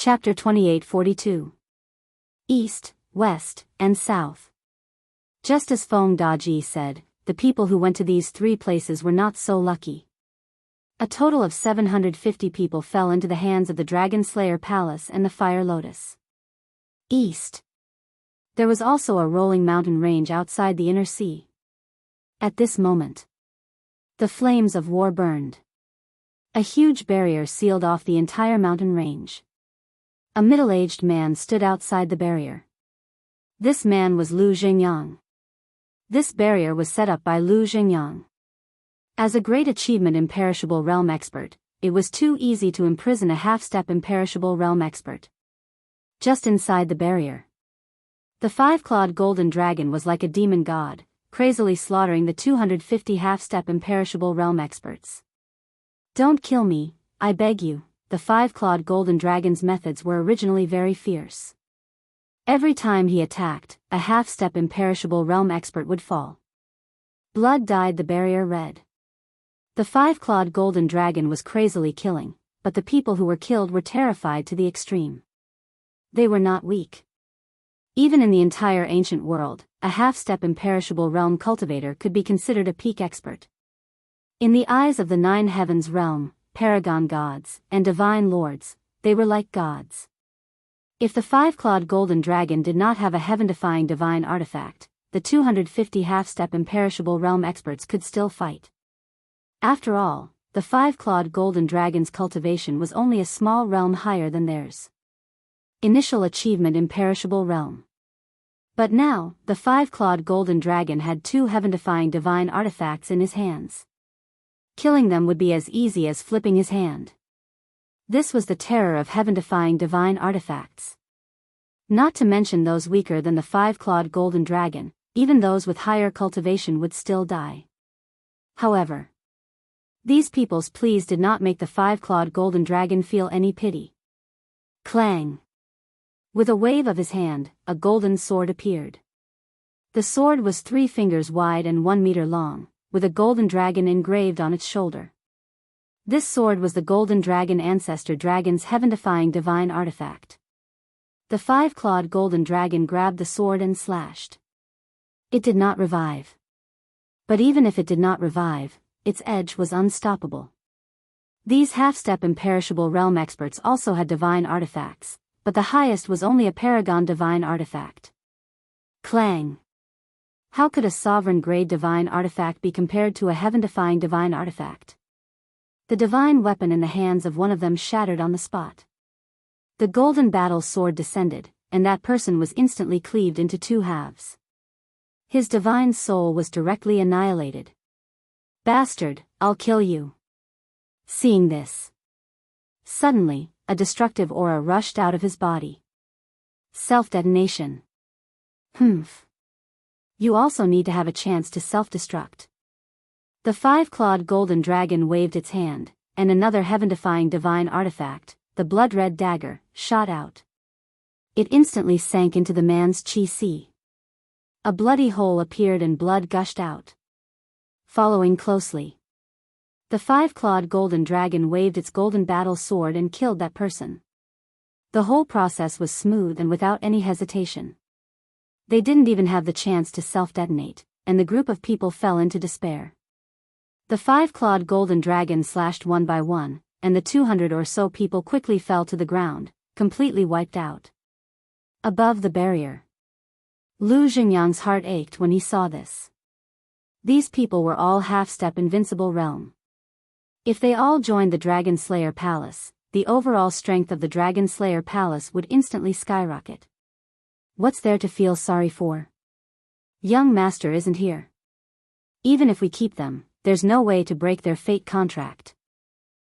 Chapter 2842. East, West, and South. Just as Feng Daji said, the people who went to these three places were not so lucky. A total of 750 people fell into the hands of the Dragon Slayer Palace and the Fire Lotus. East. There was also a rolling mountain range outside the inner sea. At this moment, the flames of war burned. A huge barrier sealed off the entire mountain range. A middle-aged man stood outside the barrier. This man was Lu Xingyang. This barrier was set up by Lu Xingyang. As a great achievement imperishable realm expert, it was too easy to imprison a half-step imperishable realm expert. Just inside the barrier, the five-clawed golden dragon was like a demon god, crazily slaughtering the 250 half-step imperishable realm experts. "Don't kill me, I beg you." The five-clawed golden dragon's methods were originally very fierce. Every time he attacked, a half-step imperishable realm expert would fall. Blood dyed the barrier red. The five-clawed golden dragon was crazily killing, but the people who were killed were terrified to the extreme. They were not weak. Even in the entire ancient world, a half-step imperishable realm cultivator could be considered a peak expert. In the eyes of the nine heavens realm, paragon gods, and divine lords, they were like gods. If the five-clawed golden dragon did not have a heaven-defying divine artifact, the 250 half-step imperishable realm experts could still fight. After all, the five-clawed golden dragon's cultivation was only a small realm higher than theirs. Initial achievement imperishable realm. But now, the five-clawed golden dragon had two heaven-defying divine artifacts in his hands. Killing them would be as easy as flipping his hand. This was the terror of heaven-defying divine artifacts. Not to mention those weaker than the five-clawed golden dragon, even those with higher cultivation would still die. However, these people's pleas did not make the five-clawed golden dragon feel any pity. Clang! With a wave of his hand, a golden sword appeared. The sword was 3 fingers wide and 1 meter long, with a golden dragon engraved on its shoulder. This sword was the golden dragon ancestor dragon's heaven-defying divine artifact. The five-clawed golden dragon grabbed the sword and slashed. It did not revive. But even if it did not revive, its edge was unstoppable. These half-step imperishable realm experts also had divine artifacts, but the highest was only a paragon divine artifact. Clang! How could a sovereign-grade divine artifact be compared to a heaven-defying divine artifact? The divine weapon in the hands of one of them shattered on the spot. The golden battle sword descended, and that person was instantly cleaved into 2 halves. His divine soul was directly annihilated. "Bastard, I'll kill you." Seeing this, suddenly, a destructive aura rushed out of his body. Self-detonation. Humph. You also need to have a chance to self-destruct. The five-clawed golden dragon waved its hand, and another heaven-defying divine artifact, the blood-red dagger, shot out. It instantly sank into the man's chi sea. A bloody hole appeared and blood gushed out. Following closely, the five-clawed golden dragon waved its golden battle sword and killed that person. The whole process was smooth and without any hesitation. They didn't even have the chance to self-detonate, and the group of people fell into despair. The five-clawed golden dragon slashed one by one, and the 200 or so people quickly fell to the ground, completely wiped out. Above the barrier, Lu Xingyang's heart ached when he saw this. These people were all half-step invincible realm. If they all joined the Dragon Slayer Palace, the overall strength of the Dragon Slayer Palace would instantly skyrocket. What's there to feel sorry for? Young Master isn't here. Even if we keep them, there's no way to break their fate contract.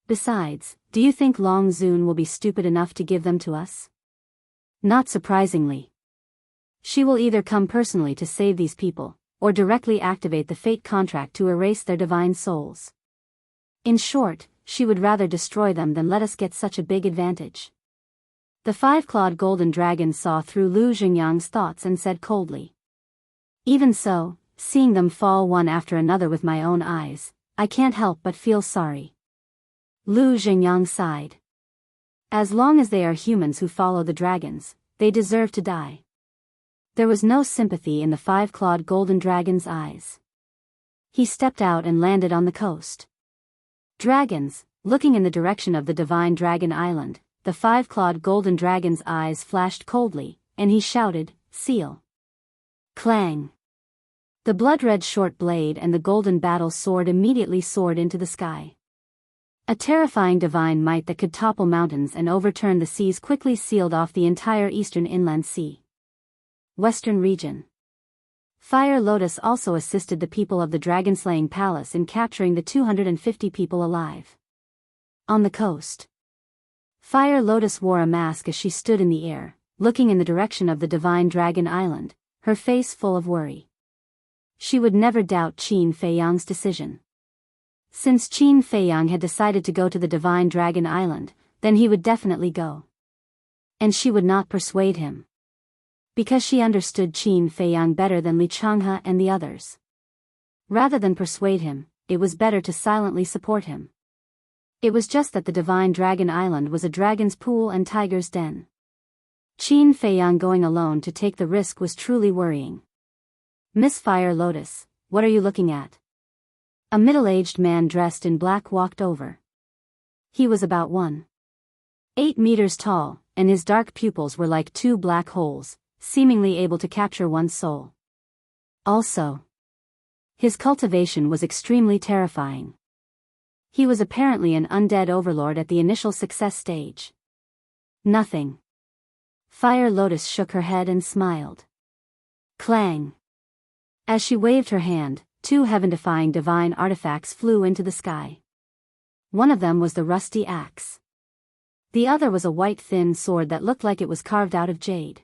Besides, do you think Long Zun will be stupid enough to give them to us? Not surprisingly. She will either come personally to save these people, or directly activate the fate contract to erase their divine souls. In short, she would rather destroy them than let us get such a big advantage. The five-clawed golden dragon saw through Lu Xingyang's thoughts and said coldly. Even so, seeing them fall one after another with my own eyes, I can't help but feel sorry. Lu Xingyang sighed. As long as they are humans who follow the dragons, they deserve to die. There was no sympathy in the five-clawed golden dragon's eyes. He stepped out and landed on the coast. Dragons, looking in the direction of the divine dragon island, the five-clawed golden dragon's eyes flashed coldly, and he shouted, "Seal!" Clang! The blood-red short blade and the golden battle sword immediately soared into the sky. A terrifying divine might that could topple mountains and overturn the seas quickly sealed off the entire eastern inland sea. Western region. Fire Lotus also assisted the people of the dragon-slaying palace in capturing the 250 people alive. On the coast. Fire Lotus wore a mask as she stood in the air, looking in the direction of the divine dragon island, her face full of worry. She would never doubt Qin Feiyang's decision. Since Qin Feiyang had decided to go to the divine dragon island, then he would definitely go. And she would not persuade him. Because she understood Qin Feiyang better than Li Changhe and the others. Rather than persuade him, it was better to silently support him. It was just that the divine dragon island was a dragon's pool and tiger's den. Qin Feiyang going alone to take the risk was truly worrying. "Miss Fire Lotus, what are you looking at?" A middle-aged man dressed in black walked over. He was about 1.8 meters tall, and his dark pupils were like two black holes, seemingly able to capture one's soul. Also, his cultivation was extremely terrifying. He was apparently an undead overlord at the initial success stage. "Nothing." Fire Lotus shook her head and smiled. Clang! As she waved her hand, two heaven-defying divine artifacts flew into the sky. One of them was the rusty axe. The other was a white thin sword that looked like it was carved out of jade.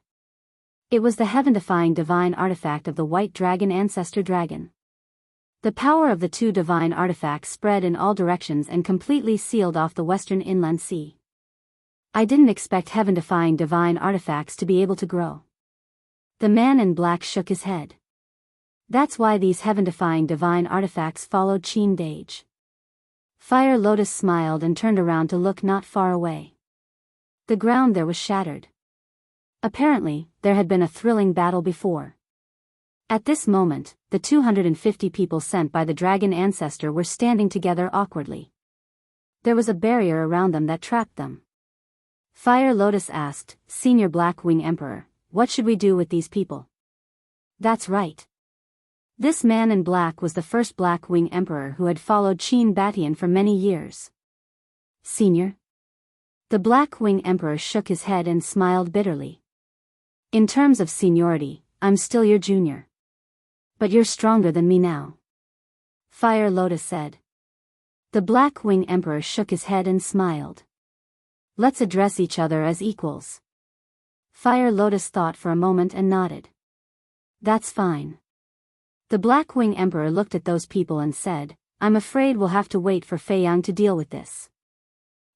It was the heaven-defying divine artifact of the white dragon ancestor dragon. The power of the two divine artifacts spread in all directions and completely sealed off the western inland sea. I didn't expect heaven-defying divine artifacts to be able to grow. The man in black shook his head. That's why these heaven-defying divine artifacts followed Qin Dage. Fire Lotus smiled and turned around to look not far away. The ground there was shattered. Apparently, there had been a thrilling battle before. At this moment, the 250 people sent by the dragon ancestor were standing together awkwardly. There was a barrier around them that trapped them. Fire Lotus asked, "Senior Black Wing Emperor, what should we do with these people?" That's right. This man in black was the first Black Wing Emperor who had followed Qin Batian for many years. "Senior?" The Black Wing Emperor shook his head and smiled bitterly. "In terms of seniority, I'm still your junior. But you're stronger than me now," Fire Lotus said. The Black Wing Emperor shook his head and smiled. "Let's address each other as equals." Fire Lotus thought for a moment and nodded. "That's fine." The Black Wing Emperor looked at those people and said, "I'm afraid we'll have to wait for Feiyang to deal with this."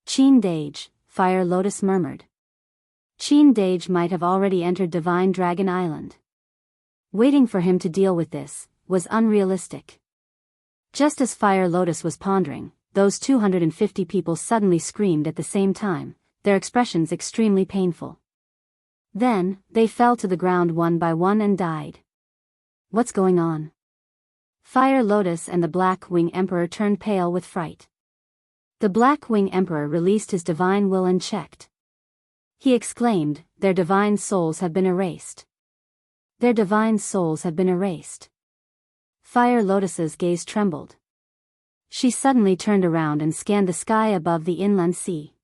"Qin Dage," Fire Lotus murmured. Qin Dage might have already entered Divine Dragon Island. Waiting for him to deal with this was unrealistic. Just as Fire Lotus was pondering, those 250 people suddenly screamed at the same time, their expressions extremely painful. Then, they fell to the ground one by one and died. "What's going on?" Fire Lotus and the Black Wing Emperor turned pale with fright. The Black Wing Emperor released his divine will and checked. He exclaimed, "Their divine souls have been erased. Their divine souls have been erased." Fire Lotus's gaze trembled. She suddenly turned around and scanned the sky above the inland sea.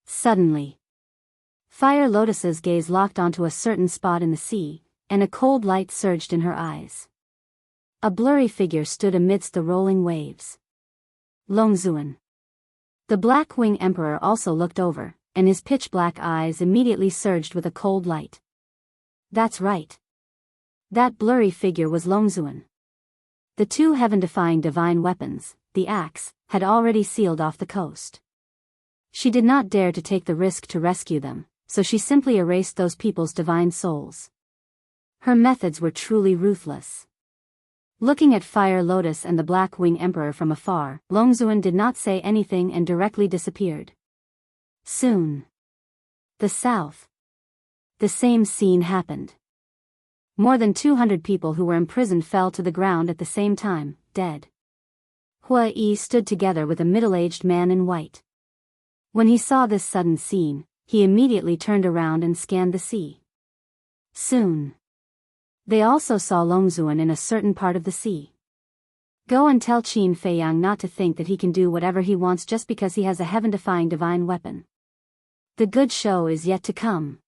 Suddenly, Fire Lotus's gaze locked onto a certain spot in the sea, and a cold light surged in her eyes. A blurry figure stood amidst the rolling waves. Longzuan. The Black Wing Emperor also looked over, and his pitch-black eyes immediately surged with a cold light. That's right. That blurry figure was Longzuan. The two heaven-defying divine weapons, the axe, had already sealed off the coast. She did not dare to take the risk to rescue them, so she simply erased those people's divine souls. Her methods were truly ruthless. Looking at Fire Lotus and the Black Wing Emperor from afar, Longzuan did not say anything and directly disappeared. Soon. The south. The same scene happened. More than 200 people who were imprisoned fell to the ground at the same time, dead. Hua-yi stood together with a middle-aged man in white. When he saw this sudden scene, he immediately turned around and scanned the sea. Soon. They also saw Longzuan in a certain part of the sea. Go and tell Qin Feiyang not to think that he can do whatever he wants just because he has a heaven-defying divine weapon. The good show is yet to come.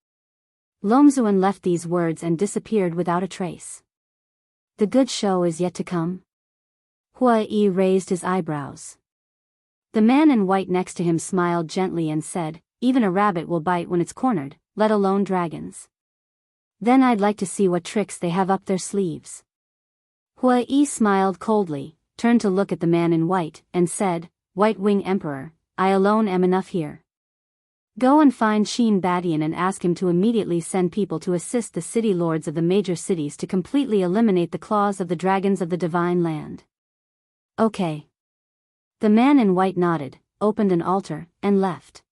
Longzuan left these words and disappeared without a trace. The good show is yet to come? Hua-yi raised his eyebrows. The man in white next to him smiled gently and said, even a rabbit will bite when it's cornered, let alone dragons. Then I'd like to see what tricks they have up their sleeves. Hua-yi smiled coldly, turned to look at the man in white, and said, White Wing Emperor, I alone am enough here. Go and find Qin Badian and ask him to immediately send people to assist the city lords of the major cities to completely eliminate the claws of the dragons of the divine land. Okay. The man in white nodded, opened an altar, and left.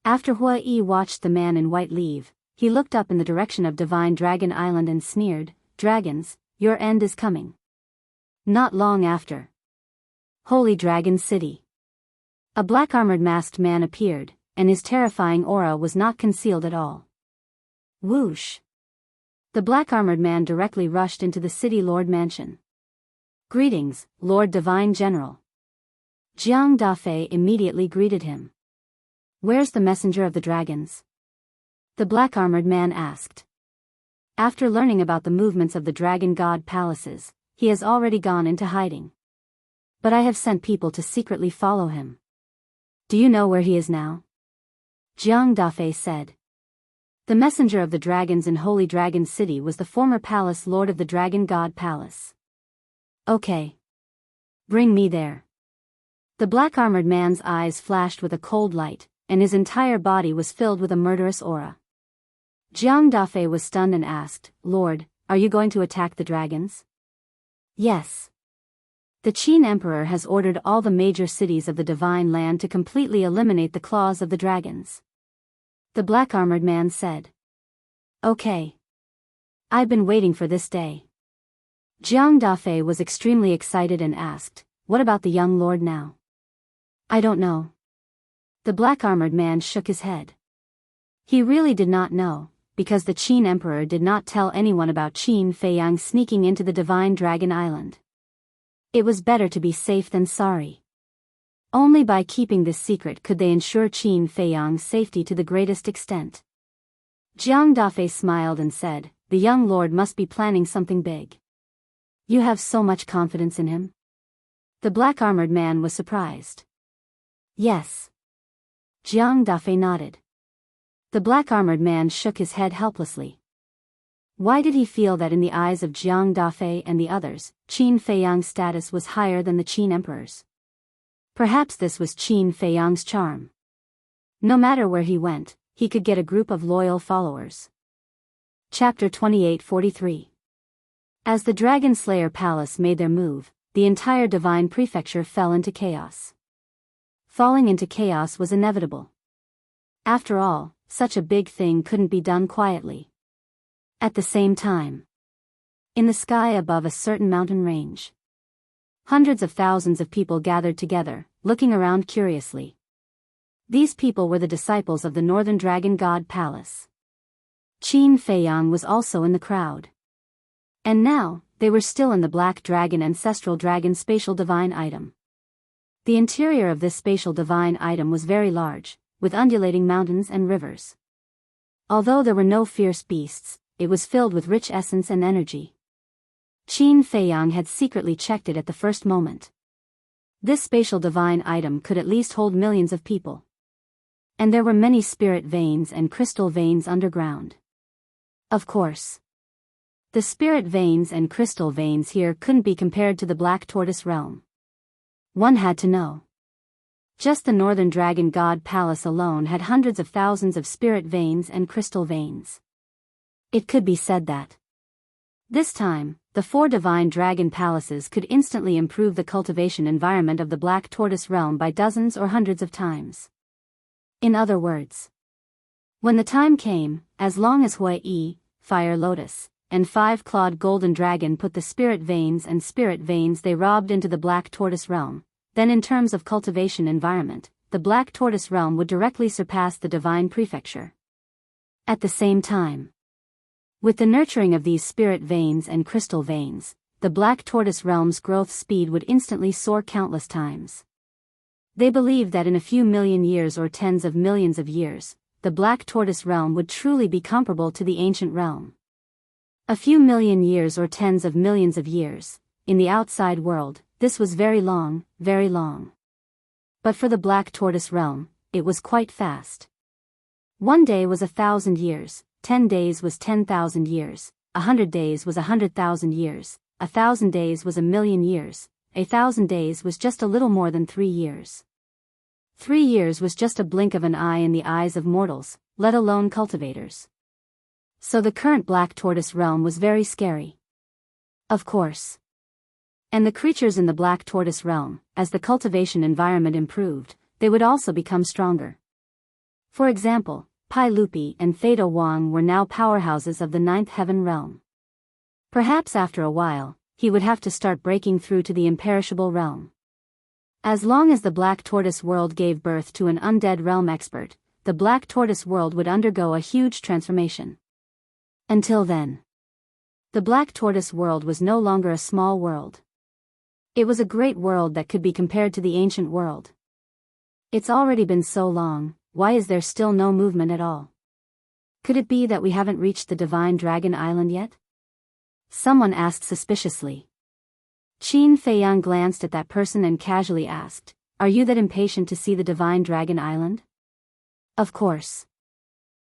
After Hua-yi watched the man in white leave, he looked up in the direction of Divine Dragon Island and sneered, Dragons, your end is coming. Not long after. Holy Dragon City. A black-armored masked man appeared, and his terrifying aura was not concealed at all. Whoosh! The black-armored man directly rushed into the city lord mansion. Greetings, Lord Divine General. Jiang Dafei immediately greeted him. Where's the messenger of the dragons? The black-armored man asked. After learning about the movements of the dragon god palaces, he has already gone into hiding. But I have sent people to secretly follow him. Do you know where he is now? Jiang Dafei said. The messenger of the dragons in Holy Dragon City was the former palace lord of the Dragon God Palace. Okay. Bring me there. The black-armored man's eyes flashed with a cold light, and his entire body was filled with a murderous aura. Jiang Dafei was stunned and asked, Lord, are you going to attack the dragons? Yes. The Qin Emperor has ordered all the major cities of the Divine Land to completely eliminate the claws of the dragons. The black-armored man said. Okay. I've been waiting for this day. Jiang Dafei was extremely excited and asked, what about the young lord now? I don't know. The black-armored man shook his head. He really did not know, because the Qin Emperor did not tell anyone about Qin Feiyang sneaking into the Divine Dragon Island. It was better to be safe than sorry. Only by keeping this secret could they ensure Qin Feiyang's safety to the greatest extent. Jiang Dafei smiled and said, the young lord must be planning something big. You have so much confidence in him? The black-armored man was surprised. Yes. Jiang Dafei nodded. The black-armored man shook his head helplessly. Why did he feel that in the eyes of Jiang Dafei and the others, Qin Feiyang's status was higher than the Qin Emperor's? Perhaps this was Qin Feiyang's charm. No matter where he went, he could get a group of loyal followers. Chapter 2843. As the Dragon Slayer Palace made their move, the entire Divine Prefecture fell into chaos. Falling into chaos was inevitable. After all, such a big thing couldn't be done quietly. At the same time, in the sky above a certain mountain range, hundreds of thousands of people gathered together, looking around curiously. These people were the disciples of the Northern Dragon God Palace. Qin Feiyang was also in the crowd. And now, they were still in the Black Dragon Ancestral Dragon Spatial Divine Item. The interior of this spatial divine item was very large, with undulating mountains and rivers. Although there were no fierce beasts, it was filled with rich essence and energy. Qin Feiyang had secretly checked it at the first moment. This spatial divine item could at least hold millions of people. And there were many spirit veins and crystal veins underground. Of course. The spirit veins and crystal veins here couldn't be compared to the Black Tortoise realm. One had to know. Just the Northern Dragon God Palace alone had hundreds of thousands of spirit veins and crystal veins. It could be said that this time, the 4 divine dragon palaces could instantly improve the cultivation environment of the Black Tortoise realm by dozens or hundreds of times. In other words, when the time came, as long as Hui-E, Fire Lotus, and Five-Clawed Golden Dragon put the spirit veins they robbed into the Black Tortoise realm, then in terms of cultivation environment, the Black Tortoise realm would directly surpass the Divine Prefecture. At the same time, with the nurturing of these spirit veins and crystal veins, the Black Tortoise realm's growth speed would instantly soar countless times. They believed that in a few million years or tens of millions of years, the Black Tortoise realm would truly be comparable to the ancient realm. A few million years or tens of millions of years, in the outside world, this was very long, very long. But for the Black Tortoise realm, it was quite fast. 1 day was 1,000 years, 10 days was 10,000 years, 100 days was 100,000 years, 1,000 days was 1,000,000 years, 1,000 days was just a little more than 3 years. 3 years was just a blink of an eye in the eyes of mortals, let alone cultivators. So the current Black Tortoise realm was very scary. Of course. And the creatures in the Black Tortoise realm, as the cultivation environment improved, they would also become stronger. For example, Pai Lupi and Theta Wang were now powerhouses of the Ninth Heaven realm. Perhaps after a while, he would have to start breaking through to the imperishable realm. As long as the Black Tortoise world gave birth to an undead realm expert, the Black Tortoise world would undergo a huge transformation. Until then, the Black Tortoise world was no longer a small world. It was a great world that could be compared to the ancient world. It's already been so long, why is there still no movement at all? Could it be that we haven't reached the Divine Dragon Island yet? Someone asked suspiciously. Qin Feiyang glanced at that person and casually asked, "Are you that impatient to see the Divine Dragon Island?" Of course.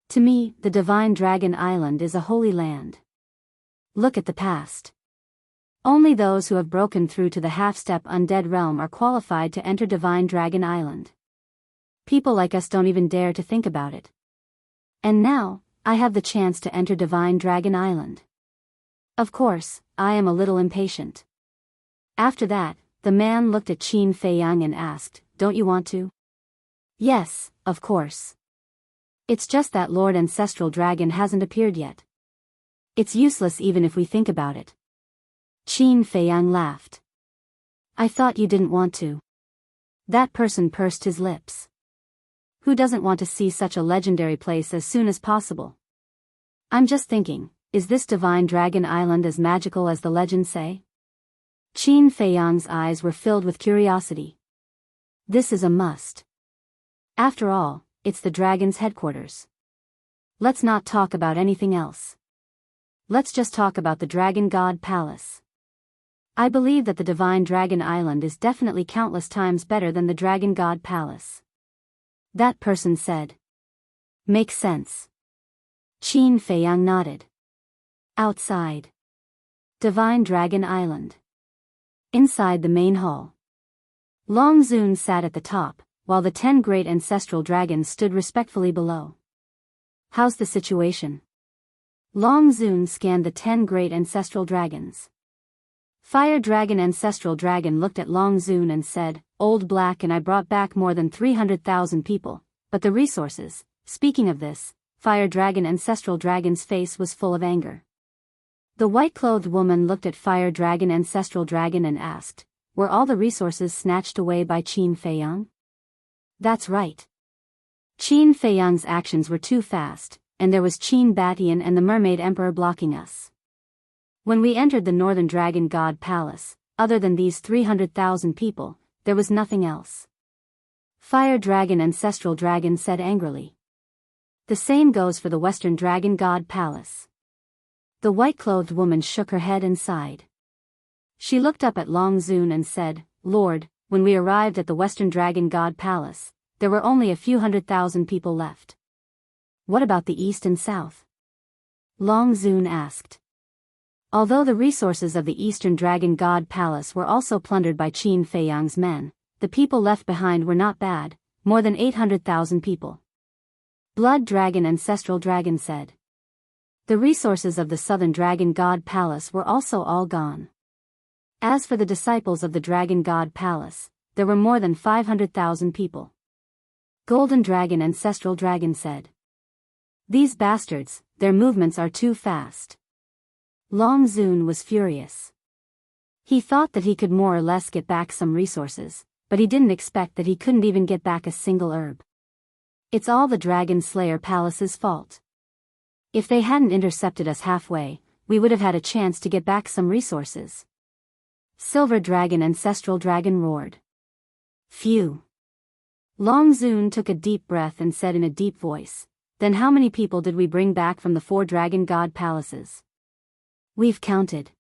To me, the Divine Dragon Island is a holy land. Look at the past. Only those who have broken through to the half-step undead realm are qualified to enter Divine Dragon Island. People like us don't even dare to think about it. And now, I have the chance to enter Divine Dragon Island. Of course, I am a little impatient. After that, the man looked at Qin Feiyang and asked, "Don't you want to?" Yes, of course. It's just that Lord Ancestral Dragon hasn't appeared yet. It's useless even if we think about it. Qin Feiyang laughed. I thought you didn't want to. That person pursed his lips. Who doesn't want to see such a legendary place as soon as possible? I'm just thinking, is this Divine Dragon Island as magical as the legends say? Qin Feiyang's eyes were filled with curiosity. This is a must. After all, it's the dragon's headquarters. Let's not talk about anything else. Let's just talk about the Dragon God Palace. I believe that the Divine Dragon Island is definitely countless times better than the Dragon God Palace. That person said. Makes sense. Qin Feiyang nodded. Outside. Divine Dragon Island. Inside the main hall. Long Zun sat at the top, while the 10 great ancestral dragons stood respectfully below. How's the situation? Long Zun scanned the 10 great ancestral dragons. Fire Dragon Ancestral Dragon looked at Long Zun and said, "Old Black and I brought back more than 300,000 people, but the resources." Speaking of this, Fire Dragon Ancestral Dragon's face was full of anger. The white-clothed woman looked at Fire Dragon Ancestral Dragon and asked, "Were all the resources snatched away by Qin Feiyang?" That's right. Qin Feiyang's actions were too fast, and there was Qin Batian and the Mermaid Emperor blocking us. When we entered the Northern Dragon God Palace, other than these 300,000 people, there was nothing else. Fire Dragon Ancestral Dragon said angrily. The same goes for the Western Dragon God Palace. The white-clothed woman shook her head and sighed. She looked up at Long Zun and said, "Lord, when we arrived at the Western Dragon God Palace, there were only a few 100,000 people left. What about the East and South?" Long Zun asked. Although the resources of the Eastern Dragon God Palace were also plundered by Qin Feiyang's men, the people left behind were not bad, more than 800,000 people. Blood Dragon Ancestral Dragon said. The resources of the Southern Dragon God Palace were also all gone. As for the disciples of the Dragon God Palace, there were more than 500,000 people. Golden Dragon Ancestral Dragon said. These bastards, their movements are too fast. Long Zun was furious. He thought that he could more or less get back some resources, but he didn't expect that he couldn't even get back a single herb. It's all the Dragon Slayer Palace's fault. If they hadn't intercepted us halfway, we would have had a chance to get back some resources. Silver Dragon Ancestral Dragon roared. Phew. Long Zun took a deep breath and said in a deep voice, then how many people did we bring back from the 4 Dragon God Palaces? We've counted.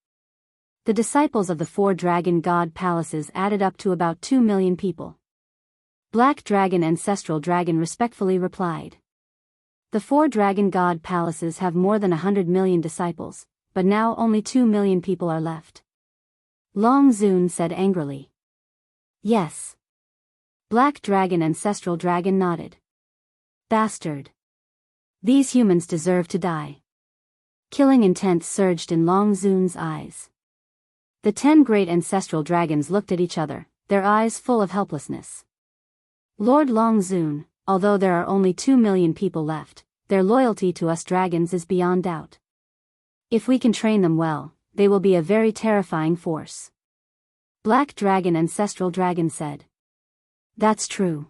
The disciples of the 4 Dragon God Palaces added up to about 2 million people. Black Dragon Ancestral Dragon respectfully replied. The 4 Dragon God Palaces have more than 100 million disciples, but now only 2 million people are left. Long Zun said angrily. Yes. Black Dragon Ancestral Dragon nodded. Bastard. These humans deserve to die. Killing intent surged in Long Zun's eyes. The 10 great ancestral dragons looked at each other, their eyes full of helplessness. Lord Long Zun, although there are only 2 million people left, their loyalty to us dragons is beyond doubt. If we can train them well, they will be a very terrifying force. Black Dragon Ancestral Dragon said. That's true.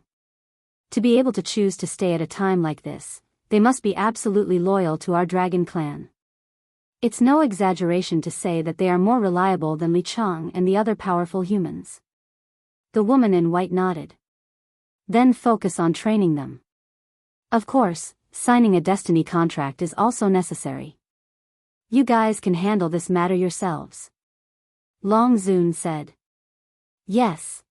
To be able to choose to stay at a time like this, they must be absolutely loyal to our dragon clan. It's no exaggeration to say that they are more reliable than Li Chang and the other powerful humans. The woman in white nodded. Then focus on training them. Of course, signing a destiny contract is also necessary. You guys can handle this matter yourselves. Long Zun said. Yes.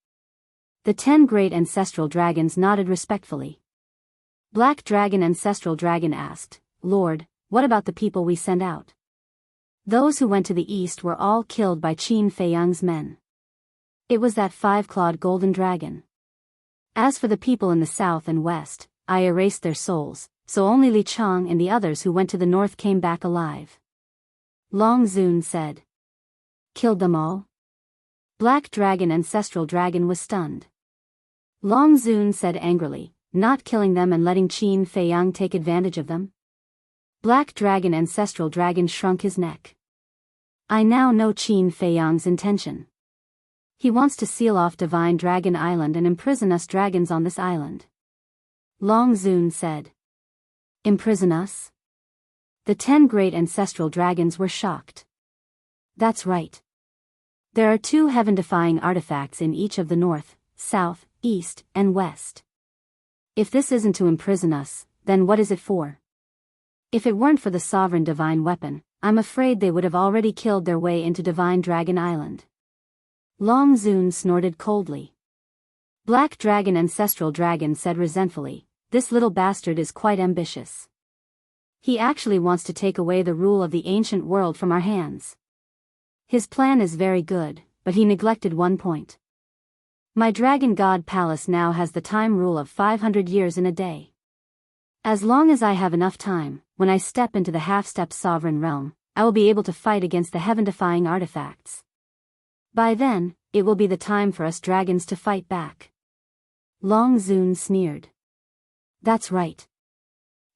The 10 great ancestral dragons nodded respectfully. Black Dragon Ancestral Dragon asked, Lord, what about the people we sent out? Those who went to the east were all killed by Qin Feiyang's men. It was that 5-clawed golden dragon. As for the people in the south and west, I erased their souls, so only Li Chang and the others who went to the north came back alive. Long Zun said. Killed them all? Black Dragon Ancestral Dragon was stunned. Long Zun said angrily, not killing them and letting Qin Feiyang take advantage of them? Black Dragon Ancestral Dragon shrunk his neck. I now know Qin Feiyang's intention. He wants to seal off Divine Dragon Island and imprison us dragons on this island. Long Zun said. Imprison us? The 10 great ancestral dragons were shocked. That's right. There are 2 heaven-defying artifacts in each of the north, south, east, and west. If this isn't to imprison us, then what is it for? If it weren't for the sovereign divine weapon, I'm afraid they would have already killed their way into Divine Dragon Island. Long Zun snorted coldly. Black Dragon Ancestral Dragon said resentfully, this little bastard is quite ambitious. He actually wants to take away the rule of the ancient world from our hands. His plan is very good, but he neglected one point. My Dragon God Palace now has the time rule of 500 years in a day. As long as I have enough time, when I step into the half-step sovereign realm, I will be able to fight against the heaven-defying artifacts. By then, it will be the time for us dragons to fight back. Long Zun sneered. That's right.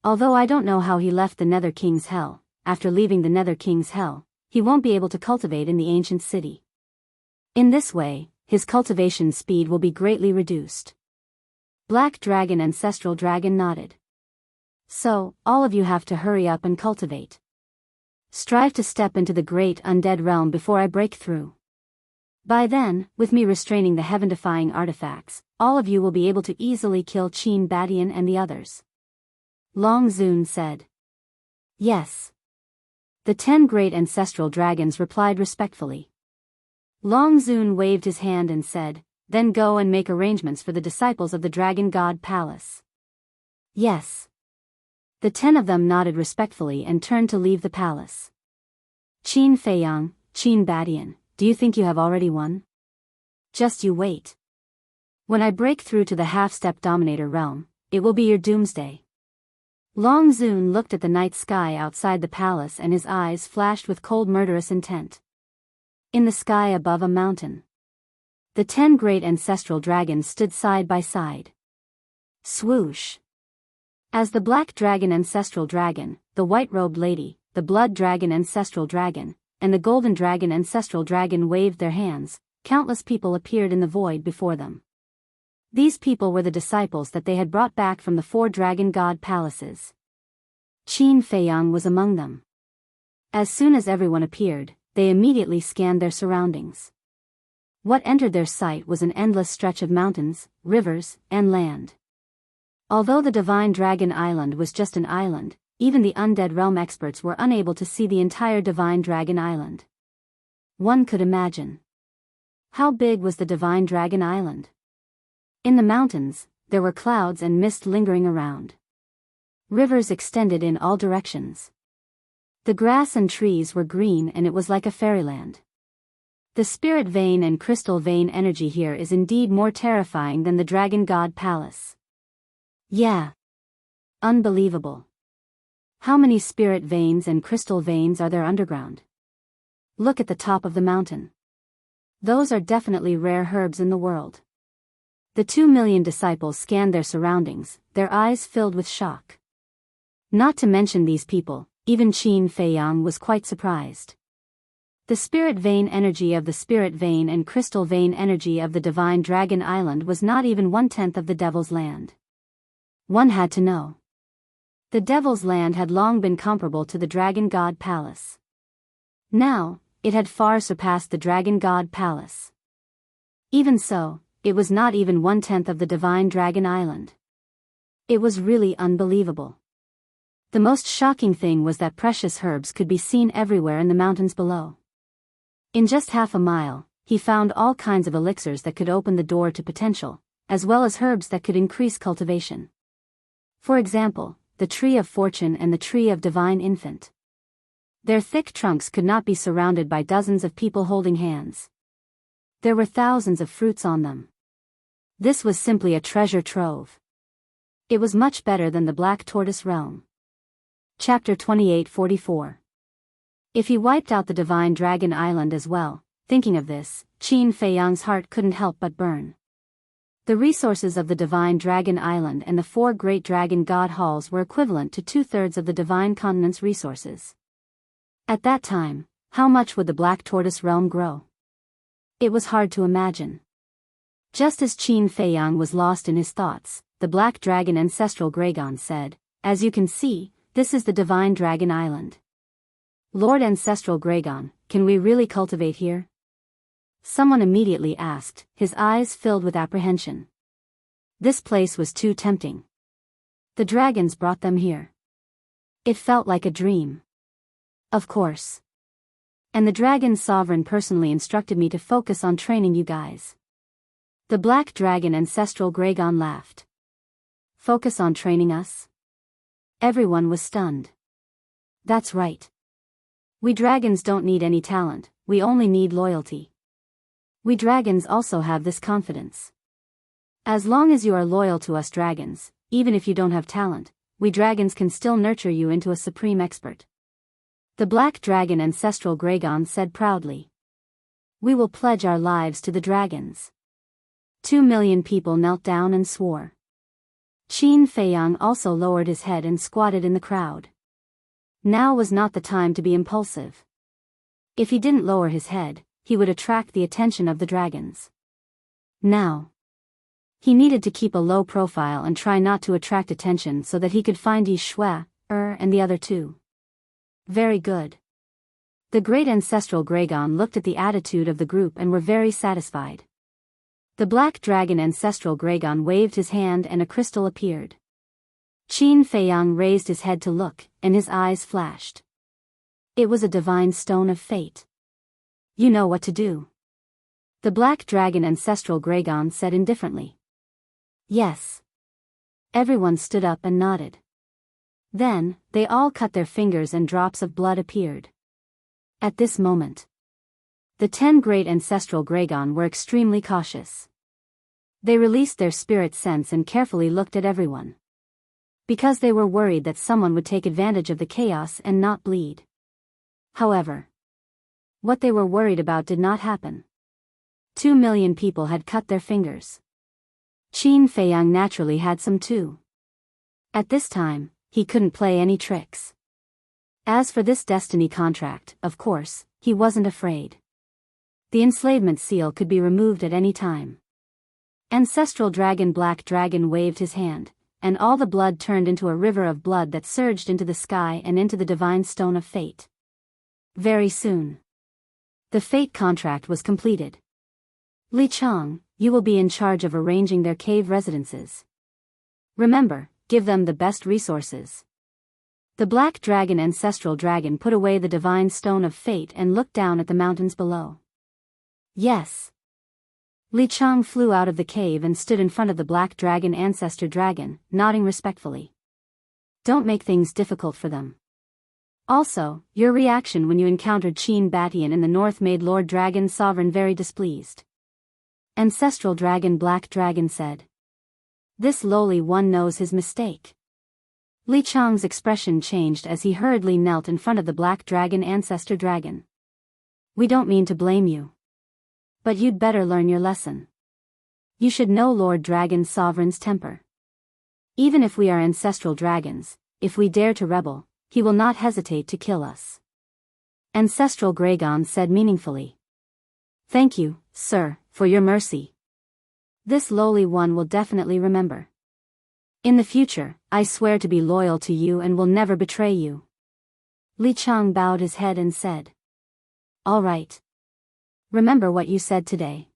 Although I don't know how he left the Nether King's Hell, after leaving the Nether King's Hell, he won't be able to cultivate in the ancient city. In this way, his cultivation speed will be greatly reduced. Black Dragon Ancestral Dragon nodded. So, all of you have to hurry up and cultivate. Strive to step into the great undead realm before I break through. By then, with me restraining the heaven-defying artifacts, all of you will be able to easily kill Qin Badian and the others. Long Zun said. Yes. The 10 great ancestral dragons replied respectfully. Long Zun waved his hand and said, then go and make arrangements for the disciples of the Dragon God Palace. Yes. The 10 of them nodded respectfully and turned to leave the palace. Qin Feiyang, Qin Badian, do you think you have already won? Just you wait. When I break through to the half-step dominator realm, it will be your doomsday. Long Zun looked at the night sky outside the palace and his eyes flashed with cold murderous intent. In the sky above a mountain, the 10 great ancestral dragons stood side by side. Swoosh! As the black dragon ancestral dragon, the white-robed lady, the blood dragon ancestral dragon, and the golden dragon ancestral dragon waved their hands, countless people appeared in the void before them. These people were the disciples that they had brought back from the 4 dragon god palaces. Qin Feiyang was among them. As soon as everyone appeared, they immediately scanned their surroundings. What entered their sight was an endless stretch of mountains, rivers, and land. Although the Divine Dragon Island was just an island, even the Undead Realm experts were unable to see the entire Divine Dragon Island. One could imagine. How big was the Divine Dragon Island? In the mountains, there were clouds and mist lingering around. Rivers extended in all directions. The grass and trees were green and it was like a fairyland. The spirit vein and crystal vein energy here is indeed more terrifying than the Dragon God Palace. Yeah. Unbelievable. How many spirit veins and crystal veins are there underground? Look at the top of the mountain. Those are definitely rare herbs in the world. The 2 million disciples scanned their surroundings, their eyes filled with shock. Not to mention these people, even Qin Feiyang was quite surprised. The spirit vein energy of the spirit vein and crystal vein energy of the Divine Dragon Island was not even 1/10 of the Devil's Land. One had to know. The Devil's Land had long been comparable to the Dragon God Palace. Now, it had far surpassed the Dragon God Palace. Even so, it was not even 1/10 of the Divine Dragon Island. It was really unbelievable. The most shocking thing was that precious herbs could be seen everywhere in the mountains below. In just half a mile, he found all kinds of elixirs that could open the door to potential, as well as herbs that could increase cultivation. For example, the Tree of Fortune and the Tree of Divine Infant. Their thick trunks could not be surrounded by dozens of people holding hands. There were thousands of fruits on them. This was simply a treasure trove. It was much better than the Black Tortoise Realm. Chapter 28:44. If he wiped out the Divine Dragon Island as well, thinking of this, Qin Feiyang's heart couldn't help but burn. The resources of the Divine Dragon Island and the 4 great dragon god halls were equivalent to 2/3 of the Divine Continent's resources. At that time, how much would the Black Tortoise Realm grow? It was hard to imagine. Just as Qin Feiyang was lost in his thoughts, the Black Dragon Ancestral Dragon said, "As you can see, this is the Divine Dragon Island. Lord Ancestral Dragon, can we really cultivate here?" Someone immediately asked, his eyes filled with apprehension. This place was too tempting. The dragons brought them here. It felt like a dream. Of course. And the dragon sovereign personally instructed me to focus on training you guys. The Black Dragon Ancestral Dragon laughed. Focus on training us? Everyone was stunned. That's right. We dragons don't need any talent, we only need loyalty. We dragons also have this confidence. As long as you are loyal to us dragons, even if you don't have talent, we dragons can still nurture you into a supreme expert. The Black Dragon Ancestral Dragon said proudly. We will pledge our lives to the dragons. 2 million people knelt down and swore. Qin Feiyang also lowered his head and squatted in the crowd. Now was not the time to be impulsive. If he didn't lower his head, he would attract the attention of the dragons. Now, he needed to keep a low profile and try not to attract attention so that he could find Yi Shui, and the other 2. Very good. The Great Ancestral Dragon looked at the attitude of the group and were very satisfied. The Black Dragon Ancestral Dragon waved his hand and a crystal appeared. Qin Feiyang raised his head to look, and his eyes flashed. It was a divine stone of fate. You know what to do. The Black Dragon Ancestral Dragon said indifferently. Yes. Everyone stood up and nodded. Then, they all cut their fingers and drops of blood appeared. At this moment, the 10 great ancestral Dragon were extremely cautious. They released their spirit sense and carefully looked at everyone. Because they were worried that someone would take advantage of the chaos and not bleed. However, what they were worried about did not happen. 2 million people had cut their fingers. Qin Feiyang naturally had some too. At this time, he couldn't play any tricks. As for this destiny contract, of course, he wasn't afraid. The enslavement seal could be removed at any time. Ancestral Dragon Black Dragon waved his hand, and all the blood turned into a river of blood that surged into the sky and into the divine stone of fate. Very soon, the fate contract was completed. Li Chang, you will be in charge of arranging their cave residences. Remember, give them the best resources. The Black Dragon Ancestral Dragon put away the divine stone of fate and looked down at the mountains below. Yes. Li Chang flew out of the cave and stood in front of the Black Dragon Ancestor Dragon, nodding respectfully. Don't make things difficult for them. Also, your reaction when you encountered Qin Batian in the north made Lord Dragon Sovereign very displeased. Ancestral Dragon Black Dragon said. This lowly one knows his mistake. Li Chang's expression changed as he hurriedly knelt in front of the Black Dragon Ancestor Dragon. We don't mean to blame you. But you'd better learn your lesson. You should know Lord Dragon Sovereign's temper. Even if we are ancestral dragons, if we dare to rebel, he will not hesitate to kill us. Ancestral Gragon said meaningfully. Thank you, sir, for your mercy. This lowly one will definitely remember. In the future, I swear to be loyal to you and will never betray you. Li Chang bowed his head and said. All right. Remember what you said today.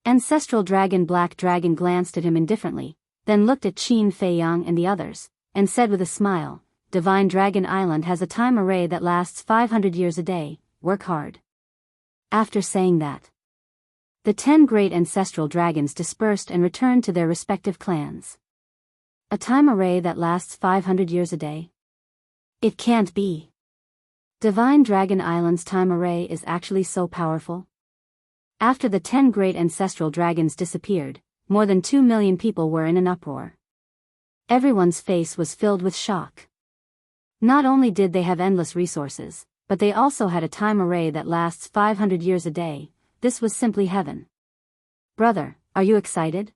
Ancestral Dragon Black Dragon glanced at him indifferently, then looked at Qin Feiyang and the others, and said with a smile, Divine Dragon Island has a time array that lasts 500 years a day, work hard. After saying that, the 10 great ancestral dragons dispersed and returned to their respective clans. A time array that lasts 500 years a day? It can't be. Divine Dragon Island's time array is actually so powerful. After the 10 great ancestral dragons disappeared, more than 2 million people were in an uproar. Everyone's face was filled with shock. Not only did they have endless resources, but they also had a time array that lasts 500 years a day. This was simply heaven. Brother, are you excited?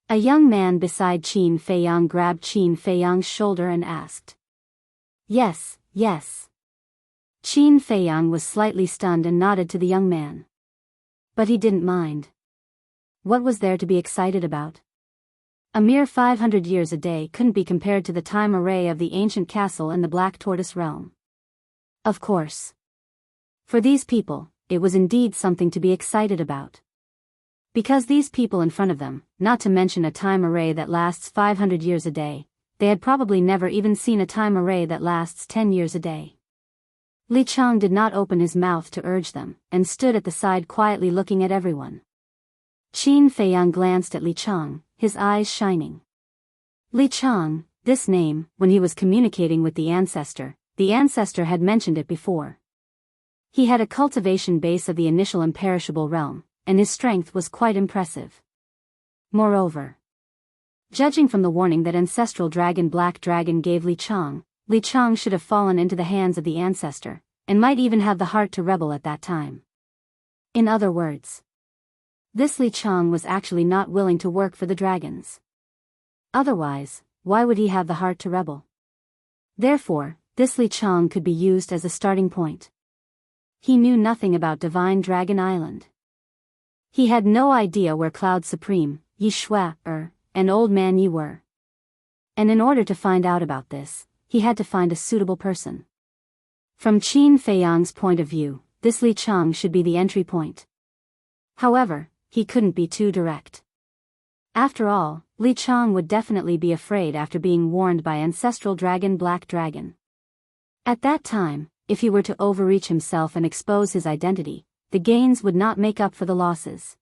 A young man beside Qin Feiyang grabbed Qin Feiyang's shoulder and asked. Yes, yes. Qin Feiyang was slightly stunned and nodded to the young man. But he didn't mind. What was there to be excited about? A mere 500 years a day couldn't be compared to the time array of the ancient castle in the Black Tortoise realm. Of course. For these people, it was indeed something to be excited about. Because these people in front of them, not to mention a time array that lasts 500 years a day, they had probably never even seen a time array that lasts 10 years a day. Li Chang did not open his mouth to urge them, and stood at the side quietly looking at everyone. Qin Feiyang glanced at Li Chang, his eyes shining. Li Chang, this name, when he was communicating with the ancestor had mentioned it before. He had a cultivation base of the initial imperishable realm, and his strength was quite impressive. Moreover, judging from the warning that Ancestral Dragon Black Dragon gave Li Chang should have fallen into the hands of the ancestor, and might even have the heart to rebel at that time. In other words, this Li Chang was actually not willing to work for the dragons. Otherwise, why would he have the heart to rebel? Therefore, this Li Chang could be used as a starting point. He knew nothing about Divine Dragon Island. He had no idea where Cloud Supreme, Yi Shui, and Old Man Yi were. And in order to find out about this, he had to find a suitable person. From Qin Feiyang's point of view, this Li Chang should be the entry point. However, he couldn't be too direct. After all, Li Chang would definitely be afraid after being warned by Ancestral Dragon Black Dragon. At that time, if he were to overreach himself and expose his identity, the gains would not make up for the losses.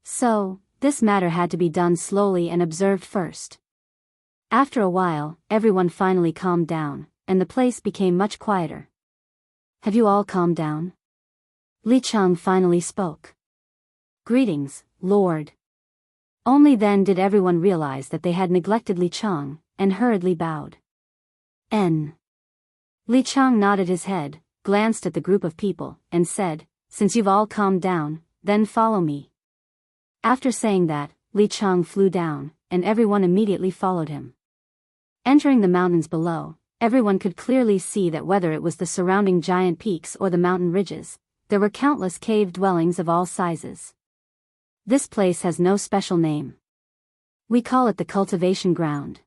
So, this matter had to be done slowly and observed first. After a while, everyone finally calmed down, and the place became much quieter. Have you all calmed down? Li Chang finally spoke. Greetings, Lord. Only then did everyone realize that they had neglected Li Chang, and hurriedly bowed. Li Chang nodded his head, glanced at the group of people, and said, Since you've all calmed down, then follow me. After saying that, Li Chang flew down, and everyone immediately followed him. Entering the mountains below, everyone could clearly see that whether it was the surrounding giant peaks or the mountain ridges, there were countless cave dwellings of all sizes. This place has no special name. We call it the cultivation ground.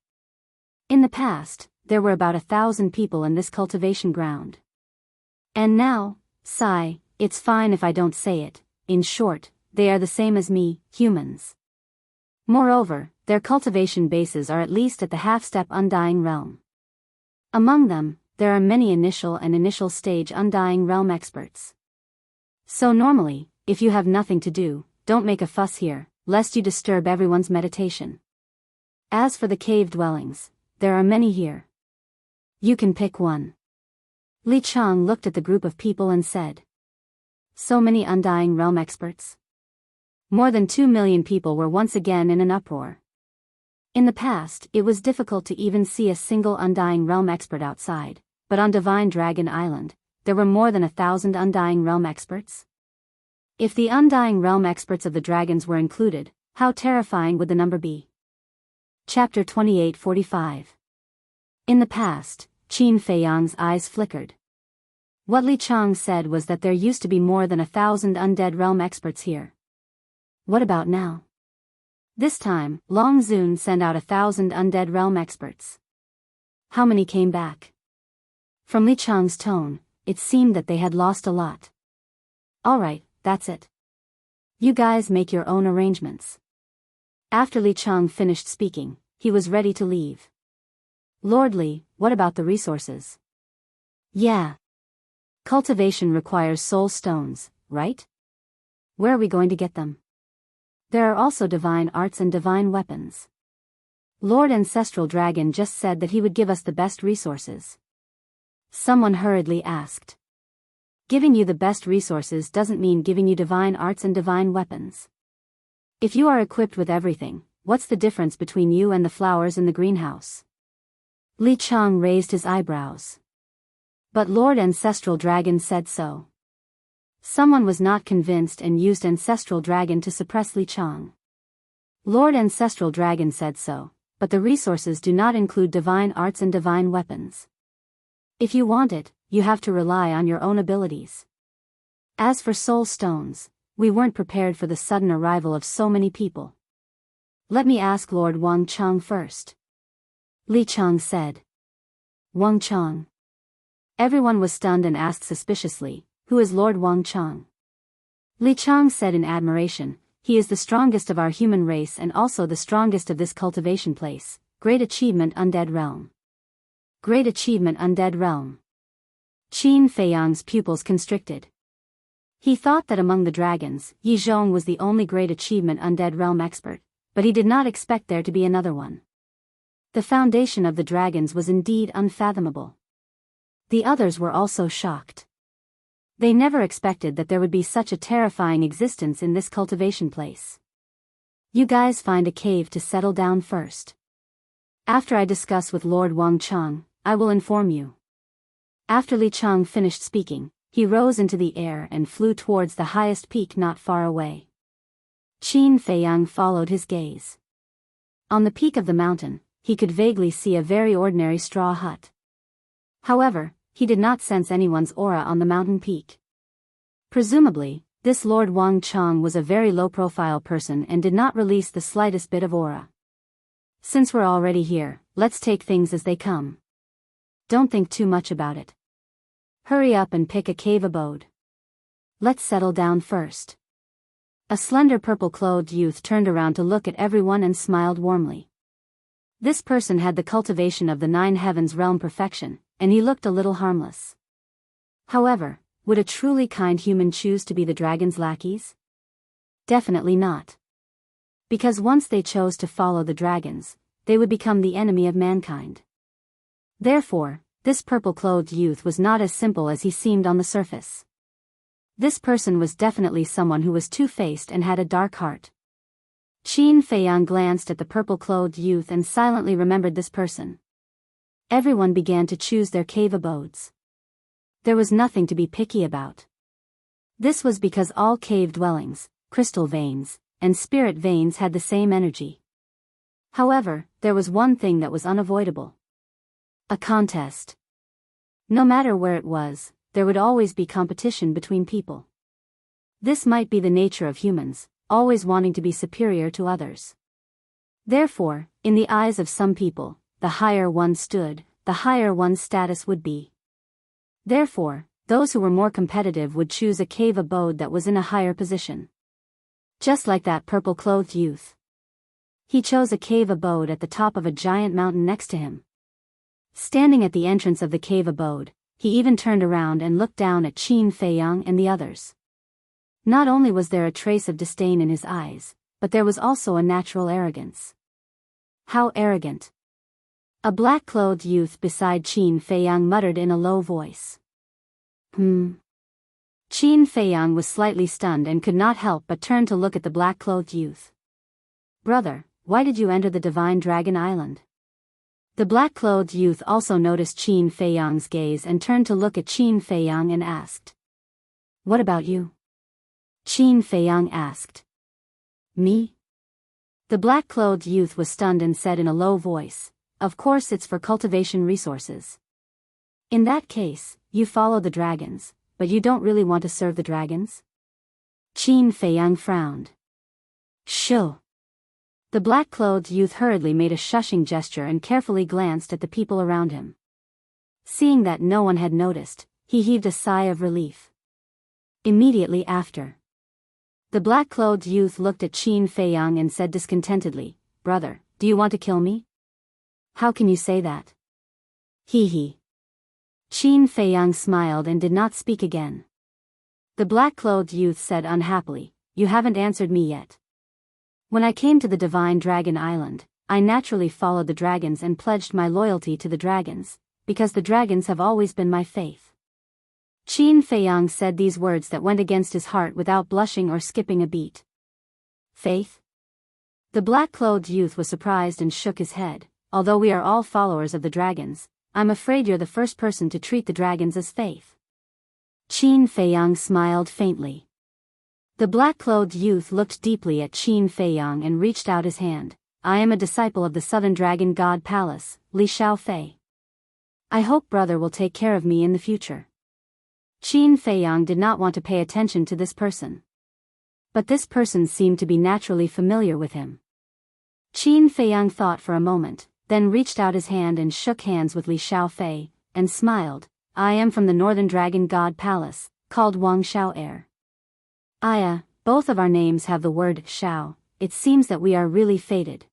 In the past, there were about 1,000 people in this cultivation ground. And now, sigh, it's fine if I don't say it, in short, they are the same as me, humans. Moreover, their cultivation bases are at least at the half-step Undying Realm. Among them, there are many initial and initial stage Undying Realm experts. So normally, if you have nothing to do, don't make a fuss here, lest you disturb everyone's meditation. As for the cave dwellings, there are many here. You can pick one. Li Chang looked at the group of people and said, "So many Undying Realm experts?" More than 2 million people were once again in an uproar. In the past, it was difficult to even see a single Undying Realm expert outside, but on Divine Dragon Island, there were more than 1,000 Undying Realm experts. If the Undying Realm experts of the dragons were included, how terrifying would the number be? Chapter 28:45. In the past, Qin Feiyang's eyes flickered. What Li Chang said was that there used to be more than 1,000 undead realm experts here. What about now? This time, Long Zun sent out 1,000 undead realm experts. How many came back? From Li Chang's tone, it seemed that they had lost a lot. Alright, that's it. You guys make your own arrangements. After Li Chang finished speaking, he was ready to leave. Lord Li, what about the resources? Yeah. Cultivation requires soul stones, right? Where are we going to get them? There are also divine arts and divine weapons. Lord Ancestral Dragon just said that he would give us the best resources. Someone hurriedly asked. Giving you the best resources doesn't mean giving you divine arts and divine weapons. If you are equipped with everything, what's the difference between you and the flowers in the greenhouse? Li Chang raised his eyebrows. But Lord Ancestral Dragon said so. Someone was not convinced and used Ancestral Dragon to suppress Li Chang. Lord Ancestral Dragon said so, but the resources do not include divine arts and divine weapons. If you want it, you have to rely on your own abilities. As for soul stones, we weren't prepared for the sudden arrival of so many people. Let me ask Lord Wang Chang first. Li Chang said. Wang Chang. Everyone was stunned and asked suspiciously, "Who is Lord Wang Chang?" Li Chang said in admiration, "He is the strongest of our human race and also the strongest of this cultivation place. Great achievement Undead Realm." Great achievement Undead Realm. Qin Feiyang's pupils constricted. He thought that among the dragons, Yi Zhong was the only great achievement Undead Realm expert, but he did not expect there to be another one. The foundation of the dragons was indeed unfathomable. The others were also shocked. They never expected that there would be such a terrifying existence in this cultivation place. You guys find a cave to settle down first. After I discuss with Lord Wang Chang, I will inform you. After Li Chang finished speaking, he rose into the air and flew towards the highest peak not far away. Qin Feiyang followed his gaze. On the peak of the mountain, he could vaguely see a very ordinary straw hut. However, he did not sense anyone's aura on the mountain peak. Presumably, this Lord Wang Chang was a very low-profile person and did not release the slightest bit of aura. Since we're already here, let's take things as they come. Don't think too much about it. Hurry up and pick a cave abode. Let's settle down first. A slender purple-clothed youth turned around to look at everyone and smiled warmly. This person had the cultivation of the 9 heavens realm perfection, and he looked a little harmless. However, would a truly kind human choose to be the dragon's lackeys? Definitely not. Because once they chose to follow the dragons, they would become the enemy of mankind. Therefore, this purple-clothed youth was not as simple as he seemed on the surface. This person was definitely someone who was two-faced and had a dark heart. Qin Feiyang glanced at the purple-clothed youth and silently remembered this person. Everyone began to choose their cave abodes. There was nothing to be picky about. This was because all cave dwellings, crystal veins, and spirit veins had the same energy. However, there was one thing that was unavoidable. A contest. No matter where it was, there would always be competition between people. This might be the nature of humans, always wanting to be superior to others. Therefore, in the eyes of some people, the higher one stood, the higher one's status would be. Therefore, those who were more competitive would choose a cave abode that was in a higher position. Just like that purple-clothed youth. He chose a cave abode at the top of a giant mountain next to him. Standing at the entrance of the cave abode, he even turned around and looked down at Qin Feiyang and the others. Not only was there a trace of disdain in his eyes, but there was also a natural arrogance. How arrogant! A black-clothed youth beside Qin Feiyang muttered in a low voice. Qin Feiyang was slightly stunned and could not help but turn to look at the black-clothed youth. Brother, why did you enter the Divine Dragon Island? The black-clothed youth also noticed Qin Feiyang's gaze and turned to look at Qin Feiyang and asked. What about you? Qin Feiyang asked. Me? The black-clothed youth was stunned and said in a low voice, of course it's for cultivation resources. In that case, you follow the dragons, but you don't really want to serve the dragons? Qin Feiyang frowned. Shoo. The black-clothed youth hurriedly made a shushing gesture and carefully glanced at the people around him. Seeing that no one had noticed, he heaved a sigh of relief. Immediately after, the black-clothed youth looked at Qin Feiyang and said discontentedly, Brother, do you want to kill me? How can you say that? Hee. Qin Feiyang smiled and did not speak again. The black-clothed youth said unhappily, You haven't answered me yet. When I came to the Divine Dragon Island, I naturally followed the dragons and pledged my loyalty to the dragons, because the dragons have always been my faith. Qin Feiyang said these words that went against his heart without blushing or skipping a beat. Faith? The black-clothed youth was surprised and shook his head. Although we are all followers of the dragons, I'm afraid you're the first person to treat the dragons as faith. Qin Feiyang smiled faintly. The black-clothed youth looked deeply at Qin Feiyang and reached out his hand. I am a disciple of the Southern Dragon God Palace, Li Xiaofei. I hope brother will take care of me in the future. Qin Feiyang did not want to pay attention to this person. But this person seemed to be naturally familiar with him. Qin Feiyang thought for a moment, then reached out his hand and shook hands with Li Xiaofei, and smiled. I am from the Northern Dragon God Palace, called Wang Xiao. Aya, both of our names have the word Xiao, it seems that we are really fated.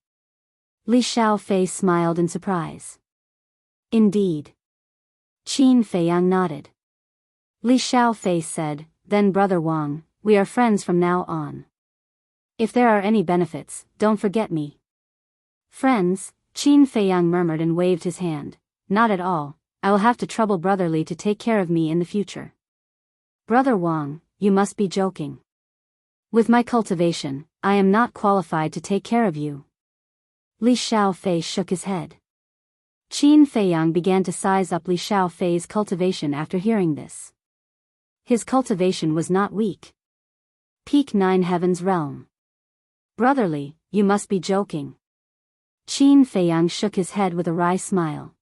Li Xiaofei smiled in surprise. Indeed. Qin Feiyang nodded. Li Xiaofei said, Then Brother Wang, we are friends from now on. If there are any benefits, don't forget me. Friends? Qin Feiyang murmured and waved his hand. Not at all, I will have to trouble Brother Li to take care of me in the future. Brother Wang, you must be joking. With my cultivation, I am not qualified to take care of you. Li Xiaofei shook his head. Qin Feiyang began to size up Li Xiaofei's cultivation after hearing this. His cultivation was not weak. Peak 9 Heaven's Realm. Brotherly, you must be joking. Qin Feiyang shook his head with a wry smile.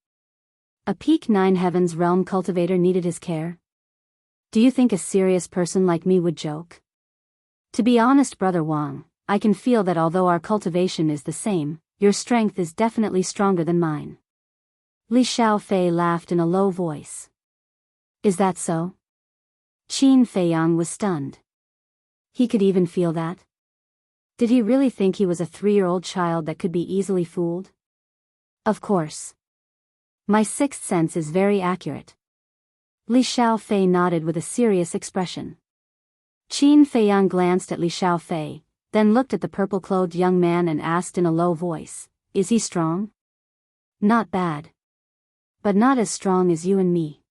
A Peak 9 Heaven's Realm cultivator needed his care? Do you think a serious person like me would joke? To be honest, Brother Wang, I can feel that although our cultivation is the same, your strength is definitely stronger than mine. Li Xiaofei laughed in a low voice. Is that so? Qin Feiyang was stunned. He could even feel that? Did he really think he was a 3-year-old child that could be easily fooled? Of course. My sixth sense is very accurate. Li Xiaofei nodded with a serious expression. Qin Feiyang glanced at Li Xiaofei, then looked at the purple-clothed young man and asked in a low voice, Is he strong? Not bad. But not as strong as you and me.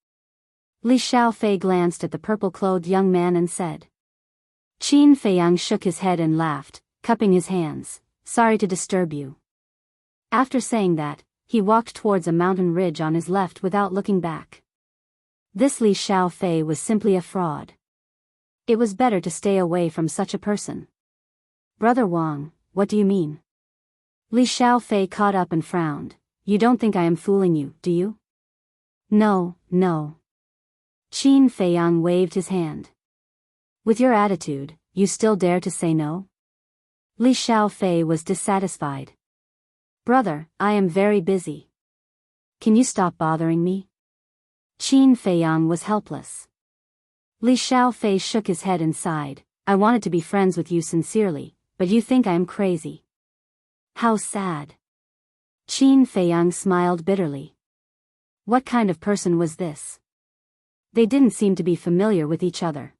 Li Xiaofei glanced at the purple-clothed young man and said. Qin Feiyang shook his head and laughed, cupping his hands. Sorry to disturb you. After saying that, he walked towards a mountain ridge on his left without looking back. This Li Xiaofei was simply a fraud. It was better to stay away from such a person. Brother Wang, what do you mean? Li Xiaofei caught up and frowned. You don't think I am fooling you, do you? No, no. Qin Feiyang waved his hand. With your attitude, you still dare to say no? Li Xiaofei was dissatisfied. Brother, I am very busy. Can you stop bothering me? Qin Feiyang was helpless. Li Xiaofei shook his head and sighed. I wanted to be friends with you sincerely, but you think I am crazy. How sad. Qin Feiyang smiled bitterly. What kind of person was this? They didn't seem to be familiar with each other.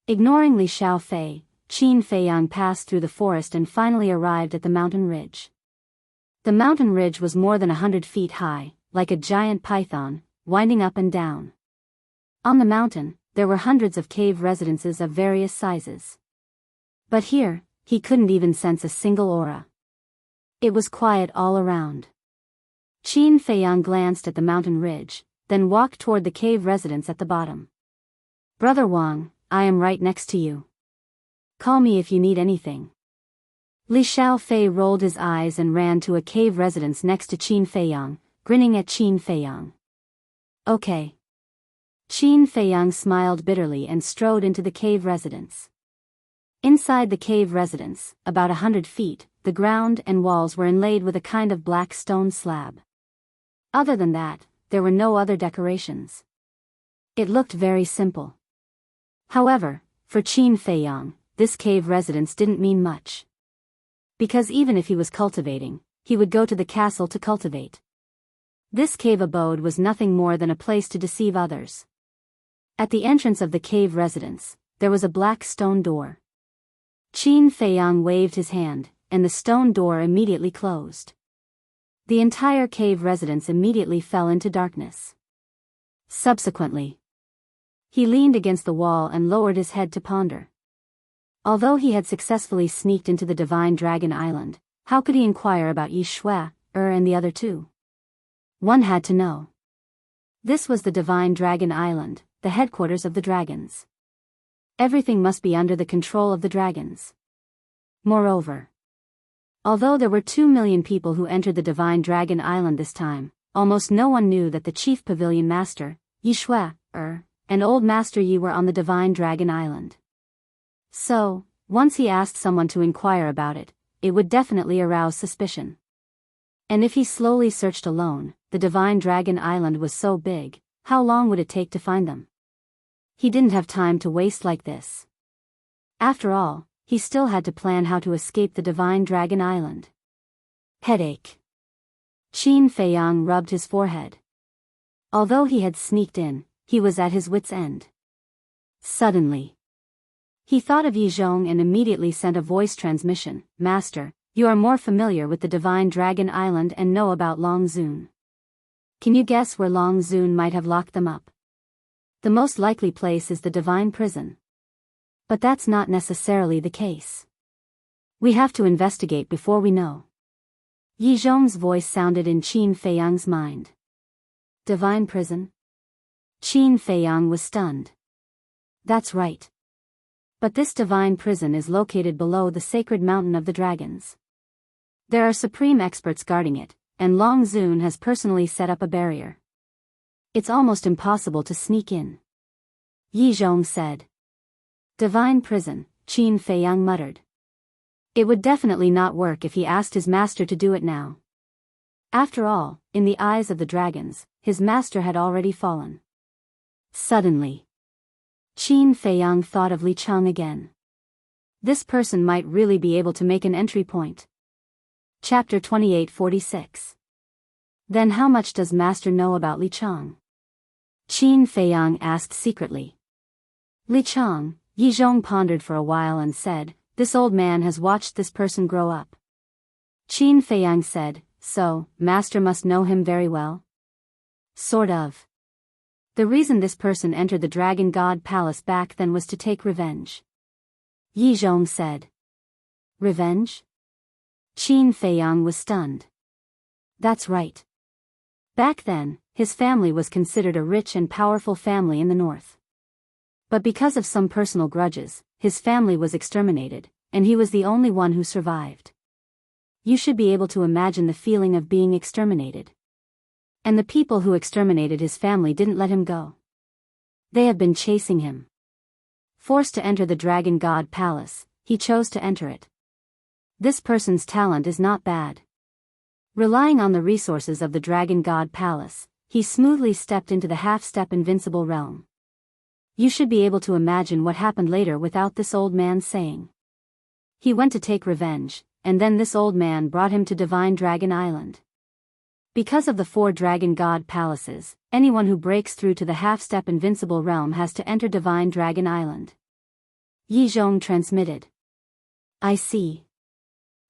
Ignoring Li Xiaofei, Qin Feiyang passed through the forest and finally arrived at the mountain ridge. The mountain ridge was more than 100 feet high, like a giant python, winding up and down. On the mountain, there were hundreds of cave residences of various sizes. But here, he couldn't even sense a single aura. It was quiet all around. Qin Feiyang glanced at the mountain ridge, then walked toward the cave residence at the bottom. Brother Wang, I am right next to you. Call me if you need anything. Li Xiaofei rolled his eyes and ran to a cave residence next to Qin Feiyang, grinning at Qin Feiyang. Okay. Qin Feiyang smiled bitterly and strode into the cave residence. Inside the cave residence, about 100 feet, the ground and walls were inlaid with a kind of black stone slab. Other than that, there were no other decorations. It looked very simple. However, for Qin Feiyang, this cave residence didn't mean much. Because even if he was cultivating, he would go to the castle to cultivate. This cave abode was nothing more than a place to deceive others. At the entrance of the cave residence, there was a black stone door. Qin Feiyang waved his hand, and the stone door immediately closed. The entire cave residence immediately fell into darkness. Subsequently, he leaned against the wall and lowered his head to ponder. Although he had successfully sneaked into the Divine Dragon Island, how could he inquire about Yi Shui, and the other two? One had to know. This was the Divine Dragon Island, the headquarters of the dragons. Everything must be under the control of the dragons. Moreover, although there were 2 million people who entered the Divine Dragon Island this time, almost no one knew that the chief pavilion master, Yi Shui, and old Master Yi were on the Divine Dragon Island. So, once he asked someone to inquire about it, it would definitely arouse suspicion. And if he slowly searched alone, the Divine Dragon Island was so big, how long would it take to find them? He didn't have time to waste like this. After all, he still had to plan how to escape the Divine Dragon Island. Headache. Qin Feiyang rubbed his forehead. Although he had sneaked in, he was at his wit's end. Suddenly, he thought of Yi Zhong and immediately sent a voice transmission. Master, you are more familiar with the Divine Dragon Island and know about Long Zun. Can you guess where Long Zun might have locked them up? The most likely place is the Divine Prison. But that's not necessarily the case. We have to investigate before we know. Yi Zhong's voice sounded in Qin Feiyang's mind. Divine Prison? Qin Feiyang was stunned. That's right. But this divine prison is located below the sacred mountain of the dragons. There are supreme experts guarding it, and Long Zun has personally set up a barrier. It's almost impossible to sneak in. Yi Zhong said. Divine prison, Qin Feiyang muttered. It would definitely not work if he asked his master to do it now. After all, in the eyes of the dragons, his master had already fallen. Suddenly, Qin Feiyang thought of Li Chang again. This person might really be able to make an entry point. Chapter 2846. Then how much does Master know about Li Chang? Qin Feiyang asked secretly. Li Chang, Yi Zhong pondered for a while and said, this old man has watched this person grow up. Qin Feiyang said, so, Master must know him very well? Sort of. The reason this person entered the Dragon God Palace back then was to take revenge. Yi Zhong said. Revenge? Qin Feiyang was stunned. That's right. Back then, his family was considered a rich and powerful family in the north. But because of some personal grudges, his family was exterminated, and he was the only one who survived. You should be able to imagine the feeling of being exterminated. And the people who exterminated his family didn't let him go. They have been chasing him. Forced to enter the Dragon God Palace, he chose to enter it. This person's talent is not bad. Relying on the resources of the Dragon God Palace, he smoothly stepped into the half-step invincible realm. You should be able to imagine what happened later without this old man saying. He went to take revenge, and then this old man brought him to Divine Dragon Island. Because of the 4 Dragon God Palaces, anyone who breaks through to the half-step invincible realm has to enter Divine Dragon Island. Yi Zhong transmitted. I see.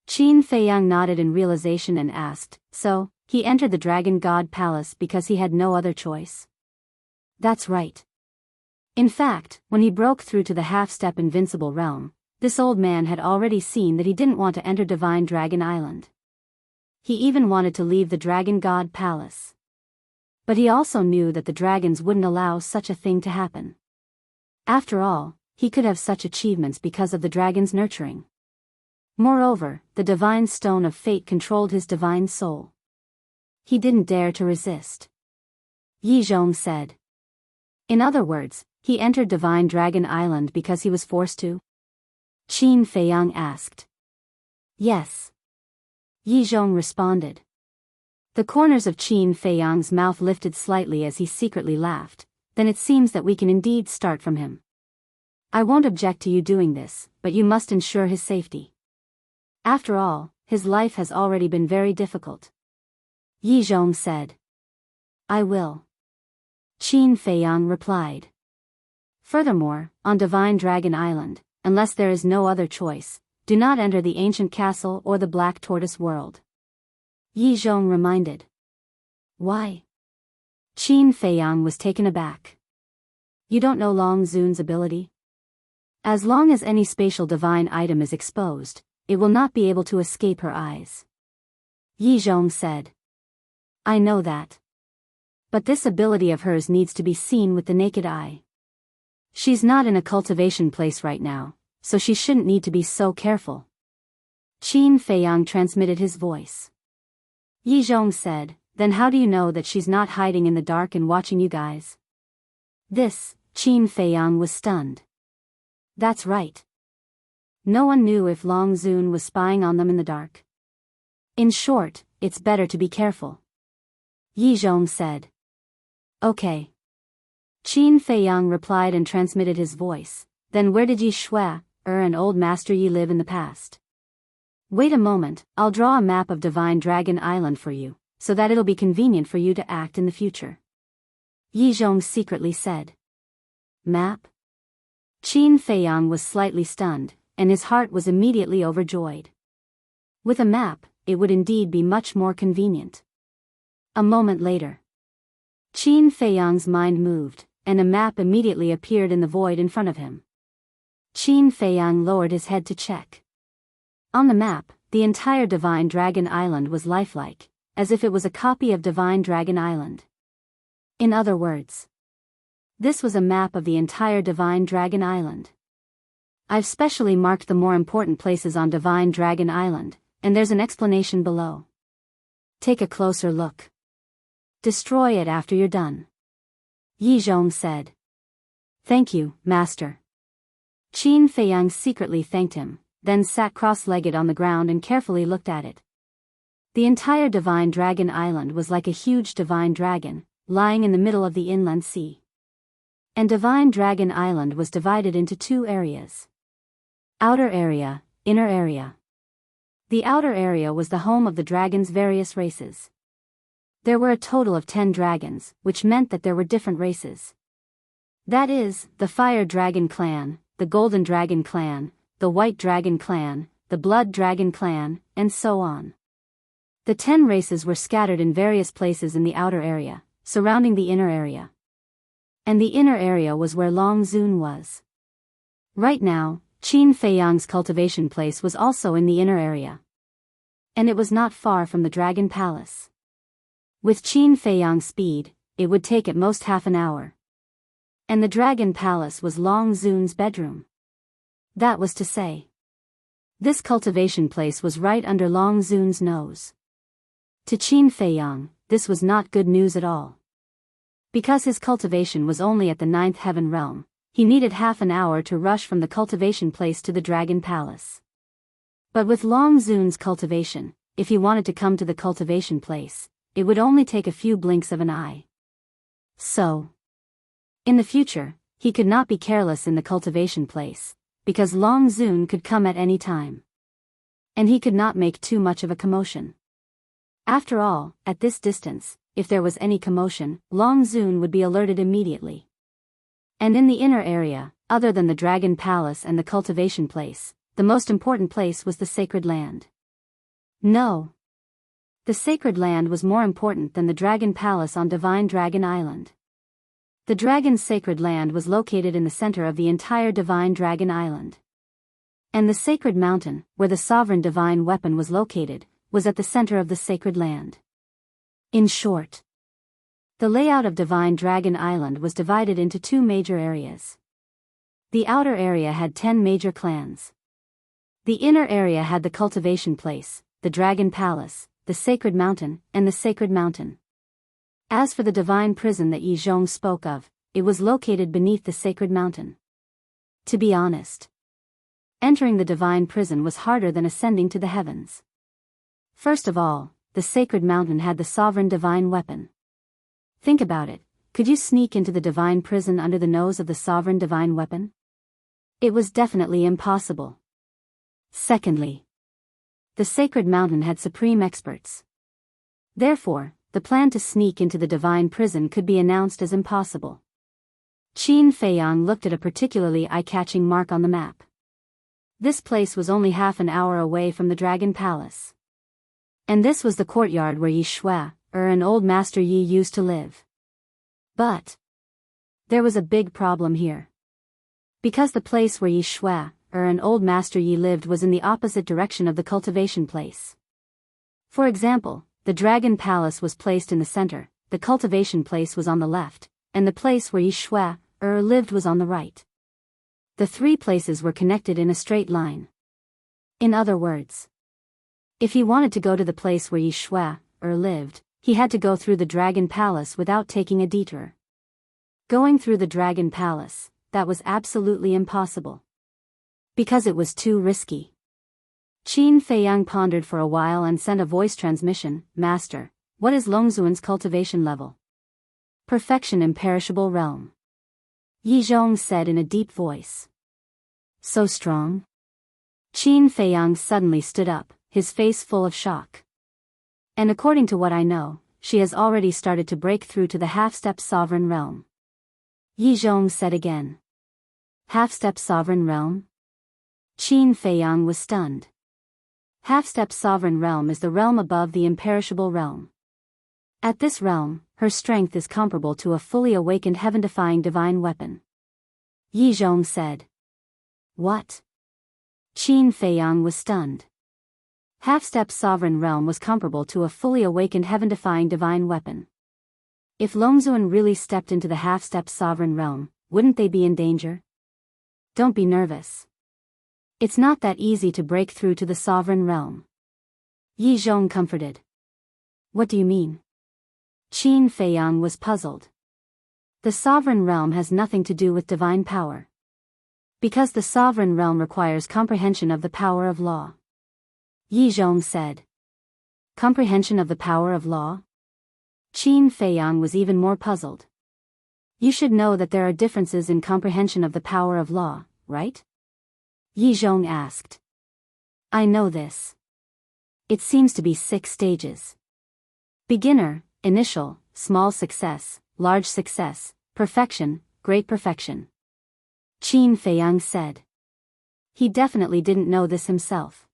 Qin Feiyang nodded in realization and asked, so, he entered the Dragon God Palace because he had no other choice? That's right. In fact, when he broke through to the half-step invincible realm, this old man had already seen that he didn't want to enter Divine Dragon Island. He even wanted to leave the Dragon God Palace. But he also knew that the dragons wouldn't allow such a thing to happen. After all, he could have such achievements because of the dragon's nurturing. Moreover, the divine stone of fate controlled his divine soul. He didn't dare to resist. Yi Zhong said. In other words, he entered Divine Dragon Island because he was forced to? Qin Feiyang asked. Yes. Yi Zhong responded. The corners of Qin Feiyang's mouth lifted slightly as he secretly laughed. Then it seems that we can indeed start from him. I won't object to you doing this, but you must ensure his safety. After all, his life has already been very difficult. Yi Zhong said. I will. Qin Feiyang replied. Furthermore, on Divine Dragon Island, unless there is no other choice, do not enter the ancient castle or the Black Tortoise world. Yi Zhong reminded. Why? Qin Feiyang was taken aback. You don't know Long Zun's ability? As long as any spatial divine item is exposed, it will not be able to escape her eyes. Yi Zhong said. I know that. But this ability of hers needs to be seen with the naked eye. She's not in a cultivation place right now, so she shouldn't need to be so careful. Qin Feiyang transmitted his voice. Yi Zhong said, then how do you know that she's not hiding in the dark and watching you guys? Qin Feiyang was stunned. That's right. No one knew if Long Zun was spying on them in the dark. In short, it's better to be careful. Yi Zhong said. Okay. Qin Feiyang replied and transmitted his voice. Then where did Yi Shui, and old Master Yi live in the past? Wait a moment, I'll draw a map of Divine Dragon Island for you, so that it'll be convenient for you to act in the future. Yi Zhong secretly said. Map? Qin Feiyang was slightly stunned, and his heart was immediately overjoyed. With a map, it would indeed be much more convenient. A moment later. Qin Feiyang's mind moved, and a map immediately appeared in the void in front of him. Qin Feiyang lowered his head to check. On the map, the entire Divine Dragon Island was lifelike, as if it was a copy of Divine Dragon Island. In other words, this was a map of the entire Divine Dragon Island. I've specially marked the more important places on Divine Dragon Island, and there's an explanation below. Take a closer look. Destroy it after you're done. Yi Zhong said. Thank you, Master. Qin Feiyang secretly thanked him, then sat cross-legged on the ground and carefully looked at it. The entire Divine Dragon Island was like a huge divine dragon, lying in the middle of the inland sea. And Divine Dragon Island was divided into 2 areas. Outer area, inner area. The outer area was the home of the dragon's various races. There were a total of 10 dragons, which meant that there were different races. That is, the Fire Dragon Clan, the Golden Dragon Clan, the White Dragon Clan, the Blood Dragon Clan, and so on. The 10 races were scattered in various places in the outer area, surrounding the inner area. And the inner area was where Long Zun was. Right now, Qin Feiyang's cultivation place was also in the inner area. And it was not far from the Dragon Palace. With Qin Feiyang's speed, it would take at most half an hour. And the Dragon Palace was Long Zun's bedroom. That was to say, This cultivation place was right under Long Zun's nose. To Qin Feiyang, this was not good news at all. Because his cultivation was only at the 9th heaven realm, he needed half an hour to rush from the cultivation place to the Dragon Palace. But with Long Zun's cultivation, if he wanted to come to the cultivation place, it would only take a few blinks of an eye. So, in the future, he could not be careless in the cultivation place, because Long Zun could come at any time. And he could not make too much of a commotion. After all, at this distance, if there was any commotion, Long Zun would be alerted immediately. And in the inner area, other than the Dragon Palace and the cultivation place, the most important place was the Sacred Land. No. The Sacred Land was more important than the Dragon Palace on Divine Dragon Island. The Dragon's Sacred Land was located in the center of the entire Divine Dragon Island. And the Sacred Mountain, where the sovereign divine weapon was located, was at the center of the Sacred Land. In short, the layout of Divine Dragon Island was divided into two major areas. The outer area had 10 major clans. The inner area had the cultivation place, the Dragon Palace, the Sacred Mountain, and the Sacred Mountain. As for the divine prison that Yi Zhong spoke of, it was located beneath the Sacred Mountain. To be honest, entering the divine prison was harder than ascending to the heavens. First of all, the Sacred Mountain had the sovereign divine weapon. Think about it, could you sneak into the divine prison under the nose of the sovereign divine weapon? It was definitely impossible. Secondly, the Sacred Mountain had supreme experts. Therefore, the plan to sneak into the divine prison could be announced as impossible. Qin Feiyang looked at a particularly eye-catching mark on the map. This place was only half an hour away from the Dragon Palace. And this was the courtyard where Yi Shui, an old master Yi, used to live. But there was a big problem here. Because the place where Yi Shui, an old master Yi, lived was in the opposite direction of the cultivation place. For example, the Dragon Palace was placed in the center, the cultivation place was on the left, and the place where Yi Shui, lived was on the right. The three places were connected in a straight line. In other words, if he wanted to go to the place where Yi Shui, lived, he had to go through the Dragon Palace without taking a detour. Going through the Dragon Palace, that was absolutely impossible. Because it was too risky. Qin Feiyang pondered for a while and sent a voice transmission. Master, what is Longzun's cultivation level? Perfection, imperishable realm. Yi Zhong said in a deep voice. So strong? Qin Feiyang suddenly stood up, his face full of shock. And according to what I know, she has already started to break through to the half-step sovereign realm. Yi Zhong said again. Half-step sovereign realm? Qin Feiyang was stunned. Half-step sovereign realm is the realm above the imperishable realm. At this realm, her strength is comparable to a fully awakened heaven-defying divine weapon. Yi Zhong said. What? Qin Feiyang was stunned. Half-step sovereign realm was comparable to a fully awakened heaven-defying divine weapon. If Longzun really stepped into the half-step sovereign realm, wouldn't they be in danger? Don't be nervous. It's not that easy to break through to the sovereign realm. Yi Zhong comforted. What do you mean? Qin Feiyang was puzzled. The sovereign realm has nothing to do with divine power. Because the sovereign realm requires comprehension of the power of law. Yi Zhong said. Comprehension of the power of law? Qin Feiyang was even more puzzled. You should know that there are differences in comprehension of the power of law, right? Yi Zhong asked. I know this. It seems to be 6 stages. Beginner, initial, small success, large success, perfection, great perfection. Qin Feiyang said. He definitely didn't know this himself.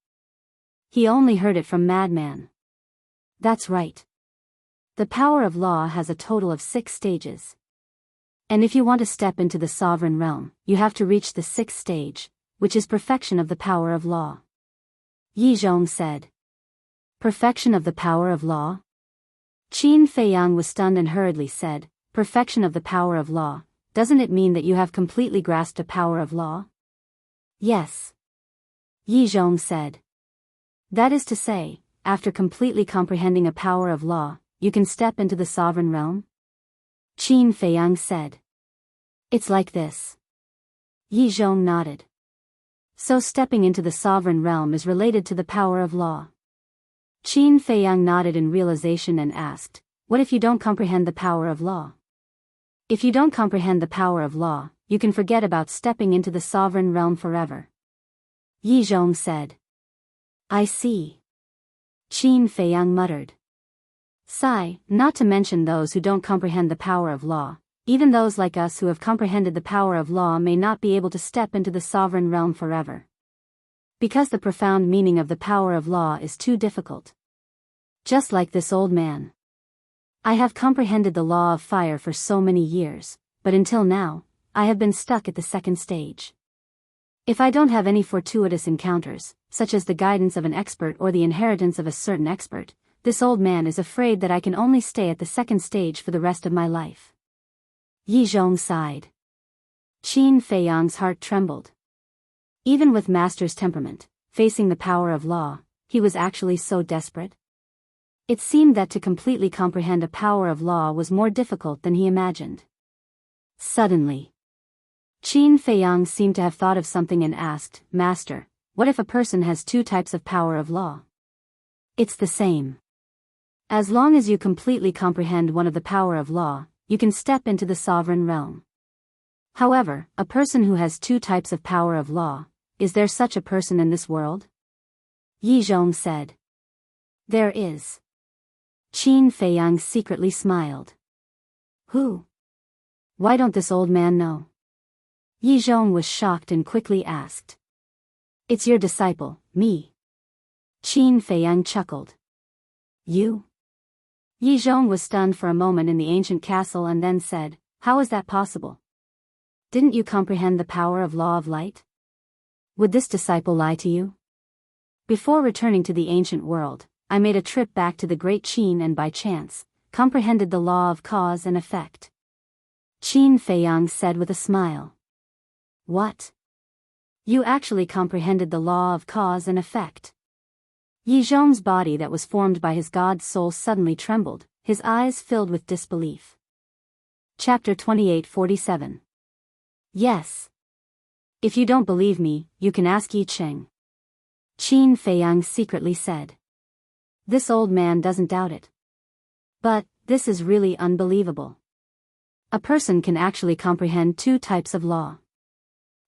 He only heard it from Madman. That's right. The power of law has a total of 6 stages. And if you want to step into the sovereign realm, you have to reach the 6th stage, which is perfection of the power of law. Yi Zhong said. Perfection of the power of law? Qin Feiyang was stunned and hurriedly said, perfection of the power of law, doesn't it mean that you have completely grasped the power of law? Yes. Yi Zhong said. That is to say, after completely comprehending a power of law, you can step into the sovereign realm? Qin Feiyang said. It's like this. Yi Zhong nodded. So stepping into the sovereign realm is related to the power of law. Qin Feiyang nodded in realization and asked, what if you don't comprehend the power of law? If you don't comprehend the power of law, you can forget about stepping into the sovereign realm forever. Yi Zhong said. I see. Qin Feiyang muttered. Sigh, not to mention those who don't comprehend the power of law. Even those like us who have comprehended the power of law may not be able to step into the sovereign realm forever. Because the profound meaning of the power of law is too difficult. Just like this old man. I have comprehended the law of fire for so many years, but until now, I have been stuck at the second stage. If I don't have any fortuitous encounters, such as the guidance of an expert or the inheritance of a certain expert, this old man is afraid that I can only stay at the second stage for the rest of my life. Yi Zhong sighed. Qin Feiyang's heart trembled. Even with Master's temperament, facing the power of law, he was actually so desperate. It seemed that to completely comprehend a power of law was more difficult than he imagined. Suddenly, Qin Feiyang seemed to have thought of something and asked, Master, what if a person has two types of power of law? It's the same. As long as you completely comprehend one of the power of law, you can step into the sovereign realm. However, a person who has two types of power of law, is there such a person in this world? Yi Zhong said. There is. Qin Feiyang secretly smiled. Who? Why don't this old man know? Yi Zhong was shocked and quickly asked. It's your disciple, me. Qin Feiyang chuckled. You? Yi Zhong was stunned for a moment in the ancient castle and then said, how is that possible? Didn't you comprehend the power of law of light? Would this disciple lie to you? Before returning to the ancient world, I made a trip back to the great Qin and by chance, comprehended the law of cause and effect. Qin Feiyang said with a smile. What? You actually comprehended the law of cause and effect? Yi Zhong's body that was formed by his god's soul suddenly trembled, his eyes filled with disbelief. Chapter 28:47. Yes. If you don't believe me, you can ask Yi Cheng. Qin Feiyang secretly said. This old man doesn't doubt it. But, this is really unbelievable. A person can actually comprehend two types of law.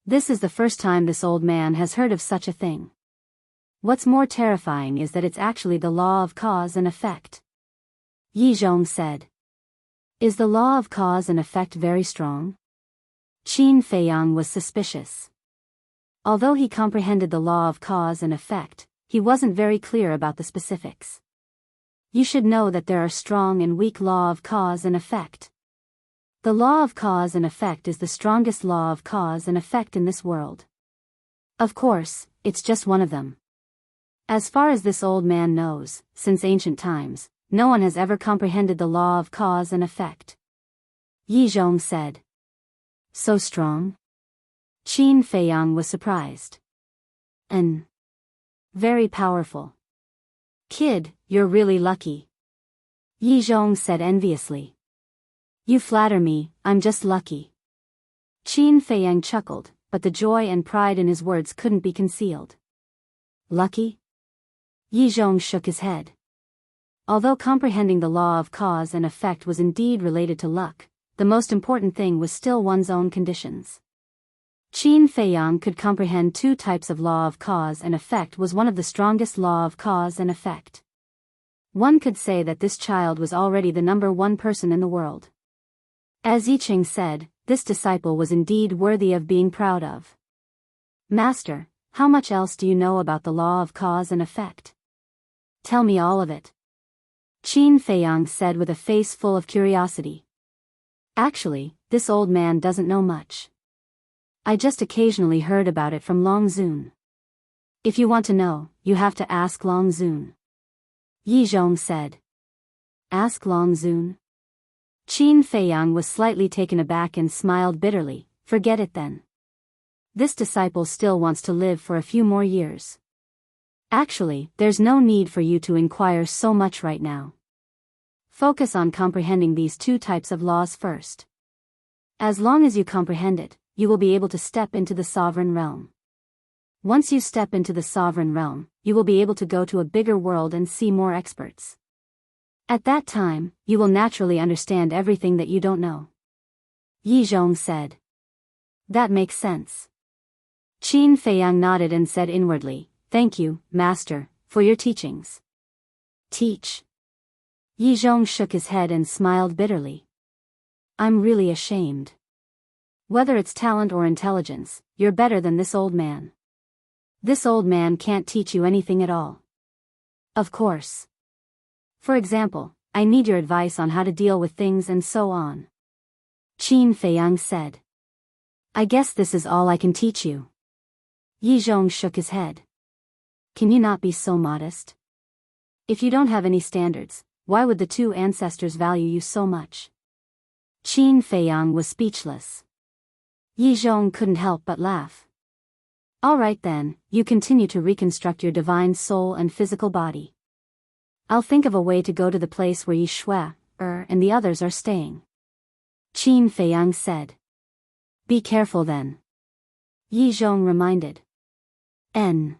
This is the first time this old man has heard of such a thing. What's more terrifying is that it's actually the law of cause and effect. Yi Zhong said. Is the law of cause and effect very strong? Qin Feiyang was suspicious. Although he comprehended the law of cause and effect, he wasn't very clear about the specifics. You should know that there are strong and weak law of cause and effect. The law of cause and effect is the strongest law of cause and effect in this world. Of course, it's just one of them. As far as this old man knows, since ancient times, no one has ever comprehended the law of cause and effect. Yi Zhong said. So strong? Qin Feiyang was surprised. Very powerful. Kid, you're really lucky. Yi Zhong said enviously. You flatter me, I'm just lucky. Qin Feiyang chuckled, but the joy and pride in his words couldn't be concealed. Lucky? Yi Zhong shook his head. Although comprehending the law of cause and effect was indeed related to luck, the most important thing was still one's own conditions. Qin Feiyang could comprehend two types of law of cause and effect was one of the strongest law of cause and effect. One could say that this child was already the number one person in the world. As Yi Cheng said, this disciple was indeed worthy of being proud of. Master, how much else do you know about the law of cause and effect? Tell me all of it. Qin Feiyang said with a face full of curiosity. Actually, this old man doesn't know much. I just occasionally heard about it from Long Zun. If you want to know, you have to ask Long Zun. Yi Zhong said. Ask Long Zun? Qin Feiyang was slightly taken aback and smiled bitterly. Forget it then. This disciple still wants to live for a few more years. Actually, there's no need for you to inquire so much right now. Focus on comprehending these two types of laws first. As long as you comprehend it, you will be able to step into the sovereign realm. Once you step into the sovereign realm, you will be able to go to a bigger world and see more experts. At that time, you will naturally understand everything that you don't know. Yi Zhong said. That makes sense. Qin Feiyang nodded and said inwardly, "Thank you, Master, for your teachings." Teach. Yi Zhong shook his head and smiled bitterly. I'm really ashamed. Whether it's talent or intelligence, you're better than this old man. This old man can't teach you anything at all. Of course. For example, I need your advice on how to deal with things and so on. Qin Feiyang said. I guess this is all I can teach you. Yi Zhong shook his head. Can you not be so modest? If you don't have any standards, why would the two ancestors value you so much? Qin Feiyang was speechless. Yi Zhong couldn't help but laugh. All right then, you continue to reconstruct your divine soul and physical body. I'll think of a way to go to the place where Yi Shui, and the others are staying. Qin Feiyang said. Be careful then. Yi Zhong reminded. Qin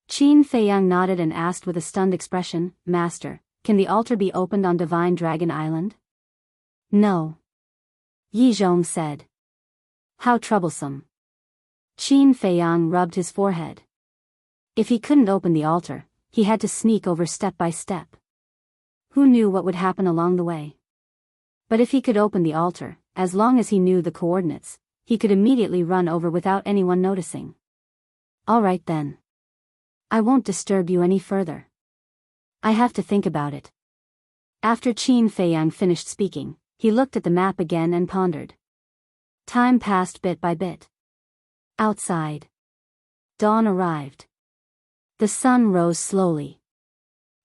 Feiyang nodded and asked with a stunned expression, Master, can the altar be opened on Divine Dragon Island? No. Yi Zhong said. How troublesome. Qin Feiyang rubbed his forehead. If he couldn't open the altar, he had to sneak over step by step. Who knew what would happen along the way? But if he could open the altar, as long as he knew the coordinates, he could immediately run over without anyone noticing. All right then. I won't disturb you any further. I have to think about it. After Qin Feiyang finished speaking, he looked at the map again and pondered. Time passed bit by bit. Outside. Dawn arrived. The sun rose slowly.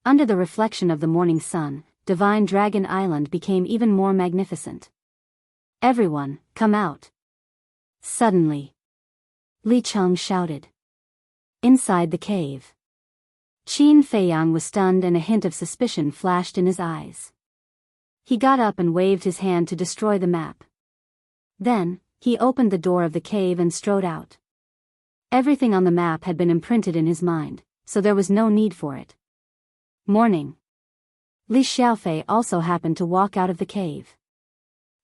Under the reflection of the morning sun, Divine Dragon Island became even more magnificent. Everyone, come out. Suddenly. Li Cheng shouted. Inside the cave. Qin Feiyang was stunned and a hint of suspicion flashed in his eyes. He got up and waved his hand to destroy the map. Then, he opened the door of the cave and strode out. Everything on the map had been imprinted in his mind, so there was no need for it. Morning. Li Xiaofei also happened to walk out of the cave.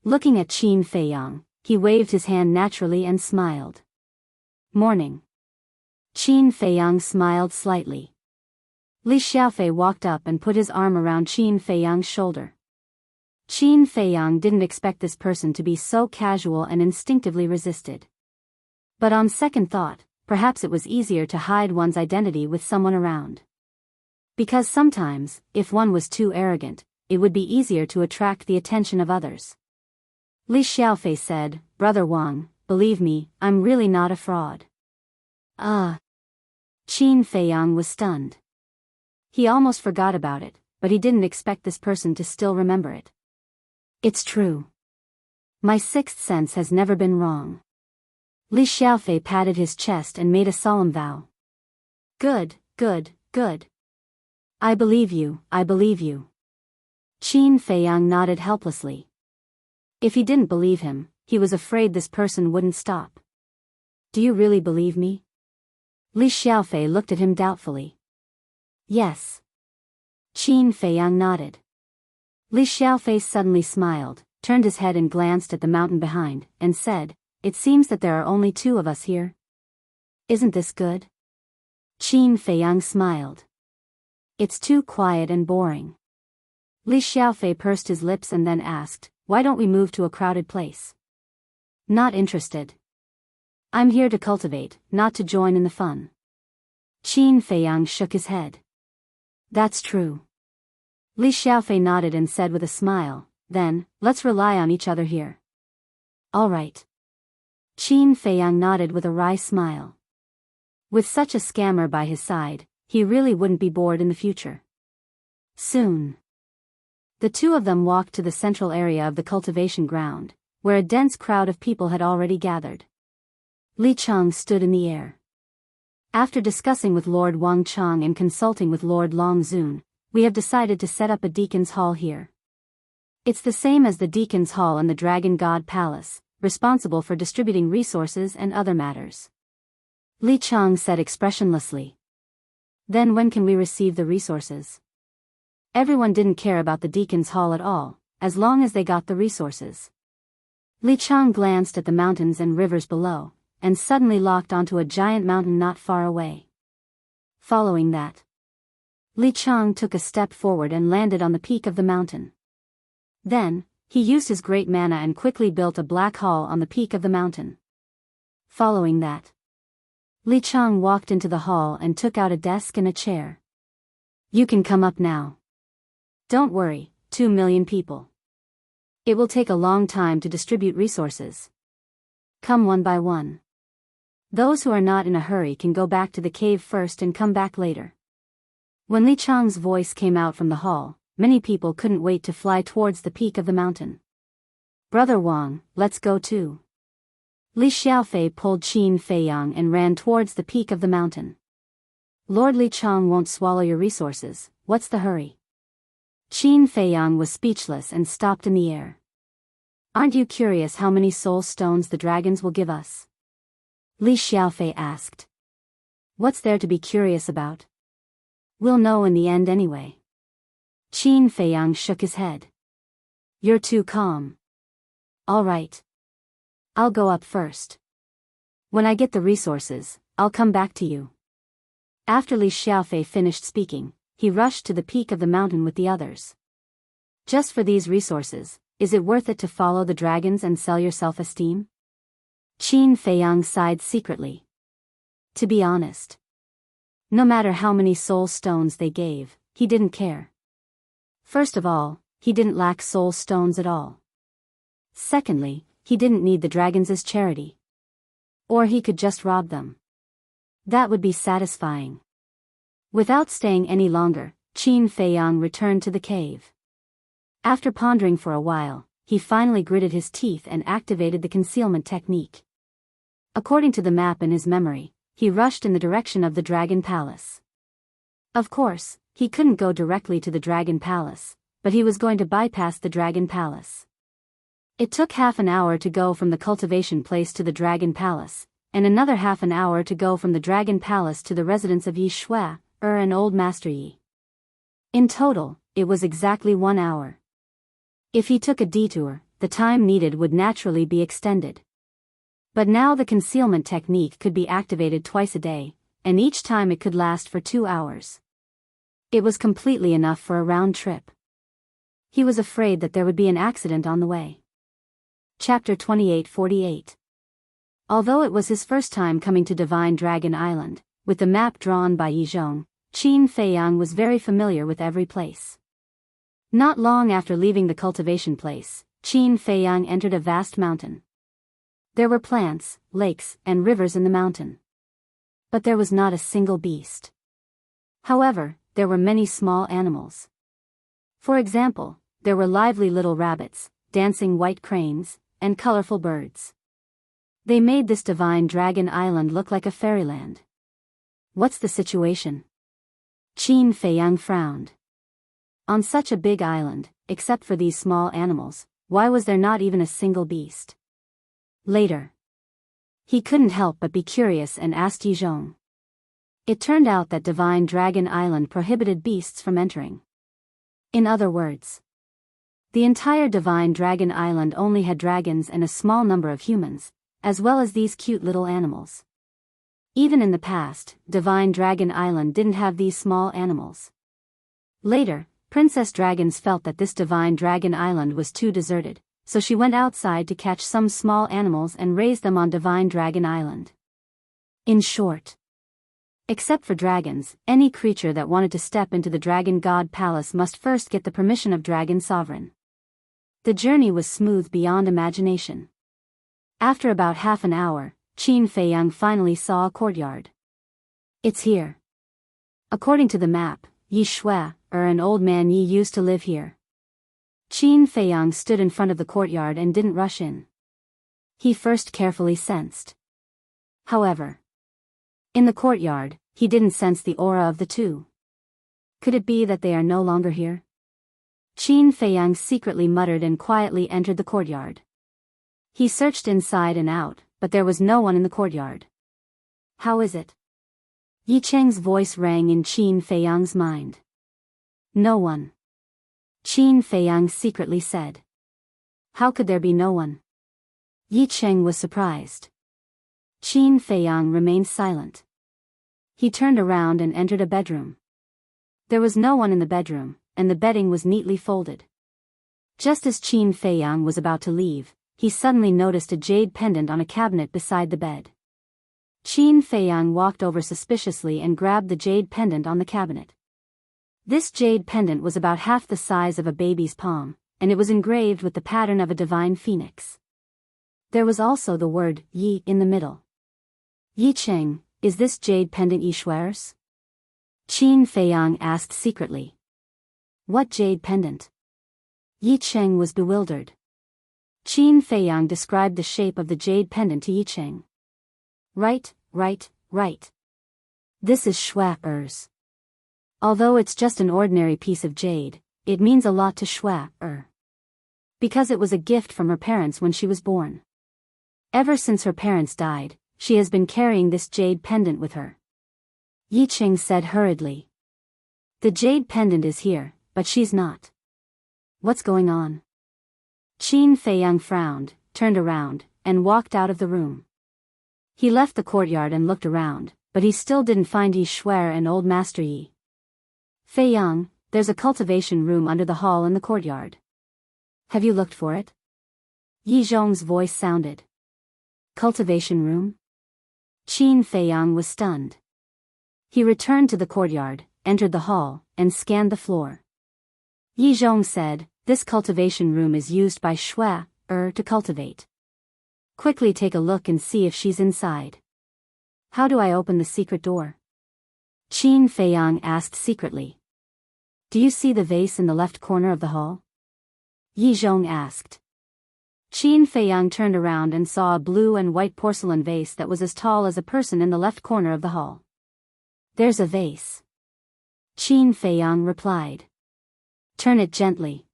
Looking at Qin Feiyang, he waved his hand naturally and smiled. Morning. Qin Feiyang smiled slightly. Li Xiaofei walked up and put his arm around Qin Feiyang's shoulder. Qin Feiyang didn't expect this person to be so casual and instinctively resisted. But on second thought, perhaps it was easier to hide one's identity with someone around. Because sometimes, if one was too arrogant, it would be easier to attract the attention of others. Li Xiaofei said, Brother Wang, believe me, I'm really not a fraud. Qin Feiyang was stunned. He almost forgot about it, but he didn't expect this person to still remember it. It's true. My sixth sense has never been wrong. Li Xiaofei patted his chest and made a solemn vow. Good, good, good. I believe you, I believe you. Qin Feiyang nodded helplessly. If he didn't believe him, he was afraid this person wouldn't stop. Do you really believe me? Li Xiaofei looked at him doubtfully. Yes. Qin Feiyang nodded. Li Xiaofei suddenly smiled, turned his head and glanced at the mountain behind, and said, It seems that there are only two of us here. Isn't this good? Qin Feiyang smiled. It's too quiet and boring. Li Xiaofei pursed his lips and then asked, Why don't we move to a crowded place? Not interested. I'm here to cultivate, not to join in the fun. Qin Feiyang shook his head. That's true. Li Xiaofei nodded and said with a smile, Then, let's rely on each other here. All right. Qin Feiyang nodded with a wry smile. With such a scammer by his side, he really wouldn't be bored in the future. Soon. The two of them walked to the central area of the cultivation ground, where a dense crowd of people had already gathered. Li Chang stood in the air. After discussing with Lord Wang Chang and consulting with Lord Long Zun, we have decided to set up a Deacon's Hall here. It's the same as the Deacon's Hall in the Dragon God Palace, responsible for distributing resources and other matters. Li Chang said expressionlessly. Then when can we receive the resources? Everyone didn't care about the Deacon's Hall at all, as long as they got the resources. Li Chang glanced at the mountains and rivers below, and suddenly locked onto a giant mountain not far away. Following that, Li Chang took a step forward and landed on the peak of the mountain. Then, he used his great mana and quickly built a black hall on the peak of the mountain. Following that, Li Chang walked into the hall and took out a desk and a chair. You can come up now. Don't worry, 2 million people. It will take a long time to distribute resources. Come one by one. Those who are not in a hurry can go back to the cave first and come back later. When Li Chang's voice came out from the hall, many people couldn't wait to fly towards the peak of the mountain. Brother Wang, let's go too. Li Xiaofei pulled Qin Feiyang and ran towards the peak of the mountain. Lord Li Chang won't swallow your resources, what's the hurry? Qin Feiyang was speechless and stopped in the air. Aren't you curious how many soul stones the dragons will give us? Li Xiaofei asked. What's there to be curious about? We'll know in the end anyway. Qin Feiyang shook his head. You're too calm. All right. I'll go up first. When I get the resources, I'll come back to you. After Li Xiaofei finished speaking, he rushed to the peak of the mountain with the others. Just for these resources, is it worth it to follow the dragons and sell your self-esteem? Qin Feiyang sighed secretly. To be honest, no matter how many soul stones they gave, he didn't care. First of all, he didn't lack soul stones at all. Secondly, he didn't need the dragons as charity. Or he could just rob them. That would be satisfying. Without staying any longer, Qin Feiyang returned to the cave. After pondering for a while, he finally gritted his teeth and activated the concealment technique. According to the map in his memory, he rushed in the direction of the Dragon Palace. Of course, he couldn't go directly to the Dragon Palace, but he was going to bypass the Dragon Palace. It took half an hour to go from the cultivation place to the Dragon Palace, and another half an hour to go from the Dragon Palace to the residence of Yi Shui, and Old Master Yi. In total, it was exactly 1 hour. If he took a detour, the time needed would naturally be extended. But now the concealment technique could be activated twice a day, and each time it could last for 2 hours. It was completely enough for a round trip. He was afraid that there would be an accident on the way. Chapter 28:48. Although it was his first time coming to Divine Dragon Island, with the map drawn by Yi Zhong, Qin Feiyang was very familiar with every place. Not long after leaving the cultivation place, Qin Feiyang entered a vast mountain. There were plants, lakes, and rivers in the mountain. But there was not a single beast. However, there were many small animals. For example, there were lively little rabbits, dancing white cranes, and colorful birds. They made this Divine Dragon Island look like a fairyland. What's the situation? Qin Feiyang frowned. On such a big island, except for these small animals, why was there not even a single beast? Later, he couldn't help but be curious and asked Yi Zhong. It turned out that Divine Dragon Island prohibited beasts from entering. In other words, the entire Divine Dragon Island only had dragons and a small number of humans, as well as these cute little animals. Even in the past, Divine Dragon Island didn't have these small animals. Later, Princess Dragons felt that this Divine Dragon Island was too deserted, so she went outside to catch some small animals and raise them on Divine Dragon Island. In short, except for dragons, any creature that wanted to step into the Dragon God Palace must first get the permission of Dragon Sovereign. The journey was smooth beyond imagination. After about half an hour, Qin Feiyang finally saw a courtyard. It's here. According to the map, Yi Shui, an old man Yi used to live here. Qin Feiyang stood in front of the courtyard and didn't rush in. He first carefully sensed. However, in the courtyard, he didn't sense the aura of the two. Could it be that they are no longer here? Qin Feiyang secretly muttered and quietly entered the courtyard. He searched inside and out, but there was no one in the courtyard. How is it? Yi Cheng's voice rang in Qin Feiyang's mind. No one. Qin Feiyang secretly said. How could there be no one? Yi Cheng was surprised. Qin Feiyang remained silent. He turned around and entered a bedroom. There was no one in the bedroom, and the bedding was neatly folded. Just as Qin Feiyang was about to leave, he suddenly noticed a jade pendant on a cabinet beside the bed. Qin Feiyang walked over suspiciously and grabbed the jade pendant on the cabinet. This jade pendant was about half the size of a baby's palm, and it was engraved with the pattern of a divine phoenix. There was also the word Yi in the middle. Yi Cheng, is this jade pendant Yi Shuer's? Qin Feiyang asked secretly. What jade pendant? Yi Cheng was bewildered. Qin Feiyang described the shape of the jade pendant to Yi Cheng. Right. This is Shuer's. Although it's just an ordinary piece of jade, it means a lot to Shuer. Because it was a gift from her parents when she was born. Ever since her parents died, she has been carrying this jade pendant with her. Yi Cheng said hurriedly. The jade pendant is here, but she's not. What's going on? Qin Feiyang frowned, turned around, and walked out of the room. He left the courtyard and looked around, but he still didn't find Yi Shuer and Old Master Yi. Feiyang, there's a cultivation room under the hall in the courtyard. Have you looked for it? Yi Zhong's voice sounded. Cultivation room? Qin Feiyang was stunned. He returned to the courtyard, entered the hall, and scanned the floor. Yi Zhong said, this cultivation room is used by Shuer to cultivate. Quickly take a look and see if she's inside. How do I open the secret door? Qin Feiyang asked secretly. Do you see the vase in the left corner of the hall? Yi Zhong asked. Qin Feiyang turned around and saw a blue and white porcelain vase that was as tall as a person in the left corner of the hall. There's a vase. Qin Feiyang replied. Turn it gently.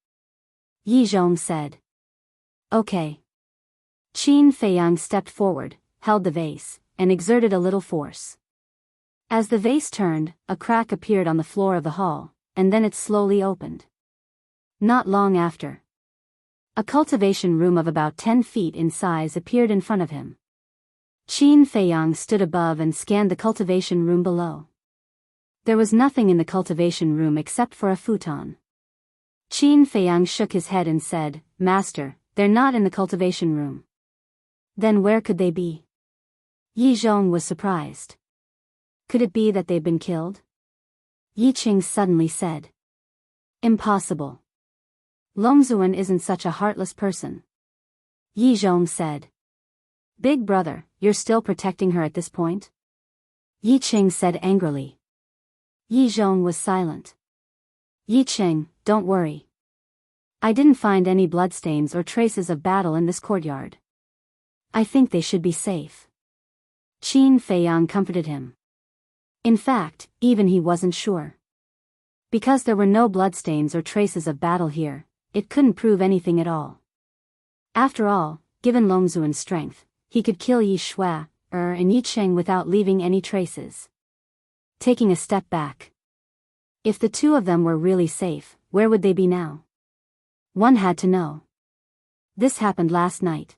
Yi Zhong said. Okay. Qin Feiyang stepped forward, held the vase, and exerted a little force. As the vase turned, a crack appeared on the floor of the hall, and then it slowly opened. Not long after, a cultivation room of about 10 feet in size appeared in front of him. Qin Feiyang stood above and scanned the cultivation room below. There was nothing in the cultivation room except for a futon. Qin Feiyang shook his head and said, Master, they're not in the cultivation room. Then where could they be? Yi Zhong was surprised. Could it be that they've been killed? Yi Cheng suddenly said. Impossible. Longzuan isn't such a heartless person. Yi Zhong said. Big brother, you're still protecting her at this point? Yi Cheng said angrily. Yi Zhong was silent. Yi Cheng, don't worry. I didn't find any bloodstains or traces of battle in this courtyard. I think they should be safe. Qin Feiyang comforted him. In fact, even he wasn't sure. Because there were no bloodstains or traces of battle here, it couldn't prove anything at all. After all, given Longzuan's strength, he could kill Yi Shuer and Yi Cheng without leaving any traces. Taking a step back. If the two of them were really safe, where would they be now? One had to know. This happened last night.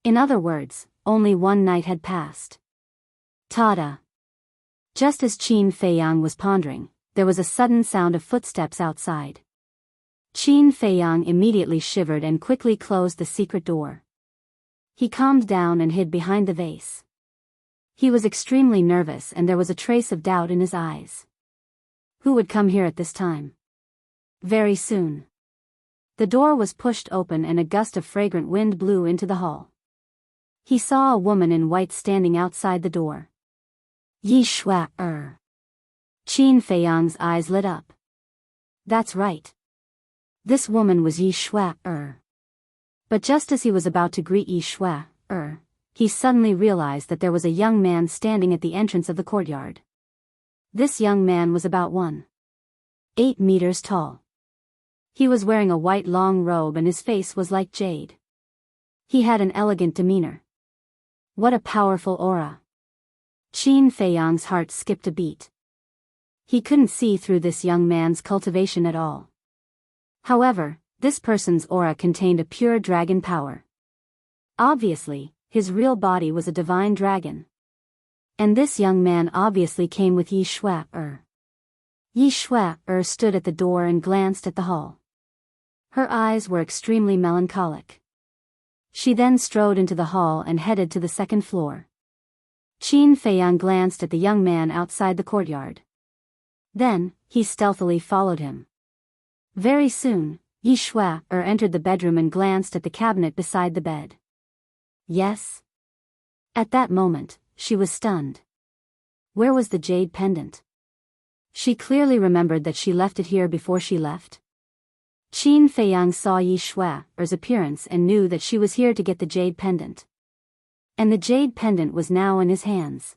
In other words, only one night had passed. Tada! Just as Qin Feiyang was pondering, there was a sudden sound of footsteps outside. Qin Feiyang immediately shivered and quickly closed the secret door. He calmed down and hid behind the vase. He was extremely nervous and there was a trace of doubt in his eyes. Who would come here at this time? Very soon. The door was pushed open and a gust of fragrant wind blew into the hall. He saw a woman in white standing outside the door. Yi Shuer. Qin Feiyang's eyes lit up. That's right. This woman was Yi Shuer. But just as he was about to greet Yi Shuer, he suddenly realized that there was a young man standing at the entrance of the courtyard. This young man was about 1.8 meters tall. He was wearing a white long robe and his face was like jade. He had an elegant demeanor. What a powerful aura. Qin Feiyang's heart skipped a beat. He couldn't see through this young man's cultivation at all. However, this person's aura contained a pure dragon power. Obviously, his real body was a divine dragon. And this young man obviously came with Yi Shui. Yi Shui stood at the door and glanced at the hall. Her eyes were extremely melancholic. She then strode into the hall and headed to the second floor. Qin Feiyang glanced at the young man outside the courtyard. Then, he stealthily followed him. Very soon, Yi Shui entered the bedroom and glanced at the cabinet beside the bed. Yes? At that moment, she was stunned. Where was the jade pendant? She clearly remembered that she left it here before she left. Qin Feiyang saw Yi Shui's appearance and knew that she was here to get the jade pendant. And the jade pendant was now in his hands.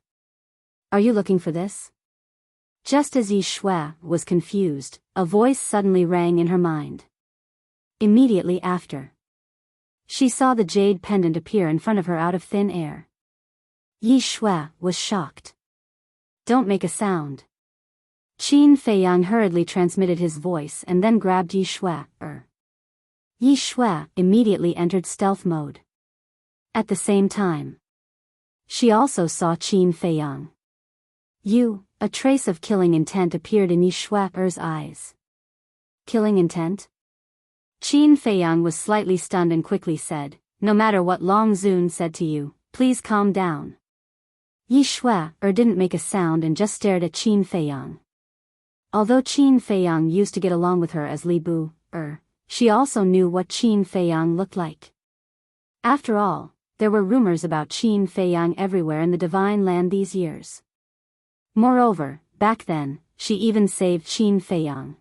Are you looking for this? Just as Yi Shui was confused, a voice suddenly rang in her mind. Immediately after, she saw the jade pendant appear in front of her out of thin air. Yi Shui was shocked. Don't make a sound. Qin Feiyang hurriedly transmitted his voice and then grabbed Yi Shui. Yi Shui immediately entered stealth mode. At the same time, she also saw Qin Feiyang. A trace of killing intent appeared in Yi Shui's eyes. Killing intent? Qin Feiyang was slightly stunned and quickly said, no matter what Long Zun said to you, please calm down. Yi Shui didn't make a sound and just stared at Qin Feiyang. Although Qin Feiyang used to get along with her as Li Bu, she also knew what Qin Feiyang looked like. After all, there were rumors about Qin Feiyang everywhere in the Divine Land these years. Moreover, back then, she even saved Qin Feiyang.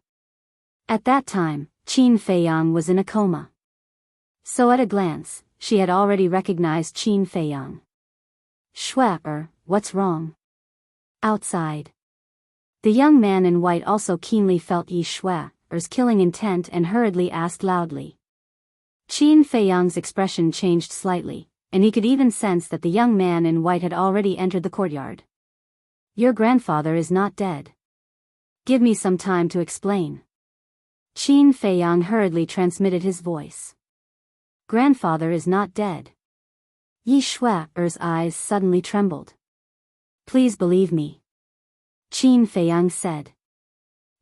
At that time, Qin Feiyang was in a coma. So at a glance, she had already recognized Qin Feiyang. Shui, what's wrong? Outside. The young man in white also keenly felt Yi Shui's killing intent and hurriedly asked loudly. Qin Feiyang's expression changed slightly, and he could even sense that the young man in white had already entered the courtyard. Your grandfather is not dead. Give me some time to explain. Qin Feiyang hurriedly transmitted his voice. Grandfather is not dead. Yi Shui's eyes suddenly trembled. Please believe me. Qin Feiyang said.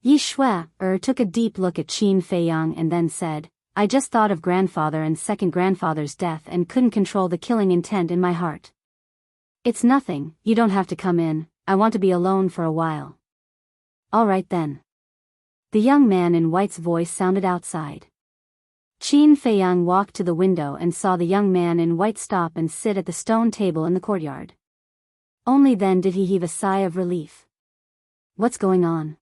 Yi Shui took a deep look at Qin Feiyang and then said, I just thought of grandfather and second grandfather's death and couldn't control the killing intent in my heart. It's nothing, you don't have to come in, I want to be alone for a while. All right then. The young man in white's voice sounded outside. Qin Feiyang walked to the window and saw the young man in white stop and sit at the stone table in the courtyard. Only then did he heave a sigh of relief. What's going on?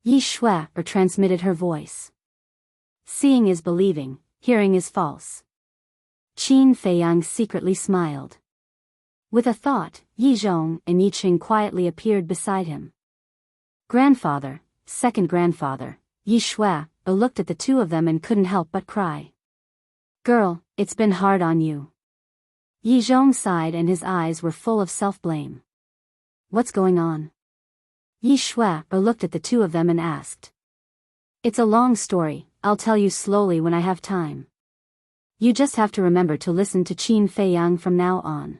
Yi Shui transmitted her voice. Seeing is believing, hearing is false. Qin Feiyang secretly smiled. With a thought, Yi Zhong and Yi Qing quietly appeared beside him. Grandfather, second grandfather, Yi Shui looked at the two of them and couldn't help but cry. Girl, it's been hard on you. Yi Zhong sighed and his eyes were full of self-blame. What's going on? Yi Shui looked at the two of them and asked. It's a long story, I'll tell you slowly when I have time. You just have to remember to listen to Qin Feiyang from now on.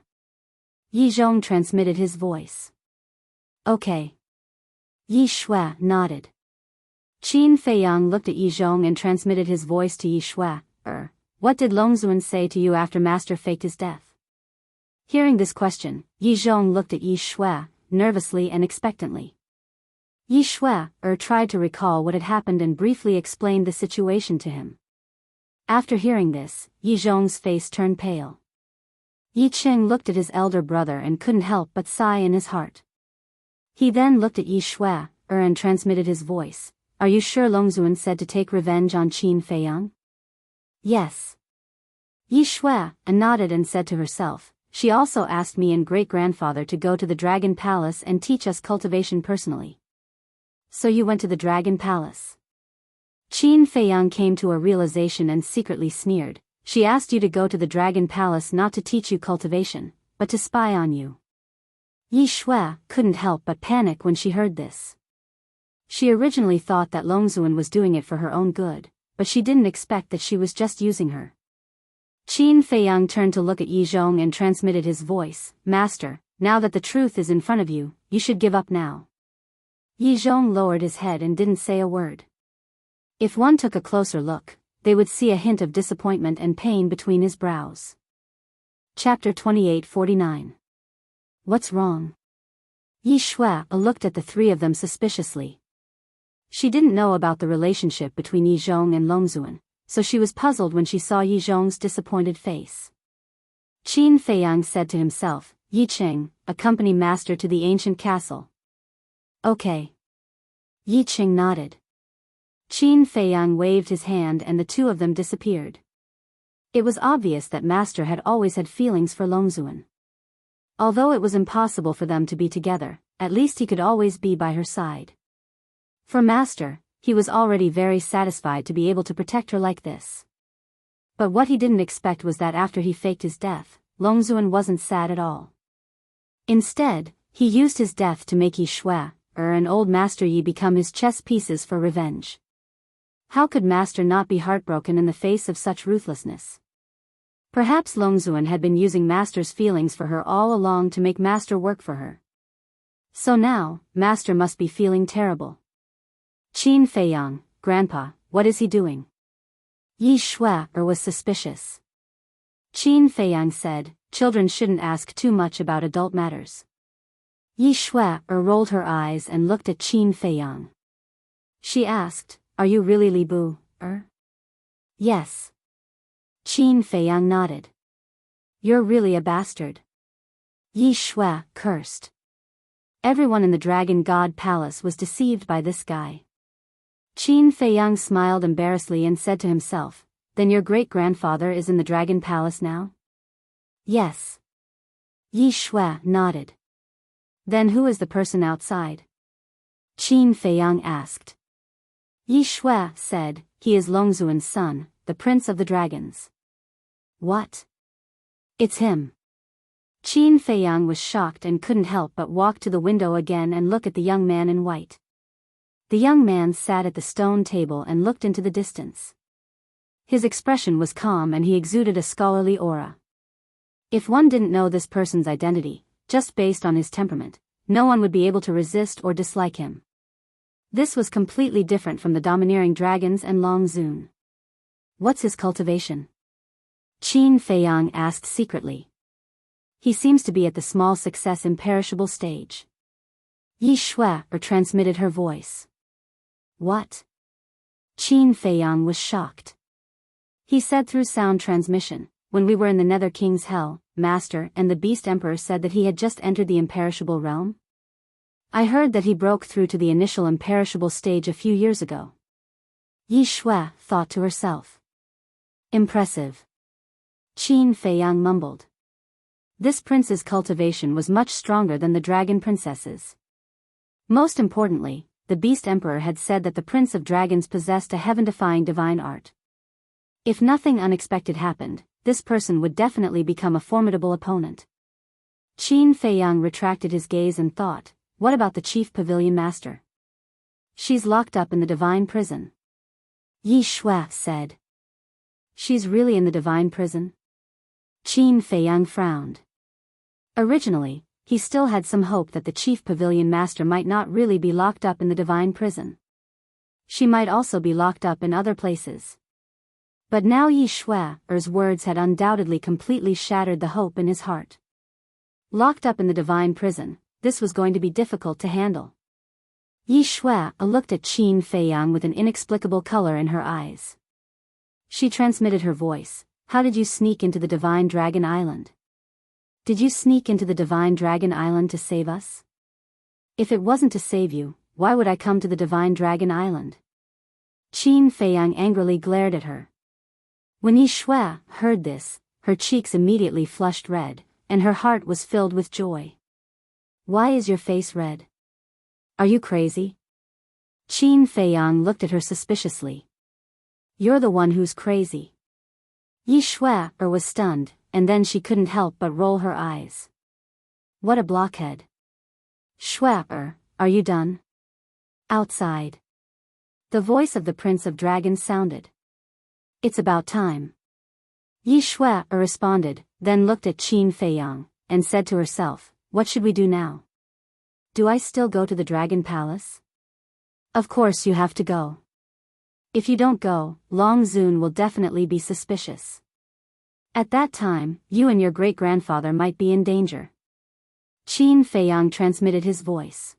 Yi Zhong transmitted his voice. Okay. Yi Shui nodded. Qin Feiyang looked at Yi Zhong and transmitted his voice to Yi Shui. What did Longzuan say to you after Master faked his death? Hearing this question, Yi Zhong looked at Yi Shui, nervously and expectantly. Yi Shui tried to recall what had happened and briefly explained the situation to him. After hearing this, Yi Zhong's face turned pale. Yi Qing looked at his elder brother and couldn't help but sigh in his heart. He then looked at Yi Shui and transmitted his voice. Are you sure Longzuan said to take revenge on Qin Feiyang? Yes. Yi Shui nodded and said to herself, she also asked me and great-grandfather to go to the Dragon Palace and teach us cultivation personally. So you went to the Dragon Palace? Qin Feiyang came to a realization and secretly sneered. She asked you to go to the Dragon Palace not to teach you cultivation, but to spy on you. Yi Shui couldn't help but panic when she heard this. She originally thought that Longzuan was doing it for her own good, but she didn't expect that she was just using her. Qin Feiyang turned to look at Yi Zhong and transmitted his voice. Master, now that the truth is in front of you, you should give up now. Yi Zhong lowered his head and didn't say a word. If one took a closer look, they would see a hint of disappointment and pain between his brows. Chapter 28:49. What's wrong? Yi Shui looked at the three of them suspiciously. She didn't know about the relationship between Yi Zhong and Longzuan, so she was puzzled when she saw Yi Zhong's disappointed face. Qin Feiyang said to himself, Yi Qing, accompany master to the ancient castle. Okay. Yi Qing nodded. Qin Feiyang waved his hand and the two of them disappeared. It was obvious that master had always had feelings for Longzuan. Although it was impossible for them to be together, at least he could always be by her side. For master, he was already very satisfied to be able to protect her like this. But what he didn't expect was that after he faked his death, Longzuan wasn't sad at all. Instead, he used his death to make Yi Shui, and old Master Yi become his chess pieces for revenge. How could master not be heartbroken in the face of such ruthlessness? Perhaps Longzuan had been using master's feelings for her all along to make master work for her. So now, master must be feeling terrible. Qin Feiyang, Grandpa, what is he doing? Yi Shui was suspicious. Qin Feiyang said, children shouldn't ask too much about adult matters. Yi Shui rolled her eyes and looked at Qin Feiyang. She asked, are you really Li Bu? Yes. Qin Feiyang nodded. You're really a bastard. Yi Shui cursed. Everyone in the Dragon God Palace was deceived by this guy. Qin Feiyang smiled embarrassedly and said to himself, then your great-grandfather is in the Dragon Palace now? Yes. Yi Shui nodded. Then who is the person outside? Qin Feiyang asked. Yi Shui said, he is Longzuan's son, the Prince of the Dragons. What? It's him. Qin Feiyang was shocked and couldn't help but walk to the window again and look at the young man in white. The young man sat at the stone table and looked into the distance. His expression was calm and he exuded a scholarly aura. If one didn't know this person's identity, just based on his temperament, no one would be able to resist or dislike him. This was completely different from the domineering dragons and Longzuan. What's his cultivation? Qin Feiyang asked secretly. He seems to be at the small success imperishable stage. Yi Shui transmitted her voice. What? Qin Feiyang was shocked. He said through sound transmission, when we were in the Nether King's Hell, Master and the Beast Emperor said that he had just entered the imperishable realm. I heard that he broke through to the initial imperishable stage a few years ago. Yi Shui thought to herself. Impressive. Qin Feiyang mumbled. This prince's cultivation was much stronger than the dragon princess's. Most importantly, the Beast Emperor had said that the Prince of Dragons possessed a heaven-defying divine art. If nothing unexpected happened, this person would definitely become a formidable opponent. Qin Feiyang retracted his gaze and thought, what about the Chief Pavilion Master? She's locked up in the divine prison. Yi Shui said. She's really in the divine prison? Qin Feiyang frowned. Originally, he still had some hope that the Chief Pavilion Master might not really be locked up in the divine prison. She might also be locked up in other places. But now Yi Shui's words had undoubtedly completely shattered the hope in his heart. Locked up in the divine prison, this was going to be difficult to handle. Yi Shui looked at Qin Feiyang with an inexplicable color in her eyes. She transmitted her voice. How did you sneak into the Divine Dragon Island? Did you sneak into the Divine Dragon Island to save us? If it wasn't to save you, why would I come to the Divine Dragon Island? Qin Feiyang angrily glared at her. When Yi Shui heard this, her cheeks immediately flushed red, and her heart was filled with joy. Why is your face red? Are you crazy? Qin Feiyang looked at her suspiciously. You're the one who's crazy. Yi Shui was stunned, and then she couldn't help but roll her eyes. What a blockhead. Shui, are you done? Outside. The voice of the Prince of Dragons sounded. It's about time. Yi Shui responded, then looked at Qin Feiyang, and said to herself, what should we do now? Do I still go to the Dragon Palace? Of course you have to go. If you don't go, Long Zun will definitely be suspicious. At that time, you and your great-grandfather might be in danger. Qin Feiyang transmitted his voice.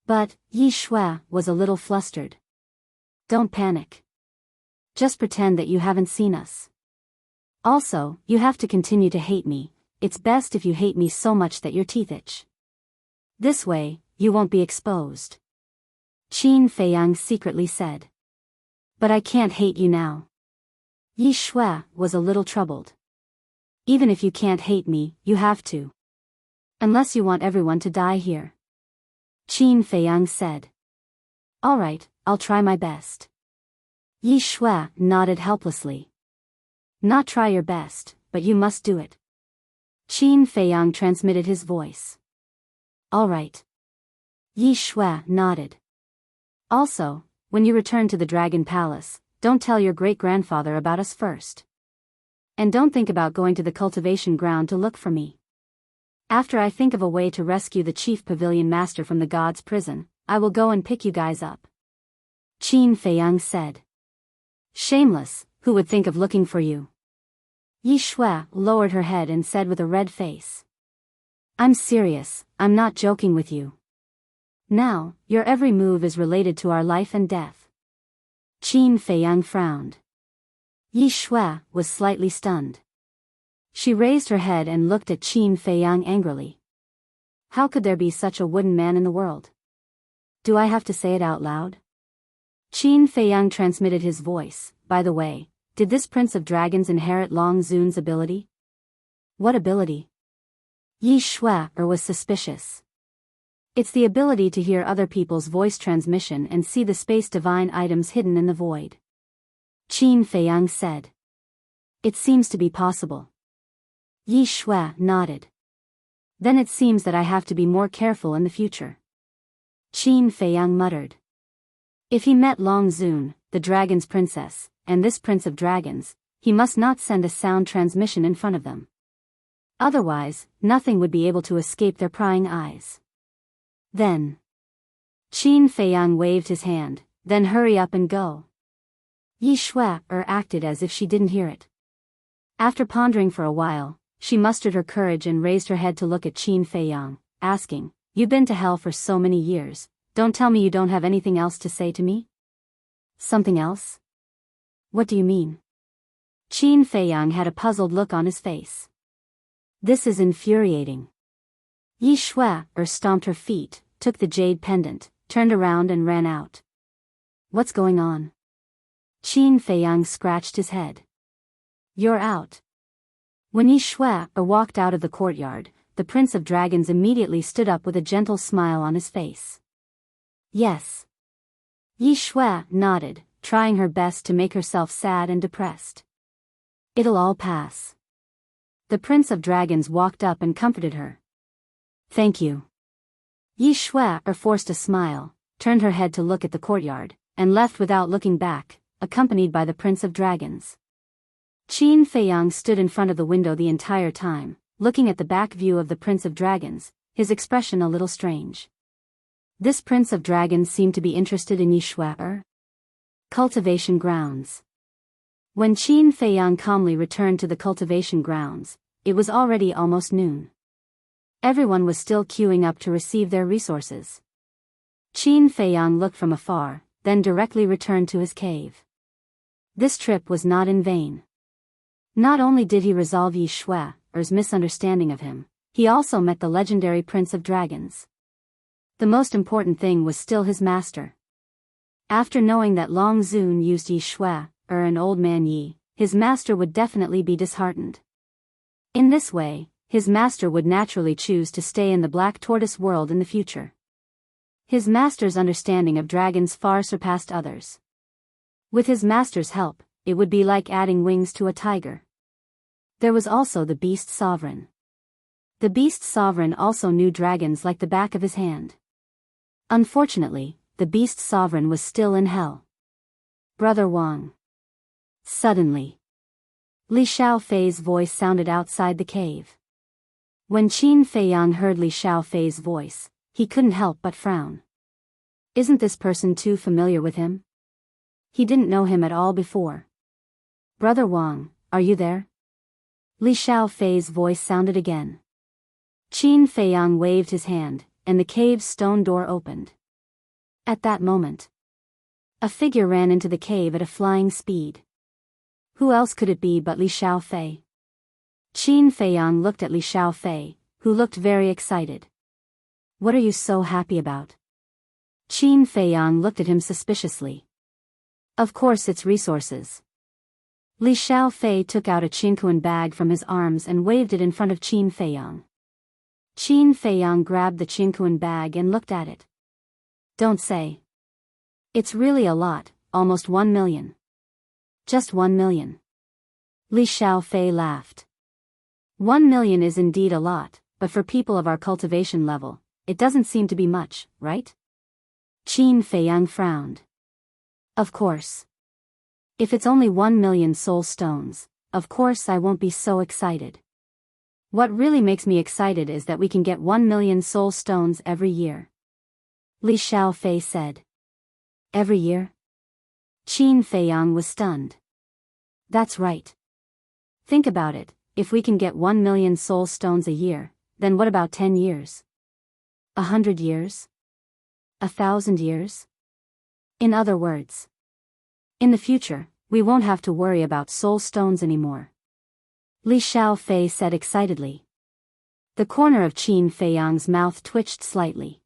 But, Yi Shui was a little flustered. Don't panic. Just pretend that you haven't seen us. Also, you have to continue to hate me. It's best if you hate me so much that your teeth itch. This way, you won't be exposed. Qin Feiyang secretly said. But I can't hate you now. Yi Shui was a little troubled. Even if you can't hate me, you have to. Unless you want everyone to die here. Qin Feiyang said. All right, I'll try my best. Yi Shui nodded helplessly. Not try your best, but you must do it. Qin Feiyang transmitted his voice. All right. Yi Shui nodded. Also, when you return to the Dragon Palace, don't tell your great-grandfather about us first. And don't think about going to the cultivation ground to look for me. After I think of a way to rescue the Chief Pavilion Master from the God's prison, I will go and pick you guys up. Qin Feiyang said. Shameless, who would think of looking for you? Yi Shui lowered her head and said with a red face. I'm serious, I'm not joking with you. Now, your every move is related to our life and death. Qin Feiyang frowned. Yi Shui was slightly stunned. She raised her head and looked at Qin Feiyang angrily. How could there be such a wooden man in the world? Do I have to say it out loud? Qin Feiyang transmitted his voice. By the way, did this Prince of Dragons inherit Long Zun's ability? What ability? Yi Shui was suspicious. It's the ability to hear other people's voice transmission and see the space divine items hidden in the void. Qin Feiyang said. It seems to be possible. Yi Shui nodded. Then it seems that I have to be more careful in the future. Qin Feiyang muttered. If he met Long Zun, the dragon's princess, and this Prince of Dragons, he must not send a sound transmission in front of them. Otherwise, nothing would be able to escape their prying eyes. Then. Qin Feiyang waved his hand, then hurry up and go. Yi Shui acted as if she didn't hear it. After pondering for a while, she mustered her courage and raised her head to look at Qin Feiyang, asking, You've been to hell for so many years, don't tell me you don't have anything else to say to me? Something else? What do you mean? Qin Feiyang had a puzzled look on his face. This is infuriating. Yi Shui stomped her feet, took the jade pendant, turned around and ran out. What's going on? Qin Feiyang scratched his head. You're out. When Yi Shui walked out of the courtyard, the Prince of Dragons immediately stood up with a gentle smile on his face. Yes. Yi Shui nodded, trying her best to make herself sad and depressed. It'll all pass. The Prince of Dragons walked up and comforted her. Thank you. Yi Shui forced a smile, turned her head to look at the courtyard, and left without looking back, accompanied by the Prince of Dragons. Qin Feiyang stood in front of the window the entire time, looking at the back view of the Prince of Dragons, his expression a little strange. This Prince of Dragons seemed to be interested in Yi Shui. Cultivation grounds. When Qin Feiyang calmly returned to the cultivation grounds, it was already almost noon. Everyone was still queuing up to receive their resources. Qin Feiyang looked from afar, then directly returned to his cave. This trip was not in vain. Not only did he resolve Yi Shui's misunderstanding of him, he also met the legendary Prince of Dragons. The most important thing was still his master. After knowing that Long Zun used Yi Shui, an old man Yi, his master would definitely be disheartened. In this way, his master would naturally choose to stay in the black tortoise world in the future. His master's understanding of dragons far surpassed others. With his master's help, it would be like adding wings to a tiger. There was also the beast sovereign. The beast sovereign also knew dragons like the back of his hand. Unfortunately, the beast sovereign was still in hell. Brother Wang. Suddenly, Li Xiaofei's voice sounded outside the cave. When Qin Feiyang heard Li Xiaofei's voice, he couldn't help but frown. Isn't this person too familiar with him? He didn't know him at all before. Brother Wang, are you there? Li Xiaofei's voice sounded again. Qin Feiyang waved his hand, and the cave's stone door opened. At that moment, a figure ran into the cave at a flying speed. Who else could it be but Li Xiaofei? Qin Feiyang looked at Li Xiaofei, who looked very excited. What are you so happy about? Qin Feiyang looked at him suspiciously. Of course it's resources. Li Xiaofei took out a Qinquan bag from his arms and waved it in front of Qin Feiyang. Qin Feiyang grabbed the Qinquan bag and looked at it. Don't say. It's really a lot, almost 1 million. Just 1 million. Li Xiaofei laughed. 1 million is indeed a lot, but for people of our cultivation level, it doesn't seem to be much, right? Qin Feiyang frowned. Of course. If it's only 1 million soul stones, of course I won't be so excited. What really makes me excited is that we can get 1 million soul stones every year. Li Xiaofei said. Every year? Qin Feiyang was stunned. That's right. Think about it, if we can get 1 million soul stones a year, then what about 10 years? 100 years? 1,000 years? In other words, in the future, we won't have to worry about soul stones anymore. Li Xiaofei said excitedly. The corner of Qin Feiyang's mouth twitched slightly.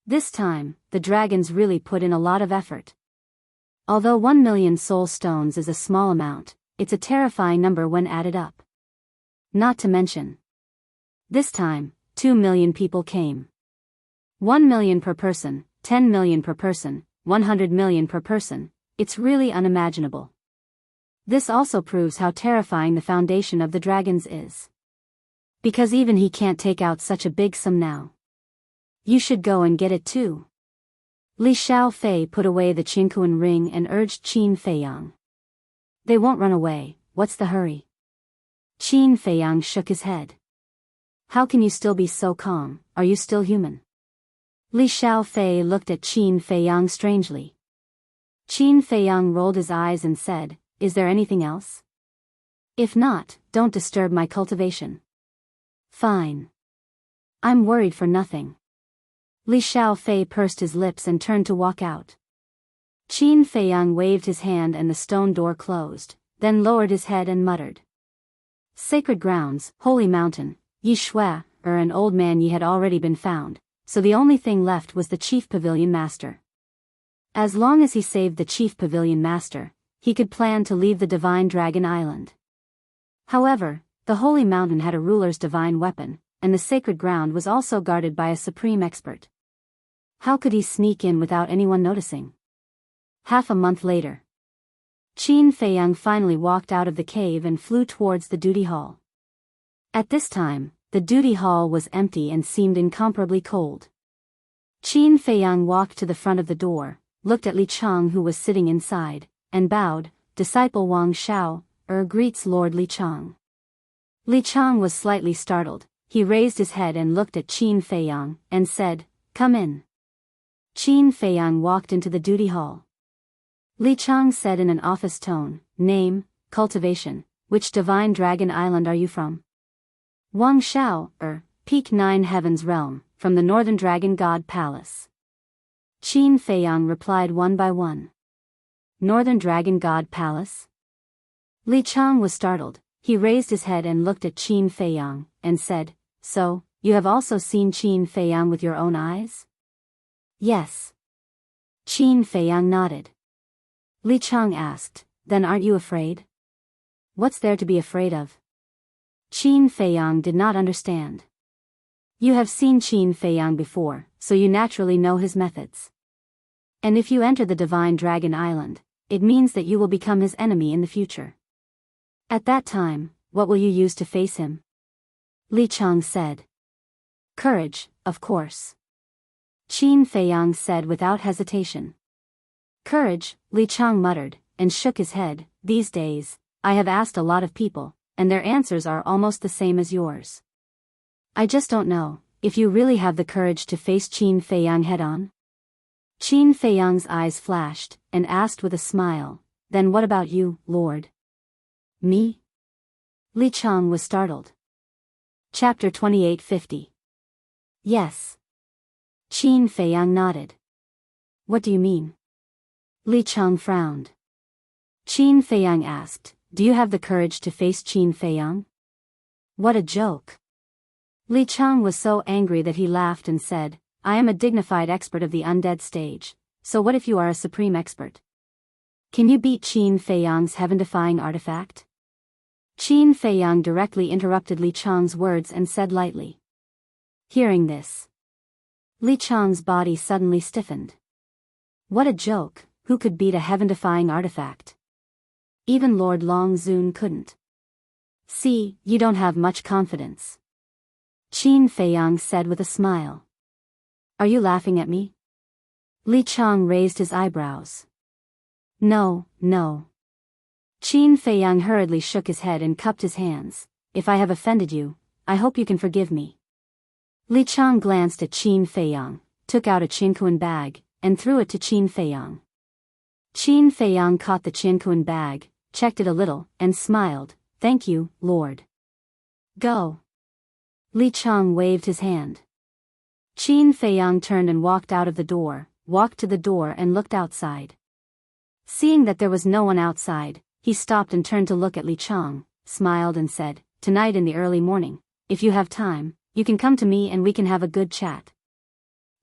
This time, the dragons really put in a lot of effort. Although 1 million soul stones is a small amount, it's a terrifying number when added up. Not to mention, this time, 2 million people came. 1 million per person, 10 million per person, 100 million per person, it's really unimaginable. This also proves how terrifying the foundation of the dragons is. Because even he can't take out such a big sum now. You should go and get it too. Li Xiaofei put away the Qinquan ring and urged Qin Feiyang. They won't run away, what's the hurry? Qin Feiyang shook his head. How can you still be so calm, are you still human? Li Xiaofei looked at Qin Feiyang strangely. Qin Feiyang rolled his eyes and said, Is there anything else? If not, don't disturb my cultivation. Fine. I'm worried for nothing. Li Xiaofei pursed his lips and turned to walk out. Qin Feiyang waved his hand and the stone door closed, then lowered his head and muttered. Sacred grounds, holy mountain, Yi Shui, an old man ye had already been found, so the only thing left was the chief pavilion master. As long as he saved the chief pavilion master, he could plan to leave the divine dragon island. However, the holy mountain had a ruler's divine weapon, and the sacred ground was also guarded by a supreme expert. How could he sneak in without anyone noticing? Half a month later, Qin Feiyang finally walked out of the cave and flew towards the duty hall. At this time, the duty hall was empty and seemed incomparably cold. Qin Feiyang walked to the front of the door, looked at Li Chang who was sitting inside, and bowed. Disciple Wang Shao, greets Lord Li Chang. Li Chang was slightly startled. He raised his head and looked at Qin Feiyang, and said, Come in. Qin Feiyang walked into the duty hall. Li Chang said in an office tone, Name, cultivation, which divine dragon island are you from? Wang Shao, Peak 9 Heavens Realm, from the Northern Dragon God Palace. Qin Feiyang replied one by one. Northern Dragon God Palace? Li Chang was startled. He raised his head and looked at Qin Feiyang, and said, So, you have also seen Qin Feiyang with your own eyes? Yes. Qin Feiyang nodded. Li Chang asked, Then aren't you afraid? What's there to be afraid of? Qin Feiyang did not understand. You have seen Qin Feiyang before, so you naturally know his methods. And if you enter the Divine Dragon Island, it means that you will become his enemy in the future. At that time, what will you use to face him? Li Chang said. Courage, of course. Qin Feiyang said without hesitation. Courage, Li Chang muttered, and shook his head. These days, I have asked a lot of people, and their answers are almost the same as yours. I just don't know if you really have the courage to face Qin Feiyang head-on. Qin Feiyang's eyes flashed, and asked with a smile, Then what about you, Lord? Me? Li Chang was startled. Chapter 2850. Yes. Qin Feiyang nodded. What do you mean? Li Chang frowned. Qin Feiyang asked, Do you have the courage to face Qin Feiyang? What a joke. Li Chang was so angry that he laughed and said, I am a dignified expert of the undead stage, so what if you are a supreme expert? Can you beat Qin Feiyang's heaven-defying artifact? Qin Feiyang directly interrupted Li Chang's words and said lightly. Hearing this, Li Chang's body suddenly stiffened. What a joke, who could beat a heaven-defying artifact? Even Lord Long Zun couldn't. See, you don't have much confidence. Qin Feiyang said with a smile. Are you laughing at me? Li Chang raised his eyebrows. No, no. Qin Feiyang hurriedly shook his head and cupped his hands. If I have offended you, I hope you can forgive me. Li Chang glanced at Qin Feiyang, took out a Qinkuan bag, and threw it to Qin Feiyang. Qin Feiyang caught the Qinkuan bag, checked it a little, and smiled. Thank you, Lord. Go. Li Chang waved his hand. Qin Feiyang turned and walked out of the door, walked to the door and looked outside. Seeing that there was no one outside, he stopped and turned to look at Li Chang, smiled and said, Tonight in the early morning, if you have time, you can come to me and we can have a good chat.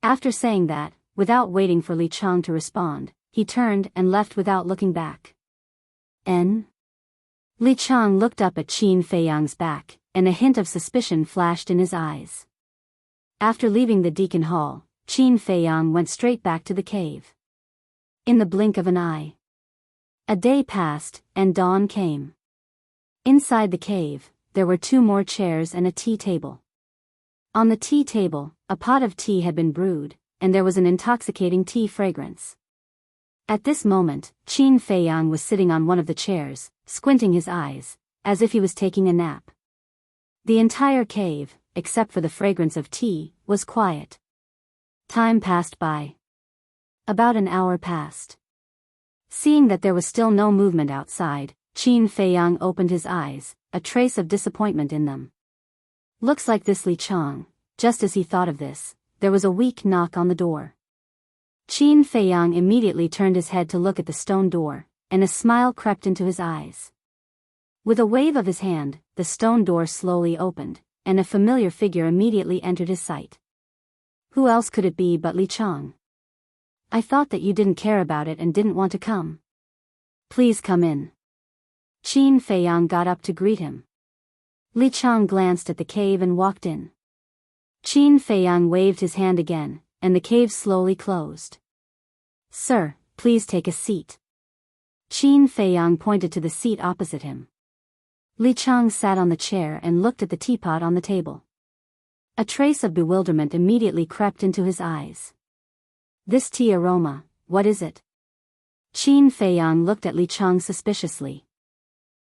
After saying that, without waiting for Li Chang to respond, he turned and left without looking back. Li Chang looked up at Qin Feiyang's back, and a hint of suspicion flashed in his eyes. After leaving the Deacon Hall, Qin Feiyang went straight back to the cave. In the blink of an eye, a day passed, and dawn came. Inside the cave, there were 2 more chairs and a tea table. On the tea table, a pot of tea had been brewed, and there was an intoxicating tea fragrance. At this moment, Qin Feiyang was sitting on one of the chairs, squinting his eyes, as if he was taking a nap. The entire cave, except for the fragrance of tea, was quiet. Time passed by. About an hour passed. Seeing that there was still no movement outside, Qin Feiyang opened his eyes, a trace of disappointment in them. Looks like this Li Chang. Just as he thought of this, there was a weak knock on the door. Qin Feiyang immediately turned his head to look at the stone door, and a smile crept into his eyes. With a wave of his hand, the stone door slowly opened, and a familiar figure immediately entered his sight. Who else could it be but Li Chang? I thought that you didn't care about it and didn't want to come. Please come in. Qin Feiyang got up to greet him. Li Chang glanced at the cave and walked in. Qin Feiyang waved his hand again, and the cave slowly closed. Sir, please take a seat. Qin Feiyang pointed to the seat opposite him. Li Chang sat on the chair and looked at the teapot on the table. A trace of bewilderment immediately crept into his eyes. This tea aroma, what is it? Qin Feiyang looked at Li Chang suspiciously.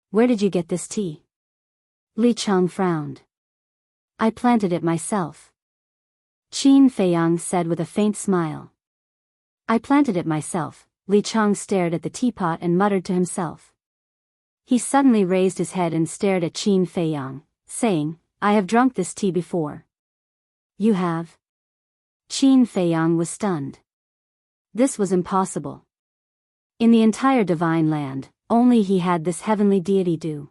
Where did you get this tea? Li Chang frowned. I planted it myself. Qin Feiyang said with a faint smile. I planted it myself. Li Chang stared at the teapot and muttered to himself. He suddenly raised his head and stared at Qin Feiyang, saying, I have drunk this tea before. You have? Qin Feiyang was stunned. This was impossible. In the entire divine land, only he had this heavenly deity do.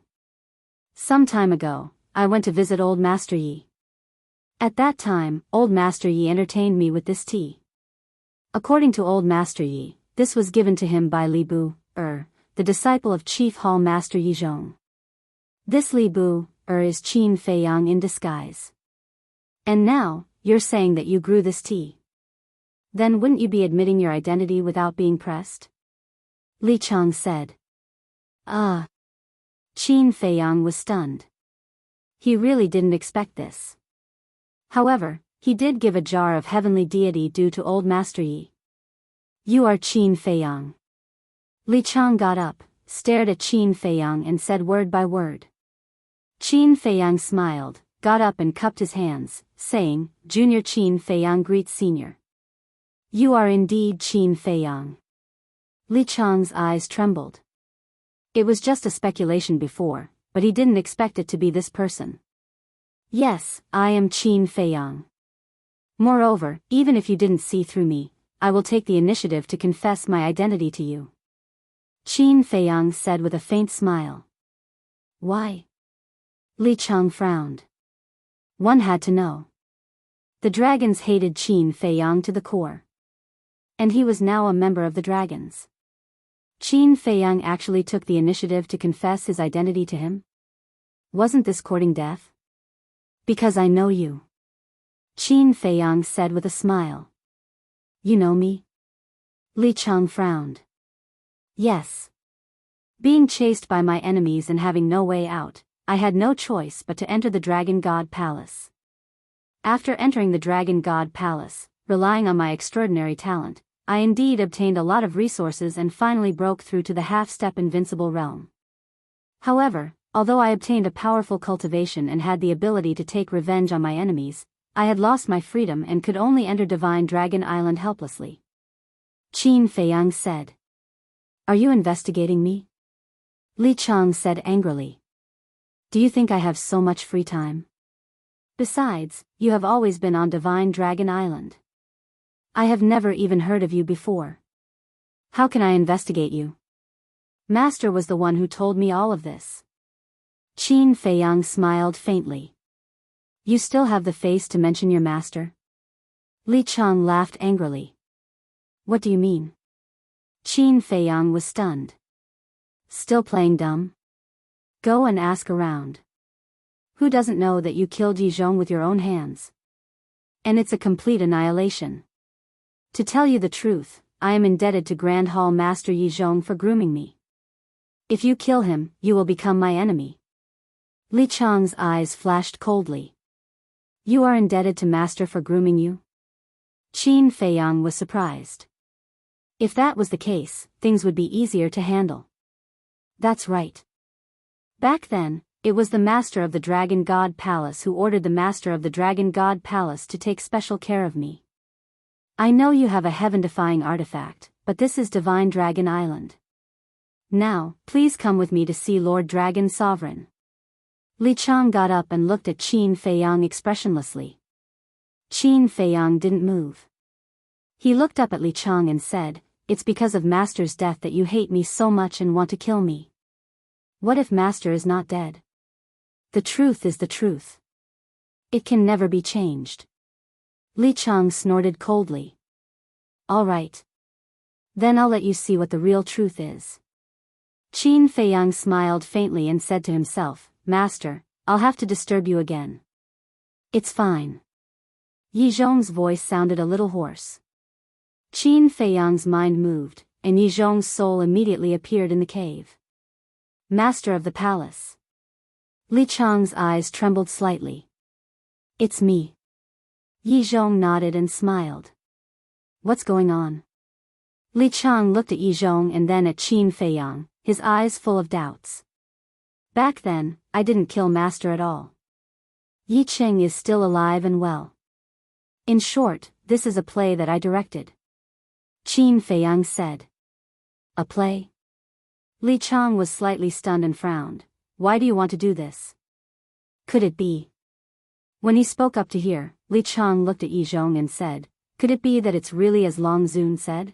Some time ago, I went to visit old Master Yi. At that time, old Master Yi entertained me with this tea. According to old Master Yi, this was given to him by Li Bu, the disciple of Chief Hall Master Yi Zhong. This Li Bu, is Qin Feiyang in disguise. And now, you're saying that you grew this tea. Then wouldn't you be admitting your identity without being pressed? Li Chang said. Qin Feiyang was stunned. He really didn't expect this. However, he did give a jar of heavenly deity due to old Master Yi. You are Qin Feiyang. Li Chang got up, stared at Qin Feiyang and said word by word. Qin Feiyang smiled, got up and cupped his hands, saying, Junior Qin Feiyang greets Senior. You are indeed Qin Feiyang. Li Chang's eyes trembled. It was just a speculation before, but he didn't expect it to be this person. Yes, I am Qin Feiyang. Moreover, even if you didn't see through me, I will take the initiative to confess my identity to you. Qin Feiyang said with a faint smile. Why? Li Chang frowned. One had to know. The dragons hated Qin Feiyang to the core. And he was now a member of the dragons. Qin Feiyang actually took the initiative to confess his identity to him? Wasn't this courting death? Because I know you. Qin Feiyang said with a smile. You know me? Li Chang frowned. Yes. Being chased by my enemies and having no way out, I had no choice but to enter the Dragon God Palace. After entering the Dragon God Palace, relying on my extraordinary talent, I indeed obtained a lot of resources and finally broke through to the half-step invincible realm. However, although I obtained a powerful cultivation and had the ability to take revenge on my enemies, I had lost my freedom and could only enter Divine Dragon Island helplessly. Qin Feiyang said. Are you investigating me? Li Chang said angrily. Do you think I have so much free time? Besides, you have always been on Divine Dragon Island. I have never even heard of you before. How can I investigate you? Master was the one who told me all of this. Qin Feiyang smiled faintly. You still have the face to mention your master? Li Chang laughed angrily. What do you mean? Qin Feiyang was stunned. Still playing dumb? Go and ask around. Who doesn't know that you killed Yi Zhong with your own hands? And it's a complete annihilation. To tell you the truth, I am indebted to Grand Hall Master Yi Zhong for grooming me. If you kill him, you will become my enemy. Li Chang's eyes flashed coldly. You are indebted to Master for grooming you? Qin Feiyang was surprised. If that was the case, things would be easier to handle. That's right. Back then, it was the Master of the Dragon God Palace who ordered the Master of the Dragon God Palace to take special care of me. I know you have a heaven-defying artifact, but this is Divine Dragon Island. Now, please come with me to see Lord Dragon Sovereign. Li Chang got up and looked at Qin Feiyang expressionlessly. Qin Feiyang didn't move. He looked up at Li Chang and said, It's because of Master's death that you hate me so much and want to kill me. What if Master is not dead? The truth is the truth. It can never be changed. Li Chang snorted coldly. All right. Then I'll let you see what the real truth is. Qin Feiyang smiled faintly and said to himself, Master, I'll have to disturb you again. It's fine. Yi Zhong's voice sounded a little hoarse. Qin Feiyang's mind moved, and Yi Zhong's soul immediately appeared in the cave. Master of the palace. Li Chang's eyes trembled slightly. It's me. Yi Zhong nodded and smiled. What's going on? Li Chang looked at Yi Zhong and then at Qin Feiyang, his eyes full of doubts. Back then, I didn't kill Master at all. Yi Cheng is still alive and well. In short, this is a play that I directed. Qin Feiyang said. A play? Li Chang was slightly stunned and frowned. Why do you want to do this? Could it be? When he spoke up to hear, Li Chang looked at Yi Zhong and said, Could it be that it's really as Long Zun said?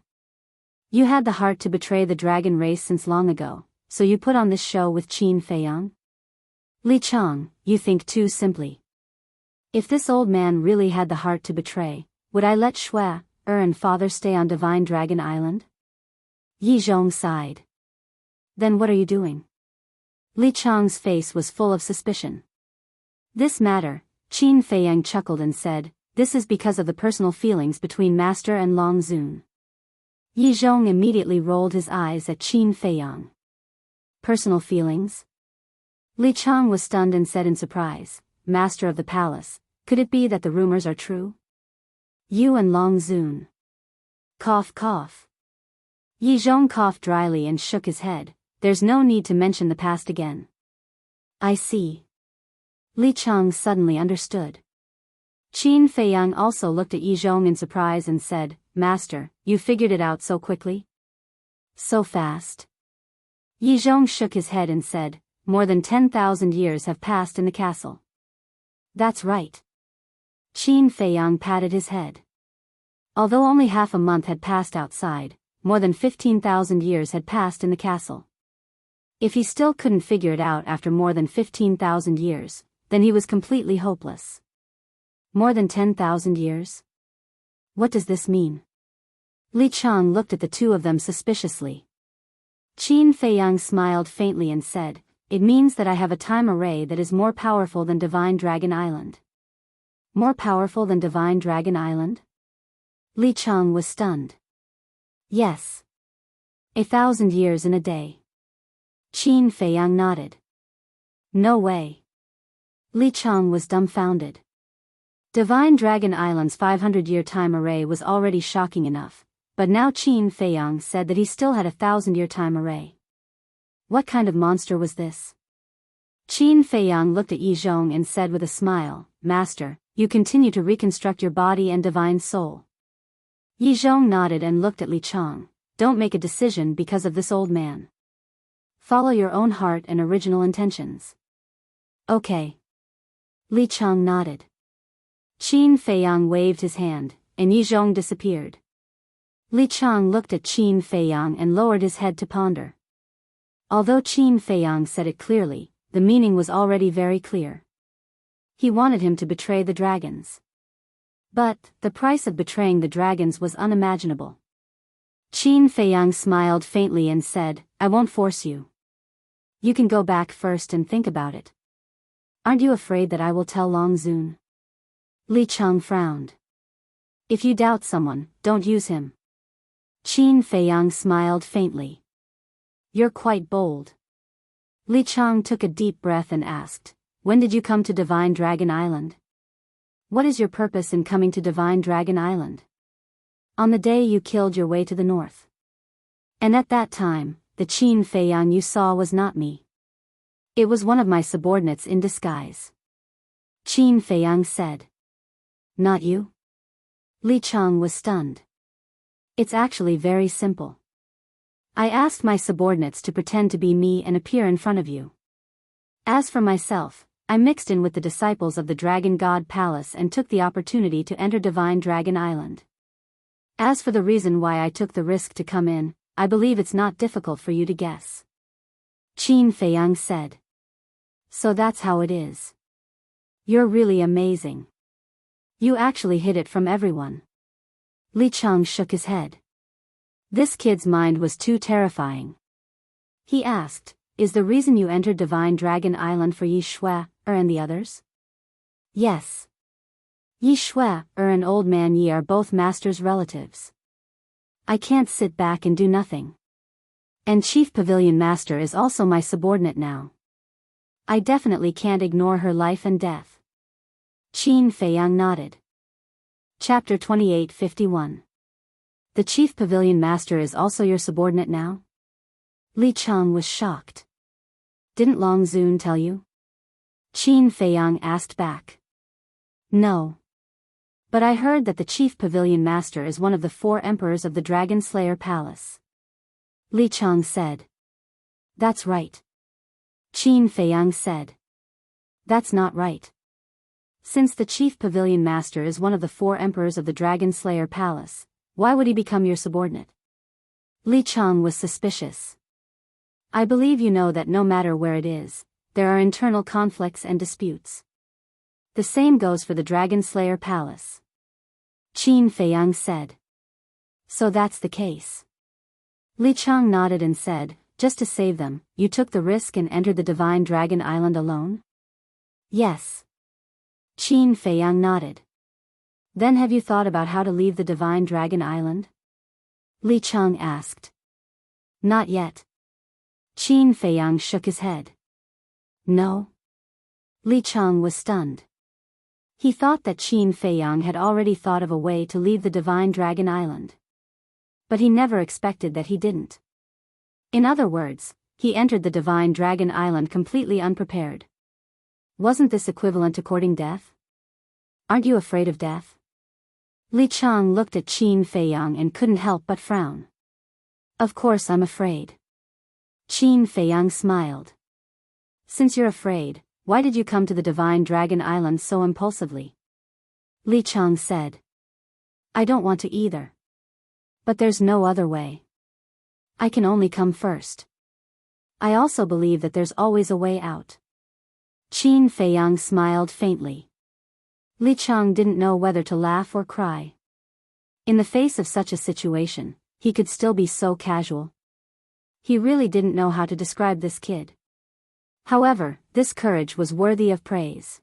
You had the heart to betray the dragon race since long ago, so you put on this show with Qin Feiyang? Li Chang, you think too simply. If this old man really had the heart to betray, would I let Shui, and father stay on Divine Dragon Island? Yi Zhong sighed. Then what are you doing? Li Chang's face was full of suspicion. This matter, Qin Feiyang chuckled and said, this is because of the personal feelings between Master and Long Zun. Yi Zhong immediately rolled his eyes at Qin Feiyang. Personal feelings? Li Chang was stunned and said in surprise, Master of the palace, could it be that the rumors are true? You and Long Zun. Cough cough. Yi Zhong coughed dryly and shook his head. There's no need to mention the past again. I see. Li Chang suddenly understood. Qin Feiyang also looked at Yi Zhong in surprise and said, Master, you figured it out so quickly? So fast? Yi Zhong shook his head and said, more than 10,000 years have passed in the castle. That's right. Qin Feiyang patted his head. Although only half a month had passed outside, more than 15,000 years had passed in the castle. If he still couldn't figure it out after more than 15,000 years, then he was completely hopeless. More than 10,000 years? What does this mean? Li Chang looked at the two of them suspiciously. Qin Feiyang smiled faintly and said, it means that I have a time array that is more powerful than Divine Dragon Island. More powerful than Divine Dragon Island? Li Chang was stunned. Yes. 1,000 years in a day. Qin Feiyang nodded. No way. Li Chang was dumbfounded. Divine Dragon Island's 500-year time array was already shocking enough, but now Qin Feiyang said that he still had a 1,000-year time array. What kind of monster was this? Qin Feiyang looked at Yi Zhong and said with a smile, Master, you continue to reconstruct your body and divine soul. Yi Zhong nodded and looked at Li Chang. Don't make a decision because of this old man. Follow your own heart and original intentions. Okay. Li Chang nodded. Qin Feiyang waved his hand, and Yi Zhong disappeared. Li Chang looked at Qin Feiyang and lowered his head to ponder. Although Qin Feiyang said it clearly, the meaning was already very clear. He wanted him to betray the dragons. But, the price of betraying the dragons was unimaginable. Qin Feiyang smiled faintly and said, I won't force you. You can go back first and think about it. Aren't you afraid that I will tell Long Zun? Li Chang frowned. If you doubt someone, don't use him. Qin Feiyang smiled faintly. You're quite bold. Li Chang took a deep breath and asked, when did you come to Divine Dragon Island? What is your purpose in coming to Divine Dragon Island? On the day you killed your way to the north. And at that time, the Qin Feiyang you saw was not me. It was one of my subordinates in disguise. Qin Feiyang said. Not you? Li Chang was stunned. It's actually very simple. I asked my subordinates to pretend to be me and appear in front of you. As for myself, I mixed in with the disciples of the Dragon God Palace and took the opportunity to enter Divine Dragon Island. As for the reason why I took the risk to come in, I believe it's not difficult for you to guess. Qin Feiyang said. So that's how it is. You're really amazing. You actually hid it from everyone. Li Chang shook his head. This kid's mind was too terrifying. He asked, is the reason you entered Divine Dragon Island for Yi Shui, and the others? Yes. Yi Shui, and Old Man Yi are both Master's relatives. I can't sit back and do nothing. And Chief Pavilion Master is also my subordinate now. I definitely can't ignore her life and death. Qin Feiyang nodded. Chapter 2851. The Chief Pavilion Master is also your subordinate now? Li Chang was shocked. Didn't Long Zun tell you? Qin Feiyang asked back. No. But I heard that the Chief Pavilion Master is one of the 4 emperors of the Dragon Slayer Palace. Li Chang said. That's right. Qin Feiyang said. That's not right. Since the Chief Pavilion Master is one of the 4 emperors of the Dragon Slayer Palace, why would he become your subordinate? Li Chang was suspicious. I believe you know that no matter where it is, there are internal conflicts and disputes. The same goes for the Dragon Slayer Palace. Qin Feiyang said. So that's the case. Li Chang nodded and said, just to save them, you took the risk and entered the Divine Dragon Island alone? Yes. Qin Feiyang nodded. Then have you thought about how to leave the Divine Dragon Island? Li Cheng asked. Not yet. Qin Feiyang shook his head. No? Li Cheng was stunned. He thought that Qin Feiyang had already thought of a way to leave the Divine Dragon Island. But he never expected that he didn't. In other words, he entered the Divine Dragon Island completely unprepared. Wasn't this equivalent to courting death? Aren't you afraid of death? Li Cheng looked at Qin Feiyang and couldn't help but frown. Of course I'm afraid. Qin Feiyang smiled. Since you're afraid, why did you come to the Divine Dragon Island so impulsively? Li Cheng said. I don't want to either. But there's no other way. I can only come first. I also believe that there's always a way out. Qin Feiyang smiled faintly. Li Cheng didn't know whether to laugh or cry. In the face of such a situation, he could still be so casual. He really didn't know how to describe this kid. However, this courage was worthy of praise.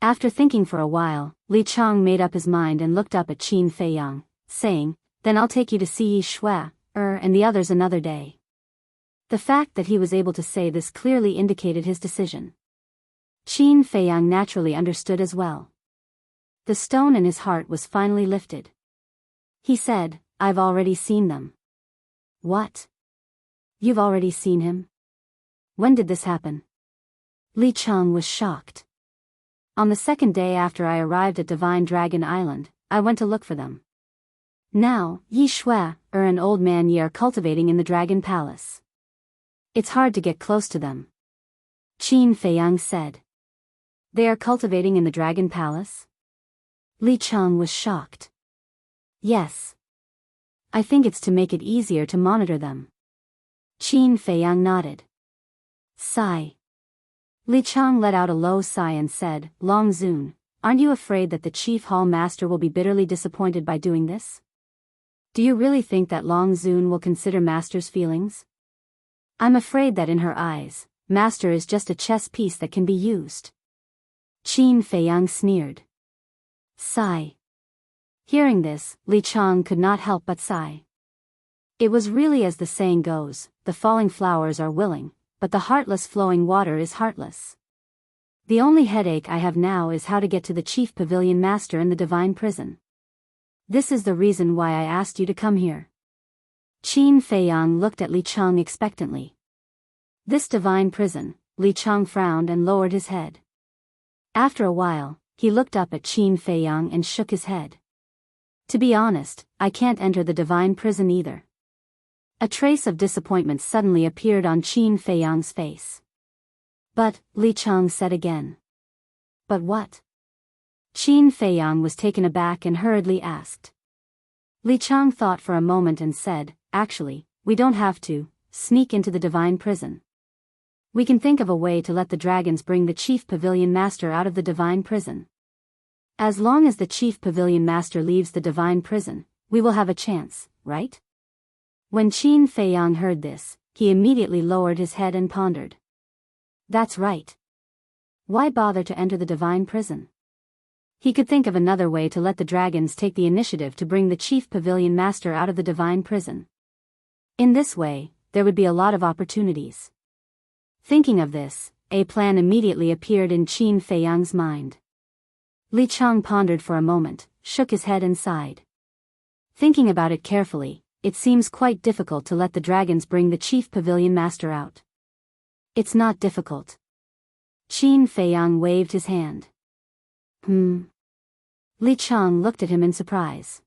After thinking for a while, Li Cheng made up his mind and looked up at Qin Feiyang, saying, Then I'll take you to see Yi Shui, and the others another day. The fact that he was able to say this clearly indicated his decision. Qin Feiyang naturally understood as well. The stone in his heart was finally lifted. He said, I've already seen them. What? You've already seen him? When did this happen? Li Cheng was shocked. On the second day after I arrived at Divine Dragon Island, I went to look for them. Now, Yi Shui, and old man Yi are cultivating in the Dragon Palace. It's hard to get close to them. Qin Feiyang said. They are cultivating in the Dragon Palace? Li Cheng was shocked. Yes. I think it's to make it easier to monitor them. Qin Feiyang nodded. Sigh. Li Cheng let out a low sigh and said, Long Zun, aren't you afraid that the Chief Hall Master will be bitterly disappointed by doing this? Do you really think that Long Zun will consider Master's feelings? I'm afraid that in her eyes, Master is just a chess piece that can be used. Qin Feiyang sneered. Sigh. Hearing this, Li Cheng could not help but sigh. It was really as the saying goes, the falling flowers are willing, but the heartless flowing water is heartless. The only headache I have now is how to get to the Chief Pavilion Master in the Divine Prison. This is the reason why I asked you to come here. Qin Feiyang looked at Li Cheng expectantly. This divine prison, Li Cheng frowned and lowered his head. After a while, he looked up at Qin Feiyang and shook his head. To be honest, I can't enter the divine prison either. A trace of disappointment suddenly appeared on Qin Feiyang's face. But, Li Cheng said again. But what? Qin Feiyang was taken aback and hurriedly asked. Li Cheng thought for a moment and said, Actually, we don't have to sneak into the divine prison. We can think of a way to let the dragons bring the Chief Pavilion Master out of the divine prison. As long as the Chief Pavilion Master leaves the divine prison, we will have a chance, right? When Qin Feiyang heard this, he immediately lowered his head and pondered. That's right. Why bother to enter the divine prison? He could think of another way to let the dragons take the initiative to bring the Chief Pavilion Master out of the divine prison. In this way, there would be a lot of opportunities. Thinking of this, a plan immediately appeared in Qin Feiyang's mind. Li Cheng pondered for a moment, shook his head and sighed. Thinking about it carefully, it seems quite difficult to let the dragons bring the Chief Pavilion Master out. It's not difficult. Qin Feiyang waved his hand. Li Cheng looked at him in surprise.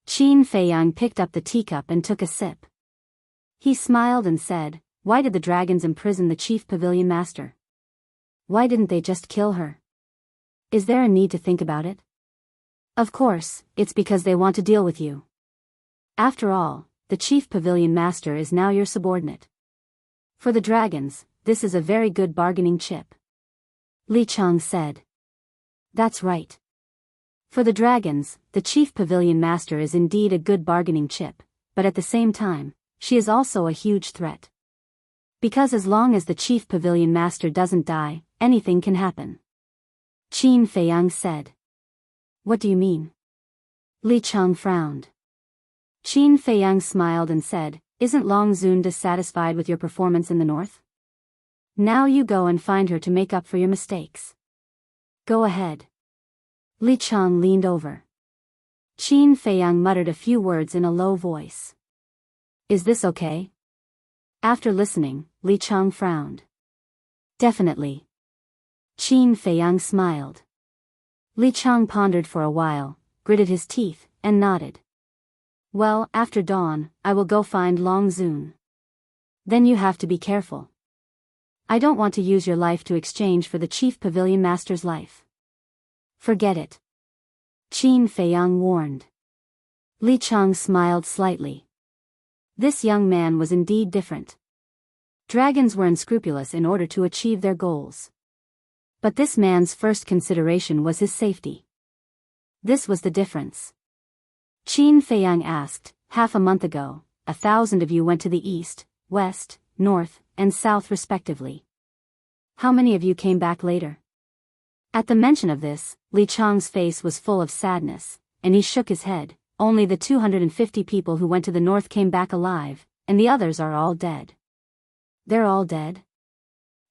Qin Feiyang picked up the teacup and took a sip. He smiled and said, Why did the dragons imprison the Chief Pavilion Master? Why didn't they just kill her? Is there a need to think about it? Of course, it's because they want to deal with you. After all, the Chief Pavilion Master is now your subordinate. For the dragons, this is a very good bargaining chip. Li Cheng said. That's right. For the dragons, the Chief Pavilion Master is indeed a good bargaining chip, but at the same time, she is also a huge threat. Because as long as the Chief Pavilion Master doesn't die, anything can happen. Qin Feiyang said. What do you mean? Li Chang frowned. Qin Feiyang smiled and said, Isn't Long Zun dissatisfied with your performance in the north? Now you go and find her to make up for your mistakes. Go ahead. Li Chang leaned over. Qin Feiyang muttered a few words in a low voice. Is this okay? After listening, Li Chang frowned. Definitely. Qin Feiyang smiled. Li Chang pondered for a while, gritted his teeth, and nodded. Well, after dawn, I will go find Long Zun. Then you have to be careful. I don't want to use your life to exchange for the chief pavilion master's life. Forget it. Qin Feiyang warned. Li Chang smiled slightly. This young man was indeed different. Dragons were unscrupulous in order to achieve their goals. But this man's first consideration was his safety. This was the difference. Qin Feiyang asked, half a month ago, 1,000 of you went to the east, west, north, and south respectively. How many of you came back later? At the mention of this, Li Chang's face was full of sadness, and he shook his head. Only the 250 people who went to the north came back alive, and the others are all dead. They're all dead?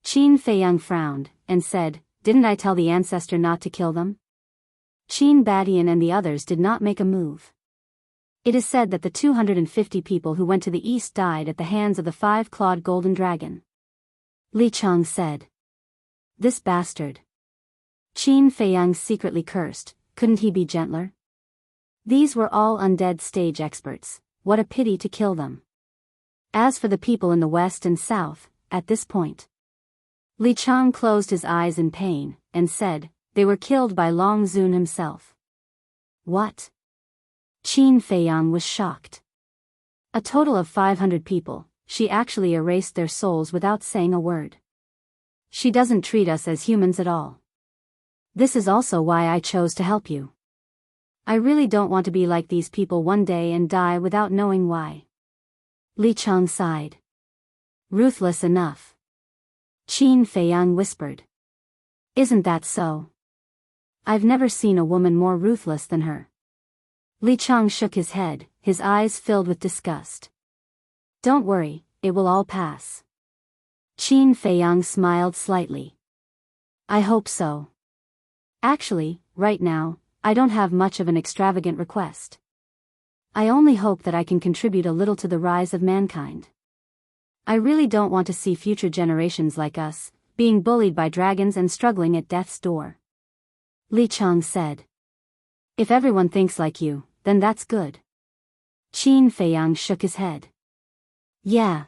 Qin Feiyang frowned, and said, Didn't I tell the ancestor not to kill them? Qin Badian and the others did not make a move. It is said that the 250 people who went to the east died at the hands of the 5-clawed golden dragon. Li Chang said. This bastard. Qin Feiyang secretly cursed, couldn't he be gentler? These were all undead stage experts, what a pity to kill them. As for the people in the west and south, at this point. Li Chang closed his eyes in pain, and said, They were killed by Long Zun himself. What? Qin Feiyang was shocked. A total of 500 people, she actually erased their souls without saying a word. She doesn't treat us as humans at all. This is also why I chose to help you. I really don't want to be like these people one day and die without knowing why. Li Chang sighed. Ruthless enough. Qin Feiyang whispered. Isn't that so? I've never seen a woman more ruthless than her. Li Chang shook his head, his eyes filled with disgust. Don't worry, it will all pass. Qin Feiyang smiled slightly. I hope so. Actually, right now, I don't have much of an extravagant request. I only hope that I can contribute a little to the rise of mankind. I really don't want to see future generations like us, being bullied by dragons and struggling at death's door. Li Chang said. If everyone thinks like you, then that's good. Qin Feiyang shook his head. Yeah.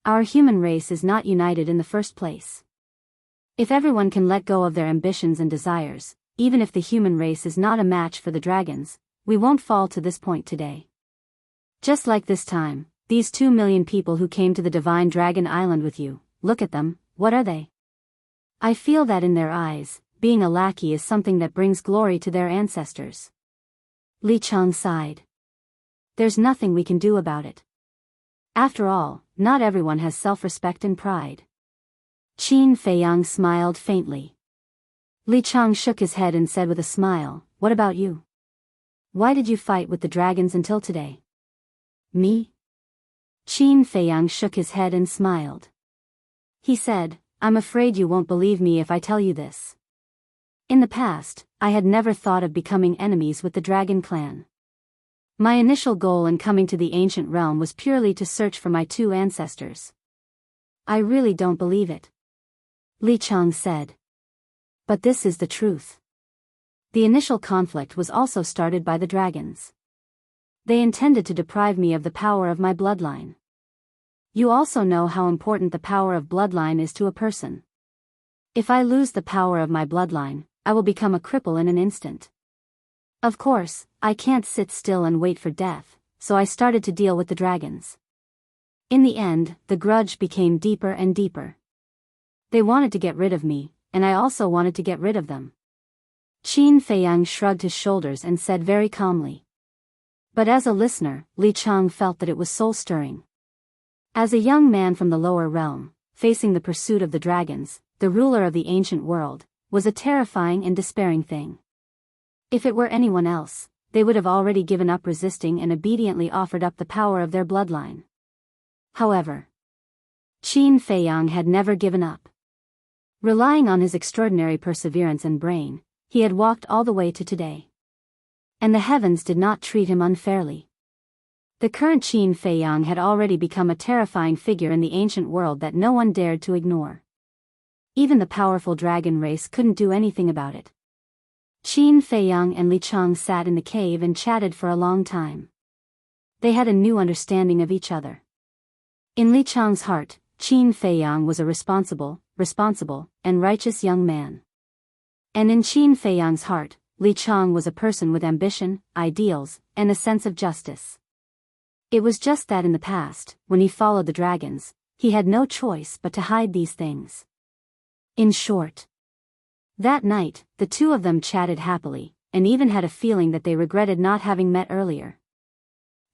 Our human race is not united in the first place. If everyone can let go of their ambitions and desires, even if the human race is not a match for the dragons, we won't fall to this point today. Just like this time, these 2 million people who came to the Divine Dragon Island with you, look at them, what are they? I feel that in their eyes, being a lackey is something that brings glory to their ancestors. Li Chang sighed. There's nothing we can do about it. After all, not everyone has self-respect and pride. Qin Feiyang smiled faintly. Li Chang shook his head and said with a smile, What about you? Why did you fight with the dragons until today? Me? Qin Feiyang shook his head and smiled. He said, I'm afraid you won't believe me if I tell you this. In the past, I had never thought of becoming enemies with the Dragon Clan. My initial goal in coming to the ancient realm was purely to search for my 2 ancestors. I really don't believe it. Li Chang said. But this is the truth. The initial conflict was also started by the dragons. They intended to deprive me of the power of my bloodline. You also know how important the power of bloodline is to a person. If I lose the power of my bloodline, I will become a cripple in an instant. Of course, I can't sit still and wait for death, so I started to deal with the dragons. In the end, the grudge became deeper and deeper. They wanted to get rid of me, and I also wanted to get rid of them. Qin Feiyang shrugged his shoulders and said very calmly. But as a listener, Li Chang felt that it was soul-stirring. As a young man from the lower realm, facing the pursuit of the dragons, the ruler of the ancient world, was a terrifying and despairing thing. If it were anyone else, they would have already given up resisting and obediently offered up the power of their bloodline. However, Qin Feiyang had never given up. Relying on his extraordinary perseverance and brain, he had walked all the way to today. And the heavens did not treat him unfairly. The current Qin Feiyang had already become a terrifying figure in the ancient world that no one dared to ignore. Even the powerful dragon race couldn't do anything about it. Qin Feiyang and Li Chang sat in the cave and chatted for a long time. They had a new understanding of each other. In Li Chang's heart, Qin Feiyang was a responsible, and righteous young man. And in Qin Feiyang's heart, Li Chang was a person with ambition, ideals, and a sense of justice. It was just that in the past, when he followed the dragons, he had no choice but to hide these things. In short, that night, the two of them chatted happily, and even had a feeling that they regretted not having met earlier.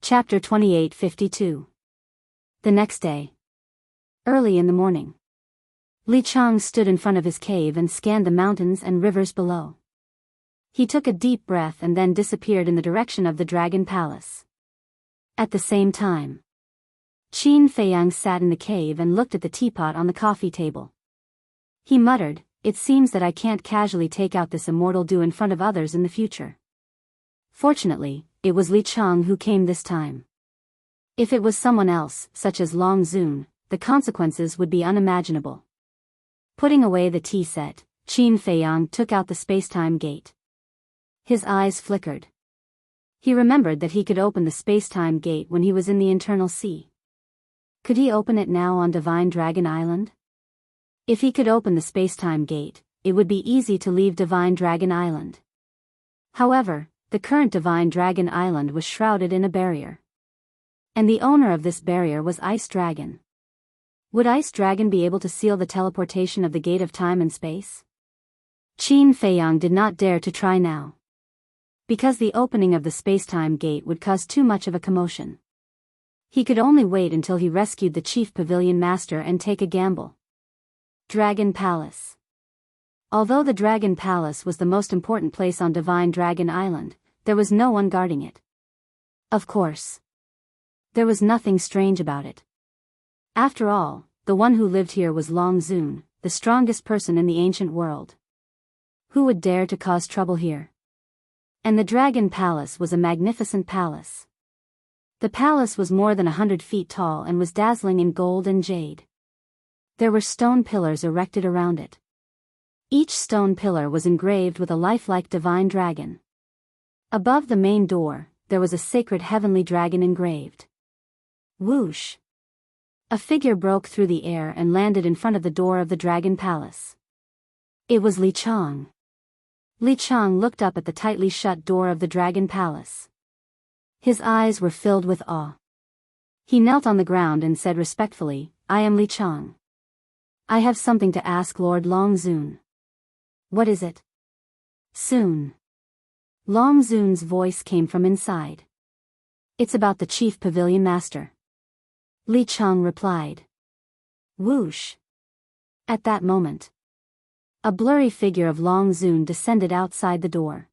Chapter 28:52. The next day. Early in the morning. Li Chang stood in front of his cave and scanned the mountains and rivers below. He took a deep breath and then disappeared in the direction of the Dragon Palace. At the same time, Qin Feiyang sat in the cave and looked at the teapot on the coffee table. He muttered, "It seems that I can't casually take out this immortal dew in front of others in the future." Fortunately, it was Li Chang who came this time. If it was someone else, such as Long Zun, the consequences would be unimaginable. Putting away the tea set, Qin Feiyang took out the space-time gate. His eyes flickered. He remembered that he could open the space-time gate when he was in the internal sea. Could he open it now on Divine Dragon Island? If he could open the space-time gate, it would be easy to leave Divine Dragon Island. However, the current Divine Dragon Island was shrouded in a barrier. And the owner of this barrier was Ice Dragon. Would Ice Dragon be able to seal the teleportation of the Gate of Time and Space? Qin Feiyang did not dare to try now. Because the opening of the space-time gate would cause too much of a commotion. He could only wait until he rescued the Chief Pavilion Master and take a gamble. Dragon Palace. Although the Dragon Palace was the most important place on Divine Dragon Island, there was no one guarding it. Of course. There was nothing strange about it. After all, the one who lived here was Long Zun, the strongest person in the ancient world. Who would dare to cause trouble here? And the Dragon Palace was a magnificent palace. The palace was more than 100 feet tall and was dazzling in gold and jade. There were stone pillars erected around it. Each stone pillar was engraved with a lifelike divine dragon. Above the main door, there was a sacred heavenly dragon engraved. Whoosh! A figure broke through the air and landed in front of the door of the Dragon Palace. It was Li Chang. Li Chang looked up at the tightly shut door of the Dragon Palace. His eyes were filled with awe. He knelt on the ground and said respectfully, "I am Li Chang. I have something to ask Lord Long Zun." "What is it?" "Soon." Long Zun's voice came from inside. "It's about the Chief Pavilion Master." Li Chang replied. Whoosh! At that moment, a blurry figure of Long Zun descended outside the door.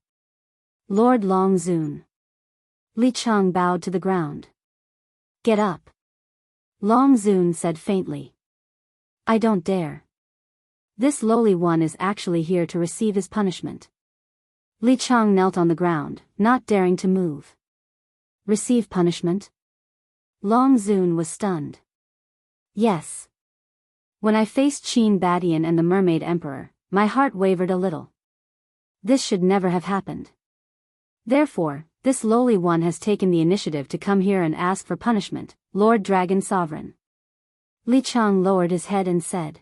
"Lord Long Zun." Li Chang bowed to the ground. "Get up." Long Zun said faintly. "I don't dare. This lowly one is actually here to receive his punishment." Li Chang knelt on the ground, not daring to move. "Receive punishment?" Long Zun was stunned. "Yes. When I faced Qin Badian and the Mermaid Emperor, my heart wavered a little. This should never have happened. Therefore, this lowly one has taken the initiative to come here and ask for punishment, Lord Dragon Sovereign." Li Chang lowered his head and said.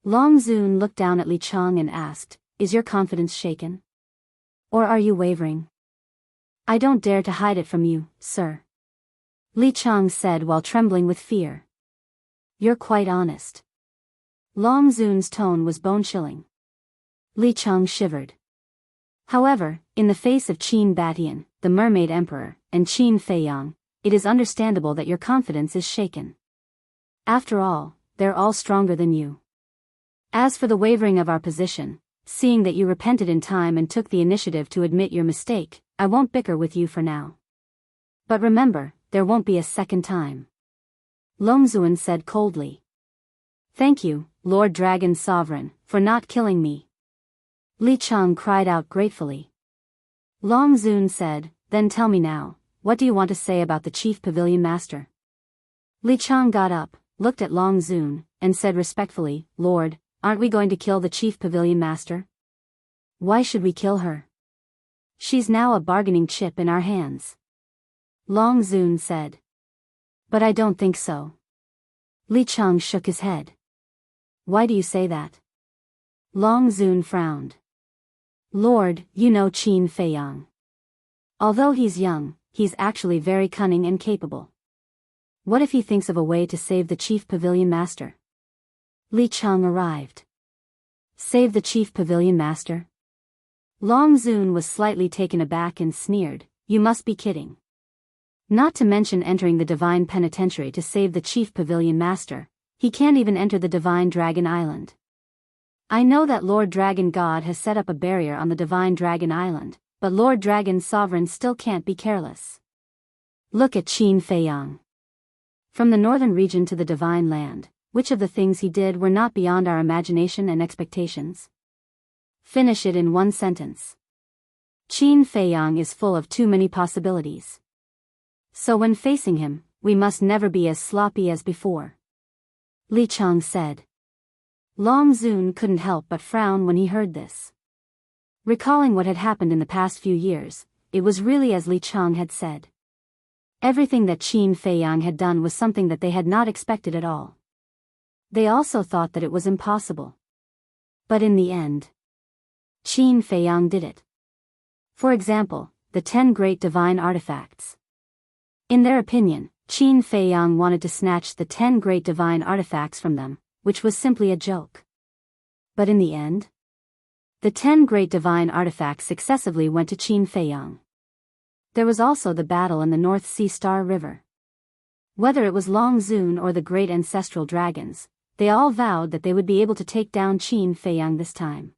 Long Zun looked down at Li Chang and asked, "Is your confidence shaken? Or are you wavering?" "I don't dare to hide it from you, sir," Li Chang said while trembling with fear. "You're quite honest." Long Zun's tone was bone-chilling. Li Chang shivered. However, in the face of Qin Badian, the Mermaid Emperor, and Qin Feiyang, it is understandable that your confidence is shaken. After all, they're all stronger than you. As for the wavering of our position, seeing that you repented in time and took the initiative to admit your mistake, I won't bicker with you for now. But remember, there won't be a second time. Longzuan said coldly. Thank you, Lord Dragon Sovereign, for not killing me. Li Chang cried out gratefully. Longzun said, then tell me now, what do you want to say about the Chief Pavilion Master? Li Chang got up, looked at Longzun, and said respectfully, Lord, aren't we going to kill the Chief Pavilion Master? Why should we kill her? She's now a bargaining chip in our hands. Longzun said. But I don't think so. Li Chang shook his head. Why do you say that? Longzun frowned. Lord, you know Qin Feiyang. Although he's young, he's actually very cunning and capable. What if he thinks of a way to save the Chief Pavilion Master? Li Chang arrived. Save the Chief Pavilion Master? Longzun was slightly taken aback and sneered, you must be kidding. Not to mention entering the Divine Penitentiary to save the Chief Pavilion Master, he can't even enter the Divine Dragon Island. I know that Lord Dragon God has set up a barrier on the Divine Dragon Island, but Lord Dragon Sovereign still can't be careless. Look at Qin Feiyang. From the northern region to the Divine Land, which of the things he did were not beyond our imagination and expectations? Finish it in one sentence. Qin Feiyang is full of too many possibilities. So when facing him, we must never be as sloppy as before. Li Chang said. Longzun couldn't help but frown when he heard this. Recalling what had happened in the past few years, it was really as Li Chang had said. Everything that Qin Feiyang had done was something that they had not expected at all. They also thought that it was impossible. But in the end, Qin Feiyang did it. For example, the 10 great divine artifacts. In their opinion, Qin Feiyang wanted to snatch the 10 great divine artifacts from them, which was simply a joke. But in the end, the 10 great divine artifacts successively went to Qin Feiyang. There was also the battle in the North Sea Star River. Whether it was Longzun or the great ancestral dragons, they all vowed that they would be able to take down Qin Feiyang this time.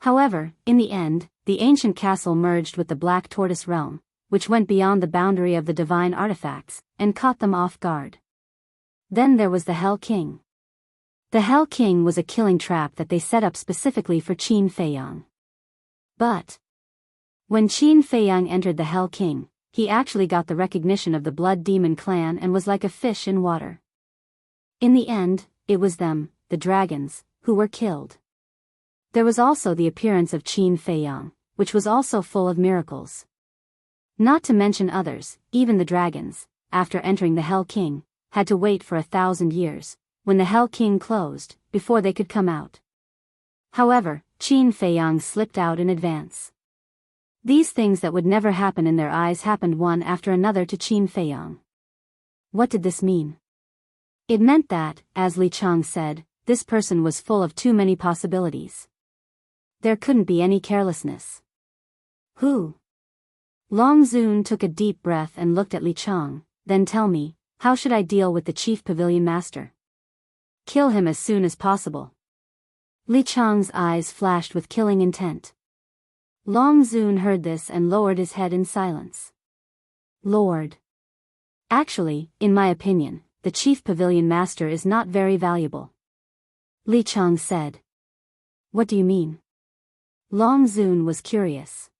However, in the end, the ancient castle merged with the Black Tortoise realm, which went beyond the boundary of the divine artifacts, and caught them off guard. Then there was the Hell King. The Hell King was a killing trap that they set up specifically for Qin Feiyang. But when Qin Feiyang entered the Hell King, he actually got the recognition of the Blood Demon clan and was like a fish in water. In the end, it was them, the dragons, who were killed. There was also the appearance of Qin Feiyang, which was also full of miracles. Not to mention others, even the dragons, after entering the Hell King, had to wait for 1,000 years, when the Hell King closed, before they could come out. However, Qin Feiyang slipped out in advance. These things that would never happen in their eyes happened one after another to Qin Feiyang. What did this mean? It meant that, as Li Chang said, this person was full of too many possibilities. There couldn't be any carelessness. Who? Longzun took a deep breath and looked at Li Chang, then tell me, how should I deal with the Chief Pavilion Master? Kill him as soon as possible. Li Chang's eyes flashed with killing intent. Longzun heard this and lowered his head in silence. Lord. Actually, in my opinion, the Chief Pavilion Master is not very valuable. Li Chang said. What do you mean? Longzun was curious.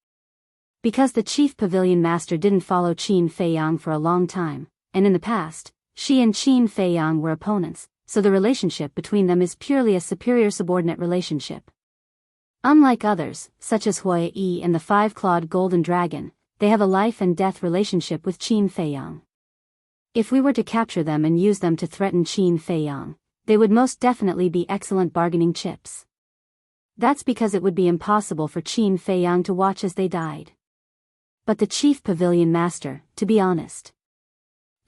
Because the Chief Pavilion Master didn't follow Qin Feiyang for a long time, and in the past, she and Qin Feiyang were opponents, so the relationship between them is purely a superior-subordinate relationship. Unlike others, such as Hua Yi and the five-clawed golden dragon, they have a life-and-death relationship with Qin Feiyang. If we were to capture them and use them to threaten Qin Feiyang, they would most definitely be excellent bargaining chips. That's because it would be impossible for Qin Feiyang to watch as they died. But the Chief Pavilion Master, to be honest,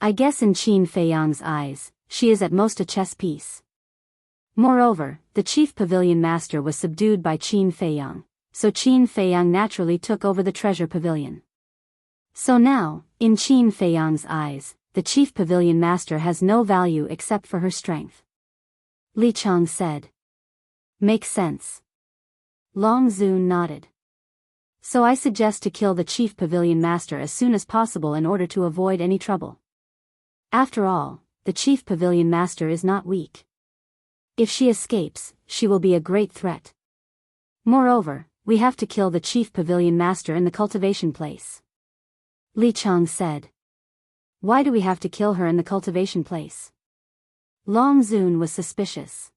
I guess in Qin Feiyang's eyes, she is at most a chess piece. Moreover, the Chief Pavilion Master was subdued by Qin Feiyang, so Qin Feiyang naturally took over the Treasure Pavilion. So now, in Qin Feiyang's eyes, the Chief Pavilion Master has no value except for her strength. Li Chang said. Makes sense. Long Zun nodded. So I suggest to kill the chief pavilion master as soon as possible in order to avoid any trouble. After all, the chief pavilion master is not weak. If she escapes, she will be a great threat. Moreover, we have to kill the chief pavilion master in the cultivation place. Li Chang said. Why do we have to kill her in the cultivation place? Long Zun was suspicious.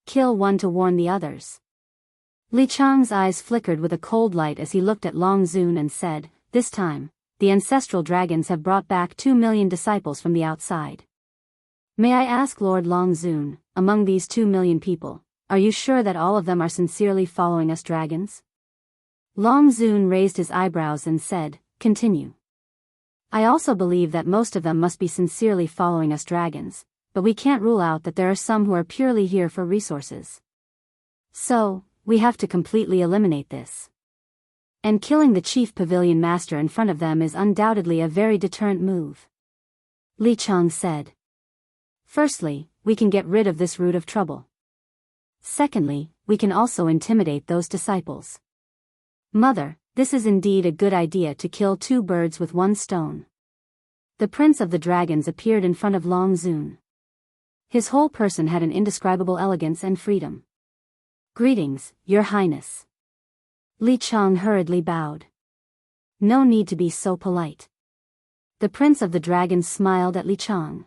Kill one to warn the others. Li Chang's eyes flickered with a cold light as he looked at Long Zun and said, this time, the ancestral dragons have brought back 2 million disciples from the outside. May I ask Lord Long Zun, among these 2 million people, are you sure that all of them are sincerely following us dragons? Long Zun raised his eyebrows and said, continue. I also believe that most of them must be sincerely following us dragons, but we can't rule out that there are some who are purely here for resources. So, we have to completely eliminate this. And killing the chief pavilion master in front of them is undoubtedly a very deterrent move. Li Chang said. Firstly, we can get rid of this root of trouble. Secondly, we can also intimidate those disciples. Mother, this is indeed a good idea to kill 2 birds with 1 stone. The prince of the dragons appeared in front of Long Zun. His whole person had an indescribable elegance and freedom. Greetings, Your Highness. Li Chang hurriedly bowed. No need to be so polite. The prince of the dragons smiled at Li Chang.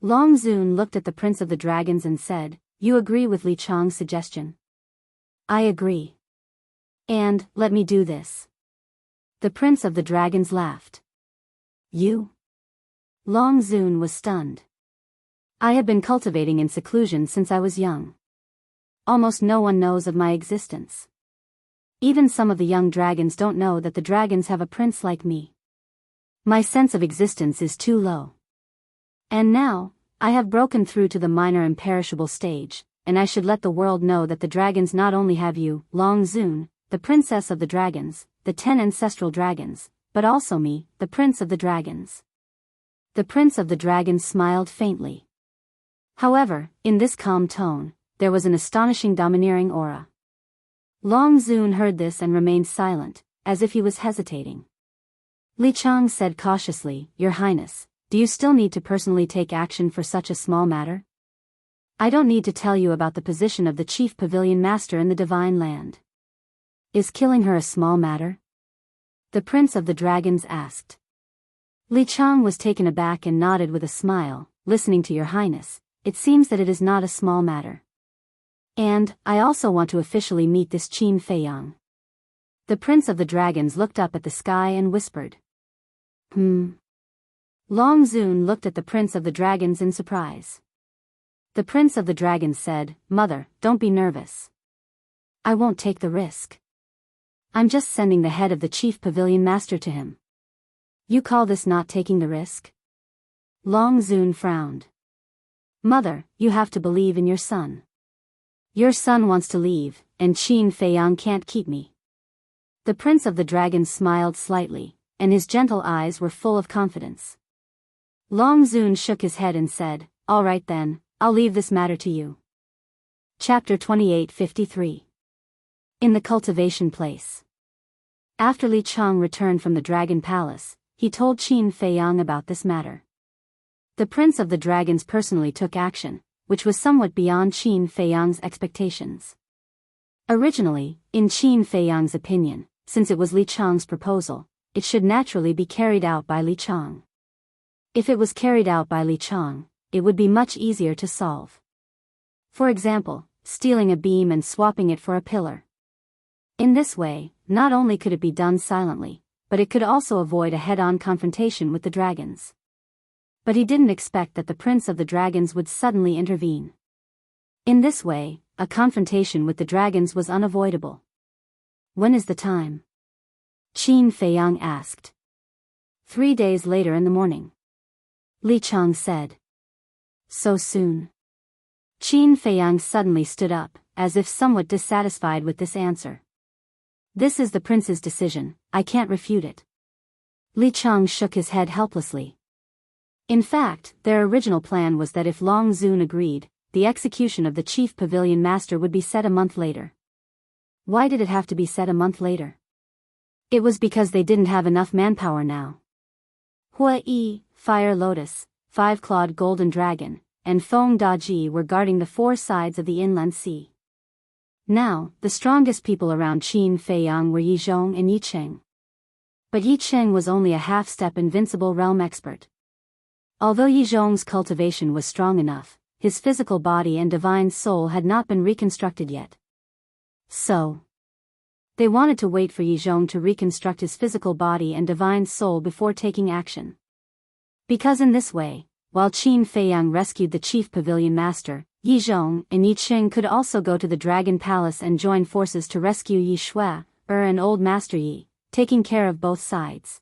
Long Zun looked at the prince of the dragons and said, you agree with Li Chang's suggestion? I agree. And, let me do this. The prince of the dragons laughed. You? Long Zun was stunned. I have been cultivating in seclusion since I was young. Almost no one knows of my existence. Even some of the young dragons don't know that the dragons have a prince like me. My sense of existence is too low. And now, I have broken through to the minor imperishable stage, and I should let the world know that the dragons not only have you, Long Zun, the princess of the dragons, the 10 ancestral dragons, but also me, the prince of the dragons. The prince of the dragons smiled faintly. However, in this calm tone, there was an astonishing domineering aura. Long Zun heard this and remained silent, as if he was hesitating. Li Chang said cautiously, Your Highness, do you still need to personally take action for such a small matter? I don't need to tell you about the position of the chief pavilion master in the divine land. Is killing her a small matter? The prince of the dragons asked. Li Chang was taken aback and nodded with a smile, listening to Your Highness, it seems that it is not a small matter. And, I also want to officially meet this Qin Feiyang. The prince of the dragons looked up at the sky and whispered. Long Zun looked at the prince of the dragons in surprise. The prince of the dragons said, Mother, don't be nervous. I won't take the risk. I'm just sending the head of the chief pavilion master to him. You call this not taking the risk? Long Zun frowned. Mother, you have to believe in your son. Your son wants to leave, and Qin Feiyang can't keep me. The prince of the dragons smiled slightly, and his gentle eyes were full of confidence. Long Zun shook his head and said, All right then, I'll leave this matter to you. Chapter 28:53. In the cultivation place. After Li Chang returned from the Dragon Palace, he told Qin Feiyang about this matter. The prince of the dragons personally took action, which was somewhat beyond Qin Feiyang's expectations. Originally, in Qin Feiyang's opinion, since it was Li Chang's proposal, it should naturally be carried out by Li Chang. If it was carried out by Li Chang, it would be much easier to solve. For example, stealing a beam and swapping it for a pillar. In this way, not only could it be done silently, but it could also avoid a head-on confrontation with the dragons. But he didn't expect that the prince of the dragons would suddenly intervene. In this way, a confrontation with the dragons was unavoidable. When is the time? Qin Feiyang asked. 3 days later in the morning. Li Chang said. So soon? Qin Feiyang suddenly stood up, as if somewhat dissatisfied with this answer. This is the prince's decision, I can't refute it. Li Chang shook his head helplessly. In fact, their original plan was that if Long Zun agreed, the execution of the chief pavilion master would be set a month later. Why did it have to be said a month later? It was because they didn't have enough manpower now. Hua Yi, Fire Lotus, Five-Clawed Golden Dragon, and Feng Daji were guarding the four sides of the inland sea. Now, the strongest people around Qin Feiyang were Yi Zhong and Yi Cheng. But Yi Cheng was only a half-step invincible realm expert. Although Yi Zhong's cultivation was strong enough, his physical body and divine soul had not been reconstructed yet. So, they wanted to wait for Yi Zhong to reconstruct his physical body and divine soul before taking action. Because in this way, while Qin Feiyang rescued the chief pavilion master, Yi Zhong and Yi Cheng could also go to the Dragon Palace and join forces to rescue Yi Shui, and Old Master Yi, taking care of both sides.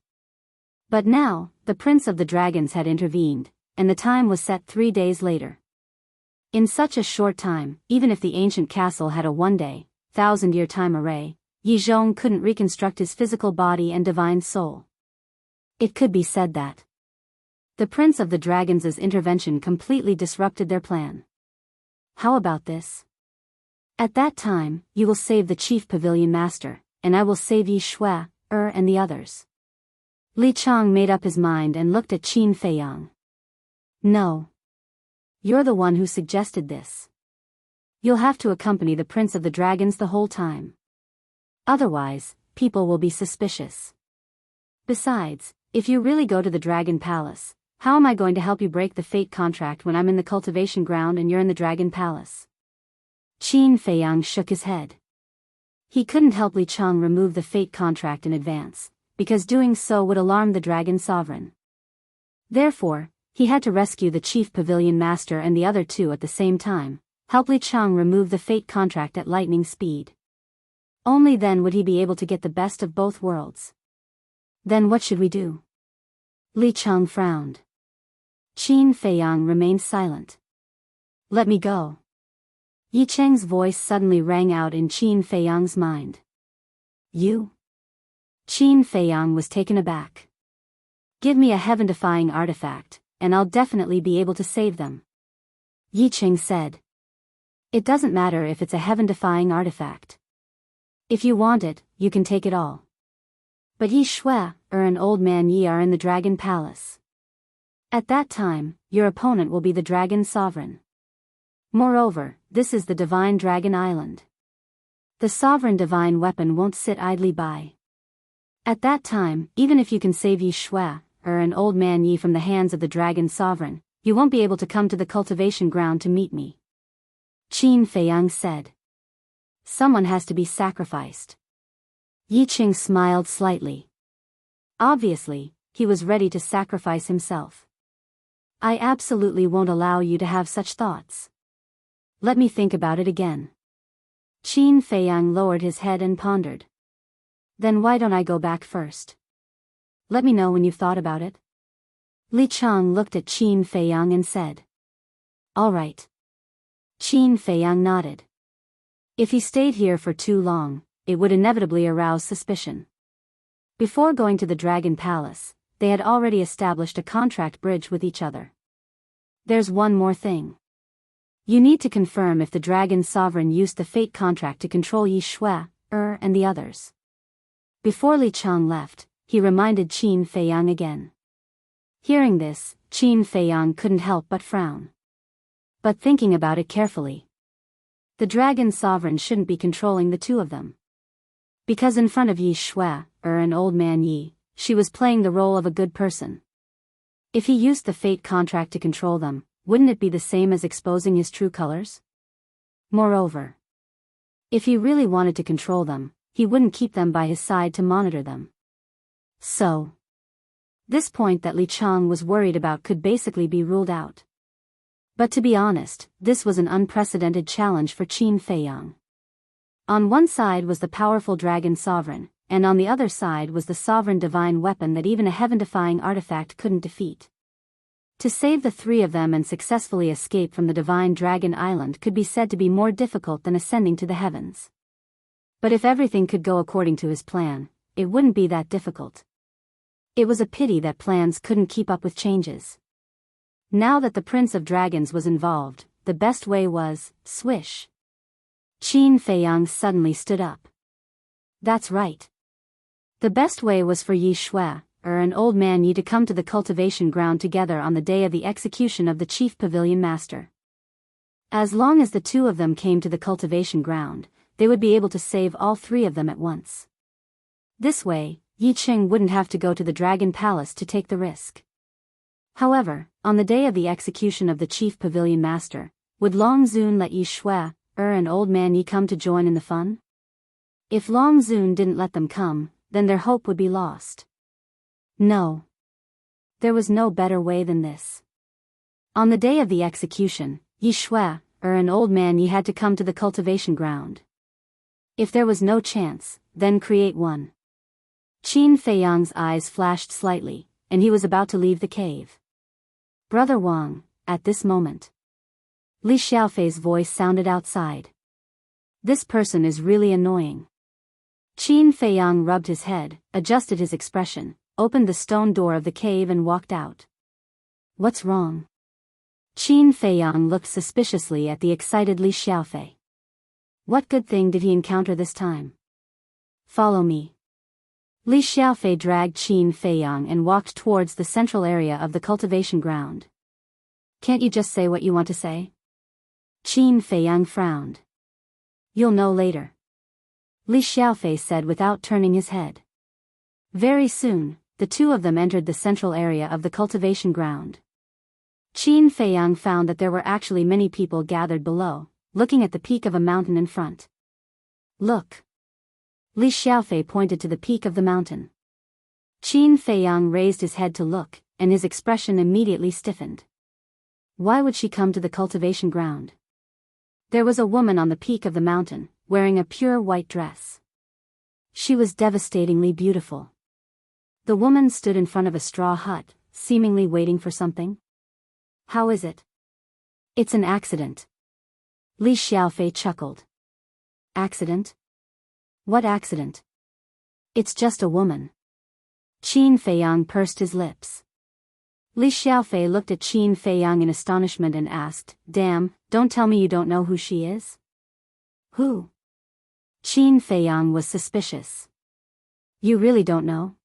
But now, the Prince of the Dragons had intervened, and the time was set 3 days later. In such a short time, even if the ancient castle had a 1-day, 1,000-year time array, Yi Zhong couldn't reconstruct his physical body and divine soul. It could be said that the Prince of the Dragons' intervention completely disrupted their plan. How about this? At that time, you will save the chief pavilion master, and I will save Yi Shui, and the others. Li Chang made up his mind and looked at Qin Feiyang. No. You're the one who suggested this. You'll have to accompany the Prince of the Dragons the whole time. Otherwise, people will be suspicious. Besides, if you really go to the Dragon Palace, how am I going to help you break the fate contract when I'm in the cultivation ground and you're in the Dragon Palace? Qin Feiyang shook his head. He couldn't help Li Chang remove the fate contract in advance, because doing so would alarm the Dragon Sovereign. Therefore, he had to rescue the chief pavilion master and the other two at the same time, help Li Chang remove the fate contract at lightning speed. Only then would he be able to get the best of both worlds. Then what should we do? Li Chang frowned. Qin Feiyang remained silent. Let me go. Yi Cheng's voice suddenly rang out in Qin Feiyang's mind. You? Qin Feiyang was taken aback. Give me a heaven-defying artifact, and I'll definitely be able to save them. Yi Cheng said. It doesn't matter if it's a heaven-defying artifact. If you want it, you can take it all. But Yi Shui, and Old Man Yi are in the Dragon Palace. At that time, your opponent will be the Dragon Sovereign. Moreover, this is the Divine Dragon Island. The Sovereign Divine Weapon won't sit idly by. At that time, even if you can save Yi Shui, and Old Man Yi from the hands of the Dragon Sovereign, you won't be able to come to the cultivation ground to meet me. Qin Feiyang said. Someone has to be sacrificed. Yi Cheng smiled slightly. Obviously, he was ready to sacrifice himself. I absolutely won't allow you to have such thoughts. Let me think about it again. Qin Feiyang lowered his head and pondered. Then why don't I go back first? Let me know when you've thought about it. Li Chang looked at Qin Feiyang and said. All right. Qin Feiyang nodded. If he stayed here for too long, it would inevitably arouse suspicion. Before going to the Dragon Palace, they had already established a contract bridge with each other. There's one more thing. You need to confirm if the Dragon Sovereign used the fate contract to control Yi Shui, and the others. Before Li Chang left, he reminded Qin Feiyang again. Hearing this, Qin Feiyang couldn't help but frown. But thinking about it carefully, the Dragon Sovereign shouldn't be controlling the two of them. Because in front of Yi Shui, and Old Man Yi, she was playing the role of a good person. If he used the fate contract to control them, wouldn't it be the same as exposing his true colors? Moreover, if he really wanted to control them, he wouldn't keep them by his side to monitor them. So, this point that Li Chang was worried about could basically be ruled out. But to be honest, this was an unprecedented challenge for Qin Feiyang. On one side was the powerful Dragon Sovereign, and on the other side was the sovereign divine weapon that even a heaven-defying artifact couldn't defeat. To save the three of them and successfully escape from the Divine Dragon Island could be said to be more difficult than ascending to the heavens. But if everything could go according to his plan, it wouldn't be that difficult. It was a pity that plans couldn't keep up with changes. Now that the Prince of Dragons was involved, the best way was, swish. Qin Feiyang suddenly stood up. That's right. The best way was for Yi Shui, and old man Yi to come to the cultivation ground together on the day of the execution of the chief pavilion master. As long as the two of them came to the cultivation ground, they would be able to save all three of them at once. This way, Yi Qing wouldn't have to go to the Dragon Palace to take the risk. However, on the day of the execution of the chief pavilion master, would Long Zun let Yi Shui, and old man Yi come to join in the fun? If Long Zun didn't let them come, then their hope would be lost. No. There was no better way than this. On the day of the execution, Yi Shui, and old man Yi had to come to the cultivation ground. If there was no chance, then create one. Qin Feiyang's eyes flashed slightly, and he was about to leave the cave. Brother Wang, at this moment. Li Xiaofei's voice sounded outside. This person is really annoying. Qin Feiyang rubbed his head, adjusted his expression, opened the stone door of the cave and walked out. What's wrong? Qin Feiyang looked suspiciously at the excited Li Xiaofei. What good thing did he encounter this time? Follow me. Li Xiaofei dragged Qin Feiyang and walked towards the central area of the cultivation ground. Can't you just say what you want to say? Qin Feiyang frowned. You'll know later. Li Xiaofei said without turning his head. Very soon, the two of them entered the central area of the cultivation ground. Qin Feiyang found that there were actually many people gathered below, looking at the peak of a mountain in front. Look. Li Xiaofei pointed to the peak of the mountain. Qin Feiyang raised his head to look, and his expression immediately stiffened. Why would she come to the cultivation ground? There was a woman on the peak of the mountain, wearing a pure white dress. She was devastatingly beautiful. The woman stood in front of a straw hut, seemingly waiting for something. How is it? It's an accident. Li Xiaofei chuckled. Accident? What accident? It's just a woman. Qin Feiyang pursed his lips. Li Xiaofei looked at Qin Feiyang in astonishment and asked, Damn, don't tell me you don't know who she is? Who? Qin Feiyang was suspicious. You really don't know?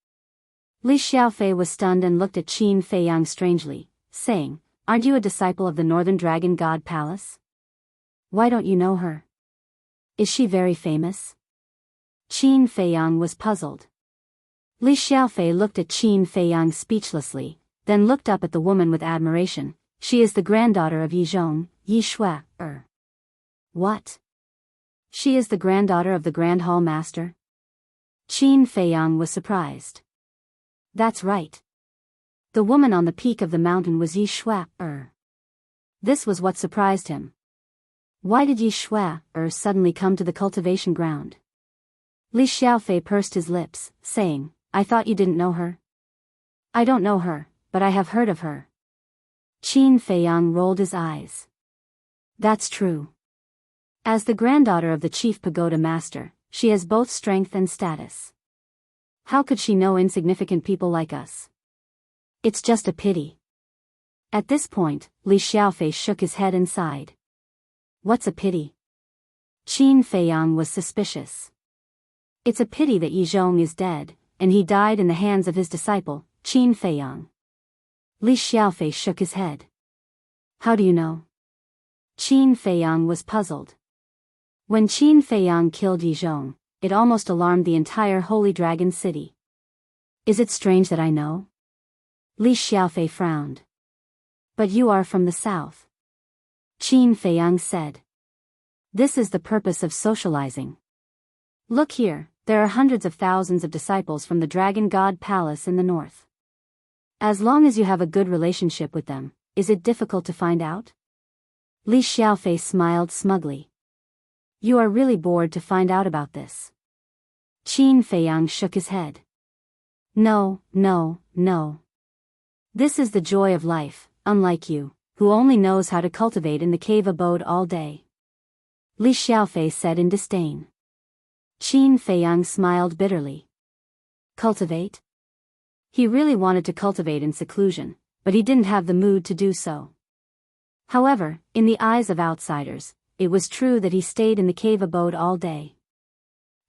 Li Xiaofei was stunned and looked at Qin Feiyang strangely, saying, Aren't you a disciple of the Northern Dragon God Palace? Why don't you know her? Is she very famous? Qin Feiyang was puzzled. Li Xiaofei looked at Qin Feiyang speechlessly, then looked up at the woman with admiration. She is the granddaughter of Yi Zhong, Yi Shui, What? She is the granddaughter of the Grand Hall Master? Qin Feiyang was surprised. That's right. The woman on the peak of the mountain was Yi Shui, This was what surprised him. Why did Yi Shui, suddenly come to the cultivation ground? Li Xiaofei pursed his lips, saying, I thought you didn't know her. I don't know her, but I have heard of her. Qin Feiyang rolled his eyes. That's true. As the granddaughter of the chief pagoda master, she has both strength and status. How could she know insignificant people like us? It's just a pity. At this point, Li Xiaofei shook his head and sighed. What's a pity? Qin Feiyang was suspicious. It's a pity that Yi Zhong is dead, and he died in the hands of his disciple, Qin Feiyang. Li Xiaofei shook his head. How do you know? Qin Feiyang was puzzled. When Qin Feiyang killed Yi Zhong, it almost alarmed the entire Holy Dragon City. Is it strange that I know? Li Xiaofei frowned. But you are from the south. Qin Feiyang said. This is the purpose of socializing. Look here, there are hundreds of thousands of disciples from the Dragon God Palace in the north. As long as you have a good relationship with them, is it difficult to find out? Li Xiaofei smiled smugly. You are really bored to find out about this. Qin Feiyang shook his head. No. This is the joy of life, unlike you, who only knows how to cultivate in the cave abode all day. Li Xiaofei said in disdain. Qin Feiyang smiled bitterly. Cultivate? He really wanted to cultivate in seclusion, but he didn't have the mood to do so. However, in the eyes of outsiders, it was true that he stayed in the cave abode all day.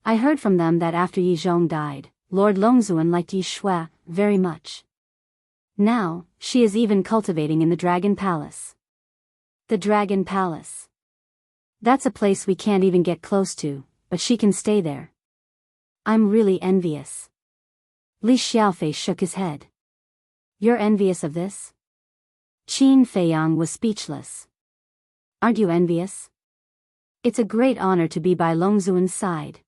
I heard from them that after Yi Zhong died, Lord Longzuan liked Yi Shui very much. Now, she is even cultivating in the Dragon Palace. The Dragon Palace. That's a place we can't even get close to, but she can stay there. I'm really envious. Li Xiaofei shook his head. You're envious of this? Qin Feiyang was speechless. Aren't you envious? It's a great honor to be by Longzuan's side.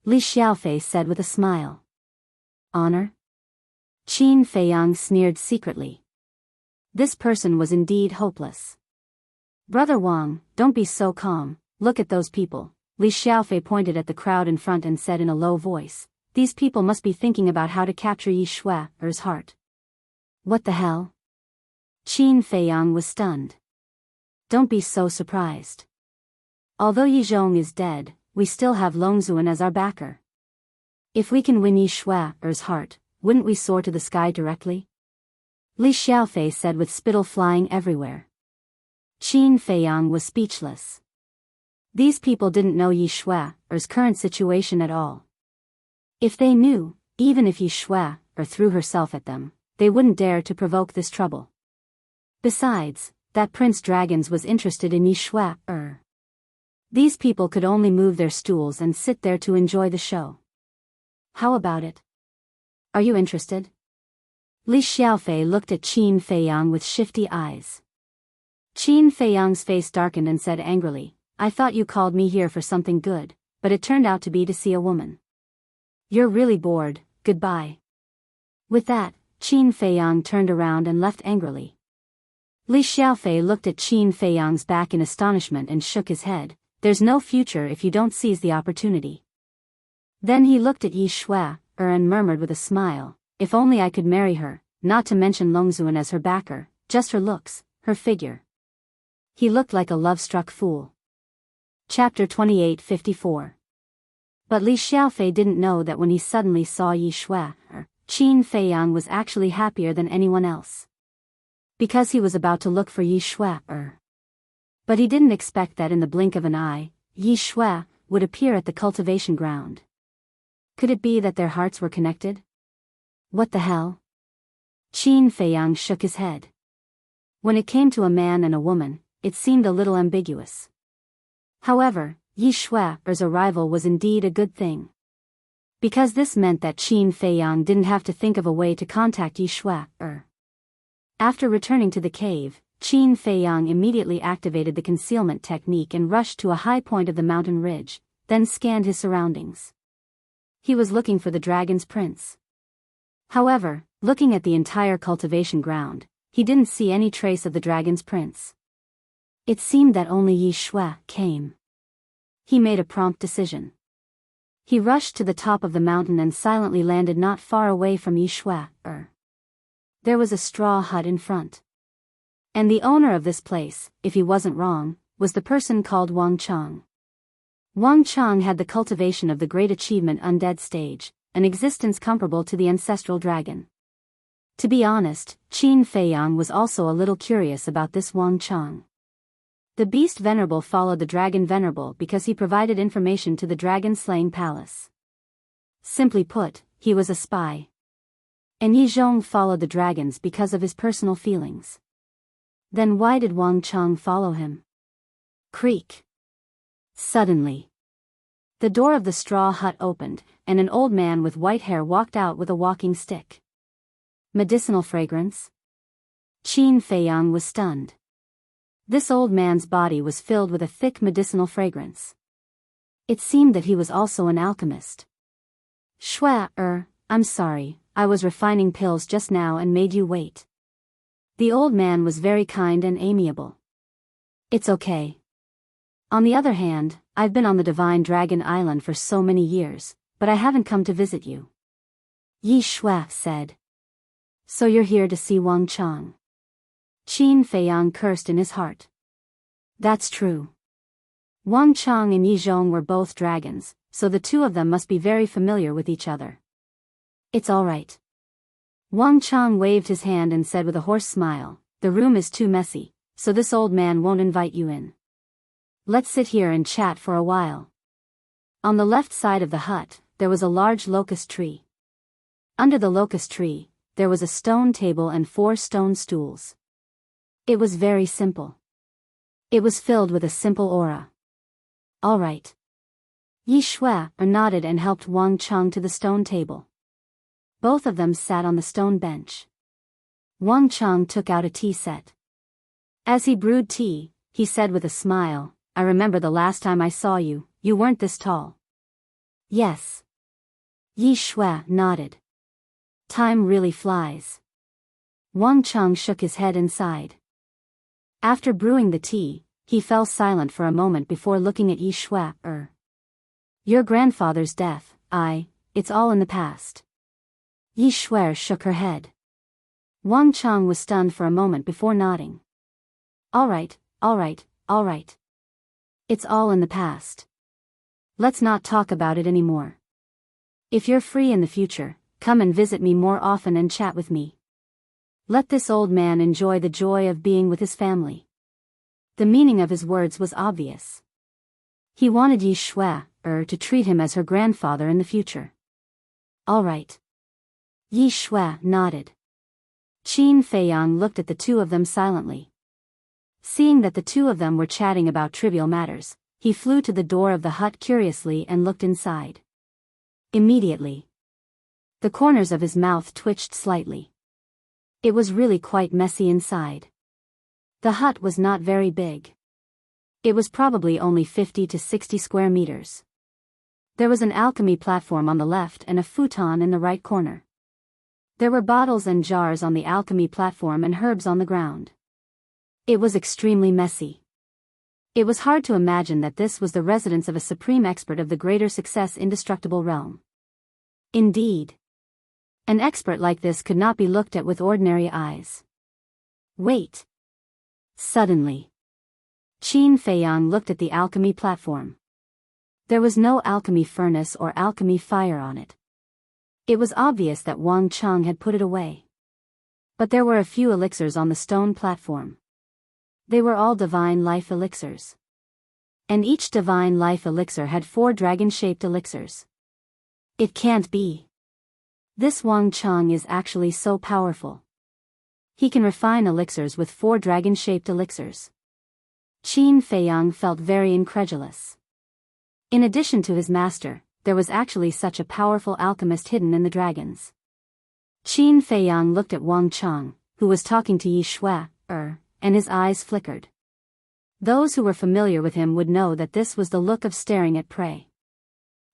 Li Xiaofei said with a smile. Honor? Qin Feiyang sneered secretly. This person was indeed hopeless. Brother Wang, don't be so calm, look at those people. Li Xiaofei pointed at the crowd in front and said in a low voice, these people must be thinking about how to capture Yi Shui's heart. What the hell? Qin Feiyang was stunned. Don't be so surprised. Although Yi Zhong is dead, we still have Longzuan as our backer. If we can win Yi Shui's heart, wouldn't we soar to the sky directly? Li Xiaofei said with spittle flying everywhere. Qin Feiyang was speechless. These people didn't know Yi Shui's current situation at all. If they knew, even if Yi Shui threw herself at them, they wouldn't dare to provoke this trouble. Besides, that Prince Dragons was interested in Yi Shui. These people could only move their stools and sit there to enjoy the show. How about it? Are you interested? Li Xiaofei looked at Qin Feiyang with shifty eyes. Qin Feiyang's face darkened and said angrily, I thought you called me here for something good, but it turned out to be to see a woman. You're really bored, goodbye. With that, Qin Feiyang turned around and left angrily. Li Xiaofei looked at Qin Feiyang's back in astonishment and shook his head, there's no future if you don't seize the opportunity. Then he looked at Yi Shui and murmured with a smile, if only I could marry her, not to mention Longzuan as her backer, just her looks, her figure. He looked like a love-struck fool. Chapter 28:54. But Li Xiaofei didn't know that when he suddenly saw Yi Shui, Qin Feiyang was actually happier than anyone else. Because he was about to look for Yi Shui. But he didn't expect that in the blink of an eye, Yi Shui would appear at the cultivation ground. Could it be that their hearts were connected? What the hell? Qin Feiyang shook his head. When it came to a man and a woman, it seemed a little ambiguous. However, Yi Shui's arrival was indeed a good thing. Because this meant that Qin Feiyang didn't have to think of a way to contact Yi Shui. After returning to the cave, Qin Feiyang immediately activated the concealment technique and rushed to a high point of the mountain ridge, then scanned his surroundings. He was looking for the dragon's prince. However, looking at the entire cultivation ground, he didn't see any trace of the dragon's prince. It seemed that only Yi Shui came. He made a prompt decision. He rushed to the top of the mountain and silently landed not far away from Yi Shui. There was a straw hut in front. And the owner of this place, if he wasn't wrong, was the person called Wang Chang. Wang Chang had the cultivation of the great achievement Undead Stage, an existence comparable to the ancestral dragon. To be honest, Qin Feiyang was also a little curious about this Wang Chang. The beast venerable followed the dragon venerable because he provided information to the dragon-slaying palace. Simply put, he was a spy. And Yi Zhong followed the dragons because of his personal feelings. Then why did Wang Chang follow him? Creak. Suddenly, the door of the straw hut opened, and an old man with white hair walked out with a walking stick. Medicinal fragrance? Qin Feiyang was stunned. This old man's body was filled with a thick medicinal fragrance. It seemed that he was also an alchemist. Shui, I'm sorry, I was refining pills just now and made you wait. The old man was very kind and amiable. It's okay. On the other hand, I've been on the Divine Dragon Island for so many years, but I haven't come to visit you. Yi Shui said. So you're here to see Wang Chang. Qin Feiyang cursed in his heart. That's true. Wang Chang and Yi Zhong were both dragons, so the two of them must be very familiar with each other. It's all right. Wang Chang waved his hand and said with a hoarse smile, the room is too messy, so this old man won't invite you in. Let's sit here and chat for a while. On the left side of the hut, there was a large locust tree. Under the locust tree, there was a stone table and 4 stone stools. It was very simple. It was filled with a simple aura. All right. Yi Shui nodded and helped Wang Cheng to the stone table. Both of them sat on the stone bench. Wang Cheng took out a tea set. As he brewed tea, he said with a smile, "I remember the last time I saw you, you weren't this tall." "Yes." Yi Shui nodded. "Time really flies." Wang Cheng shook his head and sighed. After brewing the tea, he fell silent for a moment before looking at Yi Shui. "Your grandfather's death, it's all in the past." Yi Shui shook her head. Wang Cheng was stunned for a moment before nodding. All right. It's all in the past. Let's not talk about it anymore. If you're free in the future, come and visit me more often and chat with me. Let this old man enjoy the joy of being with his family." The meaning of his words was obvious. He wanted Yi Shui to treat him as her grandfather in the future. All right. Yi Shui nodded. Qin Feiyang looked at the two of them silently. Seeing that the two of them were chatting about trivial matters, he flew to the door of the hut curiously and looked inside. Immediately, the corners of his mouth twitched slightly. It was really quite messy inside. The hut was not very big. It was probably only 50 to 60 square meters. There was an alchemy platform on the left and a futon in the right corner. There were bottles and jars on the alchemy platform and herbs on the ground. It was extremely messy. It was hard to imagine that this was the residence of a supreme expert of the greater success indestructible realm. Indeed, an expert like this could not be looked at with ordinary eyes. Wait. Suddenly, Qin Feiyang looked at the alchemy platform. There was no alchemy furnace or alchemy fire on it. It was obvious that Wang Cheng had put it away. But there were a few elixirs on the stone platform. They were all divine life elixirs. And each divine life elixir had 4 dragon-shaped elixirs. It can't be. This Wang Cheng is actually so powerful. He can refine elixirs with 4 dragon-shaped elixirs. Qin Feiyang felt very incredulous. In addition to his master, there was actually such a powerful alchemist hidden in the dragons. Qin Feiyang looked at Wang Cheng, who was talking to Yi Shui, and his eyes flickered. Those who were familiar with him would know that this was the look of staring at prey.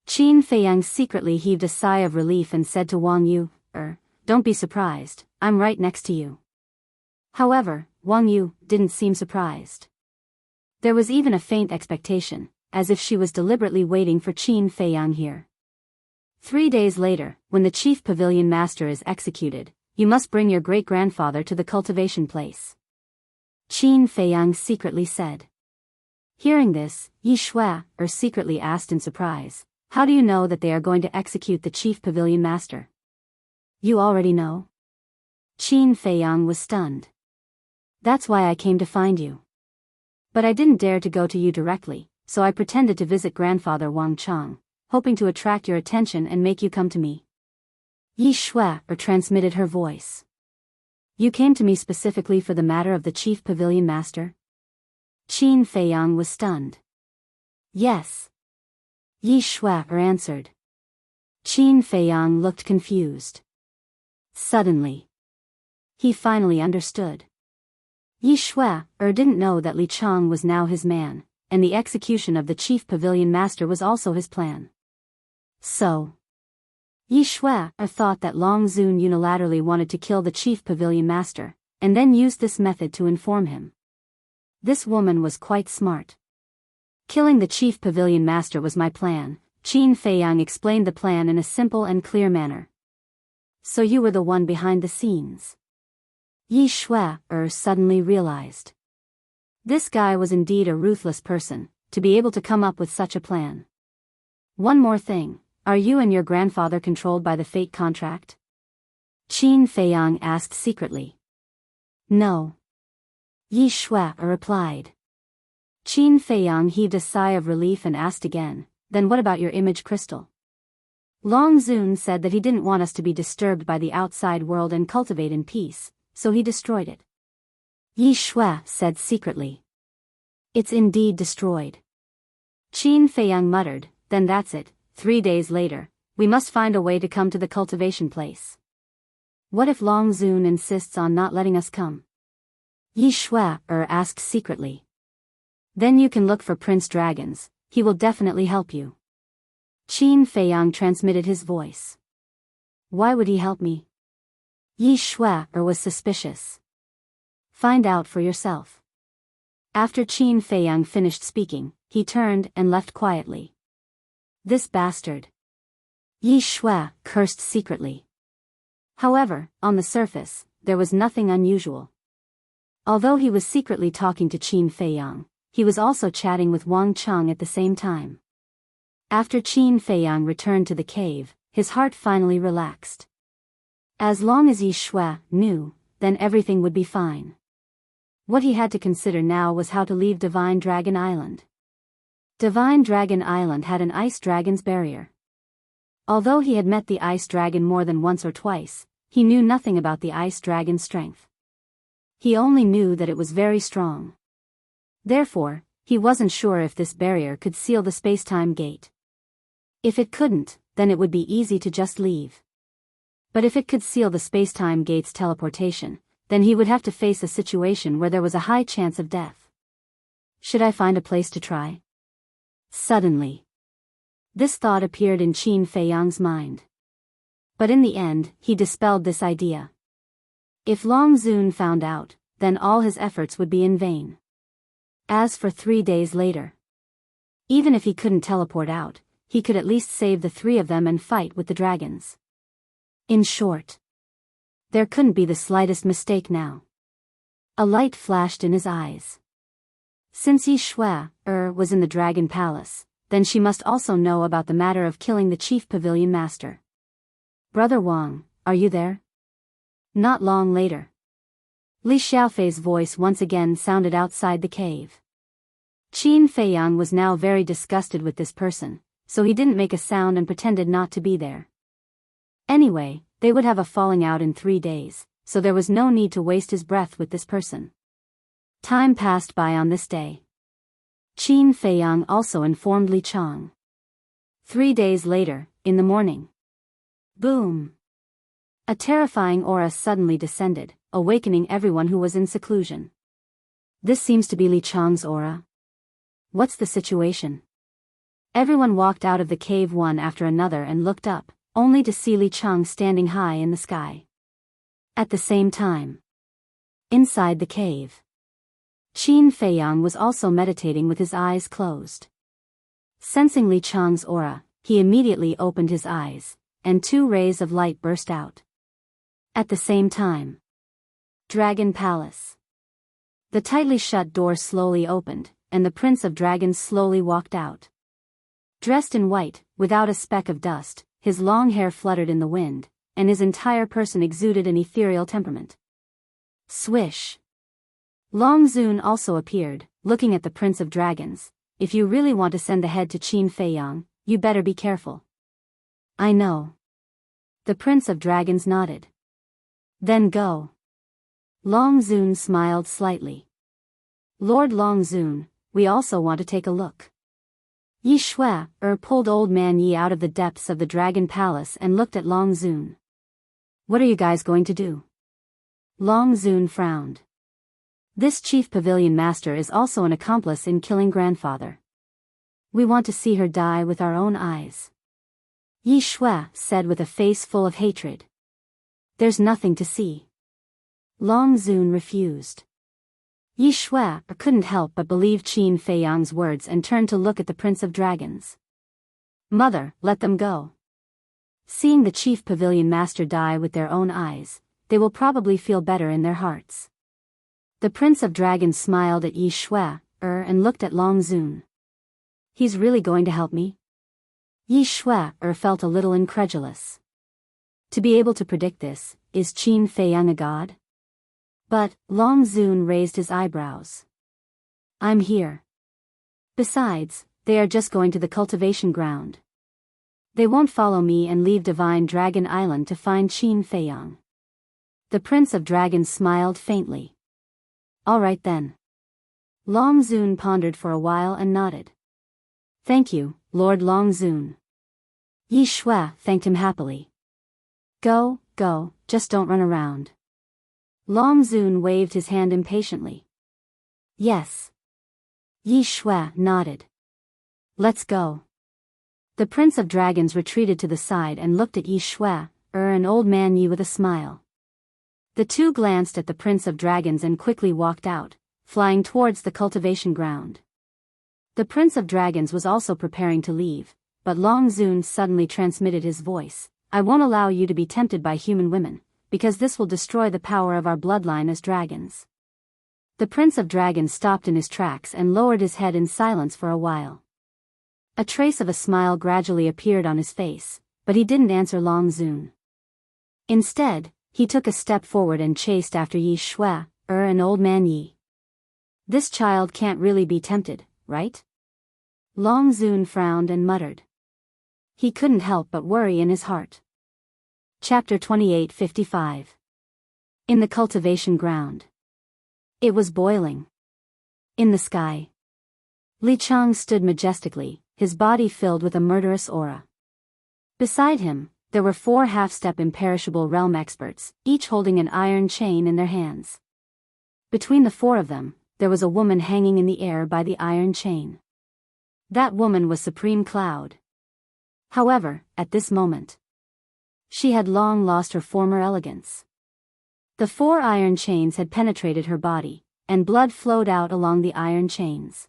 Qin Feiyang secretly heaved a sigh of relief and said to Wang Yu, "Don't be surprised, I'm right next to you." However, Wang Yu didn't seem surprised. There was even a faint expectation, as if she was deliberately waiting for Qin Feiyang here. 3 days later, when the chief pavilion master is executed, you must bring your great-grandfather to the cultivation place. Qin Feiyang secretly said. Hearing this, Yi Shui secretly asked in surprise, "How do you know that they are going to execute the chief pavilion master?" "You already know?" Qin Feiyang was stunned. "That's why I came to find you. But I didn't dare to go to you directly, so I pretended to visit grandfather Wang Cheng, hoping to attract your attention and make you come to me." Yi Shui transmitted her voice. "You came to me specifically for the matter of the chief pavilion master?" Qin Feiyang was stunned. "Yes." Yi Shui answered. Qin Feiyang looked confused. Suddenly, he finally understood. Yi Shui didn't know that Li Chang was now his man, and the execution of the chief pavilion master was also his plan. So, Yi Shui thought that Long Zun unilaterally wanted to kill the chief pavilion master, and then used this method to inform him. This woman was quite smart. "Killing the chief pavilion master was my plan," Qin Feiyang explained the plan in a simple and clear manner. "So you were the one behind the scenes." Yi Shui suddenly realized. This guy was indeed a ruthless person, to be able to come up with such a plan. "One more thing. Are you and your grandfather controlled by the fate contract?" Qin Feiyang asked secretly. "No." Yi Shui replied. Qin Feiyang heaved a sigh of relief and asked again, Then what about your image crystal? Long Zun said that he didn't want us to be disturbed by the outside world and cultivate in peace, so he destroyed it. Yi Shui said secretly. It's indeed destroyed. Qin Feiyang muttered, then that's it. 3 days later, we must find a way to come to the cultivation place. What if Long Zun insists on not letting us come? Yi Shui asked secretly. Then you can look for Prince Dragons, he will definitely help you. Qin Feiyang transmitted his voice. Why would he help me? Yi Shui was suspicious. Find out for yourself. After Qin Feiyang finished speaking, he turned and left quietly. This bastard. Yi Shui cursed secretly. However, on the surface, there was nothing unusual. Although he was secretly talking to Qin Feiyang, he was also chatting with Wang Cheng at the same time. After Qin Feiyang returned to the cave, his heart finally relaxed. As long as Yi Shui knew, then everything would be fine. What he had to consider now was how to leave Divine Dragon Island. Divine Dragon Island had an ice dragon's barrier. Although he had met the ice dragon more than once or twice, he knew nothing about the ice dragon's strength. He only knew that it was very strong. Therefore, he wasn't sure if this barrier could seal the space-time gate. If it couldn't, then it would be easy to just leave. But if it could seal the space-time gate's teleportation, then he would have to face a situation where there was a high chance of death. Should I find a place to try? Suddenly, this thought appeared in Qin Feiyang's mind. But in the end, he dispelled this idea. If Long Zun found out, then all his efforts would be in vain. As for 3 days later, even if he couldn't teleport out, he could at least save the 3 of them and fight with the dragons. In short, there couldn't be the slightest mistake now. A light flashed in his eyes. Since Yi Shui was in the Dragon Palace, then she must also know about the matter of killing the Chief Pavilion Master. Brother Wang, are you there? Not long later, Li Xiaofei's voice once again sounded outside the cave. Qin Feiyang was now very disgusted with this person, so he didn't make a sound and pretended not to be there. Anyway, they would have a falling out in 3 days, so there was no need to waste his breath with this person. Time passed by on this day. Qin Feiyang also informed Li Chang. 3 days later, in the morning. Boom! A terrifying aura suddenly descended, awakening everyone who was in seclusion. This seems to be Li Chang's aura. What's the situation? Everyone walked out of the cave one after another and looked up, only to see Li Chang standing high in the sky. At the same time, inside the cave, Qin Feiyang was also meditating with his eyes closed. Sensing Li Chang's aura, he immediately opened his eyes, and 2 rays of light burst out. At the same time, Dragon Palace. The tightly shut door slowly opened, and the Prince of Dragons slowly walked out. Dressed in white, without a speck of dust, his long hair fluttered in the wind, and his entire person exuded an ethereal temperament. Swish! Long Zun also appeared, looking at the Prince of Dragons. If you really want to send the head to Qin Feiyang, you better be careful. I know. The Prince of Dragons nodded. Then go. Long Zun smiled slightly. Lord Long Zun, we also want to take a look. Yi Shui pulled Old Man Yi out of the depths of the Dragon Palace and looked at Long Zun. What are you guys going to do? Long Zun frowned. This Chief Pavilion Master is also an accomplice in killing grandfather. We want to see her die with our own eyes. Yi Shui said with a face full of hatred. There's nothing to see. Long Zun refused. Yi Shui couldn't help but believe Qin Feiyang's words and turned to look at the Prince of Dragons. Mother, let them go. Seeing the Chief Pavilion Master die with their own eyes, they will probably feel better in their hearts. The Prince of Dragons smiled at Yi Shui and looked at Long Zun. He's really going to help me? Yi Shui felt a little incredulous. To be able to predict this, is Qin Feiyang a god? But Long Zun raised his eyebrows. I'm here. Besides, They are just going to the cultivation ground. They won't follow me and leave Divine Dragon Island to find Qin Feiyang. The Prince of Dragons smiled faintly. All right then. Long Zun pondered for a while and nodded. Thank you, Lord Long Zun. Yi Shui thanked him happily. Go, just don't run around. Long Zun waved his hand impatiently. Yes. Yi Shui nodded. Let's go. The Prince of Dragons retreated to the side and looked at Yi Shui, an old man Yi with a smile. The two glanced at the Prince of Dragons and quickly walked out, flying towards the cultivation ground. The Prince of Dragons was also preparing to leave, but Long Zun suddenly transmitted his voice. I won't allow you to be tempted by human women, because this will destroy the power of our bloodline as dragons. The Prince of Dragons stopped in his tracks and lowered his head in silence for a while. A trace of a smile gradually appeared on his face, but he didn't answer Long Zun. Instead, he took a step forward and chased after Yi Shui, an old man Yi. This child can't really be tempted, right? Long Zun frowned and muttered. He couldn't help but worry in his heart. Chapter 28:55. In the cultivation ground. It was boiling. In the sky. Li Chang stood majestically, his body filled with a murderous aura. Beside him, there were 4 half-step imperishable realm experts, each holding an iron chain in their hands. Between the 4 of them, there was a woman hanging in the air by the iron chain. That woman was Supreme Cloud. However, at this moment, she had long lost her former elegance. The 4 iron chains had penetrated her body, and blood flowed out along the iron chains.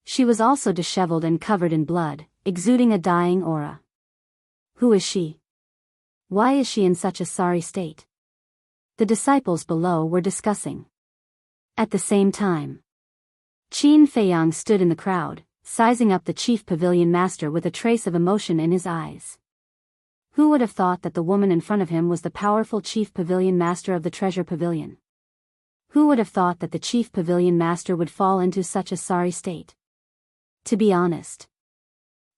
She was also disheveled and covered in blood, exuding a dying aura. Who is she? Why is she in such a sorry state? The disciples below were discussing. At the same time, Qin Feiyang stood in the crowd, sizing up the Chief Pavilion Master with a trace of emotion in his eyes. Who would have thought that the woman in front of him was the powerful Chief Pavilion Master of the Treasure Pavilion? Who would have thought that the Chief Pavilion Master would fall into such a sorry state? To be honest,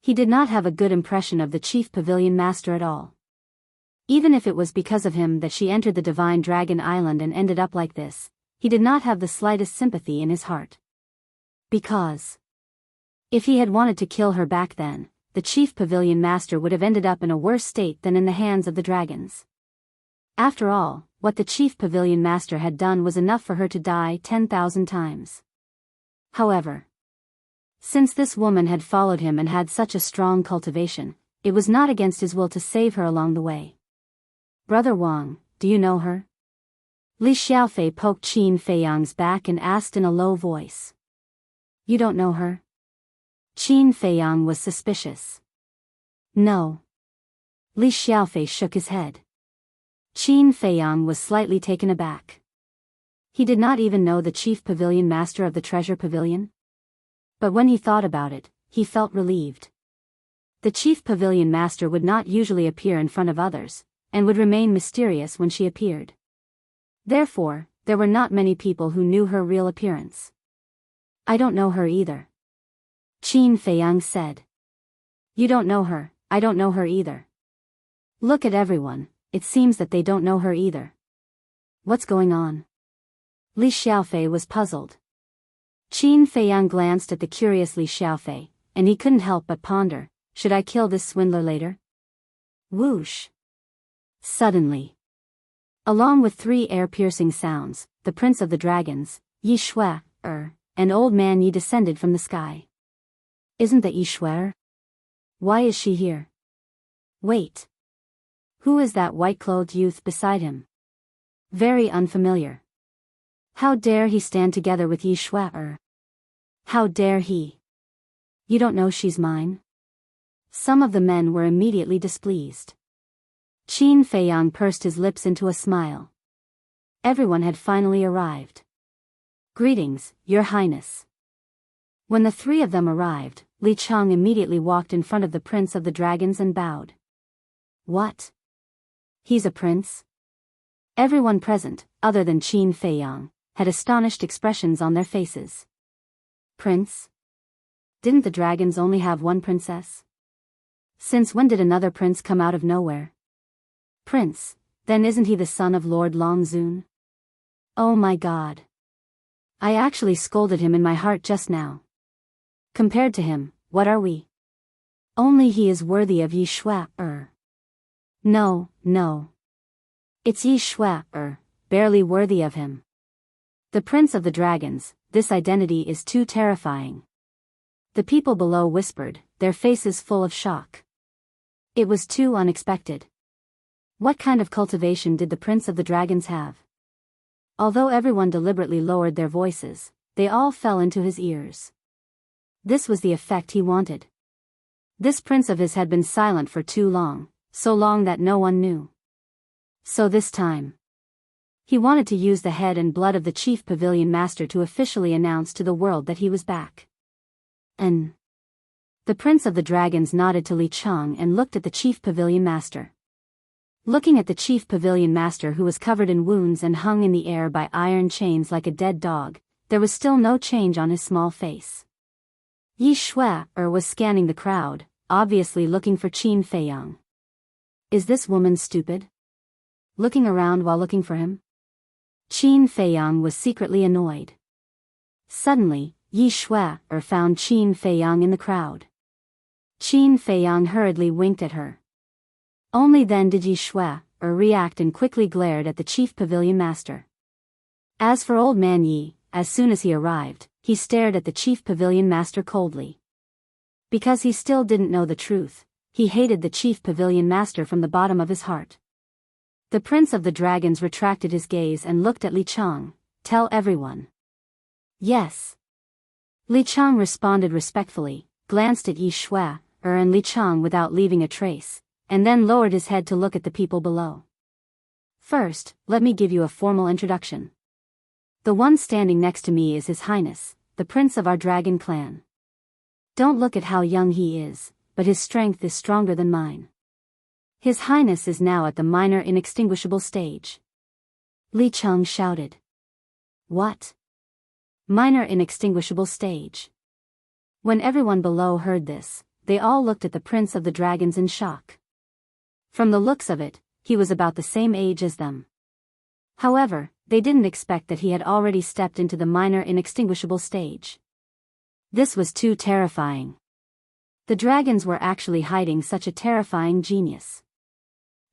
he did not have a good impression of the Chief Pavilion Master at all. Even if it was because of him that she entered the Divine Dragon Island and ended up like this, he did not have the slightest sympathy in his heart. Because if he had wanted to kill her back then, the Chief Pavilion Master would have ended up in a worse state than in the hands of the dragons. After all, what the Chief Pavilion Master had done was enough for her to die 10,000 times. However, since this woman had followed him and had such a strong cultivation, it was not against his will to save her along the way. Brother Wang, do you know her? Li Xiaofei poked Qin Feiyang's back and asked in a low voice. You don't know her? Qin Feiyang was suspicious. No. Li Xiaofei shook his head. Qin Feiyang was slightly taken aback. He did not even know the Chief Pavilion Master of the Treasure Pavilion. But when he thought about it, he felt relieved. The Chief Pavilion Master would not usually appear in front of others, and would remain mysterious when she appeared. Therefore, there were not many people who knew her real appearance. I don't know her either. Qin Feiyang said. You don't know her, I don't know her either. Look at everyone, it seems that they don't know her either. What's going on? Li Xiaofei was puzzled. Qin Feiyang glanced at the curious Li Xiaofei, and he couldn't help but ponder, should I kill this swindler later? Whoosh! Suddenly, along with 3 air-piercing sounds, the Prince of the Dragons, Yi Shui, and Old Man Yi descended from the sky. Isn't that Yi Shui? Why is she here? Wait. Who is that white-clothed youth beside him? Very unfamiliar. How dare he stand together with Yi Shui? How dare he? You don't know she's mine? Some of the men were immediately displeased. Qin Feiyang pursed his lips into a smile. Everyone had finally arrived. Greetings, Your Highness. When the 3 of them arrived, Li Chang immediately walked in front of the Prince of the Dragons and bowed. What? He's a prince? Everyone present, other than Qin Feiyang, had astonished expressions on their faces. Prince? Didn't the dragons only have one princess? Since when did another prince come out of nowhere? Prince, then isn't he the son of Lord Longzun? Oh my god. I actually scolded him in my heart just now. Compared to him, what are we? Only he is worthy of Yi Shui. No, no. It's Yi Shui, barely worthy of him. The Prince of the Dragons, this identity is too terrifying. The people below whispered, their faces full of shock. It was too unexpected. What kind of cultivation did the Prince of the Dragons have? Although everyone deliberately lowered their voices, they all fell into his ears. This was the effect he wanted. This prince of his had been silent for too long, so long that no one knew. So this time, he wanted to use the head and blood of the Chief Pavilion Master to officially announce to the world that he was back. The Prince of the Dragons nodded to Li Chang and looked at the Chief Pavilion Master. Looking at the Chief Pavilion Master, who was covered in wounds and hung in the air by iron chains like a dead dog, there was still no change on his small face. Yi Shui was scanning the crowd, obviously looking for Qin Feiyang. Is this woman stupid? Looking around while looking for him? Qin Feiyang was secretly annoyed. Suddenly, Yi Shui found Qin Feiyang in the crowd. Qin Feiyang hurriedly winked at her. Only then did Yi Shui react and quickly glared at the Chief Pavilion Master. As for Old Man Yi, as soon as he arrived, he stared at the Chief Pavilion Master coldly. Because he still didn't know the truth, he hated the Chief Pavilion Master from the bottom of his heart. The Prince of the Dragons retracted his gaze and looked at Li Chang. Tell everyone. Yes. Li Chang responded respectfully, glanced at Yi Shui and Li Chang without leaving a trace, and then lowered his head to look at the people below. First, let me give you a formal introduction. The one standing next to me is His Highness, the Prince of our Dragon Clan. Don't look at how young he is, but his strength is stronger than mine. His Highness is now at the minor inextinguishable stage. Li Chang shouted. What? Minor inextinguishable stage. When everyone below heard this, they all looked at the Prince of the Dragons in shock. From the looks of it, he was about the same age as them. However, they didn't expect that he had already stepped into the minor inextinguishable stage. This was too terrifying. The dragons were actually hiding such a terrifying genius.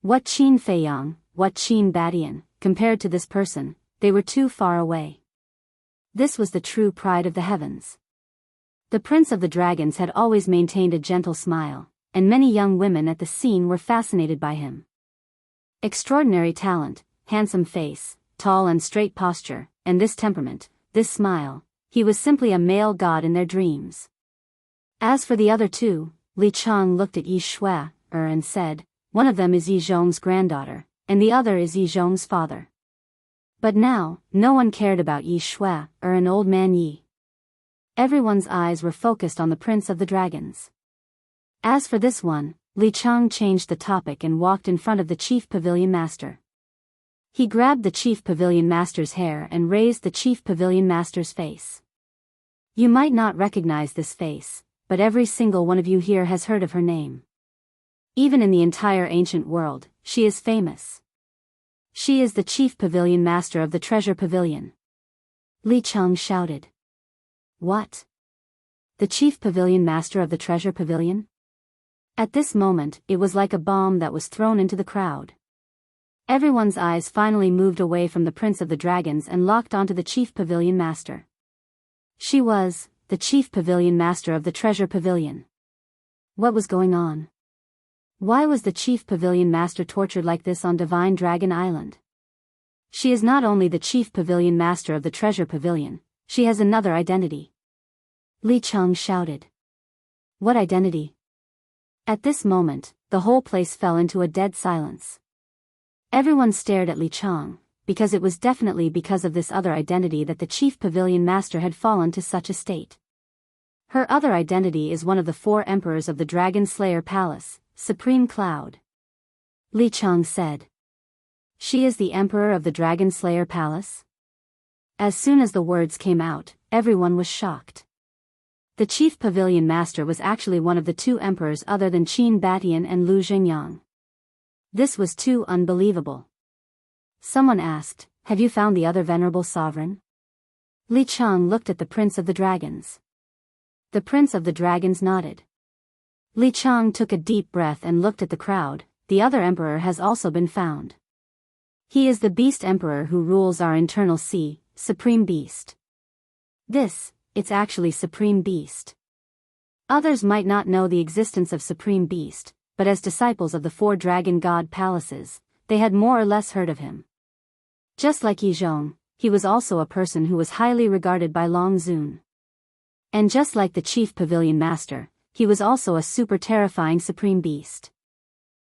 What Qin Feiyang, what Qin Badian, compared to this person, they were too far away. This was the true pride of the heavens. The Prince of the Dragons had always maintained a gentle smile, and many young women at the scene were fascinated by him. Extraordinary talent, handsome face, tall and straight posture, and this temperament, this smile, he was simply a male god in their dreams. As for the other two, Li Chang looked at Yi Shui and said, one of them is Yi Zhong's granddaughter, and the other is Yi Zhong's father. But now, no one cared about Yi Shui and Old Man Yi. Everyone's eyes were focused on the Prince of the Dragons. As for this one, Li Chang changed the topic and walked in front of the Chief Pavilion Master. He grabbed the Chief Pavilion Master's hair and raised the Chief Pavilion Master's face. You might not recognize this face, but every single one of you here has heard of her name. Even in the entire ancient world, she is famous. She is the Chief Pavilion Master of the Treasure Pavilion. Li Chang shouted. What? The Chief Pavilion Master of the Treasure Pavilion? At this moment, it was like a bomb that was thrown into the crowd. Everyone's eyes finally moved away from the Prince of the Dragons and locked onto the Chief Pavilion Master. She was the Chief Pavilion Master of the Treasure Pavilion. What was going on? Why was the Chief Pavilion Master tortured like this on Divine Dragon Island? She is not only the Chief Pavilion Master of the Treasure Pavilion, she has another identity. Li Chang shouted. What identity? At this moment, the whole place fell into a dead silence. Everyone stared at Li Chang, because it was definitely because of this other identity that the Chief Pavilion Master had fallen to such a state. Her other identity is one of the 4 emperors of the Dragon Slayer Palace, Supreme Cloud. Li Chang said. She is the Emperor of the Dragon Slayer Palace? As soon as the words came out, everyone was shocked. The chief pavilion master was actually one of the two emperors other than Qin Batian and Lu Xingyang. This was too unbelievable. Someone asked, "Have you found the other venerable sovereign?" Li Chang looked at the Prince of the Dragons. The Prince of the Dragons nodded. Li Chang took a deep breath and looked at the crowd. "The other emperor has also been found. He is the Beast Emperor who rules our internal sea, Supreme Beast. It's actually Supreme Beast." Others might not know the existence of Supreme Beast, but as disciples of the four dragon god palaces, they had more or less heard of him. Just like Yi Zhong, he was also a person who was highly regarded by Long Zun. And just like the chief pavilion master, he was also a super terrifying Supreme Beast.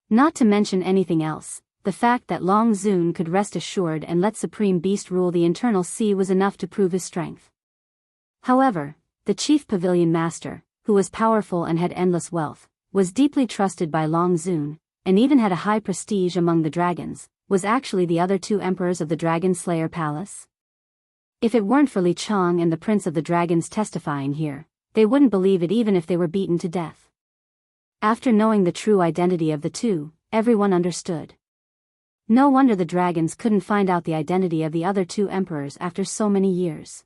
Not to mention anything else, the fact that Long Zun could rest assured and let Supreme Beast rule the internal sea was enough to prove his strength. However, the chief pavilion master, who was powerful and had endless wealth, was deeply trusted by Long Zun, and even had a high prestige among the dragons, was actually the other two emperors of the Dragon Slayer Palace. If it weren't for Li Chang and the Prince of the Dragons testifying here, they wouldn't believe it even if they were beaten to death. After knowing the true identity of the two, everyone understood. No wonder the dragons couldn't find out the identity of the other two emperors after so many years.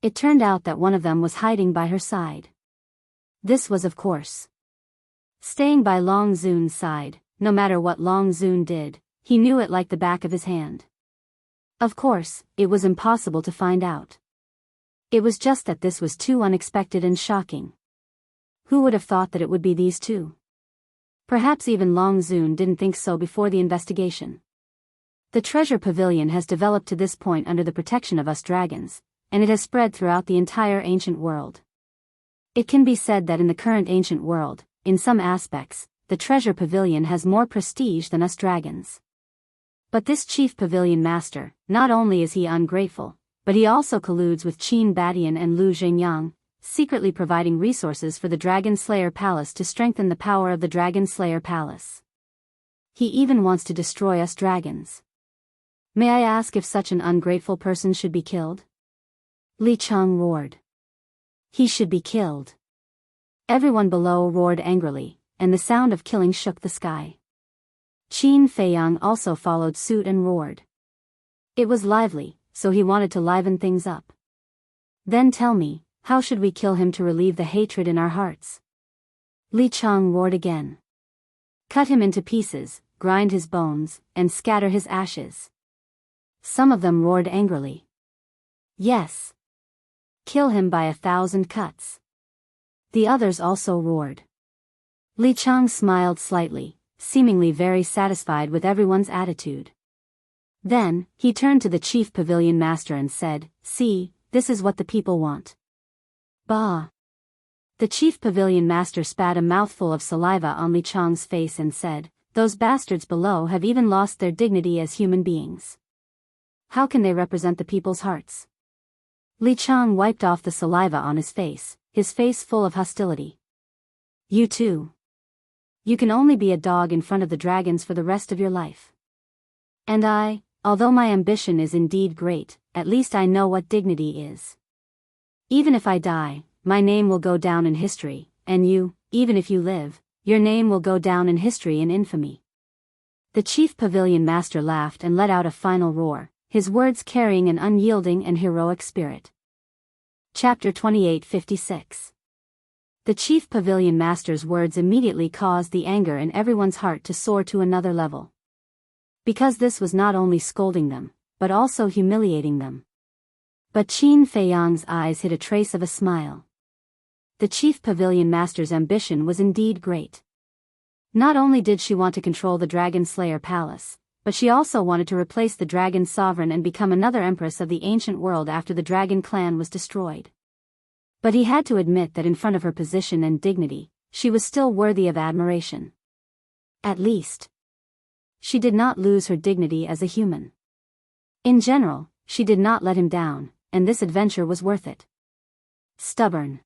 It turned out that one of them was hiding by her side. This was, of course, staying by Long Zun's side. No matter what Long Zun did, he knew it like the back of his hand. Of course, it was impossible to find out. It was just that this was too unexpected and shocking. Who would have thought that it would be these two? Perhaps even Long Zun didn't think so before the investigation. The treasure pavilion has developed to this point under the protection of us dragons, and it has spread throughout the entire ancient world. It can be said that in the current ancient world, in some aspects, the treasure pavilion has more prestige than us dragons. But this chief pavilion master, not only is he ungrateful, but he also colludes with Qin Batian and Lu Xingyang, secretly providing resources for the Dragon Slayer Palace to strengthen the power of the Dragon Slayer Palace. He even wants to destroy us dragons. May I ask if such an ungrateful person should be killed? Li Chang roared. He should be killed. Everyone below roared angrily, and the sound of killing shook the sky. Qin Feiyang also followed suit and roared. It was lively, so he wanted to liven things up. Then tell me, how should we kill him to relieve the hatred in our hearts? Li Chang roared again. Cut him into pieces, grind his bones, and scatter his ashes. Some of them roared angrily. Yes. Kill him by 1,000 cuts. The others also roared. Li Chang smiled slightly, seemingly very satisfied with everyone's attitude. Then, he turned to the chief pavilion master and said, "See, this is what the people want." Bah! The chief pavilion master spat a mouthful of saliva on Li Chang's face and said, "Those bastards below have even lost their dignity as human beings. How can they represent the people's hearts?" Li Chang wiped off the saliva on his face full of hostility. "You too. You can only be a dog in front of the dragons for the rest of your life. And I, although my ambition is indeed great, at least I know what dignity is. Even if I die, my name will go down in history, and you, even if you live, your name will go down in history in infamy." The chief pavilion master laughed and let out a final roar, his words carrying an unyielding and heroic spirit. Chapter 2856. The chief pavilion master's words immediately caused the anger in everyone's heart to soar to another level. Because this was not only scolding them, but also humiliating them. But Qin Feiyang's eyes hid a trace of a smile. The chief pavilion master's ambition was indeed great. Not only did she want to control the Dragon Slayer Palace, but she also wanted to replace the Dragon Sovereign and become another empress of the ancient world after the Dragon clan was destroyed. But he had to admit that in front of her position and dignity, she was still worthy of admiration. At least, she did not lose her dignity as a human. In general, she did not let him down, and this adventure was worth it. Stubborn.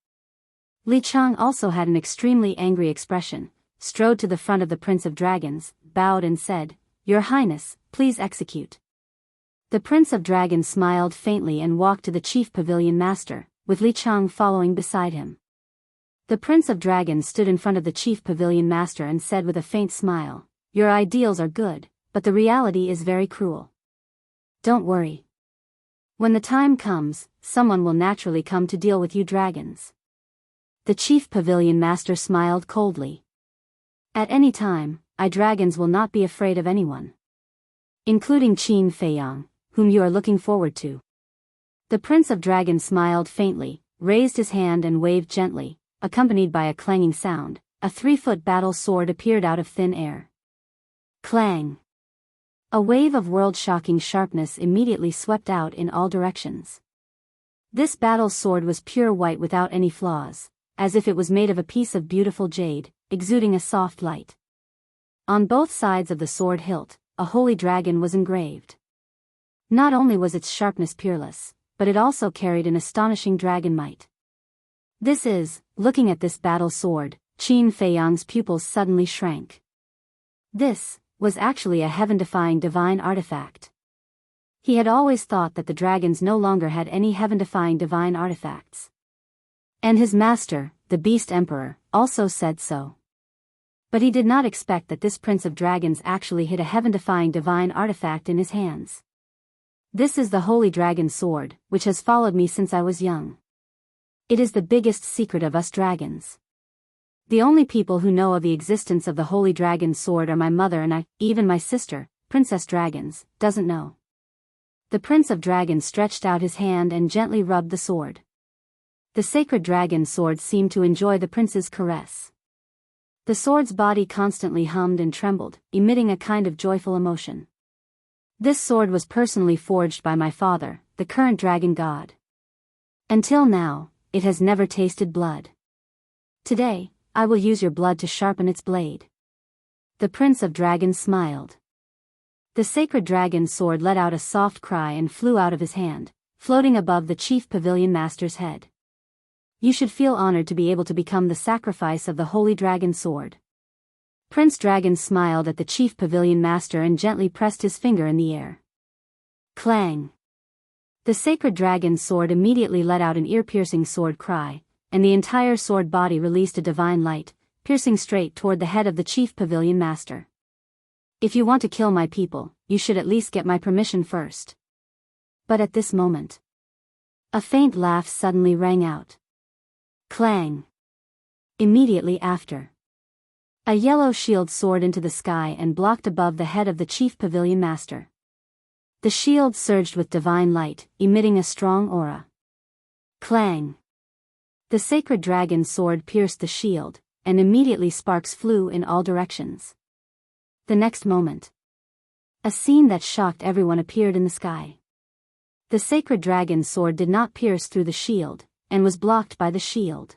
Li Chang also had an extremely angry expression, strode to the front of the Prince of Dragons, bowed and said, "Your Highness, please execute." The Prince of Dragons smiled faintly and walked to the chief pavilion master, with Li Chang following beside him. The Prince of Dragons stood in front of the chief pavilion master and said with a faint smile, "Your ideals are good, but the reality is very cruel. Don't worry. When the time comes, someone will naturally come to deal with you dragons." The chief pavilion master smiled coldly. "At any time, I dragons will not be afraid of anyone. Including Qin Feiyang, whom you are looking forward to." The Prince of Dragons smiled faintly, raised his hand and waved gently, accompanied by a clanging sound. A 3-foot battle sword appeared out of thin air. Clang! A wave of world-shocking sharpness immediately swept out in all directions. This battle sword was pure white without any flaws, as if it was made of a piece of beautiful jade, exuding a soft light. On both sides of the sword hilt, a holy dragon was engraved. Not only was its sharpness peerless, but it also carried an astonishing dragon might. Looking at this battle sword, Qin Feiyang's pupils suddenly shrank. This was actually a heaven-defying divine artifact. He had always thought that the dragons no longer had any heaven-defying divine artifacts. And his master, the Beast Emperor, also said so. But he did not expect that this Prince of Dragons actually hid a heaven-defying divine artifact in his hands. This is the Holy Dragon Sword, which has followed me since I was young. It is the biggest secret of us dragons. The only people who know of the existence of the Holy Dragon Sword are my mother and I. Even my sister, Princess Dragons, doesn't know. The Prince of Dragons stretched out his hand and gently rubbed the sword. The sacred dragon sword seemed to enjoy the prince's caress. The sword's body constantly hummed and trembled, emitting a kind of joyful emotion. This sword was personally forged by my father, the current dragon god. Until now, it has never tasted blood. Today, I will use your blood to sharpen its blade. The Prince of Dragons smiled. The sacred dragon sword let out a soft cry and flew out of his hand, floating above the chief pavilion master's head. You should feel honored to be able to become the sacrifice of the Holy Dragon Sword. Prince Dragon smiled at the chief pavilion master and gently pressed his finger in the air. Clang! The sacred dragon sword immediately let out an ear-piercing sword cry, and the entire sword body released a divine light, piercing straight toward the head of the chief pavilion master. If you want to kill my people, you should at least get my permission first. But at this moment, a faint laugh suddenly rang out. Clang! Immediately after, a yellow shield soared into the sky and blocked above the head of the chief pavilion master. The shield surged with divine light, emitting a strong aura. Clang! The sacred dragon sword pierced the shield, and immediately sparks flew in all directions. The next moment, a scene that shocked everyone appeared in the sky. The sacred dragon sword did not pierce through the shield, and was blocked by the shield.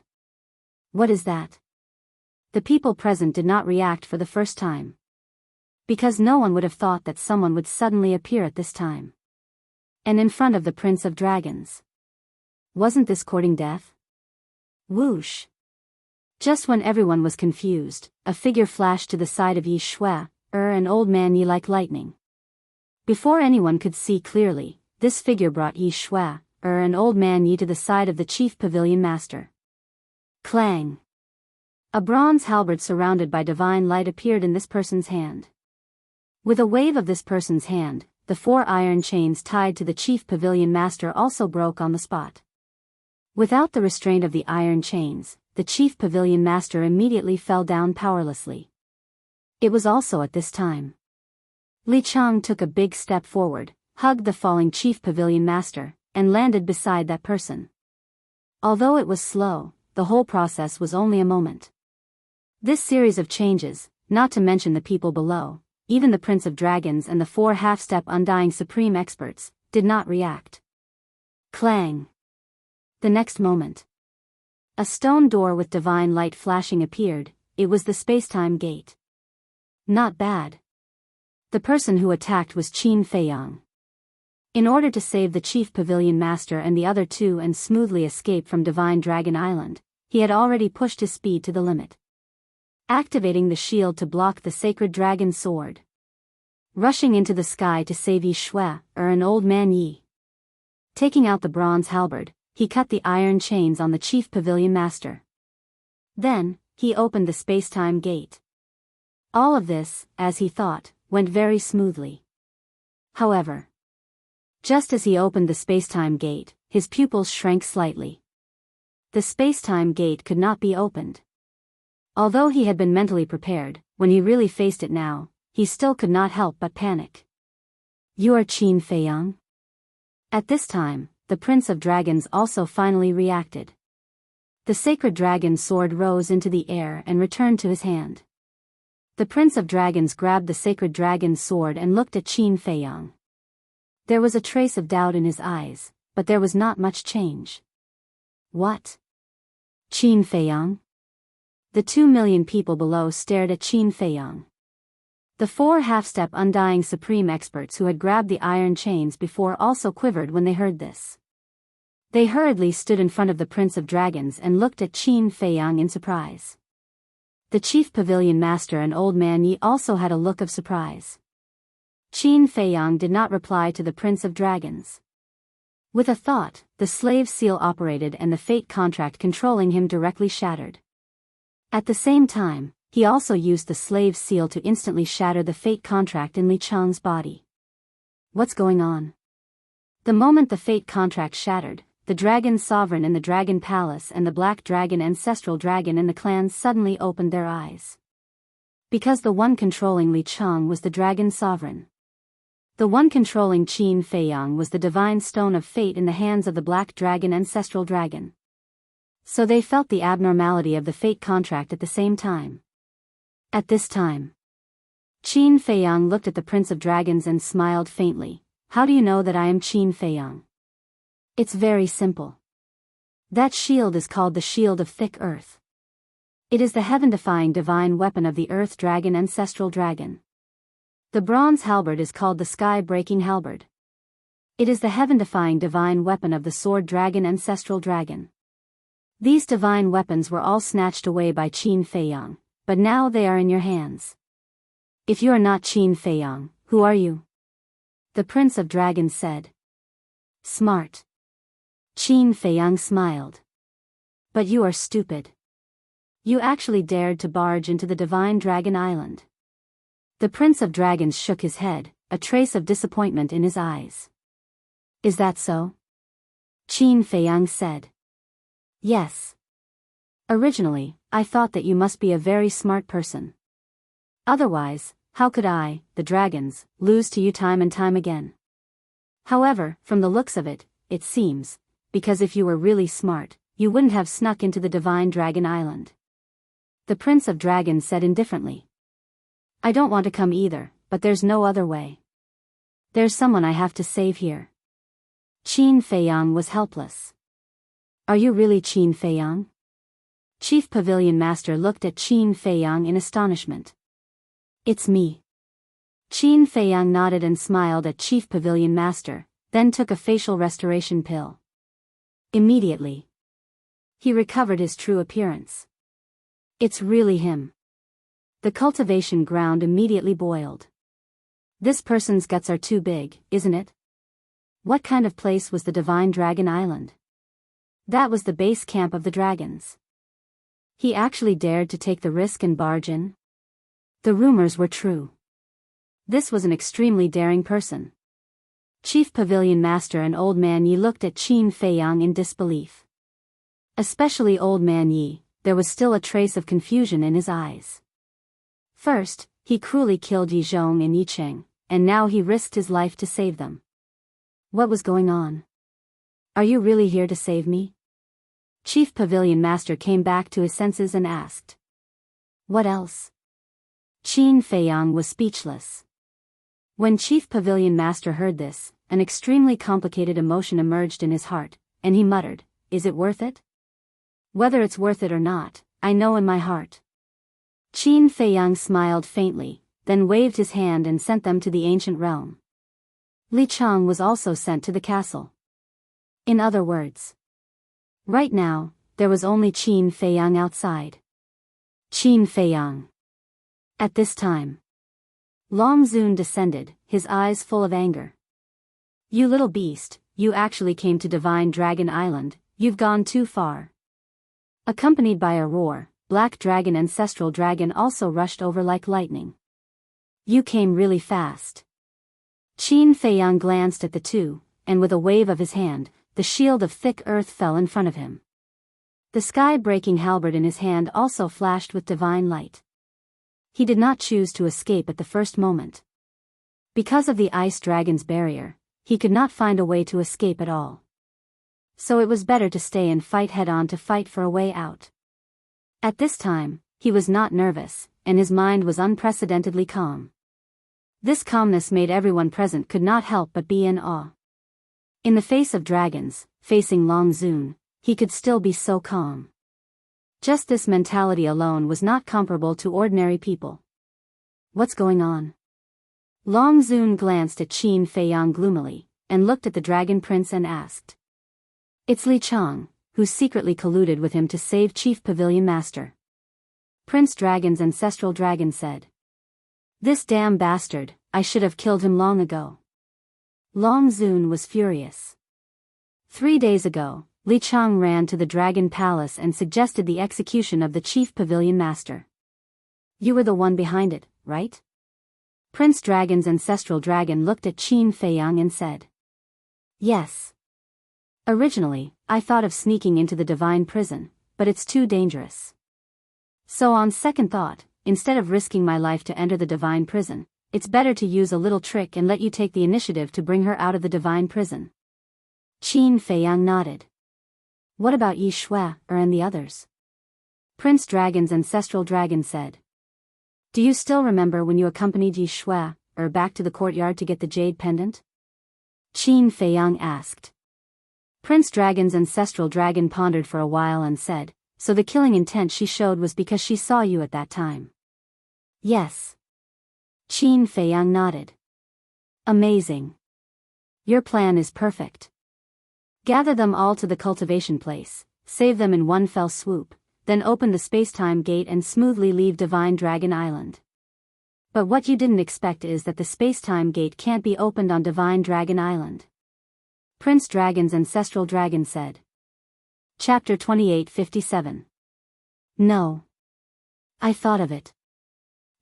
What is that? The people present did not react for the first time. Because no one would have thought that someone would suddenly appear at this time. And in front of the Prince of Dragons. Wasn't this courting death? Whoosh! Just when everyone was confused, a figure flashed to the side of Yi Shui, an old man Yi like lightning. Before anyone could see clearly, this figure brought Yi Shui, an old man Yi to the side of the chief pavilion master. Clang! A bronze halberd surrounded by divine light appeared in this person's hand. With a wave of this person's hand, the 4 iron chains tied to the chief pavilion master also broke on the spot. Without the restraint of the iron chains, the chief pavilion master immediately fell down powerlessly. It was also at this time. Li Chang took a big step forward, hugged the falling chief pavilion master, and landed beside that person. Although it was slow, the whole process was only a moment. This series of changes, not to mention the people below, even the Prince of Dragons and the 4 half-step undying supreme experts, did not react. Clang! The next moment, a stone door with divine light flashing appeared. It was the space-time gate. Not bad. The person who attacked was Qin Feiyang. In order to save the chief pavilion master and the other 2 and smoothly escape from Divine Dragon Island, he had already pushed his speed to the limit. Activating the shield to block the sacred dragon sword. Rushing into the sky to save Yi Shui, an old man Yi. Taking out the bronze halberd, he cut the iron chains on the chief pavilion master. Then, he opened the space-time gate. All of this, as he thought, went very smoothly. However, just as he opened the space-time gate, his pupils shrank slightly. The space-time gate could not be opened. Although he had been mentally prepared, when he really faced it now, he still could not help but panic. "You are Qin Feiyang?" At this time, the Prince of Dragons also finally reacted. The sacred dragon sword rose into the air and returned to his hand. The Prince of Dragons grabbed the sacred dragon's sword and looked at Qin Feiyang. There was a trace of doubt in his eyes, but there was not much change. "What? Qin Feiyang?" The 2 million people below stared at Qin Feiyang. The 4 half-step Undying Supreme experts who had grabbed the iron chains before also quivered when they heard this. They hurriedly stood in front of the Prince of Dragons and looked at Qin Feiyang in surprise. The Chief Pavilion Master and Old Man Yi also had a look of surprise. Qin Feiyang did not reply to the Prince of Dragons. With a thought, the slave seal operated and the fate contract controlling him directly shattered. At the same time, he also used the slave seal to instantly shatter the fate contract in Li Chang's body. What's going on? The moment the fate contract shattered, the dragon sovereign in the dragon palace and the black dragon ancestral dragon in the clans suddenly opened their eyes. Because the one controlling Li Chang was the dragon sovereign. The one controlling Qin Feiyang was the divine stone of fate in the hands of the black dragon ancestral dragon. So they felt the abnormality of the fate contract at the same time. At this time, Qin Feiyang looked at the Prince of Dragons and smiled faintly. "How do you know that I am Qin Feiyang?" "It's very simple. That shield is called the Shield of Thick Earth. It is the heaven-defying divine weapon of the Earth Dragon ancestral dragon. The bronze halberd is called the Sky-breaking halberd. It is the heaven-defying divine weapon of the Sword Dragon ancestral dragon. These divine weapons were all snatched away by Qin Feiyang, but now they are in your hands. If you are not Qin Feiyang, who are you?" The Prince of Dragons said. "Smart." Qin Feiyang smiled. "But you are stupid. You actually dared to barge into the Divine Dragon Island." The Prince of Dragons shook his head, a trace of disappointment in his eyes. "Is that so?" Qin Feiyang said. "Yes. Originally, I thought that you must be a very smart person. Otherwise, how could I, the dragons, lose to you time and time again? However, from the looks of it, it seems, because if you were really smart, you wouldn't have snuck into the Divine Dragon Island." The Prince of Dragons said indifferently. "I don't want to come either, but there's no other way. There's someone I have to save here." Qin Feiyang was helpless. "Are you really Qin Feiyang?" Chief Pavilion Master looked at Qin Feiyang in astonishment. "It's me." Qin Feiyang nodded and smiled at Chief Pavilion Master, then took a facial restoration pill. Immediately, he recovered his true appearance. "It's really him." The cultivation ground immediately boiled. This person's guts are too big, isn't it? What kind of place was the Divine Dragon Island? That was the base camp of the dragons. He actually dared to take the risk and barge in? The rumors were true. This was an extremely daring person. Chief Pavilion Master and Old Man Yi looked at Qin Feiyang in disbelief. Especially Old Man Yi, there was still a trace of confusion in his eyes. First, he cruelly killed Yi Zhong and Yi Cheng, and now he risked his life to save them. What was going on? "Are you really here to save me?" Chief Pavilion Master came back to his senses and asked. "What else?" Qin Feiyang was speechless. When Chief Pavilion Master heard this, an extremely complicated emotion emerged in his heart, and he muttered, "Is it worth it? Whether it's worth it or not, I know in my heart." Qin Feiyang smiled faintly, then waved his hand and sent them to the ancient realm. Li Chang was also sent to the castle. In other words, right now, there was only Qin Feiyang outside. Qin Feiyang. At this time, Long Zun descended, his eyes full of anger. "You little beast, you actually came to Divine Dragon Island, You've gone too far. Accompanied by a roar, Black Dragon Ancestral Dragon also rushed over like lightning. You came really fast. Qin Feiyang glanced at the two, and with a wave of his hand, the shield of thick earth fell in front of him. The sky-breaking halberd in his hand also flashed with divine light. He did not choose to escape at the first moment. Because of the ice dragon's barrier, he could not find a way to escape at all. So it was better to stay and fight head-on to fight for a way out. At this time, he was not nervous, and his mind was unprecedentedly calm. This calmness made everyone present could not help but be in awe. In the face of dragons, facing Long Zun, he could still be so calm. Just this mentality alone was not comparable to ordinary people. What's going on? Long Zun glanced at Qin Feiyang gloomily, and looked at the Dragon Prince and asked. It's Li Chang, who secretly colluded with him to save Chief Pavilion Master. Prince Dragon's Ancestral Dragon said. This damn bastard, I should have killed him long ago. Long Zun was furious. 3 days ago, Li Chang ran to the Dragon Palace and suggested the execution of the Chief Pavilion Master. You were the one behind it, right? Prince Dragon's Ancestral Dragon looked at Qin Feiyang and said. Yes. Originally, I thought of sneaking into the Divine Prison, but it's too dangerous. So on second thought, instead of risking my life to enter the Divine Prison, it's better to use a little trick and let you take the initiative to bring her out of the Divine Prison. Qin Feiyang nodded. What about Yi Shui and the others? Prince Dragon's Ancestral Dragon said. Do you still remember when you accompanied Yi Shui back to the courtyard to get the jade pendant? Qin Feiyang asked. Prince Dragon's Ancestral Dragon pondered for a while and said, so the killing intent she showed was because she saw you at that time. Yes. Qin Feiyang nodded. Amazing. Your plan is perfect. Gather them all to the cultivation place, save them in one fell swoop, then open the space-time gate and smoothly leave Divine Dragon Island. But what you didn't expect is that the space-time gate can't be opened on Divine Dragon Island. Prince Dragon's Ancestral Dragon said. Chapter 2857. No. I thought of it.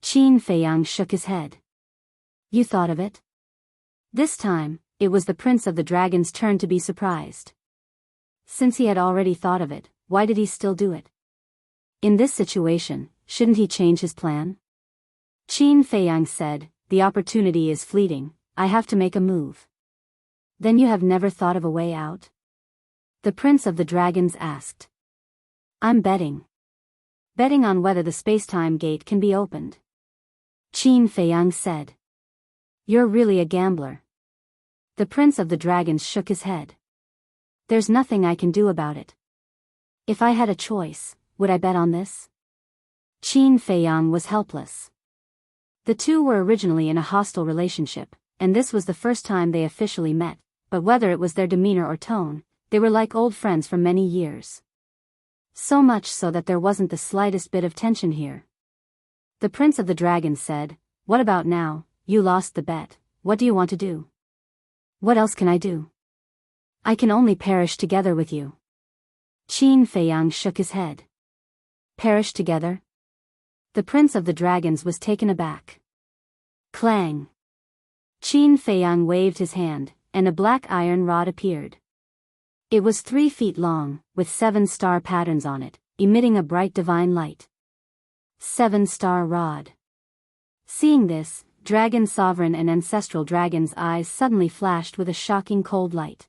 Qin Feiyang shook his head. You thought of it? This time, it was the Prince of the Dragon's turn to be surprised. Since he had already thought of it, why did he still do it? In this situation, shouldn't he change his plan? Qin Feiyang said, the opportunity is fleeting, I have to make a move. Then you have never thought of a way out? The Prince of the Dragons asked. I'm betting. Betting on whether the space-time gate can be opened. Qin Feiyang said. You're really a gambler. The Prince of the Dragons shook his head. There's nothing I can do about it. If I had a choice, would I bet on this? Qin Feiyang was helpless. The two were originally in a hostile relationship, and this was the first time they officially met, but whether it was their demeanor or tone, they were like old friends for many years. So much so that there wasn't the slightest bit of tension here. The Prince of the Dragons said, what about now? You lost the bet, what do you want to do? What else can I do? I can only perish together with you. Qin Feiyang shook his head. Perish together? The Prince of the Dragons was taken aback. Clang! Qin Feiyang waved his hand, and a black iron rod appeared. It was 3 feet long, with 7-star patterns on it, emitting a bright divine light. 7-star rod. Seeing this, Dragon Sovereign and Ancestral Dragon's eyes suddenly flashed with a shocking cold light.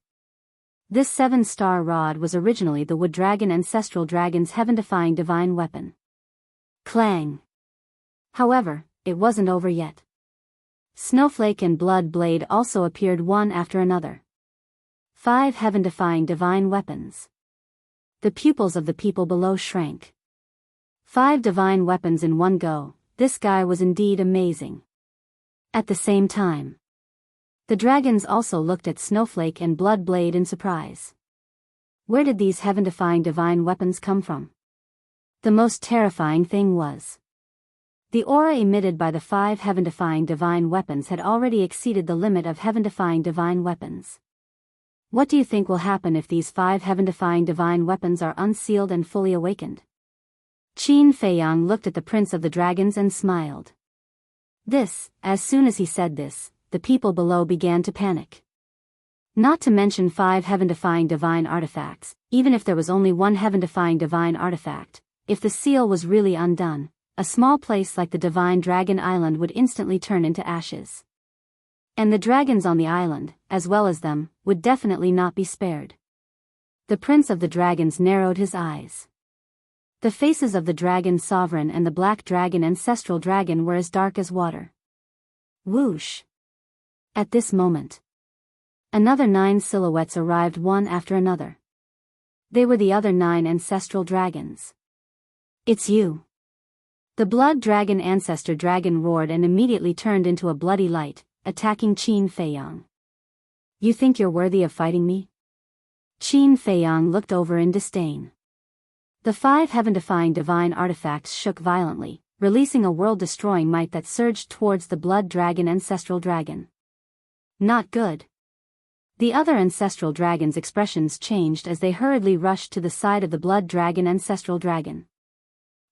This 7-star rod was originally the Wood Dragon Ancestral Dragon's heaven-defying divine weapon. Clang! However, it wasn't over yet. Snowflake and Blood Blade also appeared one after another. 5 heaven-defying divine weapons. The pupils of the people below shrank. 5 divine weapons in one go, this guy was indeed amazing. At the same time, the dragons also looked at Snowflake and Blood Blade in surprise. Where did these heaven-defying divine weapons come from? The most terrifying thing was, the aura emitted by the 5 heaven-defying divine weapons had already exceeded the limit of heaven-defying divine weapons. What do you think will happen if these 5 heaven-defying divine weapons are unsealed and fully awakened? Qin Feiyang looked at the Prince of the Dragons and smiled. As soon as he said this, the people below began to panic. Not to mention 5 heaven-defying divine artifacts, even if there was only one heaven-defying divine artifact, if the seal was really undone, a small place like the Divine Dragon Island would instantly turn into ashes. And the dragons on the island, as well as them, would definitely not be spared. The Prince of the Dragons narrowed his eyes. The faces of the Dragon Sovereign and the Black Dragon Ancestral Dragon were as dark as water. Whoosh! At this moment, another 9 silhouettes arrived one after another. They were the other 9 ancestral dragons. It's you! The Blood Dragon Ancestor Dragon roared and immediately turned into a bloody light, attacking Qin Feiyang. You think you're worthy of fighting me? Qin Feiyang looked over in disdain. The 5 heaven-defying divine artifacts shook violently, releasing a world-destroying might that surged towards the Blood Dragon Ancestral Dragon. Not good. The other ancestral dragons' expressions changed as they hurriedly rushed to the side of the Blood Dragon Ancestral Dragon.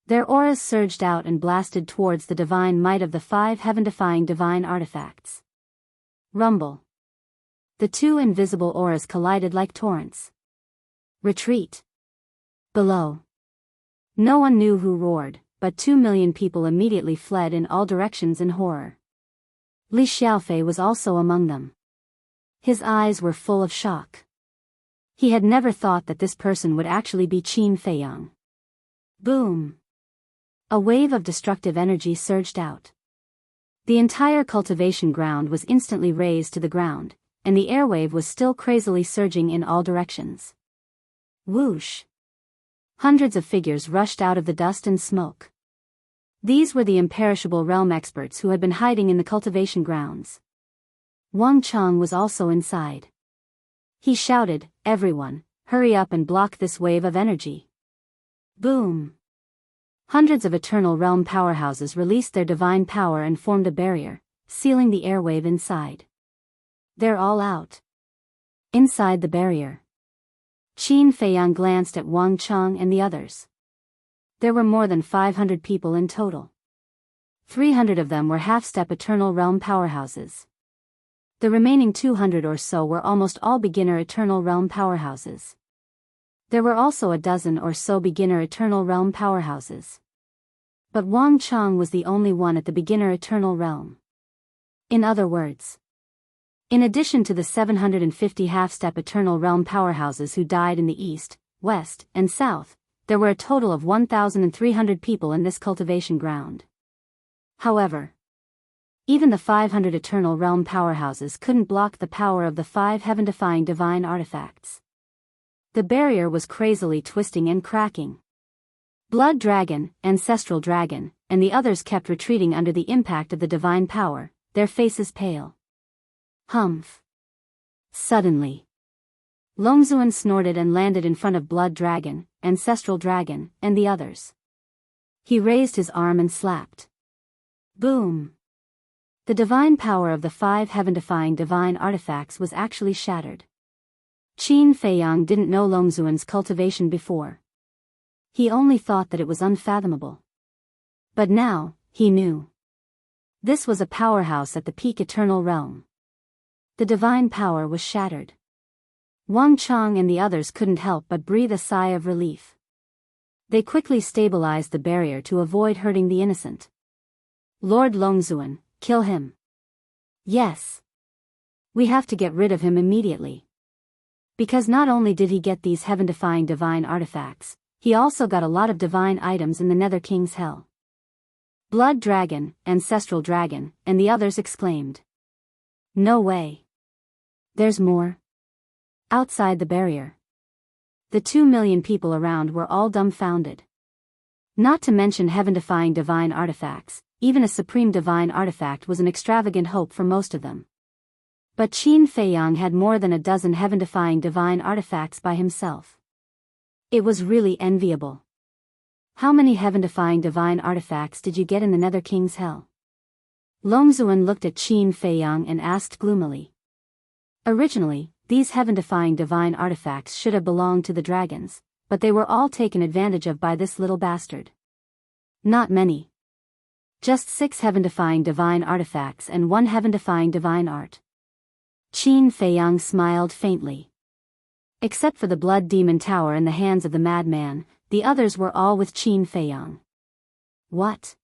Their auras surged out and blasted towards the divine might of the 5 heaven-defying divine artifacts. Rumble. The 2 invisible auras collided like torrents. Retreat. Below. No one knew who roared, but 2 million people immediately fled in all directions in horror. Li Xiaofei was also among them. His eyes were full of shock. He had never thought that this person would actually be Qin Feiyang. Boom! A wave of destructive energy surged out. The entire cultivation ground was instantly razed to the ground, and the airwave was still crazily surging in all directions. Whoosh! Hundreds of figures rushed out of the dust and smoke. These were the imperishable realm experts who had been hiding in the cultivation grounds. Wang Cheng was also inside. He shouted, "Everyone, hurry up and block this wave of energy." Boom! Hundreds of eternal realm powerhouses released their divine power and formed a barrier, sealing the airwave inside. They're all out. Inside the barrier. Qin Feiyang glanced at Wang Cheng and the others. There were more than 500 people in total. 300 of them were half-step eternal realm powerhouses. The remaining 200 or so were almost all beginner eternal realm powerhouses. There were also a dozen or so beginner eternal realm powerhouses. But Wang Cheng was the only one at the beginner eternal realm. In other words, in addition to the 750 half-step eternal realm powerhouses who died in the east, west, and south, there were a total of 1,300 people in this cultivation ground. However, even the 500 eternal realm powerhouses couldn't block the power of the 5 heaven-defying divine artifacts. The barrier was crazily twisting and cracking. Blood Dragon, Ancestral Dragon, and the others kept retreating under the impact of the divine power, their faces pale. Humph. Suddenly, Longzuan snorted and landed in front of Blood Dragon, Ancestral Dragon, and the others. He raised his arm and slapped. Boom! The divine power of the 5 heaven-defying divine artifacts was actually shattered. Qin Feiyang didn't know Longzuan's cultivation before. He only thought that it was unfathomable. But now, he knew. This was a powerhouse at the peak eternal realm. The divine power was shattered. Wang Cheng and the others couldn't help but breathe a sigh of relief. They quickly stabilized the barrier to avoid hurting the innocent. Lord Longzuan, kill him. Yes. We have to get rid of him immediately. Because not only did he get these heaven-defying divine artifacts, he also got a lot of divine items in the Nether King's Hell. Blood Dragon, Ancestral Dragon, and the others exclaimed. No way. There's more. Outside the barrier. The 2 million people around were all dumbfounded. Not to mention heaven-defying divine artifacts, even a supreme divine artifact was an extravagant hope for most of them. But Qin Feiyang had more than a dozen heaven-defying divine artifacts by himself. It was really enviable. How many heaven-defying divine artifacts did you get in the Nether King's Hell? Longzuan looked at Qin Feiyang and asked gloomily. Originally, these heaven-defying divine artifacts should have belonged to the dragons, but they were all taken advantage of by this little bastard. Not many. Just 6 heaven-defying divine artifacts and 1 heaven-defying divine art. Qin Feiyang smiled faintly. Except for the blood demon tower in the hands of the madman, the others were all with Qin Feiyang. What?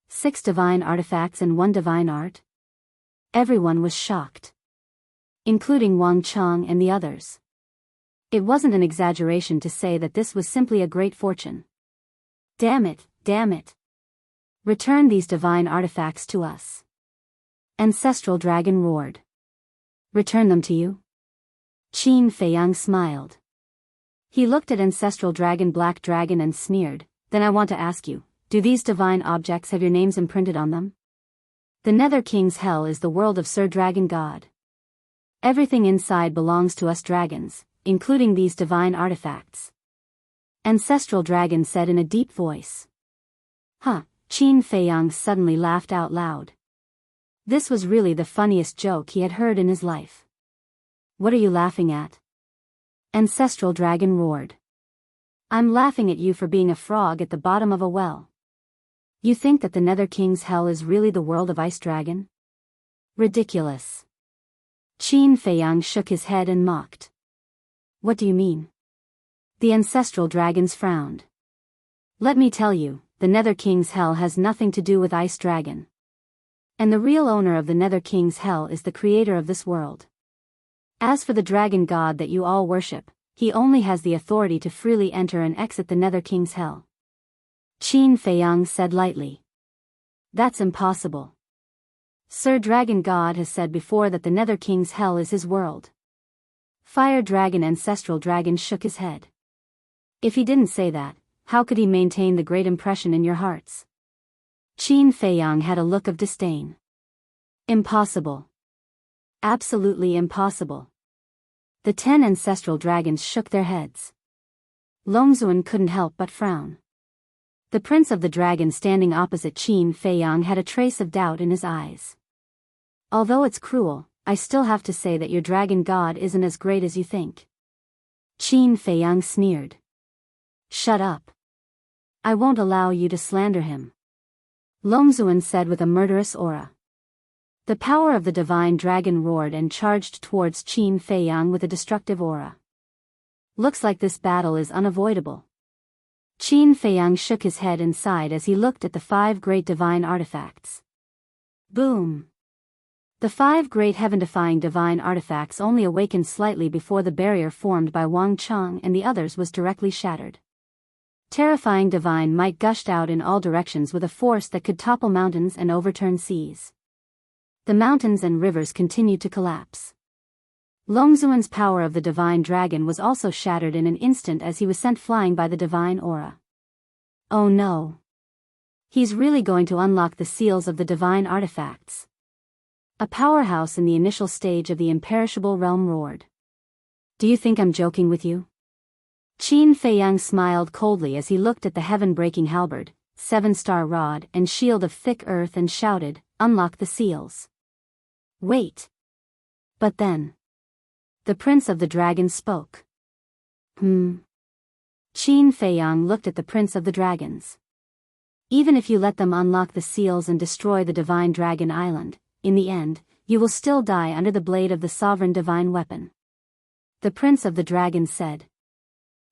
6 divine artifacts and 1 divine art? Everyone was shocked. Including Wang Chang and the others. It wasn't an exaggeration to say that this was simply a great fortune. Damn it, damn it. Return these divine artifacts to us. Ancestral Dragon roared. Return them to you? Qin Feiyang smiled. He looked at Ancestral Dragon Black Dragon and sneered, then I want to ask you, do these divine objects have your names imprinted on them? The Nether King's Hell is the world of Sir Dragon God. Everything inside belongs to us dragons, including these divine artifacts. Ancestral Dragon said in a deep voice. Huh, Qin Feiyang suddenly laughed out loud. This was really the funniest joke he had heard in his life. What are you laughing at? Ancestral Dragon roared. I'm laughing at you for being a frog at the bottom of a well. You think that the Nether King's Hell is really the world of Ice Dragon? Ridiculous. Qin Feiyang shook his head and mocked. What do you mean? The Ancestral Dragons frowned. Let me tell you, the Nether King's Hell has nothing to do with Ice Dragon. And the real owner of the Nether King's Hell is the creator of this world. As for the dragon god that you all worship, he only has the authority to freely enter and exit the Nether King's Hell. Qin Feiyang said lightly. That's impossible. Sir Dragon God has said before that the Nether King's Hell is his world. Fire Dragon Ancestral Dragon shook his head. If he didn't say that, how could he maintain the great impression in your hearts? Qin Feiyang had a look of disdain. Impossible. Absolutely impossible. The 10 Ancestral Dragons shook their heads. Longzuan couldn't help but frown. The Prince of the Dragon standing opposite Qin Feiyang had a trace of doubt in his eyes. Although it's cruel, I still have to say that your dragon god isn't as great as you think. Qin Feiyang sneered. Shut up. I won't allow you to slander him. Longzuan said with a murderous aura. The power of the divine dragon roared and charged towards Qin Feiyang with a destructive aura. Looks like this battle is unavoidable. Qin Feiyang shook his head and sighed as he looked at the 5 great divine artifacts. Boom! The 5 great heaven-defying divine artifacts only awakened slightly before the barrier formed by Wang Chang and the others was directly shattered. Terrifying divine might gushed out in all directions with a force that could topple mountains and overturn seas. The mountains and rivers continued to collapse. Longzuan's power of the divine dragon was also shattered in an instant as he was sent flying by the divine aura. Oh no! He's really going to unlock the seals of the divine artifacts. A powerhouse in the initial stage of the imperishable realm roared. Do you think I'm joking with you? Qin Feiyang smiled coldly as he looked at the heaven-breaking halberd, 7-star rod and shield of thick earth and shouted, unlock the seals. Wait. But then. The Prince of the Dragons spoke. Qin Feiyang looked at the Prince of the Dragons. Even if you let them unlock the seals and destroy the Divine Dragon Island, in the end, you will still die under the blade of the sovereign divine weapon. The Prince of the Dragons said.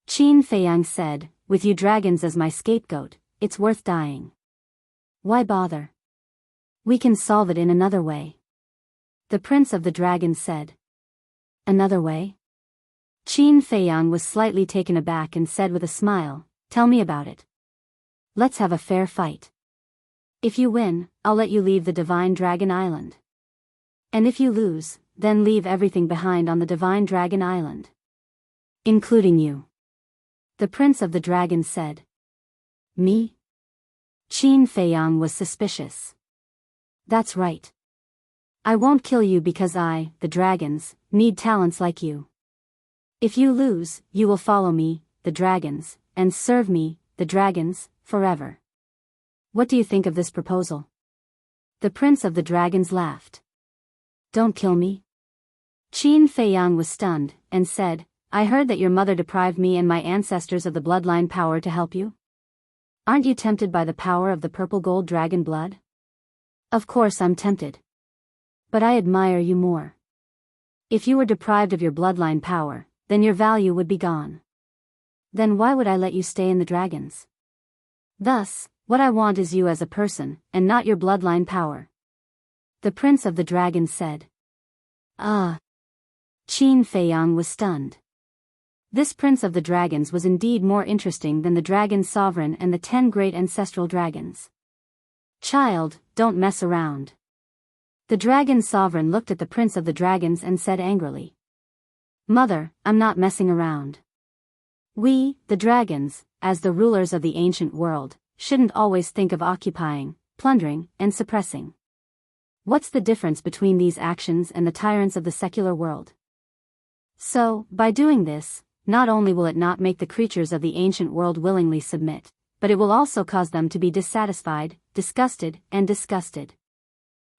Qin Feiyang said, with you dragons as my scapegoat, it's worth dying. Why bother? We can solve it in another way. The Prince of the Dragons said. Another way? Qin Feiyang was slightly taken aback and said with a smile, tell me about it. Let's have a fair fight. If you win, I'll let you leave the Divine Dragon Island. And if you lose, then leave everything behind on the Divine Dragon Island. Including you. The Prince of the Dragons said. Me? Qin Feiyang was suspicious. That's right. I won't kill you because I, the dragons, need talents like you. If you lose, you will follow me, the dragons, and serve me, the dragons, forever. What do you think of this proposal? The Prince of the Dragons laughed. Don't kill me. Qin Feiyang was stunned, and said, I heard that your mother deprived me and my ancestors of the bloodline power to help you. Aren't you tempted by the power of the purple gold dragon blood? Of course I'm tempted. But I admire you more. If you were deprived of your bloodline power, then your value would be gone. Then why would I let you stay in the dragons? Thus, what I want is you as a person, and not your bloodline power. The Prince of the Dragons said. Ah. Qin Feiyang was stunned. This Prince of the Dragons was indeed more interesting than the Dragon Sovereign and the 10 great ancestral dragons. Child, don't mess around. The Dragon Sovereign looked at the Prince of the Dragons and said angrily. Mother, I'm not messing around. We, the dragons, as the rulers of the ancient world, shouldn't always think of occupying, plundering, and suppressing. What's the difference between these actions and the tyrants of the secular world? So, by doing this, not only will it not make the creatures of the ancient world willingly submit, but it will also cause them to be dissatisfied, disgusted, and disgusted.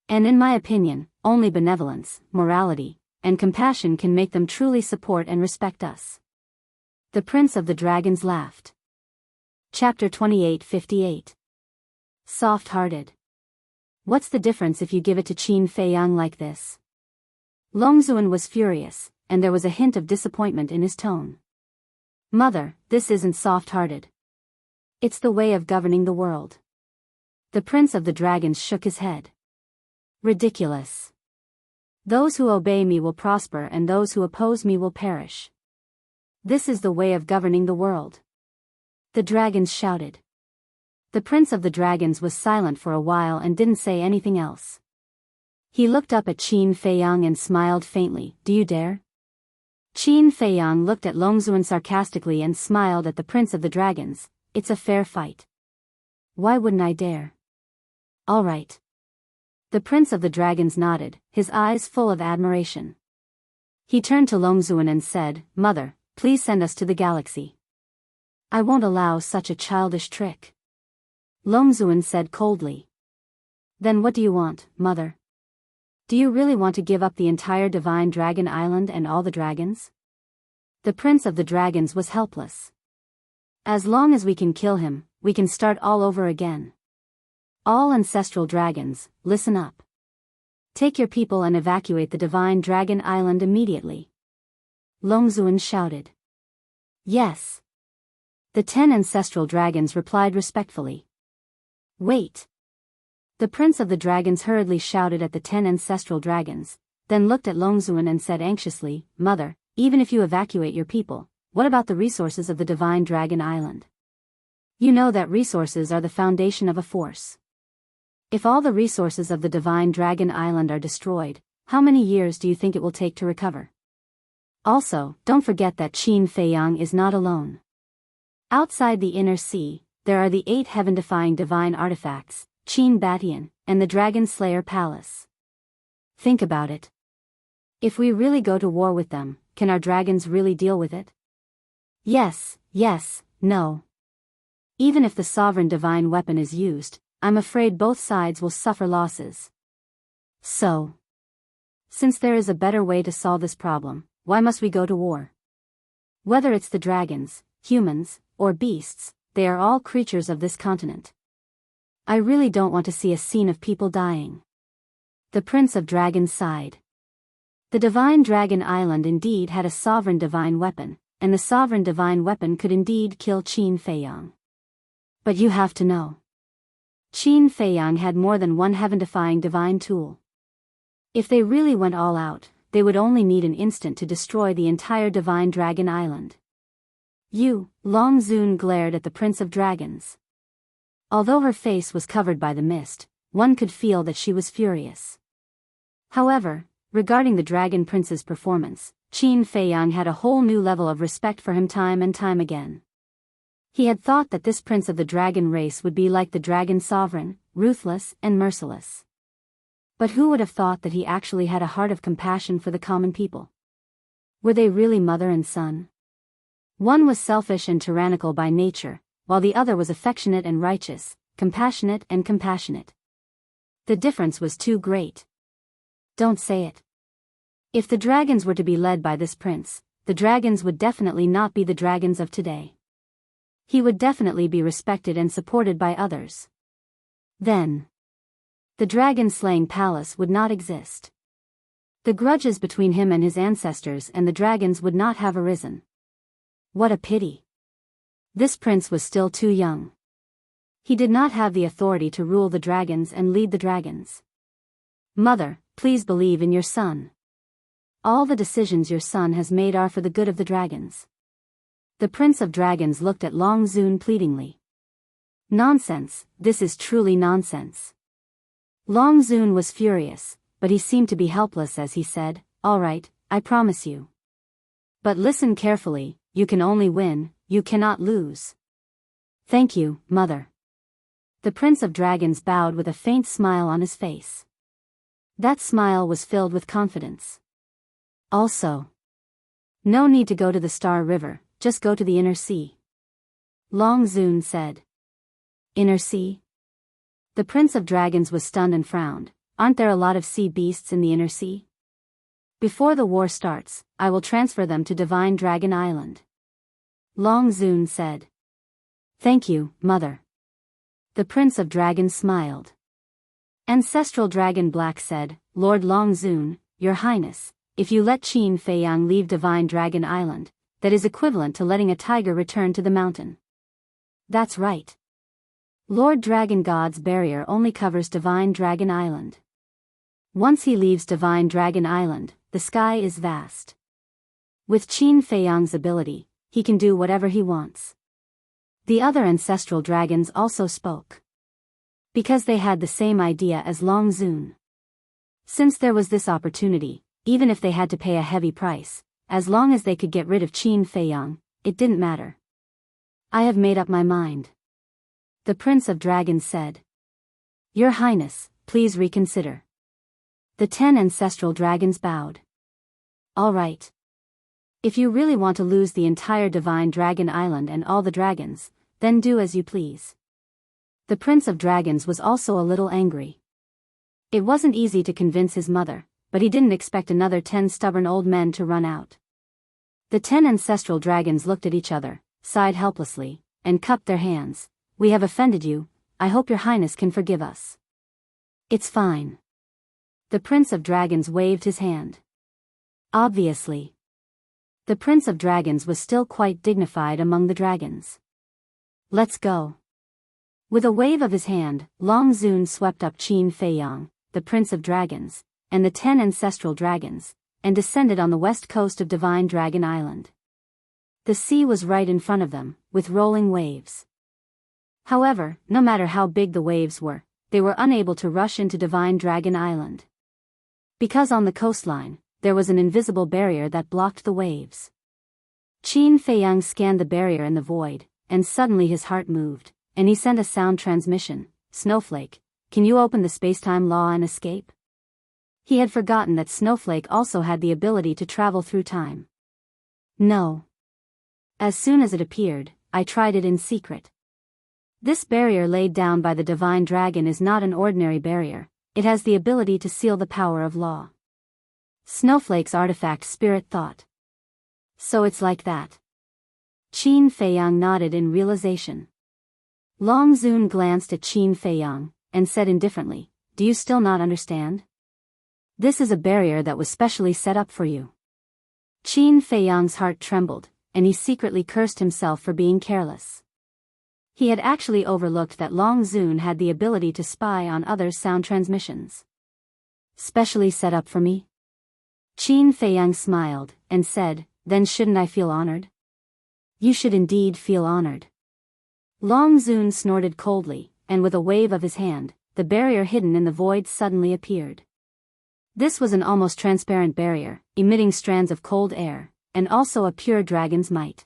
And in my opinion, only benevolence, morality, and compassion can make them truly support and respect us. The Prince of the Dragons laughed. Chapter 28:58. Soft-hearted. What's the difference if you give it to Qin Feiyang like this? Longzuan was furious, and there was a hint of disappointment in his tone. Mother, this isn't soft-hearted. It's the way of governing the world. The Prince of the Dragons shook his head. Ridiculous. Those who obey me will prosper and those who oppose me will perish. This is the way of governing the world. The dragons shouted. The Prince of the Dragons was silent for a while and didn't say anything else. He looked up at Qin Feiyang and smiled faintly. Do you dare? Qin Feiyang looked at Longzuan sarcastically and smiled at the Prince of the Dragons. It's a fair fight. Why wouldn't I dare? All right. The Prince of the Dragons nodded, his eyes full of admiration. He turned to Longzuan and said, Mother, please send us to the galaxy. I won't allow such a childish trick. Longzuan said coldly. Then what do you want, Mother? Do you really want to give up the entire Divine Dragon Island and all the dragons? The Prince of the Dragons was helpless. As long as we can kill him, we can start all over again. All ancestral dragons, listen up. Take your people and evacuate the Divine Dragon Island immediately. Longzuan shouted. Yes. The 10 ancestral dragons replied respectfully. Wait. The Prince of the Dragons hurriedly shouted at the 10 ancestral dragons, then looked at Longzuan and said anxiously, Mother, even if you evacuate your people, what about the resources of the Divine Dragon Island? You know that resources are the foundation of a force. If all the resources of the Divine Dragon Island are destroyed, how many years do you think it will take to recover? Also, don't forget that Qin Feiyang is not alone. Outside the inner sea, there are the 8 heaven-defying divine artifacts, Qin Batian, and the Dragon Slayer Palace. Think about it. If we really go to war with them, can our dragons really deal with it? Yes, no. Even if the sovereign divine weapon is used, I'm afraid both sides will suffer losses. So, since there is a better way to solve this problem, why must we go to war? Whether it's the dragons, humans, or beasts, they are all creatures of this continent. I really don't want to see a scene of people dying. The Prince of Dragons sighed. The Divine Dragon Island indeed had a sovereign divine weapon, and the sovereign divine weapon could indeed kill Qin Feiyang. But you have to know. Qin Feiyang had more than one heaven-defying divine tool. If they really went all out, they would only need an instant to destroy the entire Divine Dragon Island. Longzuan glared at the Prince of Dragons. Although her face was covered by the mist, one could feel that she was furious. However, regarding the Dragon Prince's performance, Qin Feiyang had a whole new level of respect for him time and time again. He had thought that this Prince of the Dragon race would be like the Dragon Sovereign, ruthless and merciless. But who would have thought that he actually had a heart of compassion for the common people? Were they really mother and son? One was selfish and tyrannical by nature, while the other was affectionate and righteous, compassionate and compassionate. The difference was too great. Don't say it. If the dragons were to be led by this prince, the dragons would definitely not be the dragons of today. He would definitely be respected and supported by others. Then, the dragon-slaying palace would not exist. The grudges between him and his ancestors and the dragons would not have arisen. What a pity. This prince was still too young. He did not have the authority to rule the dragons and lead the dragons. Mother, please believe in your son. All the decisions your son has made are for the good of the dragons. The Prince of Dragons looked at Long Zun pleadingly. Nonsense, this is truly nonsense. Long Zun was furious, but he seemed to be helpless as he said, "All right, I promise you. But listen carefully, you can only win, you cannot lose." "Thank you, Mother." The Prince of Dragons bowed with a faint smile on his face. That smile was filled with confidence. Also, no need to go to the Star River, just go to the Inner Sea. Long Zun said. Inner Sea? The Prince of Dragons was stunned and frowned. Aren't there a lot of sea beasts in the Inner Sea? Before the war starts, I will transfer them to Divine Dragon Island. Long Zun said. Thank you, Mother. The Prince of Dragons smiled. Ancestral Dragon Black said, Lord Long Zun, Your Highness, if you let Qin Feiyang leave Divine Dragon Island, that is equivalent to letting a tiger return to the mountain. That's right. Lord Dragon God's barrier only covers Divine Dragon Island. Once he leaves Divine Dragon Island, the sky is vast. With Qin Feiyang's ability, he can do whatever he wants. The other ancestral dragons also spoke. Because they had the same idea as Long Zun. Since there was this opportunity, even if they had to pay a heavy price, as long as they could get rid of Qin Feiyang, it didn't matter. I have made up my mind. The Prince of Dragons said. Your Highness, please reconsider. The 10 ancestral dragons bowed. All right. If you really want to lose the entire Divine Dragon Island and all the dragons, then do as you please. The Prince of Dragons was also a little angry. It wasn't easy to convince his mother, but he didn't expect another 10 stubborn old men to run out. The 10 ancestral dragons looked at each other, sighed helplessly, and cupped their hands. We have offended you, I hope your Highness can forgive us. It's fine. The Prince of Dragons waved his hand. Obviously. The Prince of Dragons was still quite dignified among the dragons. Let's go. With a wave of his hand, Long Zun swept up Qin Feiyang, the Prince of Dragons, and the 10 ancestral dragons, and descended on the west coast of Divine Dragon Island. The sea was right in front of them, with rolling waves. However, no matter how big the waves were, they were unable to rush into Divine Dragon Island. Because on the coastline, there was an invisible barrier that blocked the waves. Qin Feiyang scanned the barrier in the void, and suddenly his heart moved, and he sent a sound transmission. Snowflake, can you open the spacetime law and escape? He had forgotten that Snowflake also had the ability to travel through time. No. As soon as it appeared, I tried it in secret. This barrier laid down by the Divine Dragon is not an ordinary barrier, it has the ability to seal the power of law. Snowflake's artifact spirit thought. So it's like that. Qin Feiyang nodded in realization. Long Zun glanced at Qin Feiyang, and said indifferently, Do you still not understand? This is a barrier that was specially set up for you. Qin Feiyang's heart trembled, and he secretly cursed himself for being careless. He had actually overlooked that Long Zun had the ability to spy on others' sound transmissions. Specially set up for me? Qin Feiyang smiled, and said, Then shouldn't I feel honored? You should indeed feel honored. Long Zun snorted coldly, and with a wave of his hand, the barrier hidden in the void suddenly appeared. This was an almost transparent barrier, emitting strands of cold air, and also a pure dragon's might.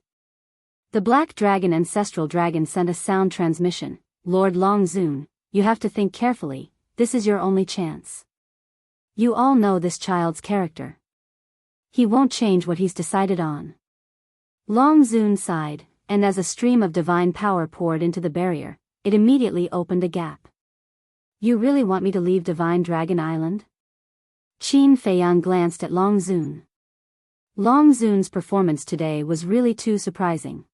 The Black Dragon Ancestral Dragon sent a sound transmission. Lord Long Zun, you have to think carefully, this is your only chance. You all know this child's character. He won't change what he's decided on. Long Zun sighed, and as a stream of divine power poured into the barrier, it immediately opened a gap. You really want me to leave Divine Dragon Island? Qin Feiyang glanced at Long Zun. Long Zun's performance today was really too surprising.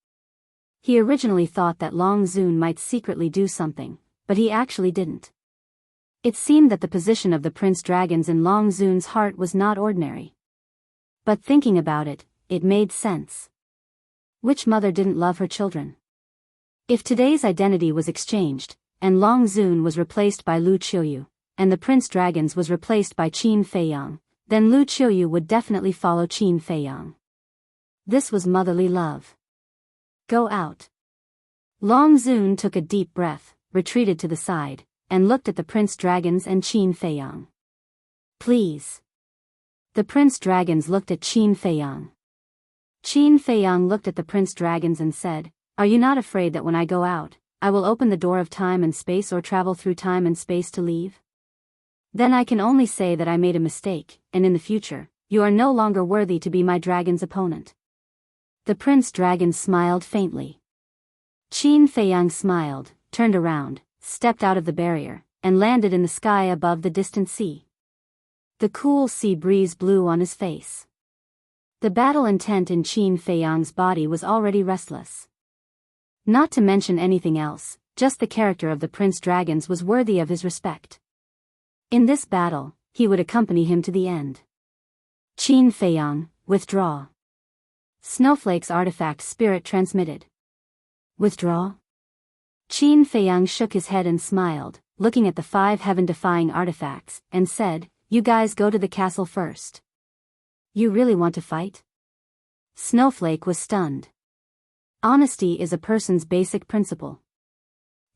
He originally thought that Long Zun might secretly do something, but he actually didn't. It seemed that the position of the Prince Dragons in Long Zun's heart was not ordinary. But thinking about it, it made sense. Which mother didn't love her children? If today's identity was exchanged, and Long Zun was replaced by Lu Qiuyu, and the Prince Dragons was replaced by Qin Feiyang, then Lu Qiuyu would definitely follow Qin Feiyang. This was motherly love. Go out. Long Zun took a deep breath, retreated to the side, and looked at the Prince Dragons and Qin Feiyang. Please. The Prince Dragons looked at Qin Feiyang. Qin Feiyang looked at the Prince Dragons and said, "Are you not afraid that when I go out, I will open the door of time and space or travel through time and space to leave? Then I can only say that I made a mistake, and in the future, you are no longer worthy to be my dragon's opponent." The Prince Dragon smiled faintly. Qin Feiyang smiled, turned around, stepped out of the barrier, and landed in the sky above the distant sea. The cool sea breeze blew on his face. The battle intent in Qin Feiyang's body was already restless. Not to mention anything else, just the character of the Prince Dragons was worthy of his respect. In this battle, he would accompany him to the end. Qin Feiyang, withdraw. Snowflake's artifact spirit transmitted. Withdraw? Qin Feiyang shook his head and smiled, looking at the 5 heaven-defying artifacts, and said, "You guys go to the castle first." You really want to fight? Snowflake was stunned. Honesty is a person's basic principle.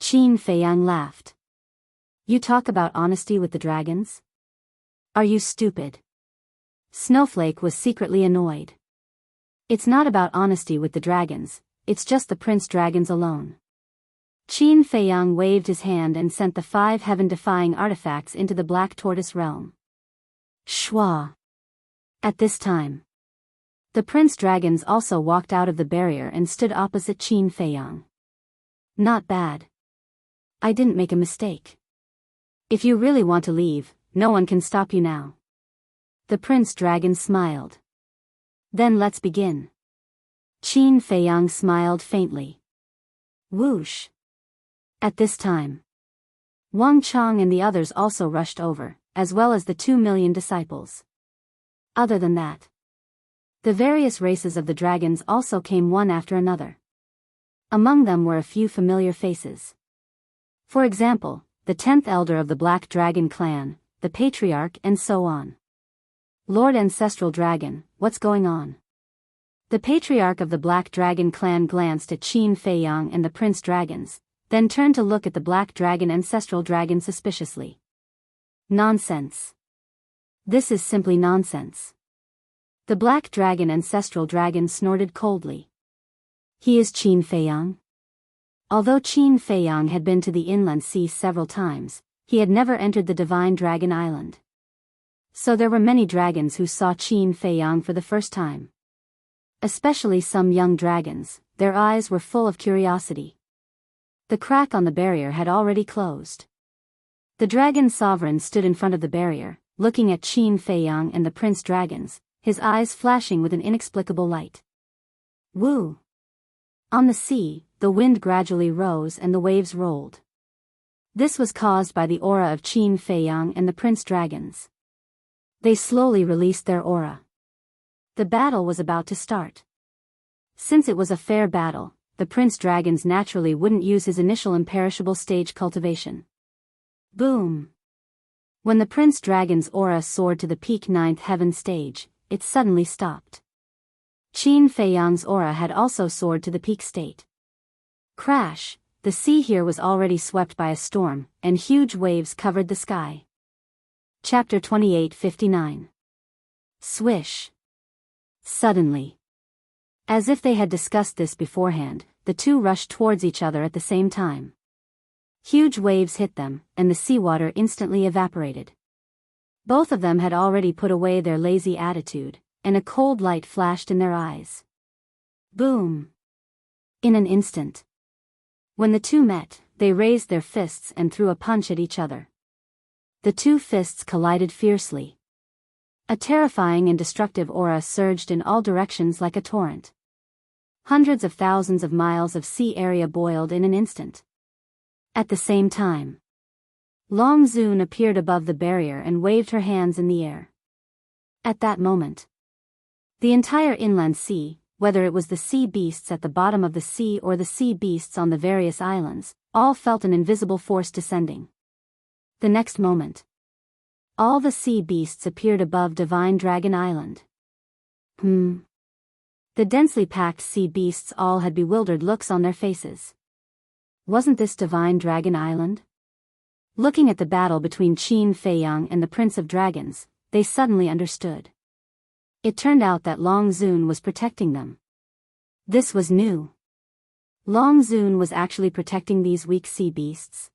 Qin Feiyang laughed. You talk about honesty with the dragons? Are you stupid? Snowflake was secretly annoyed. It's not about honesty with the dragons, it's just the Prince Dragons alone. Qin Feiyang waved his hand and sent the 5 heaven-defying artifacts into the Black Tortoise realm. Shwa. At this time, the Prince Dragons also walked out of the barrier and stood opposite Qin Feiyang. Not bad. I didn't make a mistake. If you really want to leave, no one can stop you now. The Prince Dragon smiled. Then let's begin. Qin Feiyang smiled faintly. Whoosh. At this time, Wang Chang and the others also rushed over, as well as the 2 million disciples. Other than that, the various races of the dragons also came one after another. Among them were a few familiar faces. For example, the 10th elder of the Black Dragon clan, the Patriarch, and so on. Lord Ancestral Dragon, what's going on? The Patriarch of the Black Dragon clan glanced at Qin Feiyang and the Prince Dragons, then turned to look at the Black Dragon Ancestral Dragon suspiciously. Nonsense. This is simply nonsense. The Black Dragon Ancestral Dragon snorted coldly. He is Qin Feiyang? Although Qin Feiyang had been to the inland sea several times, he had never entered the Divine Dragon Island. So there were many dragons who saw Qin Feiyang for the first time. Especially some young dragons, their eyes were full of curiosity. The crack on the barrier had already closed. The Dragon Sovereign stood in front of the barrier, looking at Qin Feiyang and the Prince Dragons, his eyes flashing with an inexplicable light. Woo! On the sea, the wind gradually rose and the waves rolled. This was caused by the aura of Qin Feiyang and the Prince Dragons. They slowly released their aura. The battle was about to start. Since it was a fair battle, the Prince Dragons naturally wouldn't use his initial imperishable stage cultivation. Boom! When the Prince Dragon's aura soared to the peak 9th heaven stage, it suddenly stopped. Qin Feiyang's aura had also soared to the peak state. Crash! The sea here was already swept by a storm, and huge waves covered the sky. Chapter 28:59. Swish! Suddenly, as if they had discussed this beforehand, the two rushed towards each other at the same time. Huge waves hit them, and the seawater instantly evaporated. Both of them had already put away their lazy attitude, and a cold light flashed in their eyes. Boom! In an instant. When the two met, they raised their fists and threw a punch at each other. The two fists collided fiercely. A terrifying and destructive aura surged in all directions like a torrent. Hundreds of thousands of miles of sea area boiled in an instant. At the same time, Long Zun appeared above the barrier and waved her hands in the air. At that moment, the entire inland sea, whether it was the sea beasts at the bottom of the sea or the sea beasts on the various islands, all felt an invisible force descending. The next moment, all the sea beasts appeared above Divine Dragon Island. The densely packed sea beasts all had bewildered looks on their faces. Wasn't this Divine Dragon Island? Looking at the battle between Qin Feiyang and the Prince of Dragons, they suddenly understood. It turned out that Long Zun was protecting them. This was new. Long Zun was actually protecting these weak sea beasts.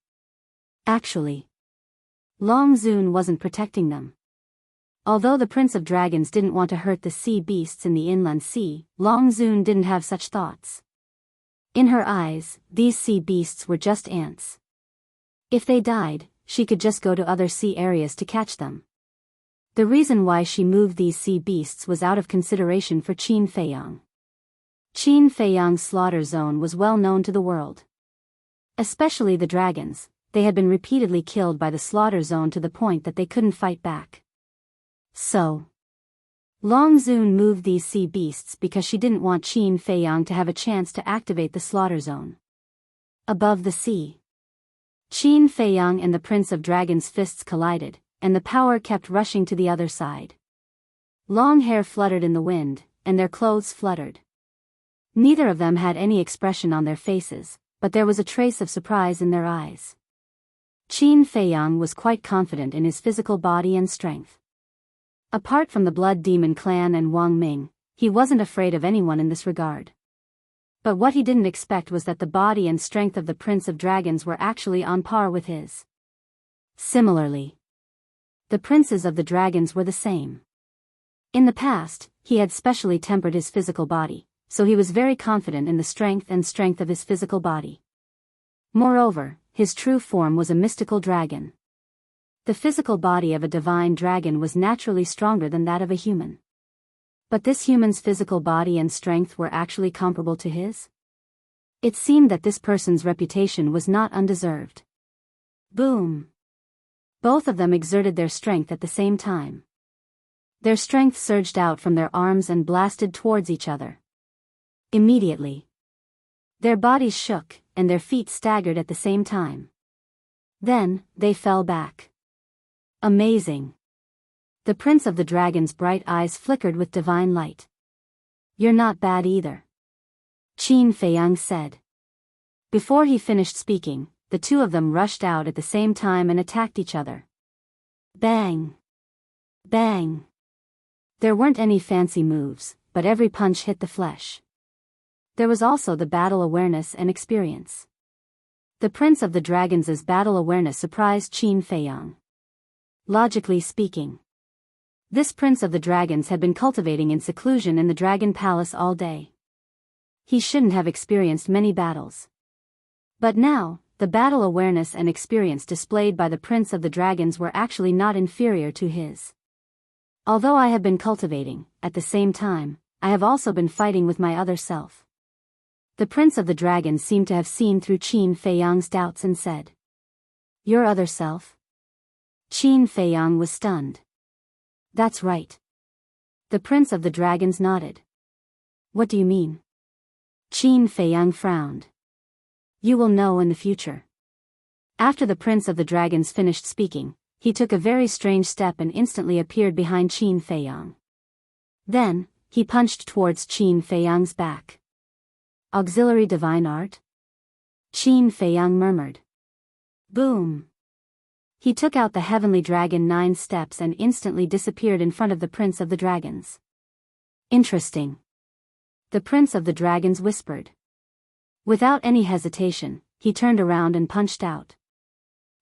Actually, Long Zun wasn't protecting them. Although the Prince of Dragons didn't want to hurt the sea beasts in the inland sea, Long Zun didn't have such thoughts. In her eyes, these sea beasts were just ants. If they died, she could just go to other sea areas to catch them. The reason why she moved these sea beasts was out of consideration for Qin Feiyang. Qin Feiyang's slaughter zone was well known to the world. Especially the dragons, they had been repeatedly killed by the slaughter zone to the point that they couldn't fight back. So, Long Zun moved these sea beasts because she didn't want Qin Feiyang to have a chance to activate the slaughter zone. Above the sea, Qin Feiyang and the Prince of Dragons' fists collided, and the power kept rushing to the other side. Long hair fluttered in the wind, and their clothes fluttered. Neither of them had any expression on their faces, but there was a trace of surprise in their eyes. Qin Feiyang was quite confident in his physical body and strength. Apart from the Blood Demon clan and Wang Ming, he wasn't afraid of anyone in this regard. But what he didn't expect was that the body and strength of the Prince of Dragons were actually on par with his. Similarly, the princes of the dragons were the same. In the past, he had specially tempered his physical body, so he was very confident in the strength of his physical body. Moreover, his true form was a mystical dragon. The physical body of a divine dragon was naturally stronger than that of a human. But this human's physical body and strength were actually comparable to his? It seemed that this person's reputation was not undeserved. Boom! Both of them exerted their strength at the same time. Their strength surged out from their arms and blasted towards each other. Immediately, their bodies shook, and their feet staggered at the same time. Then, they fell back. Amazing! The Prince of the Dragon's bright eyes flickered with divine light. You're not bad either, Qin Feiyang said. Before he finished speaking, the two of them rushed out at the same time and attacked each other. Bang! Bang! There weren't any fancy moves, but every punch hit the flesh. There was also the battle awareness and experience. The Prince of the Dragons' battle awareness surprised Qin Feiyang. Logically speaking, this Prince of the Dragons had been cultivating in seclusion in the Dragon Palace all day. He shouldn't have experienced many battles. But now, the battle awareness and experience displayed by the Prince of the Dragons were actually not inferior to his. Although I have been cultivating, at the same time, I have also been fighting with my other self. The Prince of the Dragons seemed to have seen through Qin Feiyang's doubts and said, "Your other self?" Qin Feiyang was stunned. "That's right." The Prince of the Dragons nodded. "What do you mean?" Qin Feiyang frowned. "You will know in the future." After the Prince of the Dragons finished speaking, he took a very strange step and instantly appeared behind Qin Feiyang. Then, he punched towards Qin Feiyang's back. "Auxiliary divine art?" Qin Feiyang murmured. Boom! He took out the heavenly dragon 9 steps and instantly disappeared in front of the Prince of the Dragons. "Interesting," the Prince of the Dragons whispered. Without any hesitation, he turned around and punched out.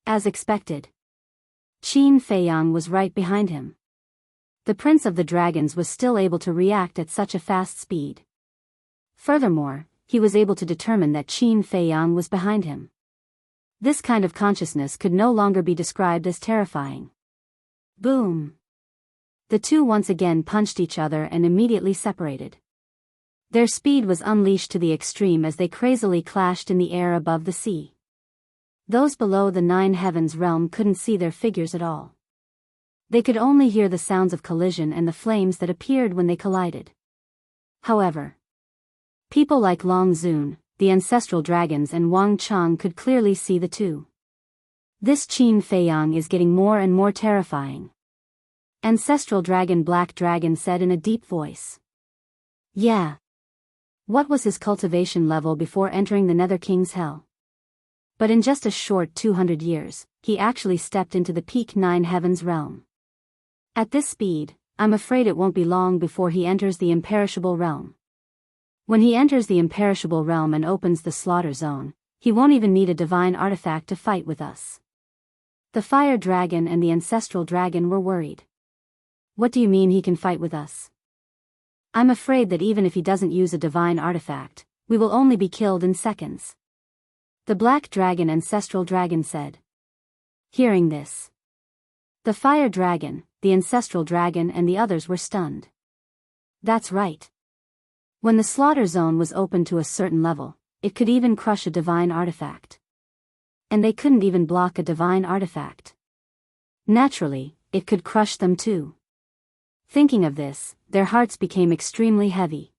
As expected, Qin Feiyang was right behind him. The Prince of the Dragons was still able to react at such a fast speed. Furthermore, he was able to determine that Qin Feiyang was behind him. This kind of consciousness could no longer be described as terrifying. Boom! The two once again punched each other and immediately separated. Their speed was unleashed to the extreme as they crazily clashed in the air above the sea. Those below the nine heavens realm couldn't see their figures at all. They could only hear the sounds of collision and the flames that appeared when they collided. However, people like Long Zun, the ancestral dragons, and Wang Chang could clearly see the two. This Qin Feiyang is getting more and more terrifying. Ancestral dragon Black Dragon said in a deep voice. Yeah. What was his cultivation level before entering the Nether King's hell? But in just a short 200 years, he actually stepped into the peak nine heavens realm. At this speed, I'm afraid it won't be long before he enters the imperishable realm. When he enters the imperishable realm and opens the slaughter zone, he won't even need a divine artifact to fight with us. The fire dragon and the ancestral dragon were worried. What do you mean he can fight with us? I'm afraid that even if he doesn't use a divine artifact, we will only be killed in seconds. The black dragon ancestral dragon said. Hearing this, the fire dragon, the ancestral dragon, and the others were stunned. That's right. When the slaughter zone was open to a certain level, it could even crush a divine artifact. And they couldn't even block a divine artifact. Naturally, it could crush them too. Thinking of this, their hearts became extremely heavy.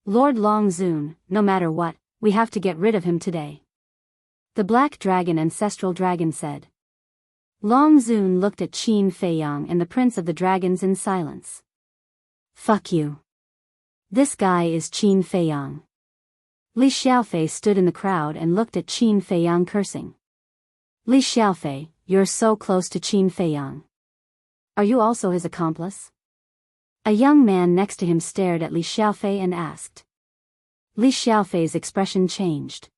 Lord Long Zun, no matter what, we have to get rid of him today. The black dragon ancestral dragon said. Long Zun looked at Qin Feiyang and the prince of the dragons in silence. Fuck you. This guy is Qin Feiyang. Li Xiaofei stood in the crowd and looked at Qin Feiyang cursing. Li Xiaofei, you're so close to Qin Feiyang. Are you also his accomplice? A young man next to him stared at Li Xiaofei and asked. Li Xiaofei's expression changed.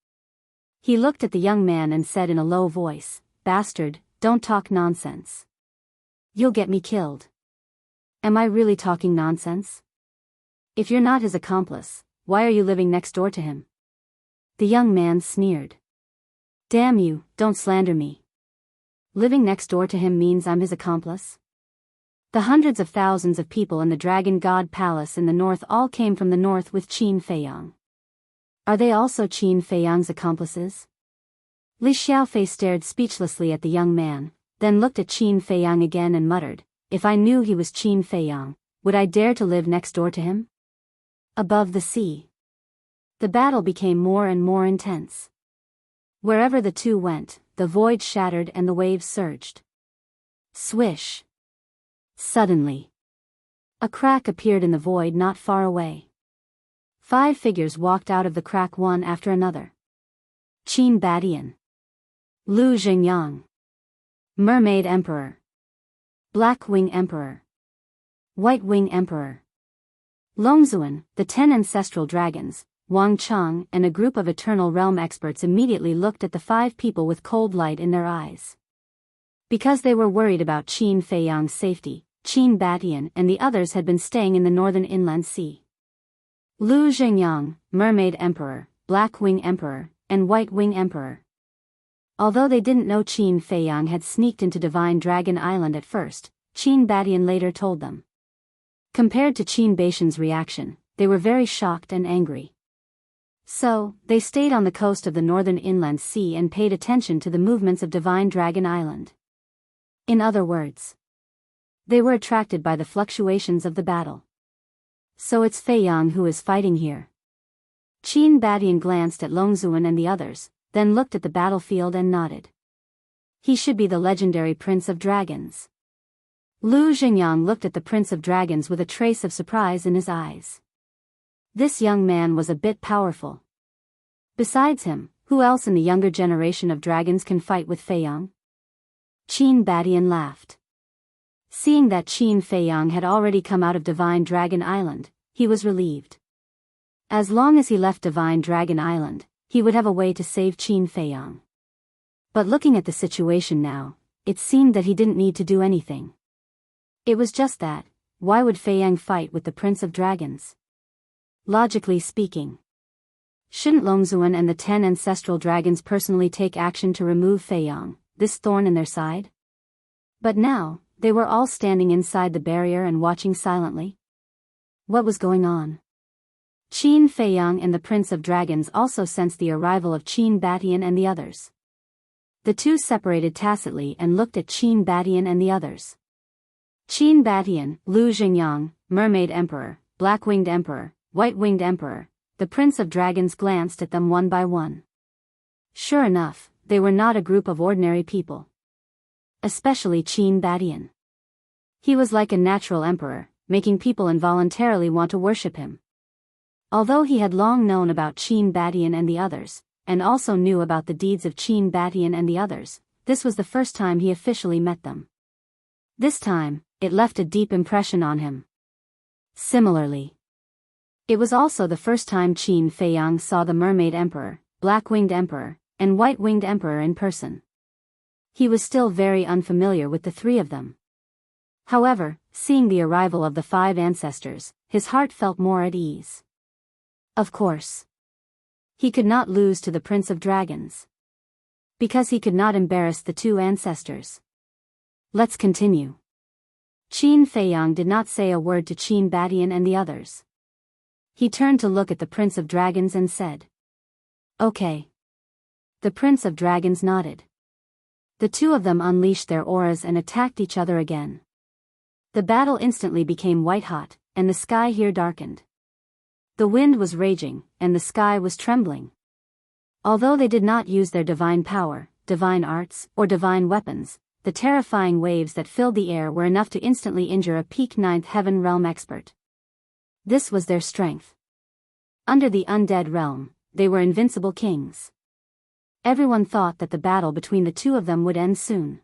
He looked at the young man and said in a low voice, Bastard, don't talk nonsense. You'll get me killed. Am I really talking nonsense? If you're not his accomplice, why are you living next door to him? The young man sneered. Damn you, don't slander me. Living next door to him means I'm his accomplice? The hundreds of thousands of people in the Dragon God Palace in the north all came from the north with Qin Feiyang. Are they also Qin Feiyang's accomplices? Li Xiaofei stared speechlessly at the young man, then looked at Qin Feiyang again and muttered, If I knew he was Qin Feiyang, would I dare to live next door to him? Above the sea, the battle became more and more intense. Wherever the two went, the void shattered and the waves surged. Swish. Suddenly, a crack appeared in the void not far away. 5 figures walked out of the crack one after another. Qin Badian, Lu Xingyang, Mermaid Emperor, Black Wing Emperor, White Wing Emperor, Longzuan, the 10 ancestral dragons, Wang Chang, and a group of Eternal Realm experts immediately looked at the 5 people with cold light in their eyes. Because they were worried about Qin Feiyang's safety, Qin Badian and the others had been staying in the northern inland sea. Lu Xingyang, Mermaid Emperor, Black Wing Emperor, and White Wing Emperor. Although they didn't know Qin Feiyang had sneaked into Divine Dragon Island at first, Qin Badian later told them. Compared to Qin Baishan's reaction, they were very shocked and angry. So, they stayed on the coast of the northern inland sea and paid attention to the movements of Divine Dragon Island. In other words, they were attracted by the fluctuations of the battle. So it's Feiyang who is fighting here. Qin Badian glanced at Longzuan and the others, then looked at the battlefield and nodded. He should be the legendary Prince of Dragons. Lu Xingyang looked at the Prince of Dragons with a trace of surprise in his eyes. This young man was a bit powerful. Besides him, who else in the younger generation of dragons can fight with Feiyang? Qin Badian laughed. Seeing that Qin Feiyang had already come out of Divine Dragon Island, he was relieved. As long as he left Divine Dragon Island, he would have a way to save Qin Feiyang. But looking at the situation now, it seemed that he didn't need to do anything. It was just that, why would Feiyang fight with the Prince of Dragons? Logically speaking, shouldn't Longzuan and the 10 ancestral dragons personally take action to remove Feiyang, this thorn in their side? But now, They were all standing inside the barrier and watching silently. What was going on? Qin Feiyang and the Prince of Dragons also sensed the arrival of Qin Batian and the others. The two separated tacitly and looked at Qin Batian and the others. Qin Batian, Lu Xingyang, Mermaid Emperor, Black-Winged Emperor, White-Winged Emperor, the Prince of Dragons glanced at them one by one. Sure enough, they were not a group of ordinary people. Especially Qin Batian. He was like a natural emperor, making people involuntarily want to worship him. Although he had long known about Qin Batian and the others, and also knew about the deeds of Qin Batian and the others, this was the first time he officially met them. This time, it left a deep impression on him. Similarly, it was also the first time Qin Feiyang saw the Mermaid Emperor, Black-Winged Emperor, and White-Winged Emperor in person. He was still very unfamiliar with the three of them. However, seeing the arrival of the 5 ancestors, his heart felt more at ease. Of course, he could not lose to the Prince of Dragons, because he could not embarrass the 2 ancestors. Let's continue. Qin Feiyang did not say a word to Qin Batian and the others. He turned to look at the Prince of Dragons and said, "Okay." The Prince of Dragons nodded. The 2 of them unleashed their auras and attacked each other again. The battle instantly became white-hot, and the sky here darkened. The wind was raging, and the sky was trembling. Although they did not use their divine power, divine arts, or divine weapons, the terrifying waves that filled the air were enough to instantly injure a peak 9th heaven realm expert. This was their strength. Under the undead realm, they were invincible kings. Everyone thought that the battle between the 2 of them would end soon.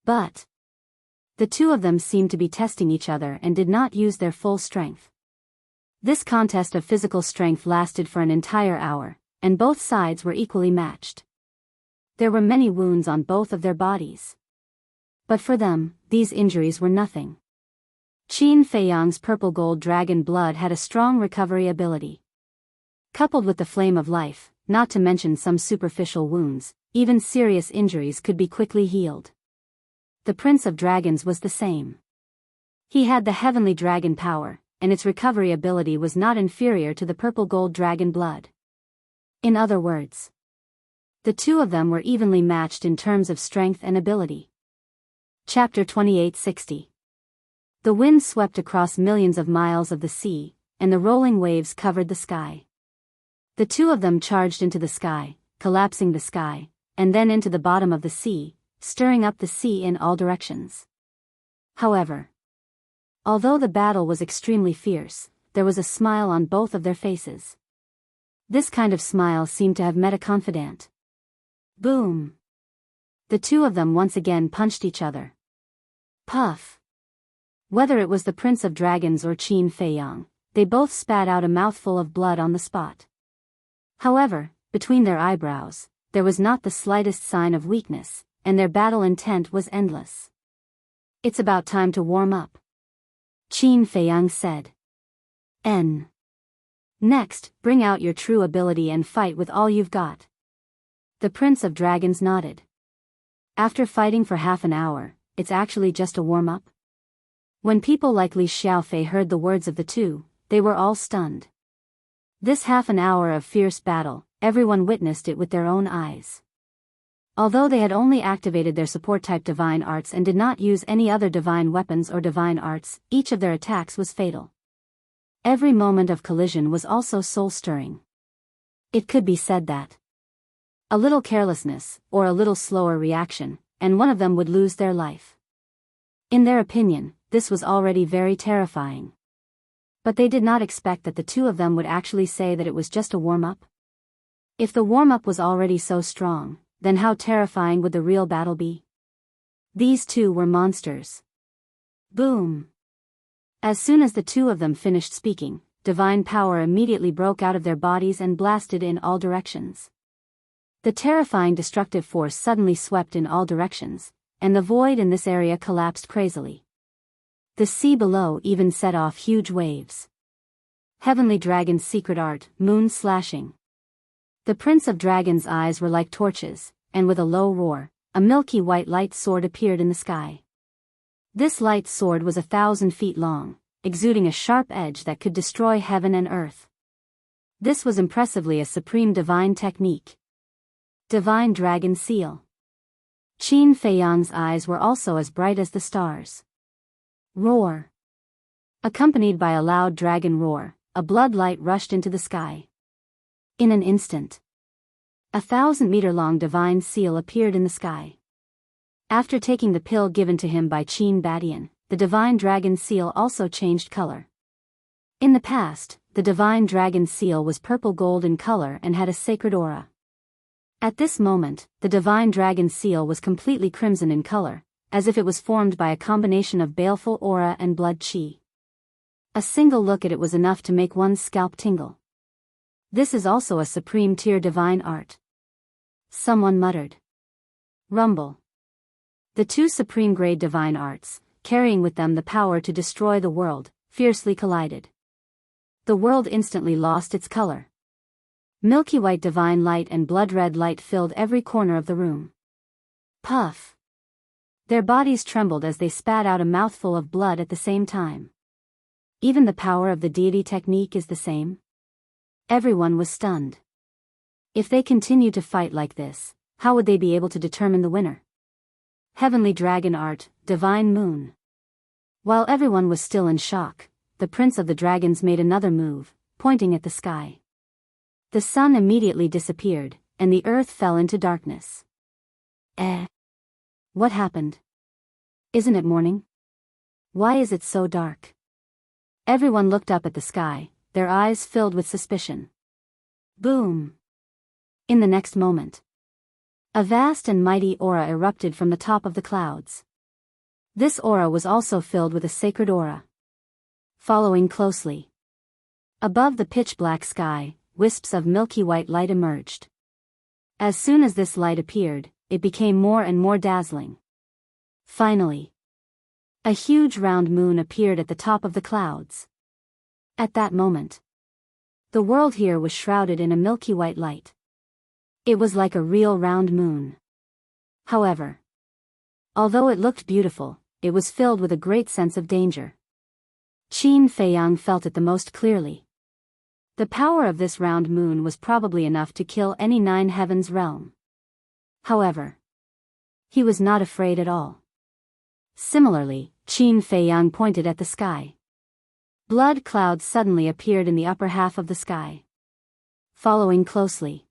But the 2 of them seemed to be testing each other and did not use their full strength. This contest of physical strength lasted for an entire hour, and both sides were equally matched. There were many wounds on both of their bodies. But for them, these injuries were nothing. Qin Feiyang's purple gold dragon blood had a strong recovery ability. Coupled with the flame of life, not to mention some superficial wounds, even serious injuries could be quickly healed. The Prince of Dragons was the same. He had the heavenly dragon power, and its recovery ability was not inferior to the purple gold dragon blood. In other words, the 2 of them were evenly matched in terms of strength and ability. Chapter 2860. The wind swept across millions of miles of the sea, and the rolling waves covered the sky. The 2 of them charged into the sky, collapsing the sky, and then into the bottom of the sea, stirring up the sea in all directions. However, although the battle was extremely fierce, there was a smile on both of their faces. This kind of smile seemed to have met a confidant. Boom! The 2 of them once again punched each other. Puff! Whether it was the Prince of Dragons or Qin Feiyang, they both spat out a mouthful of blood on the spot. However, between their eyebrows, there was not the slightest sign of weakness, and their battle intent was endless. "It's about time to warm up," Qin Feiyang said. Next, bring out your true ability and fight with all you've got." The Prince of Dragons nodded. After fighting for half an hour, it's actually just a warm-up? When people like Li Xiaofei heard the words of the 2, they were all stunned. This half an hour of fierce battle, everyone witnessed it with their own eyes. Although they had only activated their support-type divine arts and did not use any other divine weapons or divine arts, each of their attacks was fatal. Every moment of collision was also soul-stirring. It could be said that a little carelessness, or a little slower reaction, and one of them would lose their life. In their opinion, this was already very terrifying. But they did not expect that the 2 of them would actually say that it was just a warm-up. If the warm-up was already so strong, then how terrifying would the real battle be? These 2 were monsters. Boom! As soon as the 2 of them finished speaking, divine power immediately broke out of their bodies and blasted in all directions. The terrifying destructive force suddenly swept in all directions, and the void in this area collapsed crazily. The sea below even set off huge waves. Heavenly Dragon's secret art, moon slashing. The Prince of Dragons' eyes were like torches, and with a low roar, a milky white light sword appeared in the sky. This light sword was 1,000 feet long, exuding a sharp edge that could destroy heaven and earth. This was impressively a supreme divine technique. Divine Dragon Seal. Qin Feiyang's eyes were also as bright as the stars. Roar. Accompanied by a loud dragon roar, a blood light rushed into the sky. In an instant, a 1,000-meter-long divine seal appeared in the sky. After taking the pill given to him by Qin Badian, the divine dragon seal also changed color. In the past, the divine dragon seal was purple-gold in color and had a sacred aura. At this moment, the divine dragon seal was completely crimson in color, as if it was formed by a combination of baleful aura and blood qi. A single look at it was enough to make one's scalp tingle. This is also a supreme tier divine art. Someone muttered. Rumble. The two supreme grade divine arts, carrying with them the power to destroy the world, fiercely collided. The world instantly lost its color. Milky white divine light and blood red light filled every corner of the room. Puff. Their bodies trembled as they spat out a mouthful of blood at the same time. Even the power of the deity technique is the same. Everyone was stunned. If they continued to fight like this, how would they be able to determine the winner? Heavenly Dragon Art, Divine Moon. While everyone was still in shock, the Prince of the Dragons made another move, pointing at the sky. The sun immediately disappeared, and the earth fell into darkness. What happened? Isn't it morning? Why is it so dark? Everyone looked up at the sky, their eyes filled with suspicion. Boom! In the next moment, a vast and mighty aura erupted from the top of the clouds. This aura was also filled with a sacred aura. Following closely, above the pitch-black sky, wisps of milky white light emerged. As soon as this light appeared, it became more and more dazzling. Finally, a huge round moon appeared at the top of the clouds. At that moment, the world here was shrouded in a milky white light. It was like a real round moon. However, although it looked beautiful, it was filled with a great sense of danger. Qin Feiyang felt it the most clearly. The power of this round moon was probably enough to kill any 9 heavens realm. However, he was not afraid at all. Similarly, Qin Feiyang pointed at the sky. Blood clouds suddenly appeared in the upper half of the sky. Following closely,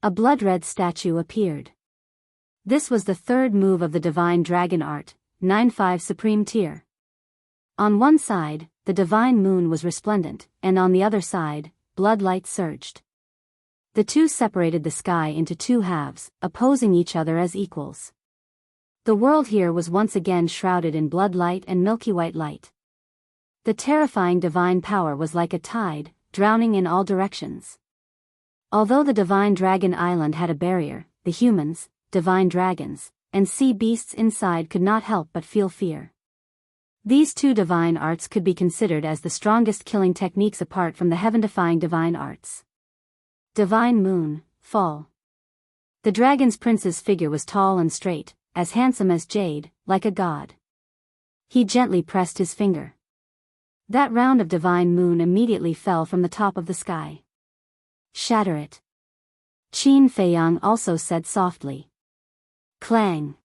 a blood-red statue appeared. This was the third move of the Divine Dragon Art, 9-5 Supreme Tier. On one side, the divine moon was resplendent, and on the other side, blood light surged. The two separated the sky into 2 halves, opposing each other as equals. The world here was once again shrouded in blood light and milky white light. The terrifying divine power was like a tide, drowning in all directions. Although the Divine Dragon Island had a barrier, the humans, divine dragons, and sea beasts inside could not help but feel fear. These 2 divine arts could be considered as the strongest killing techniques apart from the heaven-defying divine arts. Divine Moon, Fall. The dragon's prince's figure was tall and straight, as handsome as jade, like a god. He gently pressed his finger. That round of divine moon immediately fell from the top of the sky. Shatter it. Qin Feiyang also said softly. Clang.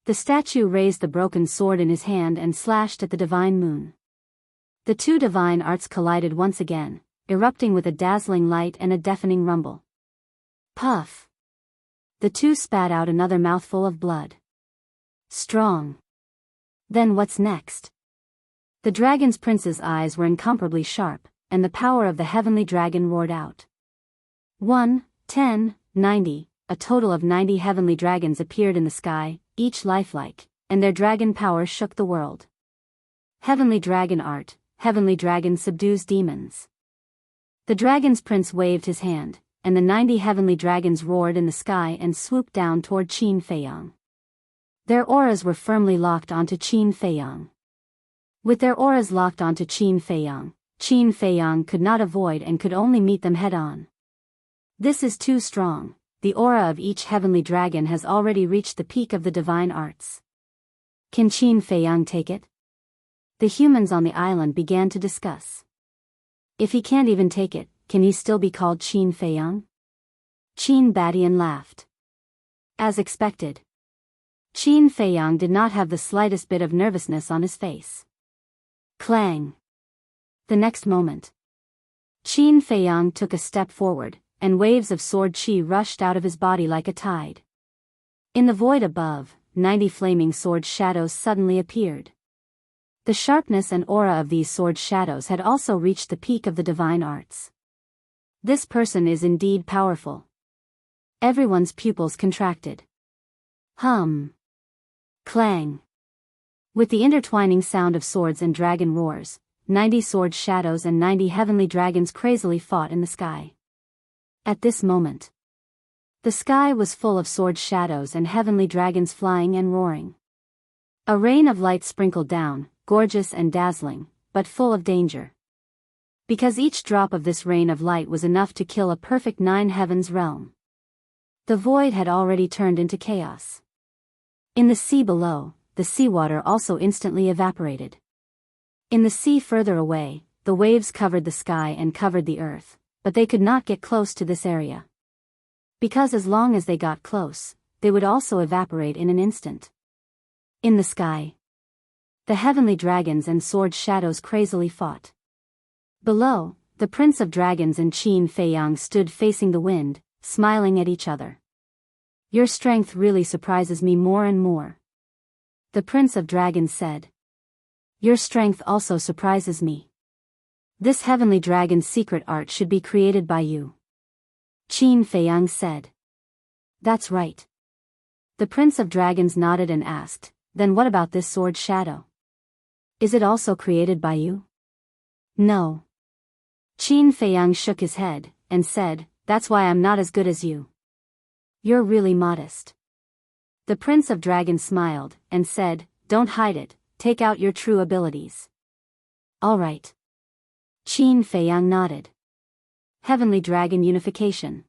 The statue raised the broken sword in his hand and slashed at the divine moon. The 2 divine arts collided once again, erupting with a dazzling light and a deafening rumble. Puff. The 2 spat out another mouthful of blood. Strong. Then what's next? The dragon's prince's eyes were incomparably sharp, and the power of the heavenly dragon roared out. 1, 10, 90, a total of 90 heavenly dragons appeared in the sky, each lifelike, and their dragon power shook the world. Heavenly Dragon Art, Heavenly Dragon subdues demons. The dragon's prince waved his hand, and the 90 heavenly dragons roared in the sky and swooped down toward Qin Feiyang. Their auras were firmly locked onto Qin Feiyang. With their auras locked onto Qin Feiyang could not avoid and could only meet them head-on. This is too strong. The aura of each heavenly dragon has already reached the peak of the divine arts. Can Qin Feiyang take it? The humans on the island began to discuss. If he can't even take it, can he still be called Qin Feiyang? Qin Badian laughed. As expected. Qin Feiyang did not have the slightest bit of nervousness on his face. Clang. The next moment, Qin Feiyang took a step forward, and waves of sword qi rushed out of his body like a tide. In the void above, 90 flaming sword shadows suddenly appeared. The sharpness and aura of these sword shadows had also reached the peak of the divine arts. This person is indeed powerful. Everyone's pupils contracted. Hum. Clang. With the intertwining sound of swords and dragon roars, 90 sword shadows and 90 heavenly dragons crazily fought in the sky. At this moment, the sky was full of sword shadows and heavenly dragons flying and roaring. A rain of light sprinkled down, gorgeous and dazzling, but full of danger. Because each drop of this rain of light was enough to kill a perfect 9 heavens realm. The void had already turned into chaos. In the sea below, the seawater also instantly evaporated. In the sea further away, the waves covered the sky and covered the earth, but they could not get close to this area. Because as long as they got close, they would also evaporate in an instant. In the sky, the heavenly dragons and sword shadows crazily fought. Below, the Prince of Dragons and Qin Feiyang stood facing the wind, smiling at each other. Your strength really surprises me more and more. The Prince of Dragons said. Your strength also surprises me. This heavenly dragon's secret art should be created by you. Qin Feiyang said. That's right. The Prince of Dragons nodded and asked, then what about this sword shadow? Is it also created by you? No. Qin Feiyang shook his head, and said, that's why I'm not as good as you. You're really modest. The Prince of Dragons smiled, and said, don't hide it, take out your true abilities. All right. Qin Feiyang nodded. Heavenly Dragon Unification.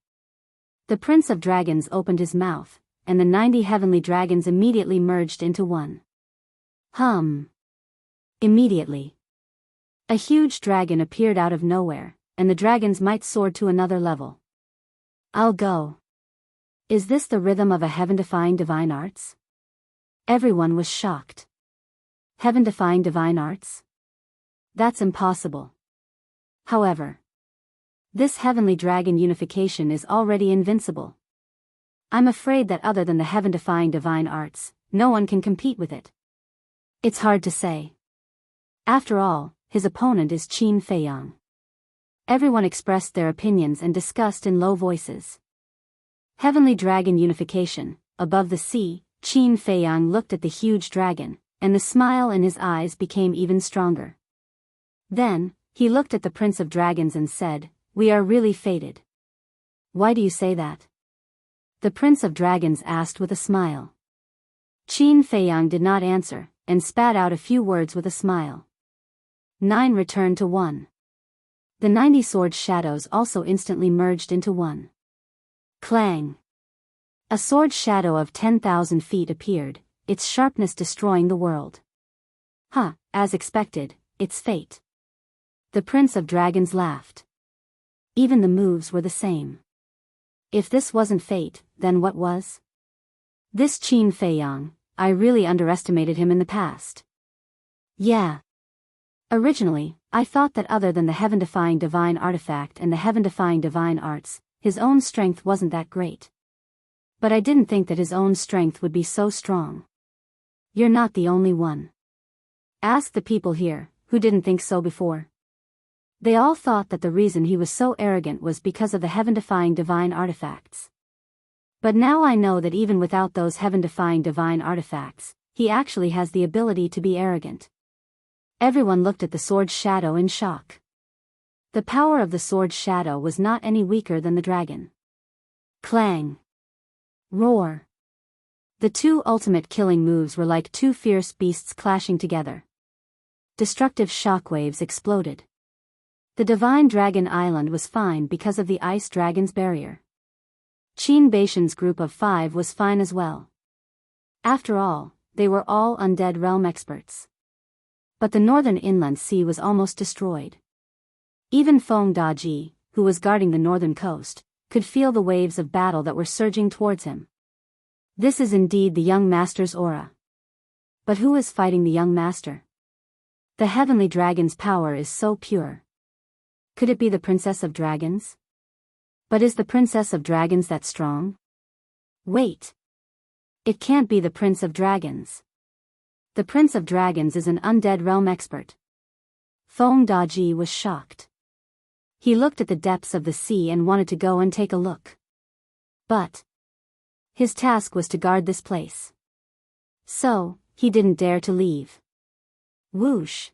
The Prince of Dragons opened his mouth, and the 90 heavenly dragons immediately merged into one. Hum. Immediately, a huge dragon appeared out of nowhere, and the dragons might soar to another level. I'll go. Is this the rhythm of a heaven-defying divine arts? Everyone was shocked. Heaven-defying divine arts? That's impossible. However, this heavenly dragon unification is already invincible. I'm afraid that other than the heaven-defying divine arts, no one can compete with it. It's hard to say. After all, his opponent is Qin Feiyang. Everyone expressed their opinions and discussed in low voices. Heavenly Dragon Unification. Above the sea, Qin Feiyang looked at the huge dragon, and the smile in his eyes became even stronger. Then, he looked at the Prince of Dragons and said, we are really fated. Why do you say that? The Prince of Dragons asked with a smile. Qin Feiyang did not answer, and spat out a few words with a smile. 9 returned to 1. The 90 sword shadows also instantly merged into one. Clang. A sword shadow of 10,000 feet appeared, its sharpness destroying the world. As expected, it's fate. The Prince of Dragons laughed. Even the moves were the same. If this wasn't fate, then what was? This Qin Feiyang, I really underestimated him in the past. Yeah. Originally, I thought that other than the heaven-defying divine artifact and the heaven-defying divine arts, his own strength wasn't that great. But I didn't think that his own strength would be so strong. You're not the only one. Ask the people here, who didn't think so before. They all thought that the reason he was so arrogant was because of the heaven-defying divine artifacts. But now I know that even without those heaven-defying divine artifacts, he actually has the ability to be arrogant. Everyone looked at the sword shadow in shock. The power of the sword shadow was not any weaker than the dragon. Clang. Roar. The 2 ultimate killing moves were like 2 fierce beasts clashing together. Destructive shockwaves exploded. The Divine Dragon Island was fine because of the Ice Dragon's barrier. Qin Baishan's group of 5 was fine as well. After all, they were all undead realm experts. But the northern inland sea was almost destroyed. Even Feng Daji, who was guarding the northern coast, could feel the waves of battle that were surging towards him. This is indeed the young master's aura. But who is fighting the young master? The heavenly dragon's power is so pure. Could it be the princess of dragons? But is the princess of dragons that strong? Wait. It can't be the prince of dragons. The prince of dragons is an undead realm expert. Feng Daji was shocked. He looked at the depths of the sea and wanted to go and take a look. But his task was to guard this place. So, he didn't dare to leave. Whoosh!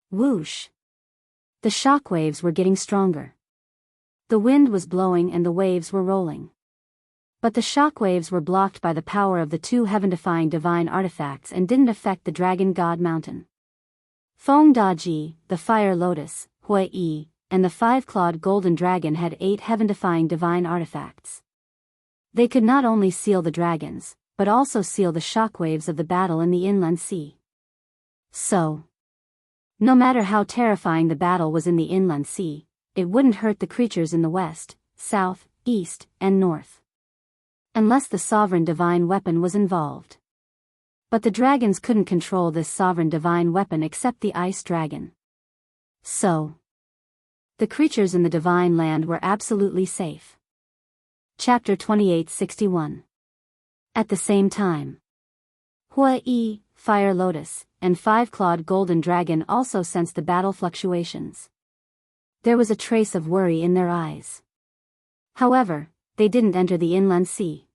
Whoosh! The shockwaves were getting stronger. The wind was blowing and the waves were rolling. But the shockwaves were blocked by the power of the two heaven-defying divine artifacts and didn't affect the dragon god mountain. Feng Daji, the fire lotus, Hui Yi, and the five-clawed golden dragon had 8 heaven-defying divine artifacts. They could not only seal the dragons, but also seal the shockwaves of the battle in the inland sea. So, no matter how terrifying the battle was in the inland sea, it wouldn't hurt the creatures in the west, south, east, and north. Unless the sovereign divine weapon was involved. But the dragons couldn't control this sovereign divine weapon except the ice dragon. So, the creatures in the divine land were absolutely safe. Chapter 2861. At the same time, Hui Yi, Fire Lotus, and five-clawed golden dragon also sensed the battle fluctuations. There was a trace of worry in their eyes. However, they didn't enter the inland sea.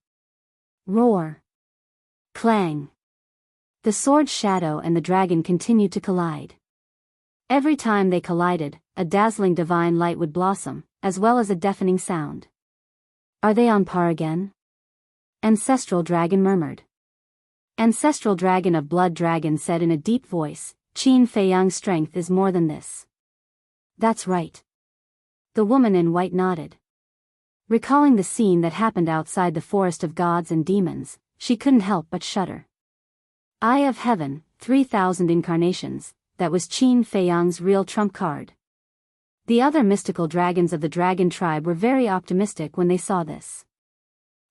Roar! Clang! The sword shadow and the dragon continued to collide. Every time they collided, a dazzling divine light would blossom, as well as a deafening sound. Are they on par again? Ancestral dragon murmured. Ancestral dragon of blood dragon said in a deep voice, Qin Feiyang's strength is more than this. That's right. The woman in white nodded. Recalling the scene that happened outside the forest of gods and demons, she couldn't help but shudder. Eye of Heaven, 3,000 incarnations, that was Qin Feiyang's real trump card. The other mystical dragons of the dragon tribe were very optimistic when they saw this.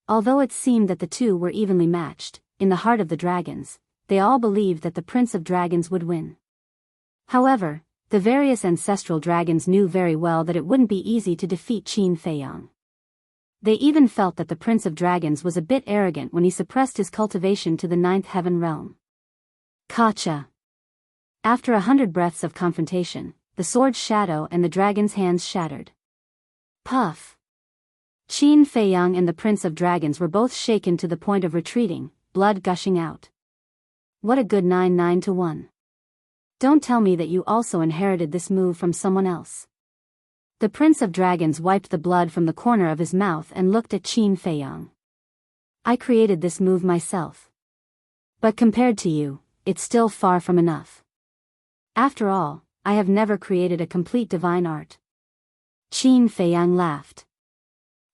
Although it seemed that the two were evenly matched, in the heart of the dragons, they all believed that the Prince of Dragons would win. However, the various ancestral dragons knew very well that it wouldn't be easy to defeat Qin Feiyang. They even felt that the Prince of Dragons was a bit arrogant when he suppressed his cultivation to the 9th heaven realm. Kacha! After 100 breaths of confrontation, the sword's shadow and the dragon's hands shattered. Puff! Qin Feiyang and the Prince of Dragons were both shaken to the point of retreating, blood gushing out. What a good 9-9-1. Don't tell me that you also inherited this move from someone else. The Prince of Dragons wiped the blood from the corner of his mouth and looked at Qin Feiyang. I created this move myself. But compared to you, it's still far from enough. After all, I have never created a complete divine art. Qin Feiyang laughed.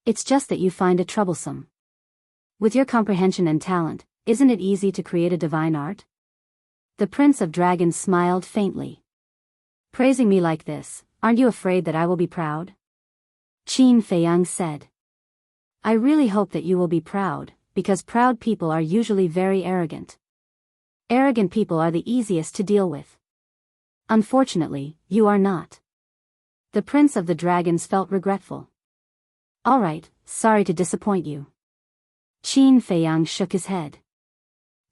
It's just that you find it troublesome. With your comprehension and talent, isn't it easy to create a divine art? The Prince of Dragons smiled faintly. Praising me like this, aren't you afraid that I will be proud? Qin Feiyang said. I really hope that you will be proud, because proud people are usually very arrogant. Arrogant people are the easiest to deal with. Unfortunately, you are not. The Prince of the Dragons felt regretful. Alright, sorry to disappoint you. Qin Feiyang shook his head.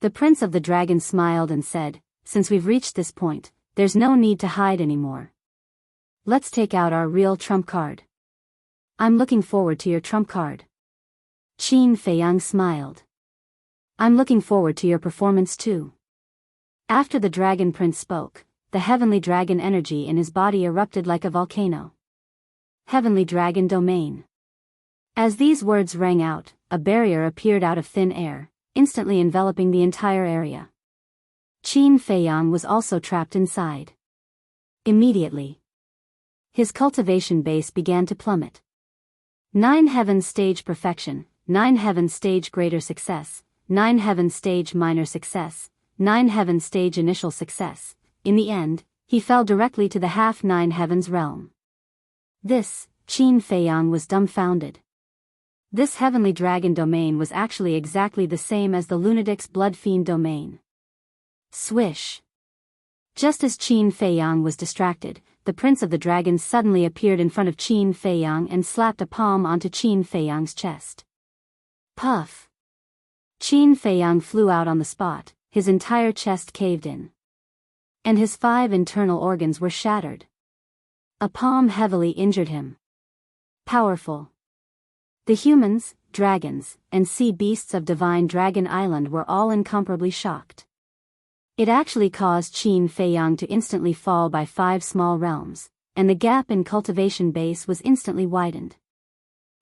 The Prince of the Dragons smiled and said, since we've reached this point, there's no need to hide anymore. Let's take out our real trump card. I'm looking forward to your trump card. Qin Feiyang smiled. I'm looking forward to your performance too. After the Dragon Prince spoke, the heavenly dragon energy in his body erupted like a volcano. Heavenly Dragon Domain. As these words rang out, a barrier appeared out of thin air, instantly enveloping the entire area. Qin Feiyang was also trapped inside. Immediately, his cultivation base began to plummet. 9 heavens stage perfection, 9 heavens stage greater success, 9 heaven stage minor success, 9 heaven stage initial success. In the end, he fell directly to the half 9 heavens realm. This, Qin Feiyang was dumbfounded. This heavenly dragon domain was actually exactly the same as the lunatic's blood fiend domain. Swish. Just as Qin Feiyang was distracted, the prince of the dragons suddenly appeared in front of Qin Feiyang and slapped a palm onto Qin Feiyang's chest. Puff. Qin Feiyang flew out on the spot, his entire chest caved in. And his 5 internal organs were shattered. A palm heavily injured him. Powerful. The humans, dragons, and sea beasts of Divine Dragon Island were all incomparably shocked. It actually caused Qin Feiyang to instantly fall by 5 small realms, and the gap in cultivation base was instantly widened.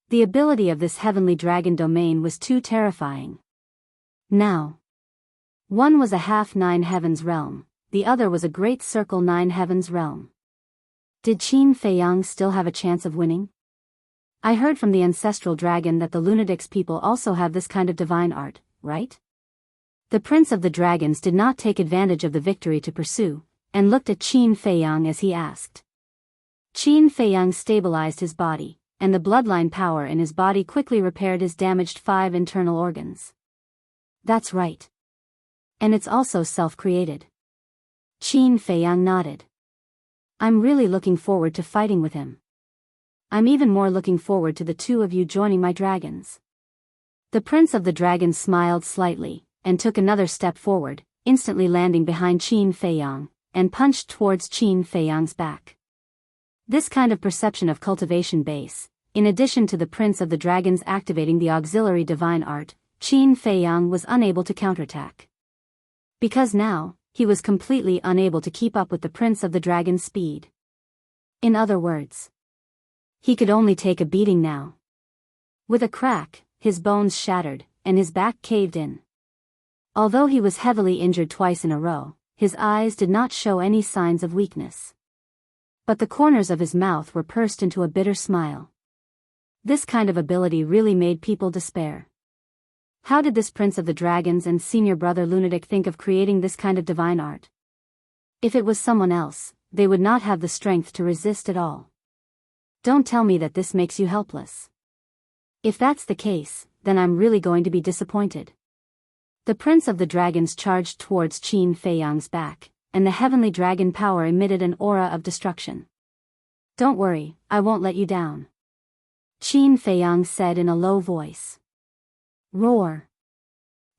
The ability of this heavenly dragon domain was too terrifying. Now, one was a half 9 heavens realm, the other was a great circle 9 heavens realm. Did Qin Feiyang still have a chance of winning? I heard from the ancestral dragon that the lunatics people also have this kind of divine art, right? The prince of the dragons did not take advantage of the victory to pursue, and looked at Qin Feiyang as he asked. Qin Feiyang stabilized his body, and the bloodline power in his body quickly repaired his damaged 5 internal organs. That's right. And it's also self-created. Qin Feiyang nodded. I'm really looking forward to fighting with him. I'm even more looking forward to the 2 of you joining my dragons. The prince of the dragons smiled slightly, and took another step forward, instantly landing behind Qin Feiyang, and punched towards Qin Feiyang's back. This kind of perception of cultivation base, in addition to the prince of the dragons activating the auxiliary divine art, Qin Feiyang was unable to counterattack. Because now, he was completely unable to keep up with the prince of the dragon's speed. In other words, he could only take a beating now. With a crack, his bones shattered, and his back caved in. Although he was heavily injured twice in a row, his eyes did not show any signs of weakness. But the corners of his mouth were pursed into a bitter smile. This kind of ability really made people despair. How did this prince of the dragons and senior brother lunatic think of creating this kind of divine art? If it was someone else, they would not have the strength to resist at all. Don't tell me that this makes you helpless. If that's the case, then I'm really going to be disappointed. The prince of the dragons charged towards Qin Feiyang's back, and the heavenly dragon power emitted an aura of destruction. Don't worry, I won't let you down. Qin Feiyang said in a low voice. Roar.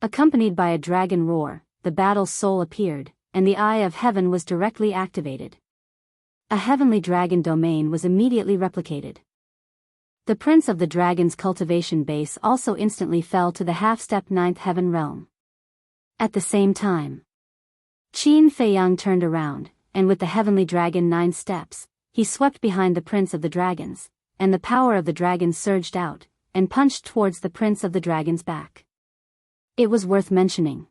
Accompanied by a dragon roar, the battle soul appeared, and the Eye of Heaven was directly activated. A heavenly dragon domain was immediately replicated. The prince of the dragon's cultivation base also instantly fell to the half-step 9th heaven realm. At the same time, Qin Feiyang turned around, and with the heavenly dragon 9 steps, he swept behind the prince of the dragons, and the power of the dragon surged out, and punched towards the prince of the dragon's back. It was worth mentioning.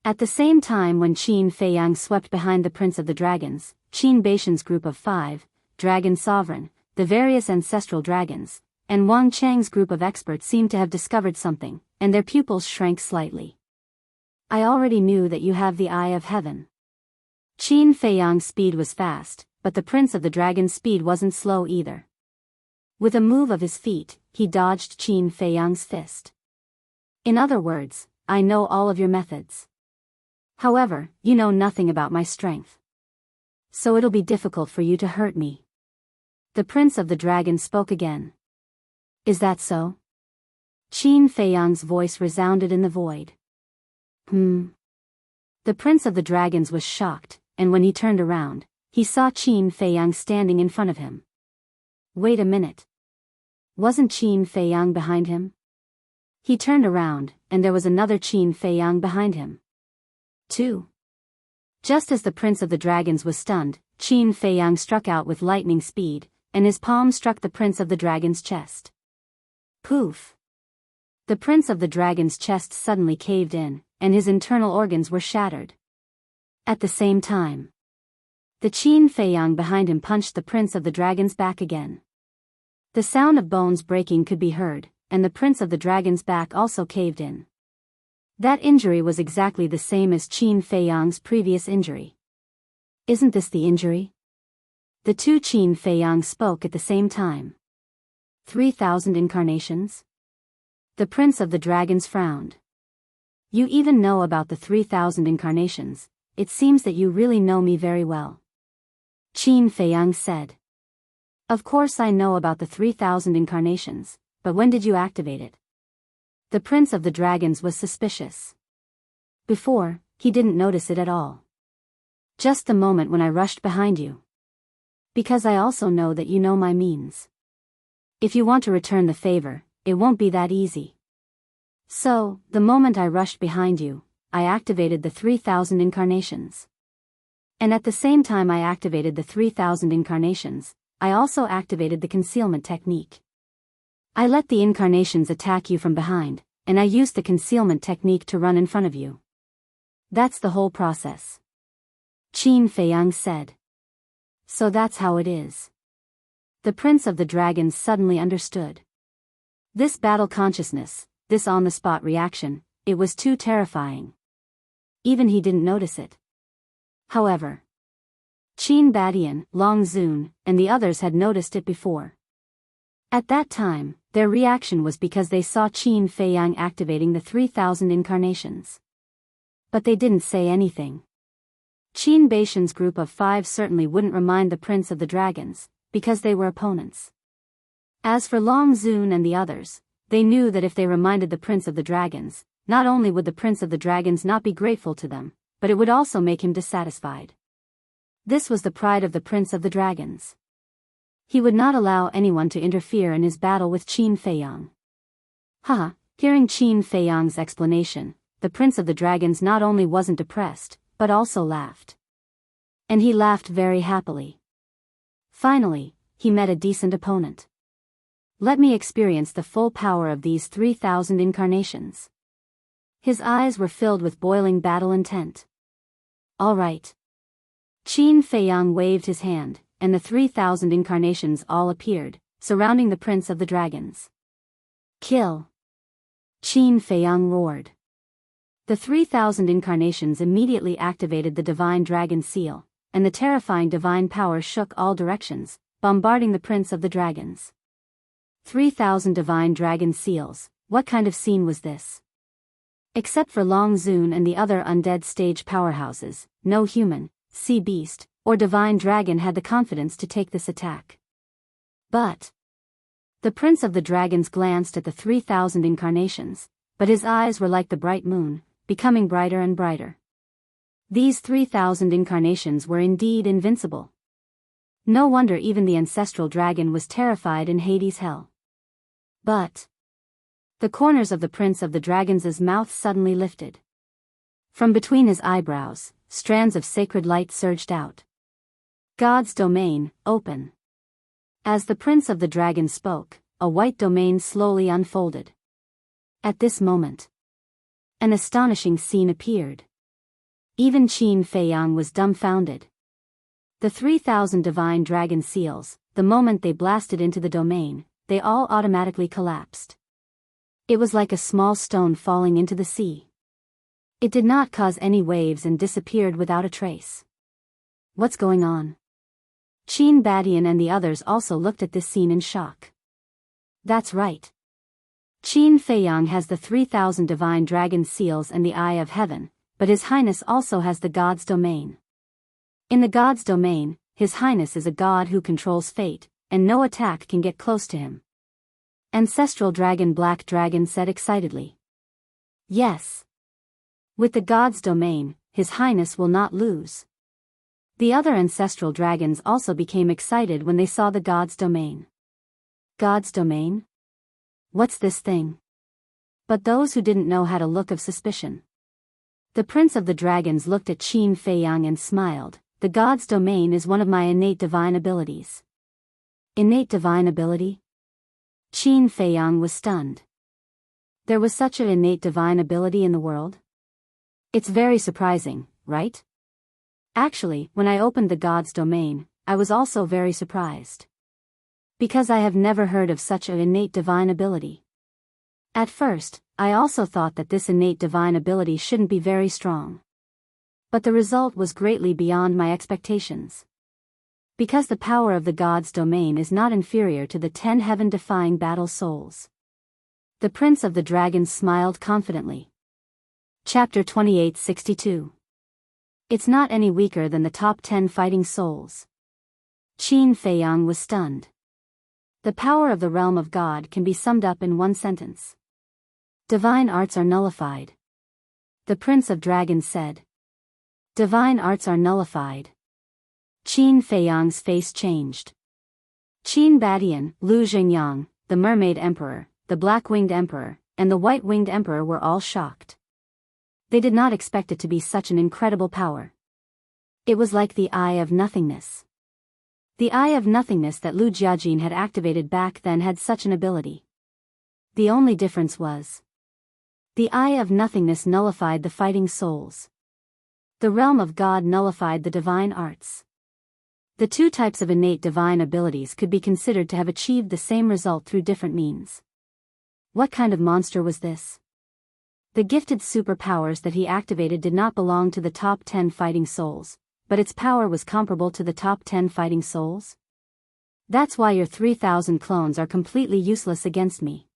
At the same time when Qin Feiyang swept behind the prince of the dragons, Qin Baishan's group of 5, Dragon Sovereign, the various ancestral dragons, and Wang Chang's group of experts seemed to have discovered something, and their pupils shrank slightly. I already knew that you have the Eye of Heaven. Qin Feiyang's speed was fast, but the prince of the dragon's speed wasn't slow either. With a move of his feet, he dodged Qin Feiyang's fist. In other words, I know all of your methods. However, you know nothing about my strength. So it'll be difficult for you to hurt me. The prince of the dragons spoke again. Is that so? Qin Feiyang's voice resounded in the void. The prince of the dragons was shocked, and when he turned around, he saw Qin Feiyang standing in front of him. Wait a minute. Wasn't Qin Feiyang behind him? He turned around, and there was another Qin Feiyang behind him. 2. Just as the prince of the dragons was stunned, Qin Feiyang struck out with lightning speed, and his palm struck the prince of the dragon's chest. Poof! The prince of the dragon's chest suddenly caved in, and his internal organs were shattered. At the same time, the Qin Feiyang behind him punched the prince of the dragon's back again. The sound of bones breaking could be heard, and the prince of the dragon's back also caved in. That injury was exactly the same as Qin Feiyang's previous injury. Isn't this the injury? The two Qin Feiyang spoke at the same time. 3,000 incarnations? The Prince of the Dragons frowned. You even know about the 3,000 incarnations. It seems that you really know me very well. Qin Feiyang said. Of course I know about the 3,000 incarnations, but when did you activate it? The Prince of the Dragons was suspicious. Before, he didn't notice it at all. Just the moment when I rushed behind you. Because I also know that you know my means. If you want to return the favor, it won't be that easy. So, the moment I rushed behind you, I activated the 3,000 incarnations. And at the same time I activated the 3,000 incarnations, I also activated the concealment technique. I let the incarnations attack you from behind, and I used the concealment technique to run in front of you. That's the whole process. Qin Feiyang said. So that's how it is. The Prince of the Dragons suddenly understood. This battle consciousness, this on-the-spot reaction, it was too terrifying. Even he didn't notice it. However, Qin Badian, Long Zun, and the others had noticed it before. At that time, their reaction was because they saw Qin Feiyang activating the 3,000 incarnations. But they didn't say anything. Qin Baishan's group of 5 certainly wouldn't remind the Prince of the Dragons, because they were opponents. As for Long Zun and the others, they knew that if they reminded the Prince of the Dragons, not only would the Prince of the Dragons not be grateful to them, but it would also make him dissatisfied. This was the pride of the Prince of the Dragons. He would not allow anyone to interfere in his battle with Qin Feiyang. Haha, hearing Qin Feiyang's explanation, the Prince of the Dragons not only wasn't depressed, but also laughed. And he laughed very happily. Finally, he met a decent opponent. Let me experience the full power of these 3,000 incarnations. His eyes were filled with boiling battle intent. All right. Qin Feiyang waved his hand, and the 3,000 incarnations all appeared, surrounding the Prince of the Dragons. Kill! Qin Feiyang roared. The 3,000 incarnations immediately activated the Divine Dragon Seal, and the terrifying divine power shook all directions, bombarding the Prince of the Dragons. 3,000 Divine Dragon Seals, what kind of scene was this? Except for Long Zun and the other undead stage powerhouses, no human, sea beast, or divine dragon had the confidence to take this attack. But the Prince of the Dragons glanced at the 3,000 incarnations, but his eyes were like the bright moon, becoming brighter and brighter. These 3,000 incarnations were indeed invincible. No wonder even the ancestral dragon was terrified in Hades' hell. But the corners of the Prince of the Dragons' mouth suddenly lifted. From between his eyebrows, strands of sacred light surged out. God's domain, open. As the Prince of the Dragons spoke, a white domain slowly unfolded. At this moment, an astonishing scene appeared. Even Qin Feiyang was dumbfounded. The 3,000 divine dragon seals, the moment they blasted into the domain, they all automatically collapsed. It was like a small stone falling into the sea. It did not cause any waves and disappeared without a trace. What's going on? Qin Badian and the others also looked at this scene in shock. That's right. Qin Feiyang has the 3,000 divine dragon seals and the Eye of Heaven, but His Highness also has the God's domain. In the God's domain, His Highness is a god who controls fate, and no attack can get close to him. Ancestral Dragon Black Dragon said excitedly. Yes. With the God's domain, His Highness will not lose. The other ancestral dragons also became excited when they saw the God's domain. God's domain? What's this thing? But those who didn't know had a look of suspicion. The Prince of the Dragons looked at Qin Feiyang and smiled. The God's domain is one of my innate divine abilities. Innate divine ability? Qin Feiyang was stunned. There was such an innate divine ability in the world? It's very surprising, right? Actually, when I opened the God's domain, I was also very surprised. Because I have never heard of such an innate divine ability. At first, I also thought that this innate divine ability shouldn't be very strong. But the result was greatly beyond my expectations. Because the power of the god's domain is not inferior to the 10 heaven-defying battle souls. The Prince of the Dragons smiled confidently. Chapter 2862. It's not any weaker than the top 10 fighting souls. Qin Feiyang was stunned. The power of the realm of God can be summed up in one sentence. Divine arts are nullified. The Prince of Dragons said. Divine arts are nullified. Qin Feiyang's face changed. Qin Badian, Lu Xingyang, the Mermaid Emperor, the Black-Winged Emperor, and the White-Winged Emperor were all shocked. They did not expect it to be such an incredible power. It was like the Eye of Nothingness. The Eye of Nothingness that Lu Jiajin had activated back then had such an ability. The only difference was, the Eye of Nothingness nullified the fighting souls. The realm of God nullified the divine arts. The two types of innate divine abilities could be considered to have achieved the same result through different means. What kind of monster was this? The gifted superpowers that he activated did not belong to the top 10 fighting souls, but its power was comparable to the top 10 fighting souls? That's why your 3,000 clones are completely useless against me.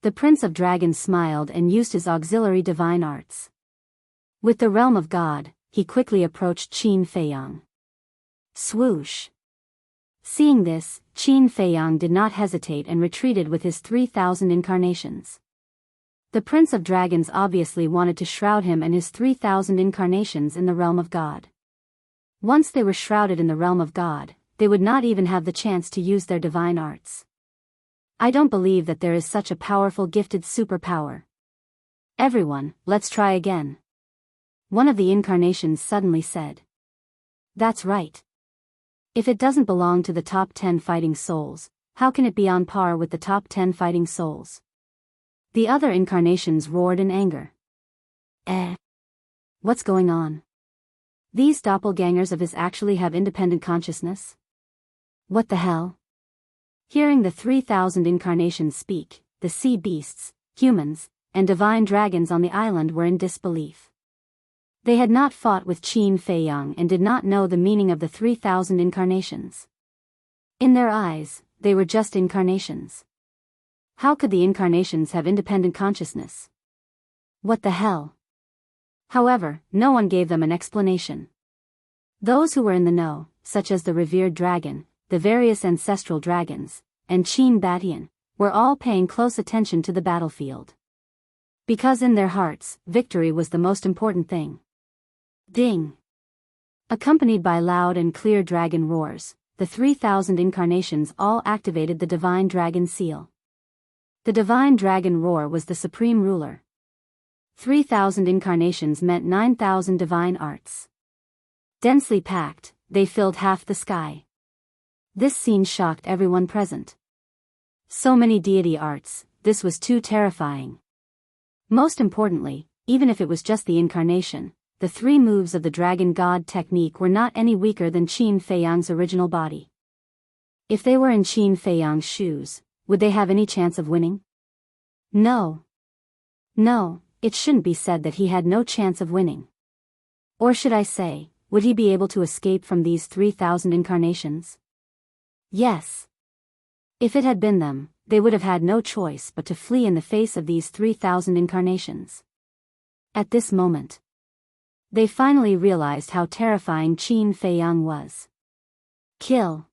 The Prince of Dragons smiled and used his auxiliary divine arts. With the realm of God, he quickly approached Qin Feiyang. Swoosh! Seeing this, Qin Feiyang did not hesitate and retreated with his 3,000 incarnations. The Prince of Dragons obviously wanted to shroud him and his 3,000 incarnations in the realm of God. Once they were shrouded in the realm of God, they would not even have the chance to use their divine arts. I don't believe that there is such a powerful gifted superpower. Everyone, let's try again. One of the incarnations suddenly said. That's right. If it doesn't belong to the top 10 fighting souls, how can it be on par with the top 10 fighting souls? The other incarnations roared in anger. What's going on? These doppelgangers of his actually have independent consciousness? What the hell? Hearing the 3,000 incarnations speak, the sea beasts, humans, and divine dragons on the island were in disbelief. They had not fought with Qin Feiyang and did not know the meaning of the 3,000 incarnations. In their eyes, they were just incarnations. How could the incarnations have independent consciousness? What the hell? However, no one gave them an explanation. Those who were in the know, such as the revered dragon, the various ancestral dragons, and Qin Badian, were all paying close attention to the battlefield. Because in their hearts, victory was the most important thing. Ding! Accompanied by loud and clear dragon roars, the 3,000 incarnations all activated the divine dragon seal. The divine dragon roar was the supreme ruler. 3,000 incarnations meant 9,000 divine arts. Densely packed, they filled half the sky. This scene shocked everyone present. So many deity arts, this was too terrifying. Most importantly, even if it was just the incarnation, the 3 moves of the dragon god technique were not any weaker than Qin Feiyang's original body. If they were in Qin Feiyang's shoes, would they have any chance of winning? No. No, it shouldn't be said that he had no chance of winning. Or should I say, would he be able to escape from these 3,000 incarnations? Yes. If it had been them, they would have had no choice but to flee in the face of these 3,000 incarnations. At this moment, they finally realized how terrifying Qin Feiyang was. Kill!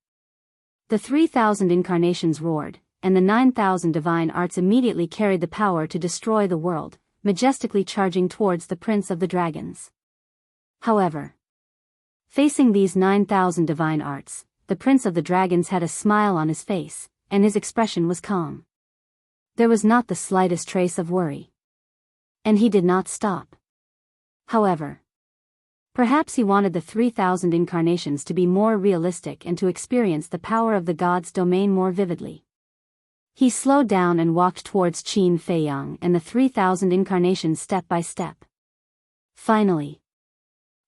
The 3,000 incarnations roared, and the 9,000 divine arts immediately carried the power to destroy the world, majestically charging towards the Prince of the Dragons. However, facing these 9,000 divine arts, the Prince of the Dragons had a smile on his face, and his expression was calm. There was not the slightest trace of worry. And he did not stop. However, perhaps he wanted the 3,000 incarnations to be more realistic and to experience the power of the god's domain more vividly. He slowed down and walked towards Qin Feiyang and the 3,000 incarnations step by step. Finally,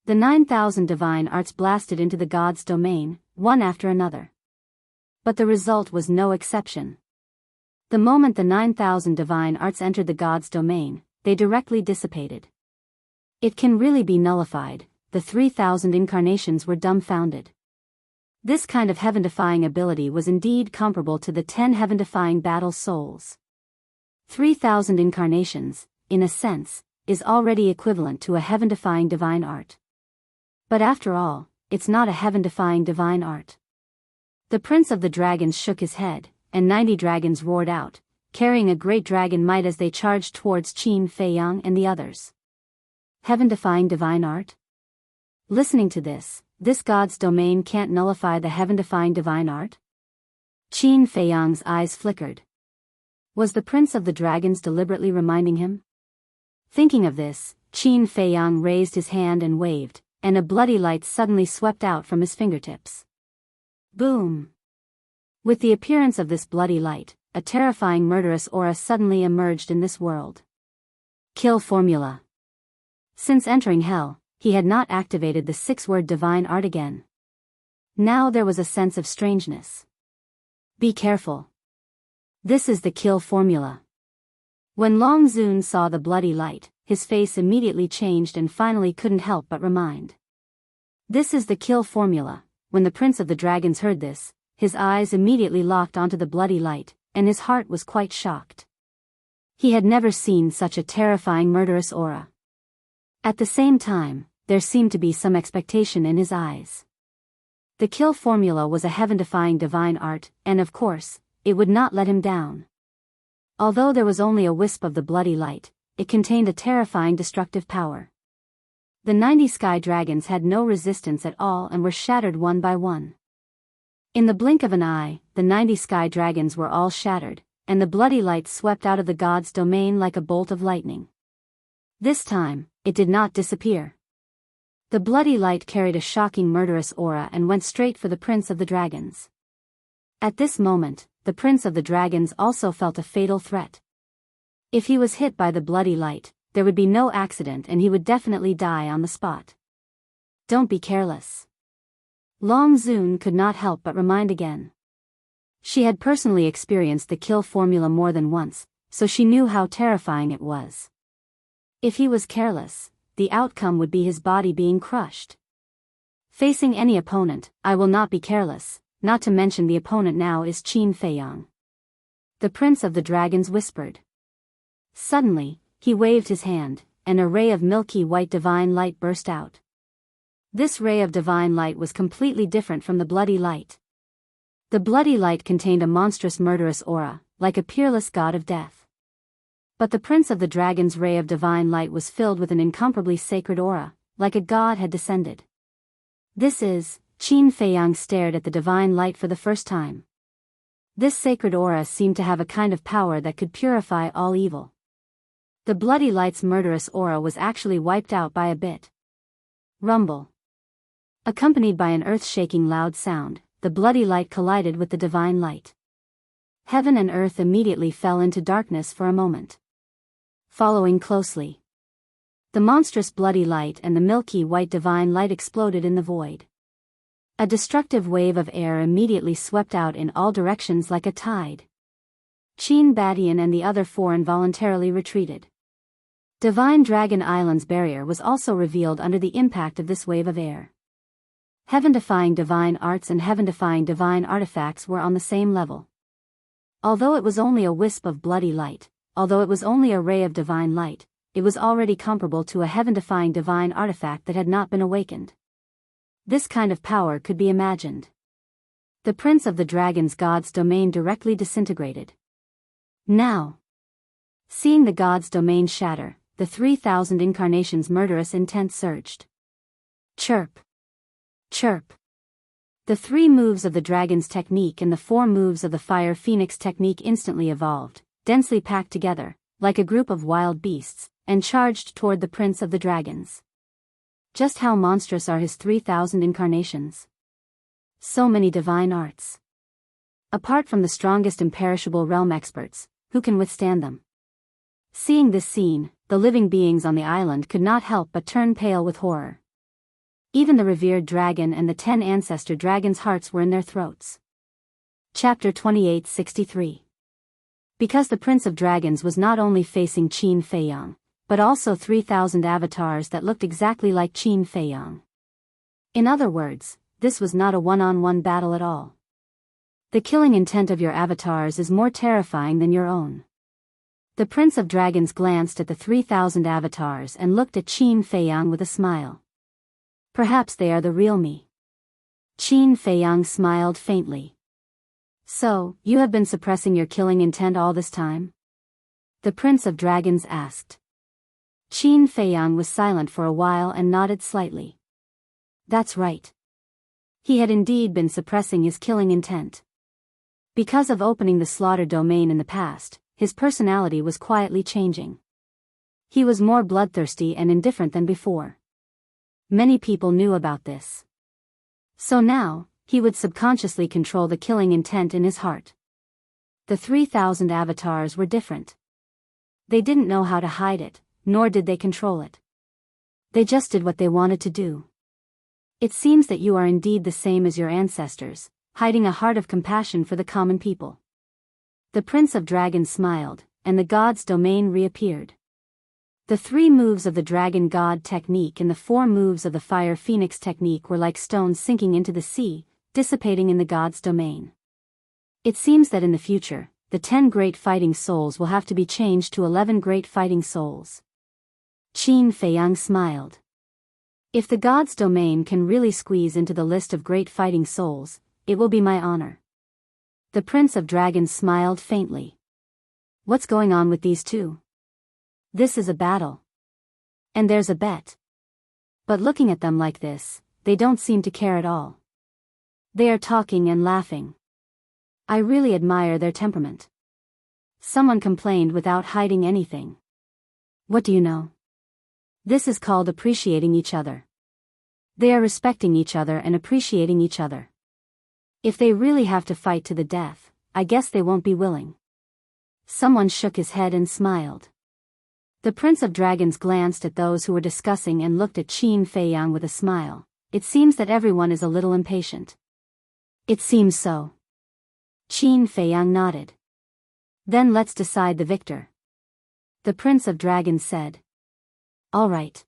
the 9,000 divine arts blasted into the god's domain, one after another. But the result was no exception. The moment the 9,000 divine arts entered the god's domain, they directly dissipated. It can really be nullified. The 3,000 incarnations were dumbfounded. This kind of heaven-defying ability was indeed comparable to the 10 heaven-defying battle souls. 3,000 incarnations, in a sense, is already equivalent to a heaven-defying divine art. But after all, it's not a heaven-defying divine art. The prince of the dragons shook his head, and 90 dragons roared out, carrying a great dragon might as they charged towards Qin Feiyang and the others. Heaven-defying divine art? Listening to this god's domain can't nullify the heaven-defying divine art? Qin Feiyang's eyes flickered. Was the prince of the dragons deliberately reminding him? Thinking of this, Qin Feiyang raised his hand and waved, and a bloody light suddenly swept out from his fingertips. Boom! With the appearance of this bloody light, a terrifying murderous aura suddenly emerged in this world. Kill formula. Since entering hell, he had not activated the 6-word divine art again. Now there was a sense of strangeness. Be careful. This is the kill formula. When Long Zun saw the bloody light, his face immediately changed and finally couldn't help but remind. This is the kill formula. When the prince of the dragons heard this, his eyes immediately locked onto the bloody light, and his heart was quite shocked. He had never seen such a terrifying murderous aura. At the same time, there seemed to be some expectation in his eyes. The kill formula was a heaven-defying divine art, and of course, it would not let him down. Although there was only a wisp of the bloody light, it contained a terrifying destructive power. The 90 sky dragons had no resistance at all and were shattered one by one. In the blink of an eye, the 90 sky dragons were all shattered, and the bloody light swept out of the god's domain like a bolt of lightning. This time, it did not disappear. The bloody light carried a shocking murderous aura and went straight for the prince of the dragons. At this moment, the prince of the dragons also felt a fatal threat. If he was hit by the bloody light, there would be no accident and he would definitely die on the spot. Don't be careless. Long Zun could not help but remind again. She had personally experienced the kill formula more than once, so she knew how terrifying it was. If he was careless, the outcome would be his body being crushed. Facing any opponent, I will not be careless, not to mention the opponent now is Qin Feiyang. The prince of the dragons whispered. Suddenly, he waved his hand, and a ray of milky white divine light burst out. This ray of divine light was completely different from the bloody light. The bloody light contained a monstrous murderous aura, like a peerless god of death. But the prince of the dragon's ray of divine light was filled with an incomparably sacred aura, like a god had descended. This is, Qin Feiyang stared at the divine light for the first time. This sacred aura seemed to have a kind of power that could purify all evil. The bloody light's murderous aura was actually wiped out by a bit. Rumble. Accompanied by an earth-shaking loud sound, the bloody light collided with the divine light. Heaven and earth immediately fell into darkness for a moment. Following closely, the monstrous bloody light and the milky white divine light exploded in the void. A destructive wave of air immediately swept out in all directions like a tide. Qin Badian and the other 4 involuntarily retreated. Divine Dragon Island's barrier was also revealed under the impact of this wave of air. Heaven-defying divine arts and heaven-defying divine artifacts were on the same level. Although it was only a wisp of bloody light, although it was only a ray of divine light, it was already comparable to a heaven-defying divine artifact that had not been awakened. This kind of power could be imagined. The prince of the dragon's god's domain directly disintegrated. Now, seeing the god's domain shatter, the 3,000 incarnations' murderous intent surged. Chirp. Chirp. The 3 moves of the dragon's technique and the 4 moves of the fire phoenix technique instantly evolved, densely packed together, like a group of wild beasts, and charged toward the prince of the dragons. Just how monstrous are his 3,000 incarnations? So many divine arts. Apart from the strongest imperishable realm experts, who can withstand them? Seeing this scene, the living beings on the island could not help but turn pale with horror. Even the revered dragon and the 10 ancestor dragons' hearts were in their throats. Chapter 2863. Because the Prince of Dragons was not only facing Qin Feiyang, but also 3,000 avatars that looked exactly like Qin Feiyang. In other words, this was not a one-on-one battle at all. The killing intent of your avatars is more terrifying than your own. The Prince of Dragons glanced at the 3,000 avatars and looked at Qin Feiyang with a smile. Perhaps they are the real me. Qin Feiyang smiled faintly. So, you have been suppressing your killing intent all this time? The Prince of Dragons asked. Qin Feiyang was silent for a while and nodded slightly. That's right. He had indeed been suppressing his killing intent. Because of opening the slaughter domain in the past, his personality was quietly changing. He was more bloodthirsty and indifferent than before. Many people knew about this. So now, he would subconsciously control the killing intent in his heart. The 3,000 avatars were different. They didn't know how to hide it, nor did they control it. They just did what they wanted to do. It seems that you are indeed the same as your ancestors, hiding a heart of compassion for the common people. The Prince of Dragons smiled, and the god's domain reappeared. The 3 moves of the Dragon God technique and the 4 moves of the Fire Phoenix technique were like stones sinking into the sea, dissipating in the god's domain. It seems that in the future, the 10 great fighting souls will have to be changed to 11 great fighting souls. Qin Feiyang smiled. If the god's domain can really squeeze into the list of great fighting souls, it will be my honor. The Prince of Dragons smiled faintly. What's going on with these two? This is a battle. And there's a bet. But looking at them like this, they don't seem to care at all. They are talking and laughing. I really admire their temperament. Someone complained without hiding anything. What do you know? This is called appreciating each other. They are respecting each other and appreciating each other. If they really have to fight to the death, I guess they won't be willing. Someone shook his head and smiled. The Prince of Dragons glanced at those who were discussing and looked at Qin Feiyang with a smile. It seems that everyone is a little impatient. It seems so. Qin Feiyang nodded. Then let's decide the victor. The Prince of Dragons said. All right.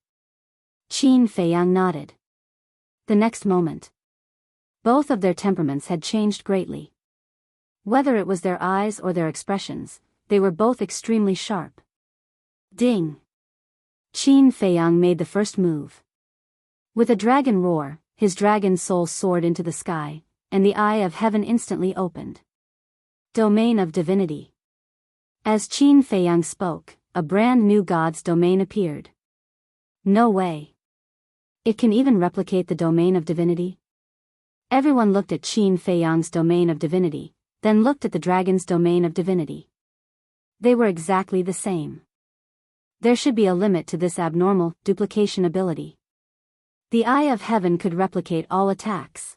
Qin Feiyang nodded. The next moment. Both of their temperaments had changed greatly. Whether it was their eyes or their expressions, they were both extremely sharp. Ding! Qin Feiyang made the first move. With a dragon roar, his dragon soul soared into the sky, and the eye of heaven instantly opened. Domain of Divinity. As Qin Feiyang spoke, a brand new god's domain appeared. No way. It can even replicate the domain of divinity? Everyone looked at Qin Feiyang's domain of divinity, then looked at the dragon's domain of divinity. They were exactly the same. There should be a limit to this abnormal duplication ability. The eye of heaven could replicate all attacks.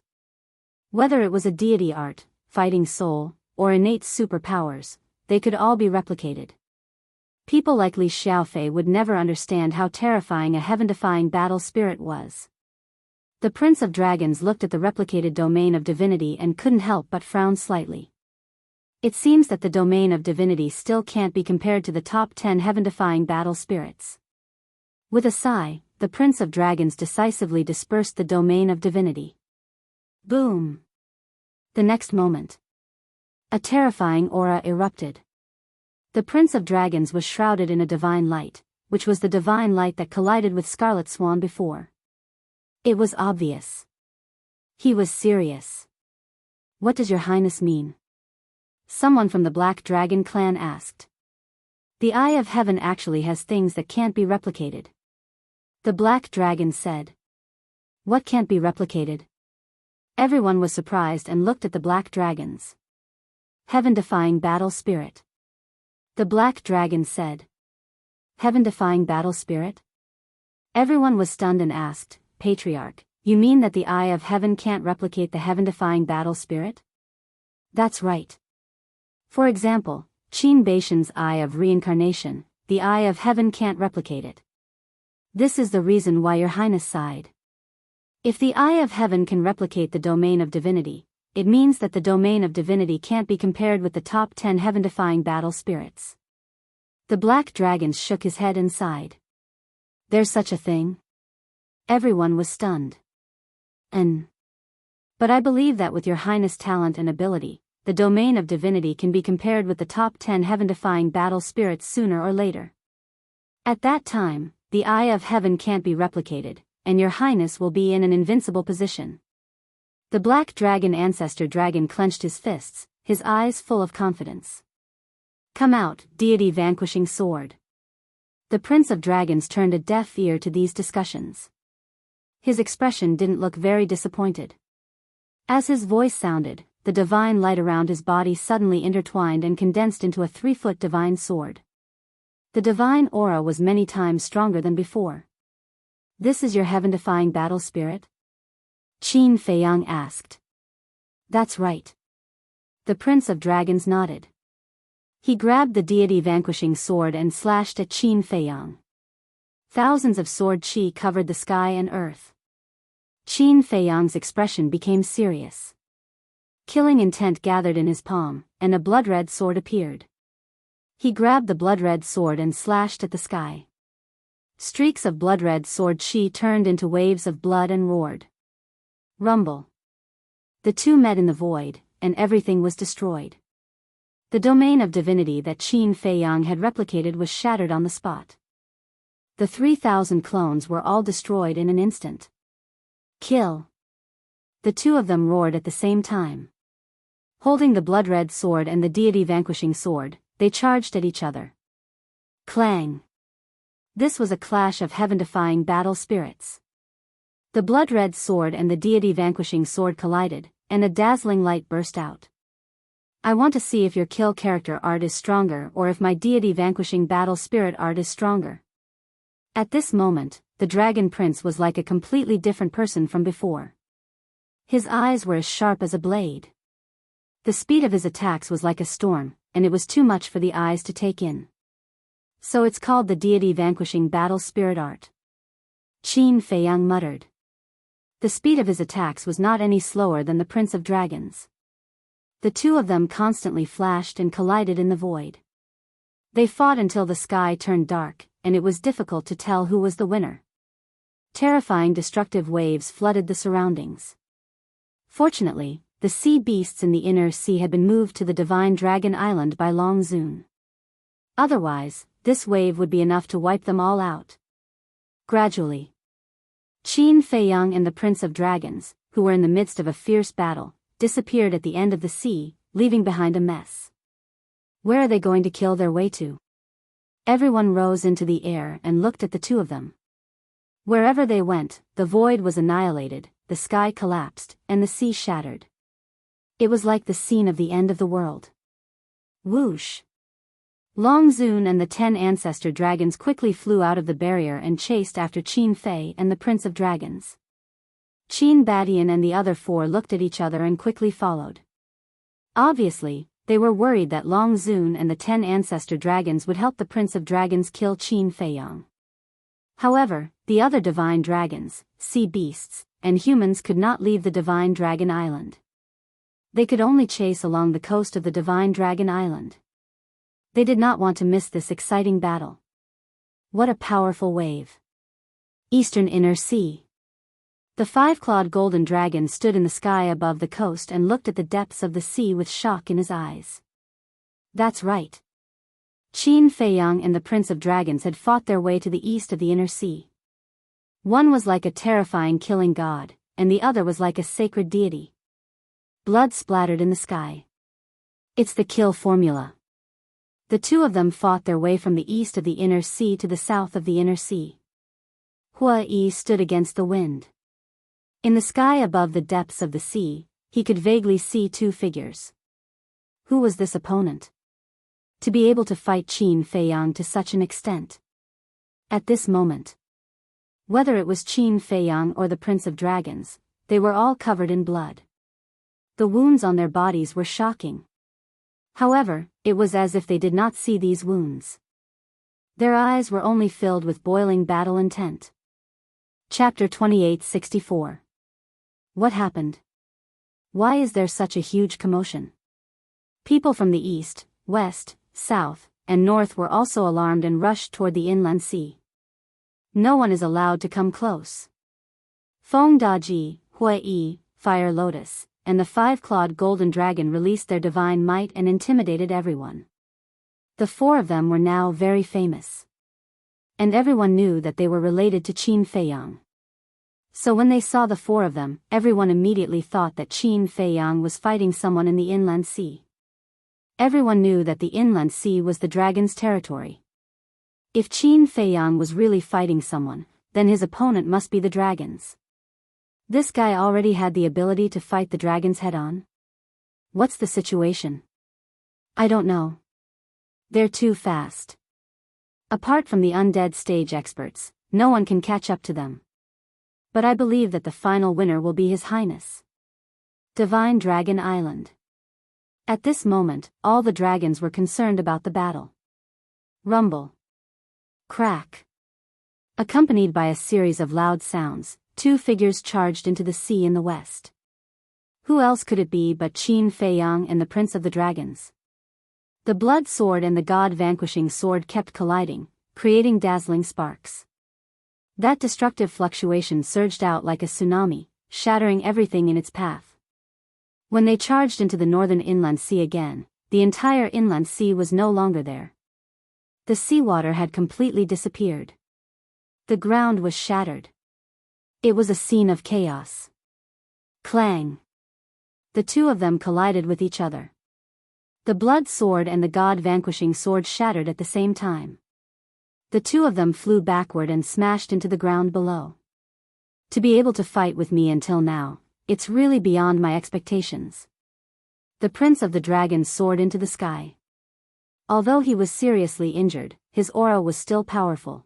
Whether it was a deity art, fighting soul, or innate superpowers, they could all be replicated. People like Li Xiaofei would never understand how terrifying a heaven-defying battle spirit was. The Prince of Dragons looked at the replicated domain of divinity and couldn't help but frown slightly. It seems that the domain of divinity still can't be compared to the top 10 heaven-defying battle spirits. With a sigh, the Prince of Dragons decisively dispersed the domain of divinity. Boom! The next moment, a terrifying aura erupted. The Prince of Dragons was shrouded in a divine light, which was the divine light that collided with Scarlet Swan before. It was obvious. He was serious. What does your highness mean? Someone from the Black Dragon clan asked. The Eye of Heaven actually has things that can't be replicated. The Black Dragon said. What can't be replicated? Everyone was surprised and looked at the Black Dragons. Heaven-defying battle spirit. The Black Dragon said. Heaven-defying battle spirit? Everyone was stunned and asked, Patriarch, you mean that the Eye of Heaven can't replicate the heaven-defying battle spirit? That's right. For example, Qin Baishan's Eye of Reincarnation, the Eye of Heaven can't replicate it. This is the reason why your highness sighed. If the Eye of Heaven can replicate the domain of divinity, it means that the domain of divinity can't be compared with the top 10 heaven-defying battle spirits. The black dragon shook his head and sighed. There's such a thing? Everyone was stunned. But I believe that with your highness' talent and ability, the domain of divinity can be compared with the top 10 heaven-defying battle spirits sooner or later. At that time, the eye of heaven can't be replicated, and your highness will be in an invincible position. The black dragon ancestor dragon clenched his fists, his eyes full of confidence. Come out, deity vanquishing sword. The Prince of Dragons turned a deaf ear to these discussions. His expression didn't look very disappointed. As his voice sounded, the divine light around his body suddenly intertwined and condensed into a 3-foot divine sword. The divine aura was many times stronger than before. This is your heaven-defying battle spirit? Qin Feiyang asked. That's right. The Prince of Dragons nodded. He grabbed the deity-vanquishing sword and slashed at Qin Feiyang. Thousands of sword chi covered the sky and earth. Qin Feiyang's expression became serious. Killing intent gathered in his palm, and a blood-red sword appeared. He grabbed the blood-red sword and slashed at the sky. Streaks of blood-red sword chi turned into waves of blood and roared. Rumble. The two met in the void, and everything was destroyed. The domain of divinity that Qin Feiyang had replicated was shattered on the spot. The 3,000 clones were all destroyed in an instant. Kill. The two of them roared at the same time. Holding the blood-red sword and the deity-vanquishing sword, they charged at each other. Clang. This was a clash of heaven-defying battle spirits. The blood-red sword and the deity-vanquishing sword collided, and a dazzling light burst out. I want to see if your kill character art is stronger or if my deity-vanquishing battle spirit art is stronger. At this moment, the Dragon Prince was like a completely different person from before. His eyes were as sharp as a blade. The speed of his attacks was like a storm, and it was too much for the eyes to take in. So it's called the deity-vanquishing battle spirit art. Qin Feiyang muttered. The speed of his attacks was not any slower than the Prince of Dragons. The two of them constantly flashed and collided in the void. They fought until the sky turned dark, and it was difficult to tell who was the winner. Terrifying destructive waves flooded the surroundings. Fortunately, the sea beasts in the inner sea had been moved to the Divine Dragon Island by Long Zun. Otherwise, this wave would be enough to wipe them all out. Gradually, Qin Feiyang and the Prince of Dragons, who were in the midst of a fierce battle, disappeared at the end of the sea, leaving behind a mess. Where are they going to kill their way to? Everyone rose into the air and looked at the two of them. Wherever they went, the void was annihilated, the sky collapsed, and the sea shattered. It was like the scene of the end of the world. Whoosh! Long Zun and the 10 ancestor dragons quickly flew out of the barrier and chased after Qin Fei and the Prince of Dragons. Qin Badian and the other 4 looked at each other and quickly followed. Obviously, they were worried that Long Zun and the 10 ancestor dragons would help the Prince of Dragons kill Qin Feiyang. However, the other divine dragons, sea beasts, and humans could not leave the Divine Dragon Island. They could only chase along the coast of the Divine Dragon Island. They did not want to miss this exciting battle. What a powerful wave. Eastern Inner Sea. The 5-clawed golden dragon stood in the sky above the coast and looked at the depths of the sea with shock in his eyes. That's right. Qin Feiyang and the Prince of Dragons had fought their way to the east of the Inner Sea. One was like a terrifying killing god, and the other was like a sacred deity. Blood splattered in the sky. It's the kill formula. The two of them fought their way from the east of the Inner Sea to the south of the Inner Sea. Hua Yi stood against the wind. In the sky above the depths of the sea, he could vaguely see 2 figures. Who was this opponent? To be able to fight Qin Feiyang to such an extent. At this moment, whether it was Qin Feiyang or the Prince of Dragons, they were all covered in blood. The wounds on their bodies were shocking. However, it was as if they did not see these wounds. Their eyes were only filled with boiling battle intent. Chapter 2864. What happened? Why is there such a huge commotion? People from the east, west, south, and north were also alarmed and rushed toward the inland sea. No one is allowed to come close. Feng Daji, Hui Yi, Fire Lotus, and the five-clawed golden dragon released their divine might and intimidated everyone. The four of them were now very famous. And everyone knew that they were related to Qin Feiyang. So when they saw the four of them, everyone immediately thought that Qin Feiyang was fighting someone in the inland sea. Everyone knew that the inland sea was the dragon's territory. If Qin Feiyang was really fighting someone, then his opponent must be the dragons. This guy already had the ability to fight the dragons head-on? What's the situation? I don't know. They're too fast. Apart from the undead stage experts, no one can catch up to them. But I believe that the final winner will be His Highness. Divine Dragon Island. At this moment, all the dragons were concerned about the battle. Rumble. Crack. Accompanied by a series of loud sounds, two figures charged into the sea in the west. Who else could it be but Qin Feiyang and the Prince of the Dragons? The blood sword and the god-vanquishing sword kept colliding, creating dazzling sparks. That destructive fluctuation surged out like a tsunami, shattering everything in its path. When they charged into the northern inland sea again, the entire inland sea was no longer there. The seawater had completely disappeared. The ground was shattered. It was a scene of chaos. Clang. The two of them collided with each other. The blood sword and the god-vanquishing sword shattered at the same time. The two of them flew backward and smashed into the ground below. To be able to fight with me until now, it's really beyond my expectations. The Prince of the Dragons soared into the sky. Although he was seriously injured, his aura was still powerful.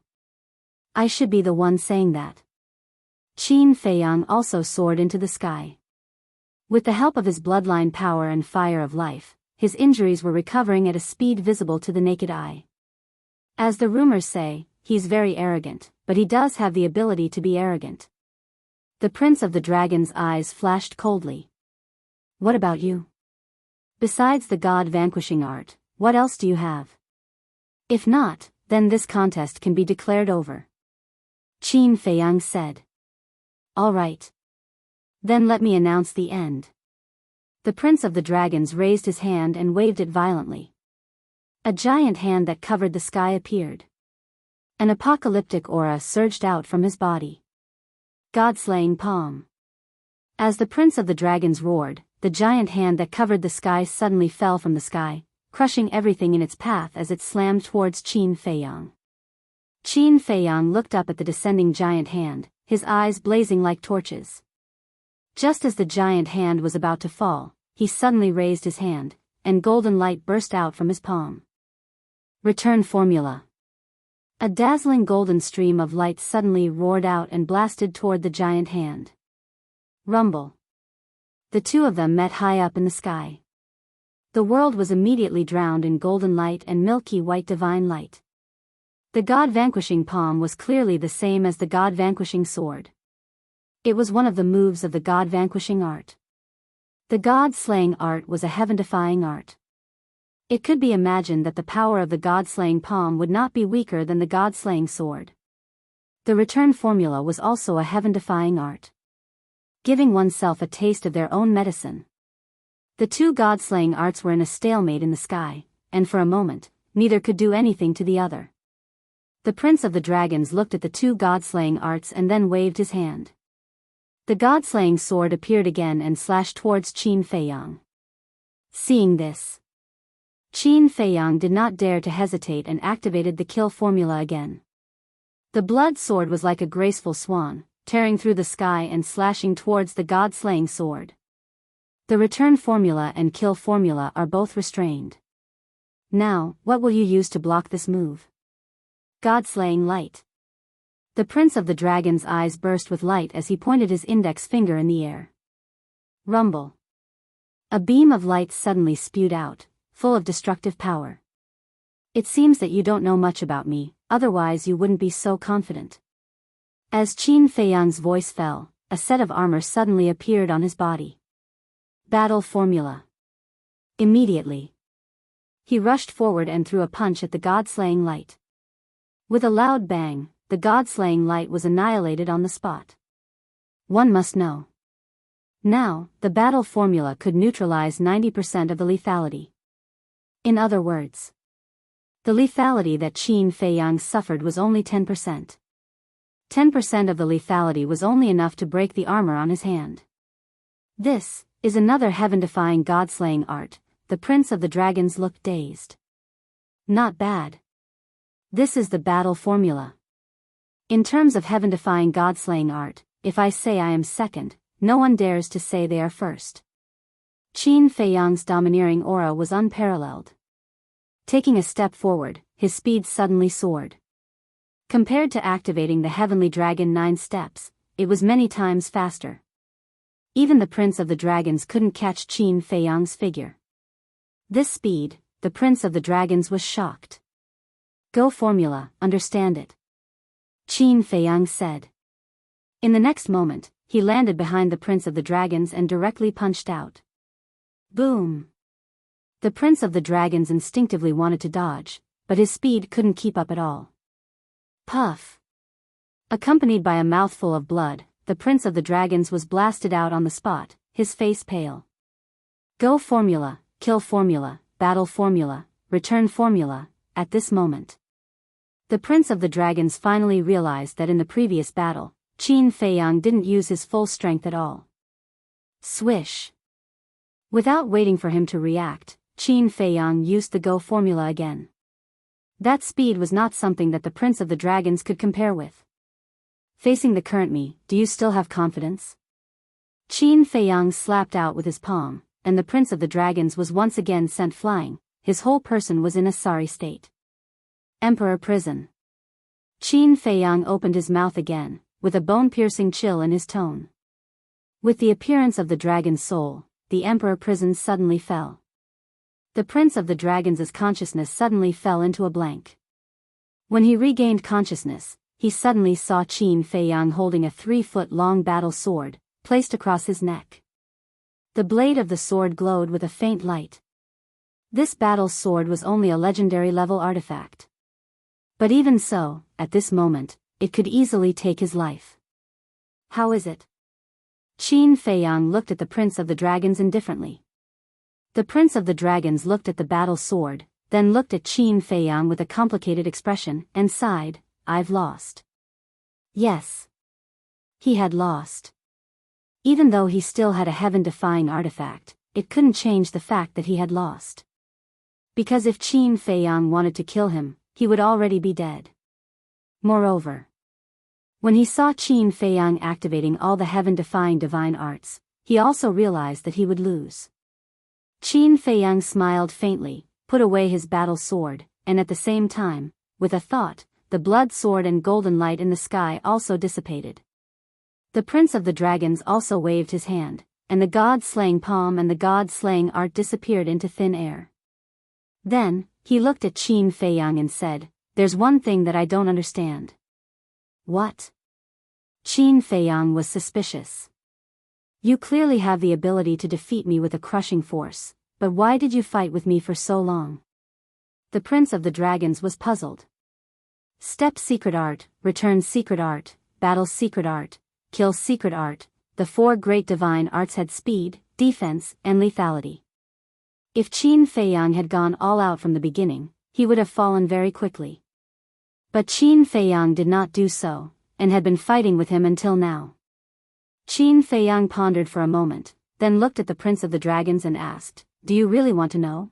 I should be the one saying that. Qin Feiyang also soared into the sky. With the help of his bloodline power and fire of life, his injuries were recovering at a speed visible to the naked eye. As the rumors say, he's very arrogant, but he does have the ability to be arrogant. The Prince of the Dragon's eyes flashed coldly. What about you? Besides the god-vanquishing art, what else do you have? If not, then this contest can be declared over. Qin Feiyang said. All right. Then let me announce the end. The Prince of the Dragons raised his hand and waved it violently. A giant hand that covered the sky appeared. An apocalyptic aura surged out from his body. God-slaying palm. As the Prince of the Dragons roared, the giant hand that covered the sky suddenly fell from the sky, crushing everything in its path as it slammed towards Qin Feiyang. Qin Feiyang looked up at the descending giant hand, his eyes blazing like torches. Just as the giant hand was about to fall, he suddenly raised his hand, and golden light burst out from his palm. Return formula. A dazzling golden stream of light suddenly roared out and blasted toward the giant hand. Rumble. The two of them met high up in the sky. The world was immediately drowned in golden light and milky white divine light. The god-vanquishing palm was clearly the same as the god-vanquishing sword. It was one of the moves of the god-vanquishing art. The god-slaying art was a heaven-defying art. It could be imagined that the power of the god-slaying palm would not be weaker than the god-slaying sword. The return formula was also a heaven-defying art. Giving oneself a taste of their own medicine. The two god-slaying arts were in a stalemate in the sky, and for a moment, neither could do anything to the other. The Prince of the Dragons looked at the two god-slaying arts and then waved his hand. The god-slaying sword appeared again and slashed towards Qin Feiyang. Seeing this, Qin Feiyang did not dare to hesitate and activated the kill formula again. The blood sword was like a graceful swan, tearing through the sky and slashing towards the god-slaying sword. The return formula and kill formula are both restrained. Now, what will you use to block this move? God-slaying light. The Prince of the Dragon's eyes burst with light as he pointed his index finger in the air. Rumble. A beam of light suddenly spewed out, full of destructive power. It seems that you don't know much about me, otherwise you wouldn't be so confident. As Qin Feiyang's voice fell, a set of armor suddenly appeared on his body. Battle formula. Immediately, he rushed forward and threw a punch at the god-slaying light. With a loud bang, the god-slaying light was annihilated on the spot. One must know. Now, the battle formula could neutralize 90% of the lethality. In other words, the lethality that Qin Feiyang suffered was only 10%. 10% of the lethality was only enough to break the armor on his hand. This is another heaven-defying god-slaying art. The Prince of the Dragons looked dazed. Not bad. This is the battle formula. In terms of heaven-defying god-slaying art, if I say I am second, no one dares to say they are first. Qin Feiyang's domineering aura was unparalleled. Taking a step forward, his speed suddenly soared. Compared to activating the Heavenly Dragon 9 steps, it was many times faster. Even the Prince of the Dragons couldn't catch Qin Feiyang's figure. This speed, the Prince of the Dragons was shocked. Go formula, understand it. Qin Feiyang said. In the next moment, he landed behind the Prince of the Dragons and directly punched out. Boom! The Prince of the Dragons instinctively wanted to dodge, but his speed couldn't keep up at all. Puff! Accompanied by a mouthful of blood, the Prince of the Dragons was blasted out on the spot, his face pale. Go formula, kill formula, battle formula, return formula. At this moment, the Prince of the Dragons finally realized that in the previous battle, Qin Feiyang didn't use his full strength at all. Swish! Without waiting for him to react, Qin Feiyang used the Go formula again. That speed was not something that the Prince of the Dragons could compare with. Facing the current me, do you still have confidence? Qin Feiyang slapped out with his palm, and the Prince of the Dragons was once again sent flying. His whole person was in a sorry state. Emperor Prison. Qin Feiyang opened his mouth again, with a bone-piercing chill in his tone. With the appearance of the dragon's soul, the Emperor Prison suddenly fell. The Prince of the Dragons' consciousness suddenly fell into a blank. When he regained consciousness, he suddenly saw Qin Feiyang holding a 3-foot-long battle sword, placed across his neck. The blade of the sword glowed with a faint light. This battle sword was only a legendary-level artifact. But even so, at this moment, it could easily take his life. How is it? Qin Feiyang looked at the Prince of the Dragons indifferently. The Prince of the Dragons looked at the battle sword, then looked at Qin Feiyang with a complicated expression, and sighed, I've lost. Yes. He had lost. Even though he still had a heaven-defying artifact, it couldn't change the fact that he had lost. Because if Qin Feiyang wanted to kill him, he would already be dead. Moreover, when he saw Qin Feiyang activating all the heaven-defying divine arts, he also realized that he would lose. Qin Feiyang smiled faintly, put away his battle sword, and at the same time, with a thought, the blood sword and golden light in the sky also dissipated. The Prince of the Dragons also waved his hand, and the god-slaying palm and the god-slaying art disappeared into thin air. Then, he looked at Qin Feiyang and said, There's one thing that I don't understand. What? Qin Feiyang was suspicious. You clearly have the ability to defeat me with a crushing force, but why did you fight with me for so long? The Prince of the Dragons was puzzled. Step secret art, return secret art, battle secret art, kill secret art. The 4 great divine arts had speed, defense, and lethality. If Qin Feiyang had gone all out from the beginning, he would have fallen very quickly. But Qin Feiyang did not do so, and had been fighting with him until now. Qin Feiyang pondered for a moment, then looked at the Prince of the Dragons and asked, Do you really want to know?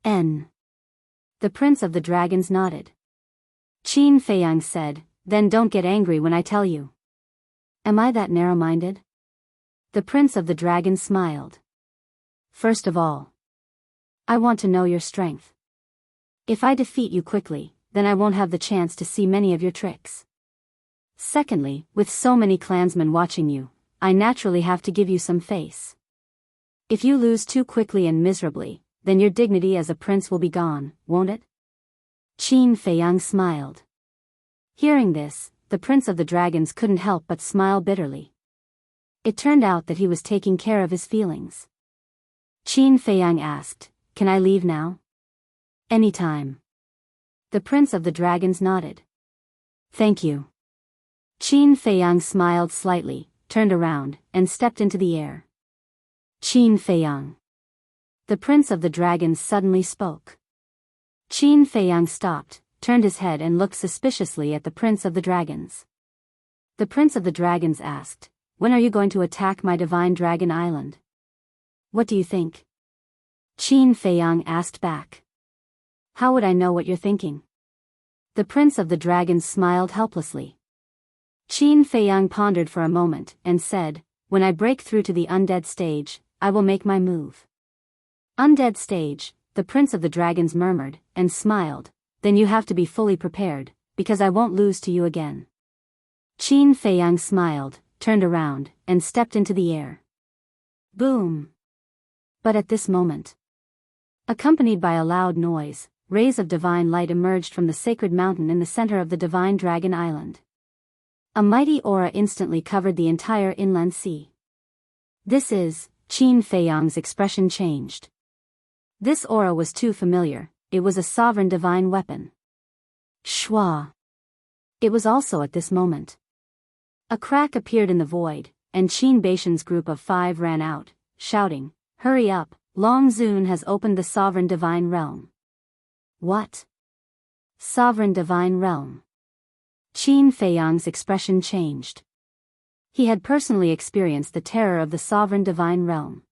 The Prince of the Dragons nodded. Qin Feiyang said, Then don't get angry when I tell you. Am I that narrow-minded? The Prince of the Dragons smiled. First of all, I want to know your strength. If I defeat you quickly, then I won't have the chance to see many of your tricks. Secondly, with so many clansmen watching you, I naturally have to give you some face. If you lose too quickly and miserably, then your dignity as a prince will be gone, won't it? Qin Feiyang smiled. Hearing this, the Prince of the Dragons couldn't help but smile bitterly. It turned out that he was taking care of his feelings. Qin Feiyang asked, "Can I leave now?" "Anytime." The Prince of the Dragons nodded. "Thank you." Qin Feiyang smiled slightly, turned around, and stepped into the air. "Qin Feiyang." The Prince of the Dragons suddenly spoke. Qin Feiyang stopped, turned his head and looked suspiciously at the Prince of the Dragons. The Prince of the Dragons asked, "When are you going to attack my divine dragon island?" "What do you think?" Qin Feiyang asked back. "How would I know what you're thinking?" The Prince of the Dragons smiled helplessly. Qin Feiyang pondered for a moment and said, "When I break through to the undead stage, I will make my move." "Undead stage," the Prince of the Dragons murmured, and smiled, "Then you have to be fully prepared, because I won't lose to you again." Qin Feiyang smiled, turned around, and stepped into the air. Boom! But at this moment, accompanied by a loud noise, rays of divine light emerged from the sacred mountain in the center of the divine dragon island. A mighty aura instantly covered the entire inland sea. Qin Feiyang's expression changed. This aura was too familiar, it was a sovereign divine weapon. Shwa! It was also at this moment. A crack appeared in the void, and Qin Baishan's group of 5 ran out, shouting, "Hurry up, Long Zun has opened the sovereign divine realm." "What? Sovereign divine realm?" Qin Feiyang's expression changed. He had personally experienced the terror of the sovereign divine realm.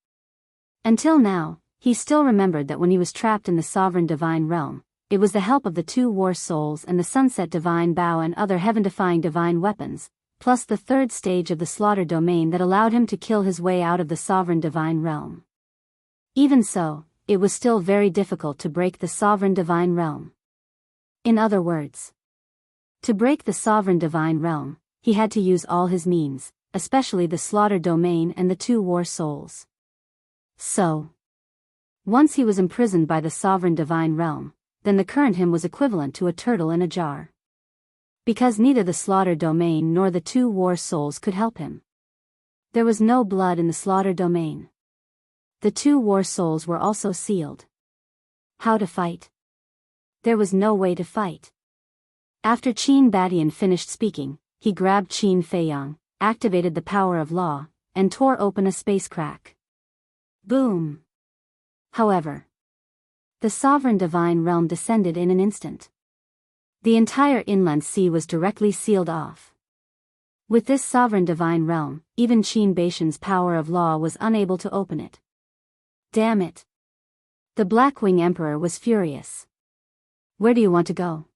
Until now, he still remembered that when he was trapped in the sovereign divine realm, it was the help of the 2 war souls and the sunset divine bow and other heaven-defying divine weapons, plus the 3rd stage of the slaughter domain that allowed him to kill his way out of the sovereign divine realm. Even so, it was still very difficult to break the sovereign divine realm. In other words, to break the sovereign divine realm, he had to use all his means, especially the slaughter domain and the 2 war souls. So, once he was imprisoned by the sovereign divine realm, then the current him was equivalent to a turtle in a jar. Because neither the slaughter domain nor the 2 war souls could help him. There was no blood in the slaughter domain. The 2 war souls were also sealed. How to fight? There was no way to fight. After Qin Badian finished speaking, he grabbed Qin Feiyang, activated the power of law, and tore open a space crack. Boom! However, the sovereign divine realm descended in an instant. The entire inland sea was directly sealed off. With this sovereign divine realm, even Qin Baishan's power of law was unable to open it. Damn it! The Blackwing Emperor was furious. "Where do you want to go?"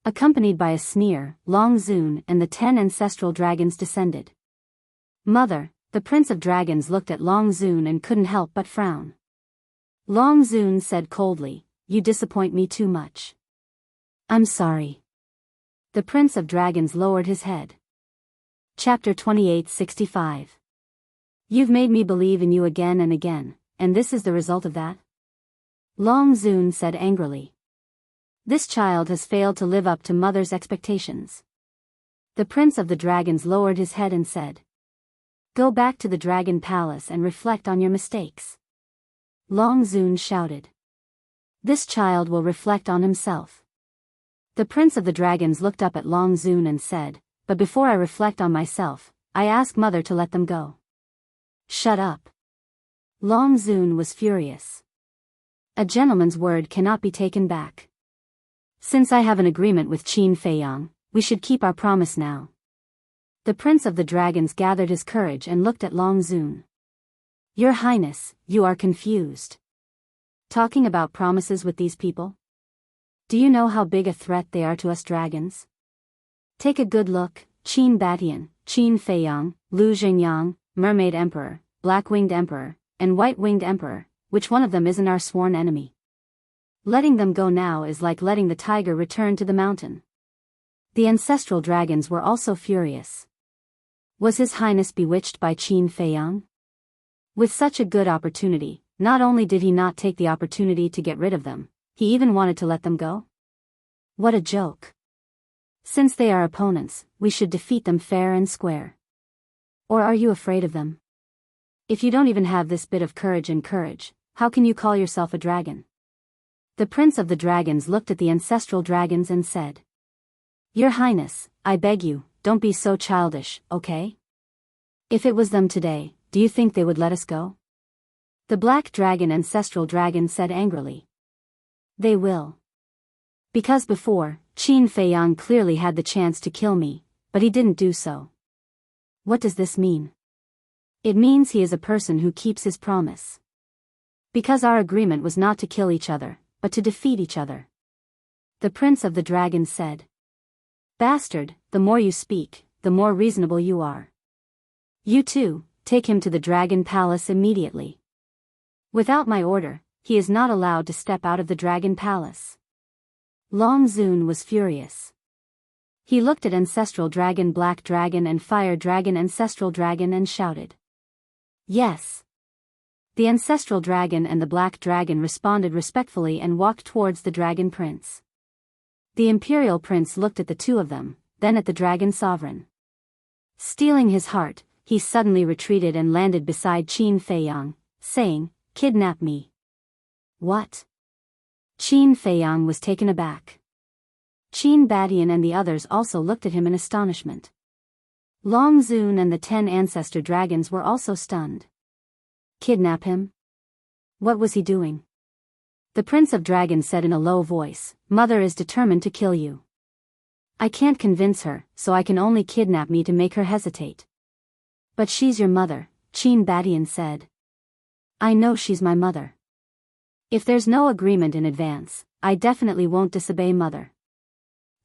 Accompanied by a sneer, Long Zun and the 10 ancestral dragons descended. "Mother," the Prince of Dragons looked at Long Zun and couldn't help but frown. Long Zun said coldly, "You disappoint me too much." "I'm sorry." The Prince of Dragons lowered his head. Chapter 2865. "You've made me believe in you again and again, and this is the result of that?" Long Zun said angrily. "This child has failed to live up to mother's expectations." The Prince of the Dragons lowered his head and said, "Go back to the Dragon Palace and reflect on your mistakes." Long Zun shouted. "This child will reflect on himself." The Prince of the Dragons looked up at Long Zun and said, "But before I reflect on myself, I ask Mother to let them go." "Shut up." Long Zun was furious. "A gentleman's word cannot be taken back. Since I have an agreement with Qin Feiyang, we should keep our promise now." The Prince of the Dragons gathered his courage and looked at Long Zun. "Your Highness, you are confused. Talking about promises with these people? Do you know how big a threat they are to us dragons? Take a good look, Qin Batian, Qin Feiyang, Lu Zhengyang, Mermaid Emperor, Black-Winged Emperor, and White-Winged Emperor, which one of them isn't our sworn enemy? Letting them go now is like letting the tiger return to the mountain." The ancestral dragons were also furious. Was His Highness bewitched by Qin Feiyang? With such a good opportunity, not only did he not take the opportunity to get rid of them, he even wanted to let them go? What a joke. Since they are opponents, we should defeat them fair and square. Or are you afraid of them? If you don't even have this bit of courage, how can you call yourself a dragon? The Prince of the Dragons looked at the ancestral dragons and said, Your Highness, I beg you, don't be so childish, okay? If it was them today, do you think they would let us go? The black dragon ancestral dragon said angrily. They will. Because before, Qin Feiyang clearly had the chance to kill me, but he didn't do so. What does this mean? It means he is a person who keeps his promise. Because our agreement was not to kill each other, but to defeat each other. The Prince of the Dragons said. Bastard, the more you speak, the more reasonable you are. You too, take him to the Dragon Palace immediately. Without my order, he is not allowed to step out of the Dragon Palace. Long Zun was furious. He looked at Ancestral Dragon, Black Dragon and Fire Dragon, Ancestral Dragon and shouted. Yes. The Ancestral Dragon and the Black Dragon responded respectfully and walked towards the Dragon Prince. The Imperial Prince looked at the two of them, then at the Dragon Sovereign. Stealing his heart, he suddenly retreated and landed beside Qin Feiyang, saying, Kidnap me. What? Qin Feiyang was taken aback. Qin Badian and the others also looked at him in astonishment. Long Zun and the 10 ancestor dragons were also stunned. Kidnap him? What was he doing? The Prince of Dragons said in a low voice, Mother is determined to kill you. I can't convince her, so I can only kidnap me to make her hesitate. But she's your mother, Qin Badian said. I know she's my mother. If there's no agreement in advance, I definitely won't disobey Mother.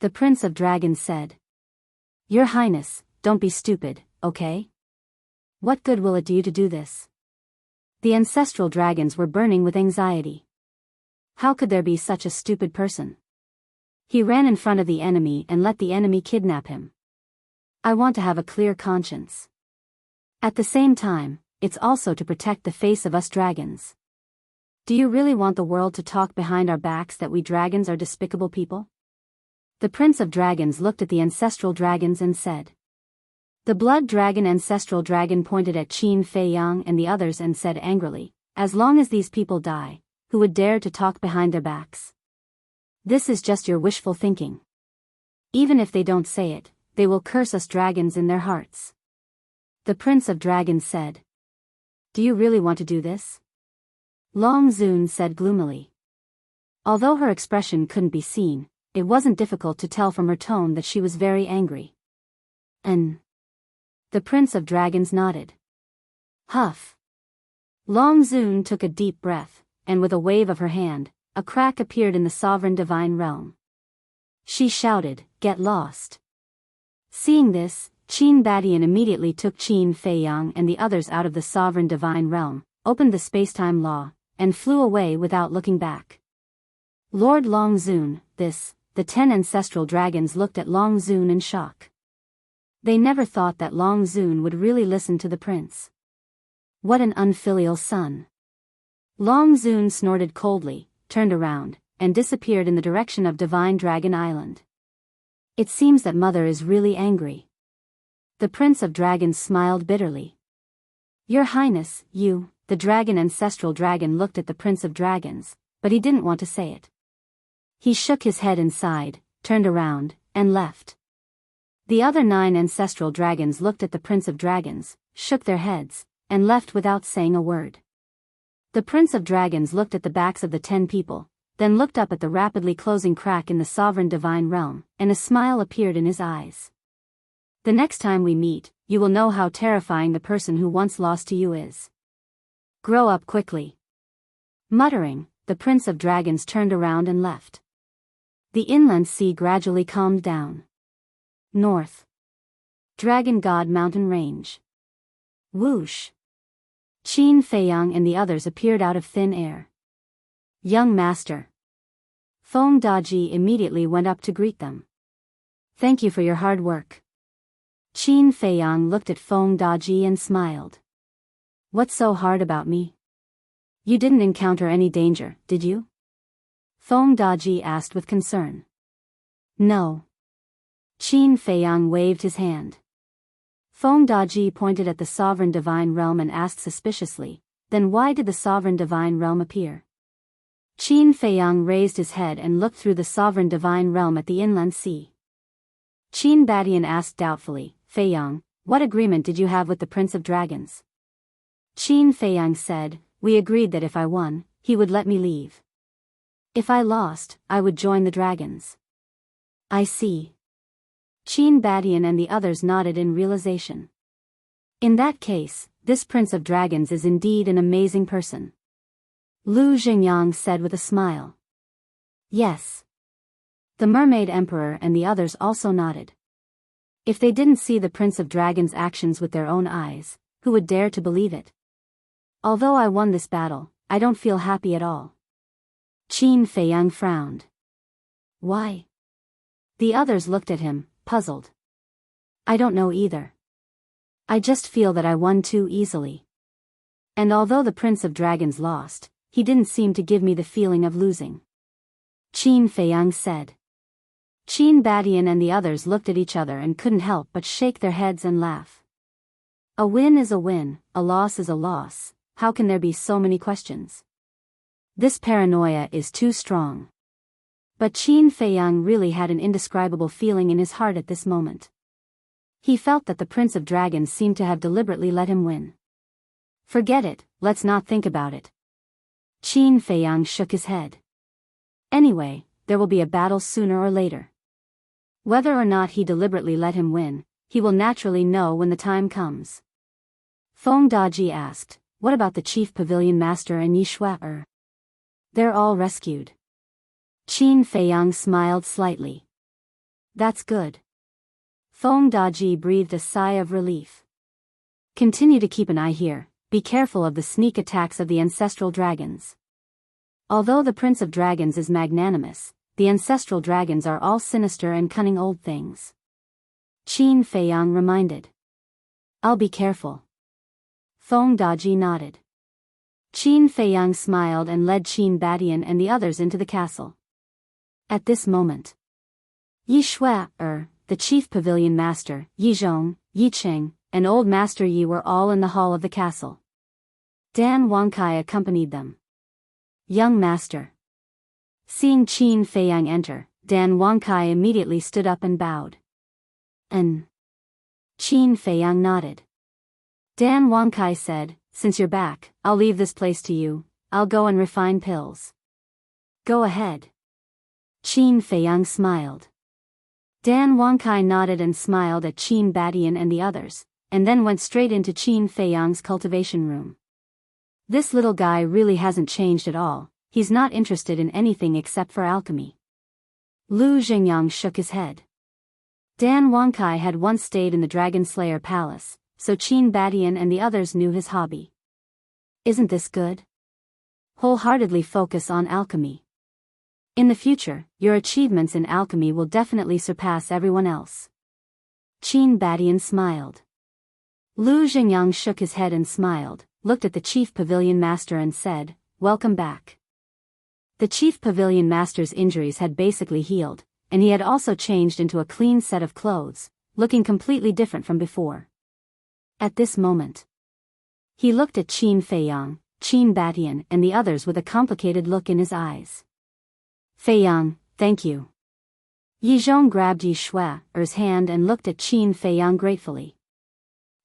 The Prince of Dragons said. Your Highness, don't be stupid, okay? What good will it do you to do this? The ancestral dragons were burning with anxiety. How could there be such a stupid person? He ran in front of the enemy and let the enemy kidnap him. I want to have a clear conscience. At the same time, it's also to protect the face of us dragons. Do you really want the world to talk behind our backs that we dragons are despicable people? The Prince of Dragons looked at the ancestral dragons and said. The Blood Dragon ancestral dragon pointed at Qin Feiyang and the others and said angrily, As long as these people die, who would dare to talk behind their backs? This is just your wishful thinking. Even if they don't say it, they will curse us dragons in their hearts. The Prince of Dragons said. Do you really want to do this? Long Zun said gloomily. Although her expression couldn't be seen, it wasn't difficult to tell from her tone that she was very angry. The Prince of Dragons nodded. Huff. Long Zun took a deep breath, and with a wave of her hand, a crack appeared in the sovereign divine realm. She shouted, Get lost. Seeing this, Qin Badian immediately took Qin Feiyang and the others out of the sovereign divine realm, opened the spacetime law, and flew away without looking back. Lord Long Zun, the 10 ancestral dragons looked at Long Zun in shock. They never thought that Long Zun would really listen to the prince. What an unfilial son. Long Zun snorted coldly, turned around, and disappeared in the direction of Divine Dragon Island. It seems that Mother is really angry. The Prince of Dragons smiled bitterly. Your Highness, the dragon ancestral dragon looked at the Prince of Dragons, but he didn't want to say it. He shook his head and sighed, turned around, and left. The other 9 ancestral dragons looked at the Prince of Dragons, shook their heads, and left without saying a word. The Prince of Dragons looked at the backs of the 10 people, then looked up at the rapidly closing crack in the sovereign divine realm, and a smile appeared in his eyes. The next time we meet, you will know how terrifying the person who once lost to you is. Grow up quickly. Muttering, the Prince of Dragons turned around and left. The inland sea gradually calmed down. North. Dragon God Mountain Range. Whoosh. Qin Feiyang and the others appeared out of thin air. Young master. Feng Daji immediately went up to greet them. Thank you for your hard work. Qin Feiyang looked at Feng Daji and smiled. What's so hard about me? You didn't encounter any danger, did you? Feng Daji asked with concern. No. Qin Feiyang waved his hand. Feng Daji pointed at the sovereign divine realm and asked suspiciously, then why did the sovereign divine realm appear? Qin Feiyang raised his head and looked through the sovereign divine realm at the inland sea. Qin Badian asked doubtfully, Feiyang, what agreement did you have with the Prince of Dragons? Qin Feiyang said, we agreed that if I won, he would let me leave. If I lost, I would join the dragons. I see. Qin Badian and the others nodded in realization. In that case, this Prince of Dragons is indeed an amazing person. Lu Xingyang said with a smile. Yes. The Mermaid Emperor and the others also nodded. If they didn't see the Prince of Dragons' actions with their own eyes, who would dare to believe it? Although I won this battle, I don't feel happy at all. Qin Feiyang frowned. Why? The others looked at him, puzzled. I don't know either. I just feel that I won too easily. And although the Prince of Dragons lost, he didn't seem to give me the feeling of losing. Qin Feiyang said. Qin Badian and the others looked at each other and couldn't help but shake their heads and laugh. A win is a win, a loss is a loss, how can there be so many questions? This paranoia is too strong. But Qin Feiyang really had an indescribable feeling in his heart at this moment. He felt that the Prince of Dragons seemed to have deliberately let him win. Forget it, let's not think about it. Qin Feiyang shook his head. Anyway, there will be a battle sooner or later. Whether or not he deliberately let him win, he will naturally know when the time comes. Feng Daji asked, what about the Chief Pavilion Master and Yi Shuai? They're all rescued. Qin Feiyang smiled slightly. That's good. Feng Daji breathed a sigh of relief. Continue to keep an eye here, be careful of the sneak attacks of the ancestral dragons. Although the Prince of Dragons is magnanimous, the ancestral dragons are all sinister and cunning old things. Qin Feiyang reminded. I'll be careful. Feng Daji nodded. Qin Feiyang smiled and led Qin Badian and the others into the castle. At this moment, Yi Shuai, the Chief Pavilion Master, Yi Zhong, Yi Cheng, and Old Master Yi were all in the hall of the castle. Dan Wangkai accompanied them. Young Master. Seeing Qin Feiyang enter, Dan Wangkai immediately stood up and bowed. Qin Feiyang nodded. Dan Wangkai said, since you're back, I'll leave this place to you, I'll go and refine pills. Go ahead. Qin Feiyang smiled. Dan Wangkai nodded and smiled at Qin Badian and the others, and then went straight into Qin Feiyang's cultivation room. This little guy really hasn't changed at all, he's not interested in anything except for alchemy. Lu Xingyang shook his head. Dan Wangkai had once stayed in the Dragon Slayer Palace, so Qin Badian and the others knew his hobby. Isn't this good? Wholeheartedly focus on alchemy. In the future, your achievements in alchemy will definitely surpass everyone else. Qin Badian smiled. Lu Xingyang shook his head and smiled, looked at the Chief Pavilion Master and said, welcome back. The Chief Pavilion Master's injuries had basically healed, and he had also changed into a clean set of clothes, looking completely different from before. At this moment, he looked at Qin Feiyang, Qin Badian and the others with a complicated look in his eyes. Feiyang, thank you. Yi Zhong grabbed Yi Shuai's hand and looked at Qin Feiyang gratefully.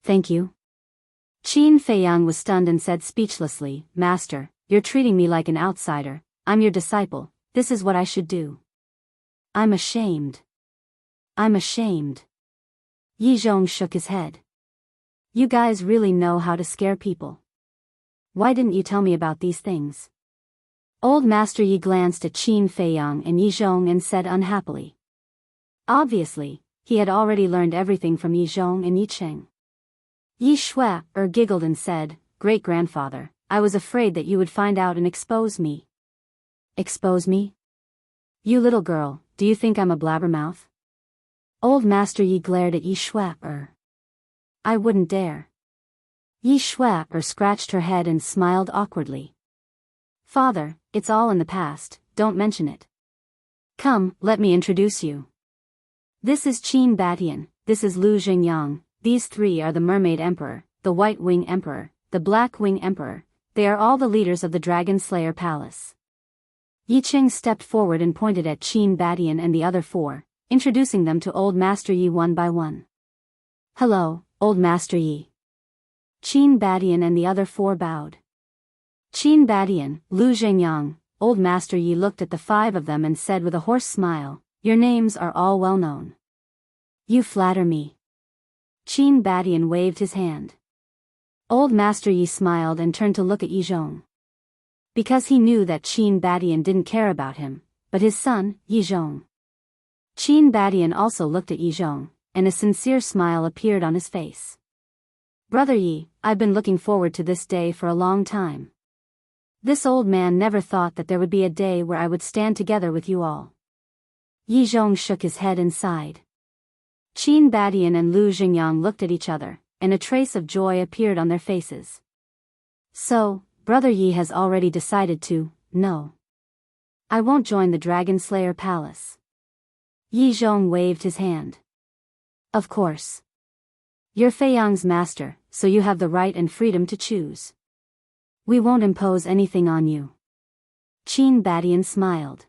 Thank you. Qin Feiyang was stunned and said speechlessly, Master, you're treating me like an outsider, I'm your disciple, this is what I should do. I'm ashamed. I'm ashamed. Yi Zhong shook his head. You guys really know how to scare people. Why didn't you tell me about these things? Old Master Yi glanced at Qin Feiyang and Yi Zhong and said unhappily. Obviously, he had already learned everything from Yi Zhong and Yi Cheng. Yi Shuai giggled and said, Great-grandfather, I was afraid that you would find out and expose me. Expose me? You little girl, do you think I'm a blabbermouth? Old Master Yi glared at Yi Shuai. I wouldn't dare. Yi Shuai scratched her head and smiled awkwardly. Father, it's all in the past, don't mention it. Come, let me introduce you. This is Qin Badian, this is Lu Xingyang, these three are the Mermaid Emperor, the White Wing Emperor, the Black Wing Emperor. They are all the leaders of the Dragon Slayer Palace. Yi Qing stepped forward and pointed at Qin Badian and the other four, introducing them to Old Master Yi one by one. Hello, Old Master Yi. Qin Badian and the other four bowed. Qin Badian, Lu Zhengyang, Old Master Yi looked at the five of them and said with a hoarse smile, your names are all well known. You flatter me. Qin Badian waved his hand. Old Master Yi smiled and turned to look at Yi Zhong. Because he knew that Qin Badian didn't care about him, but his son, Yi Zhong. Qin Badian also looked at Yi Zhong, and a sincere smile appeared on his face. Brother Yi, I've been looking forward to this day for a long time. This old man never thought that there would be a day where I would stand together with you all. Yi Zhong shook his head and sighed. Qin Badian and Lu Xingyang looked at each other, and a trace of joy appeared on their faces. So, Brother Yi has already decided to, no. I won't join the Dragon Slayer Palace. Yi Zhong waved his hand. Of course. You're Fei Yang's master, so you have the right and freedom to choose. We won't impose anything on you. Qin Badian smiled.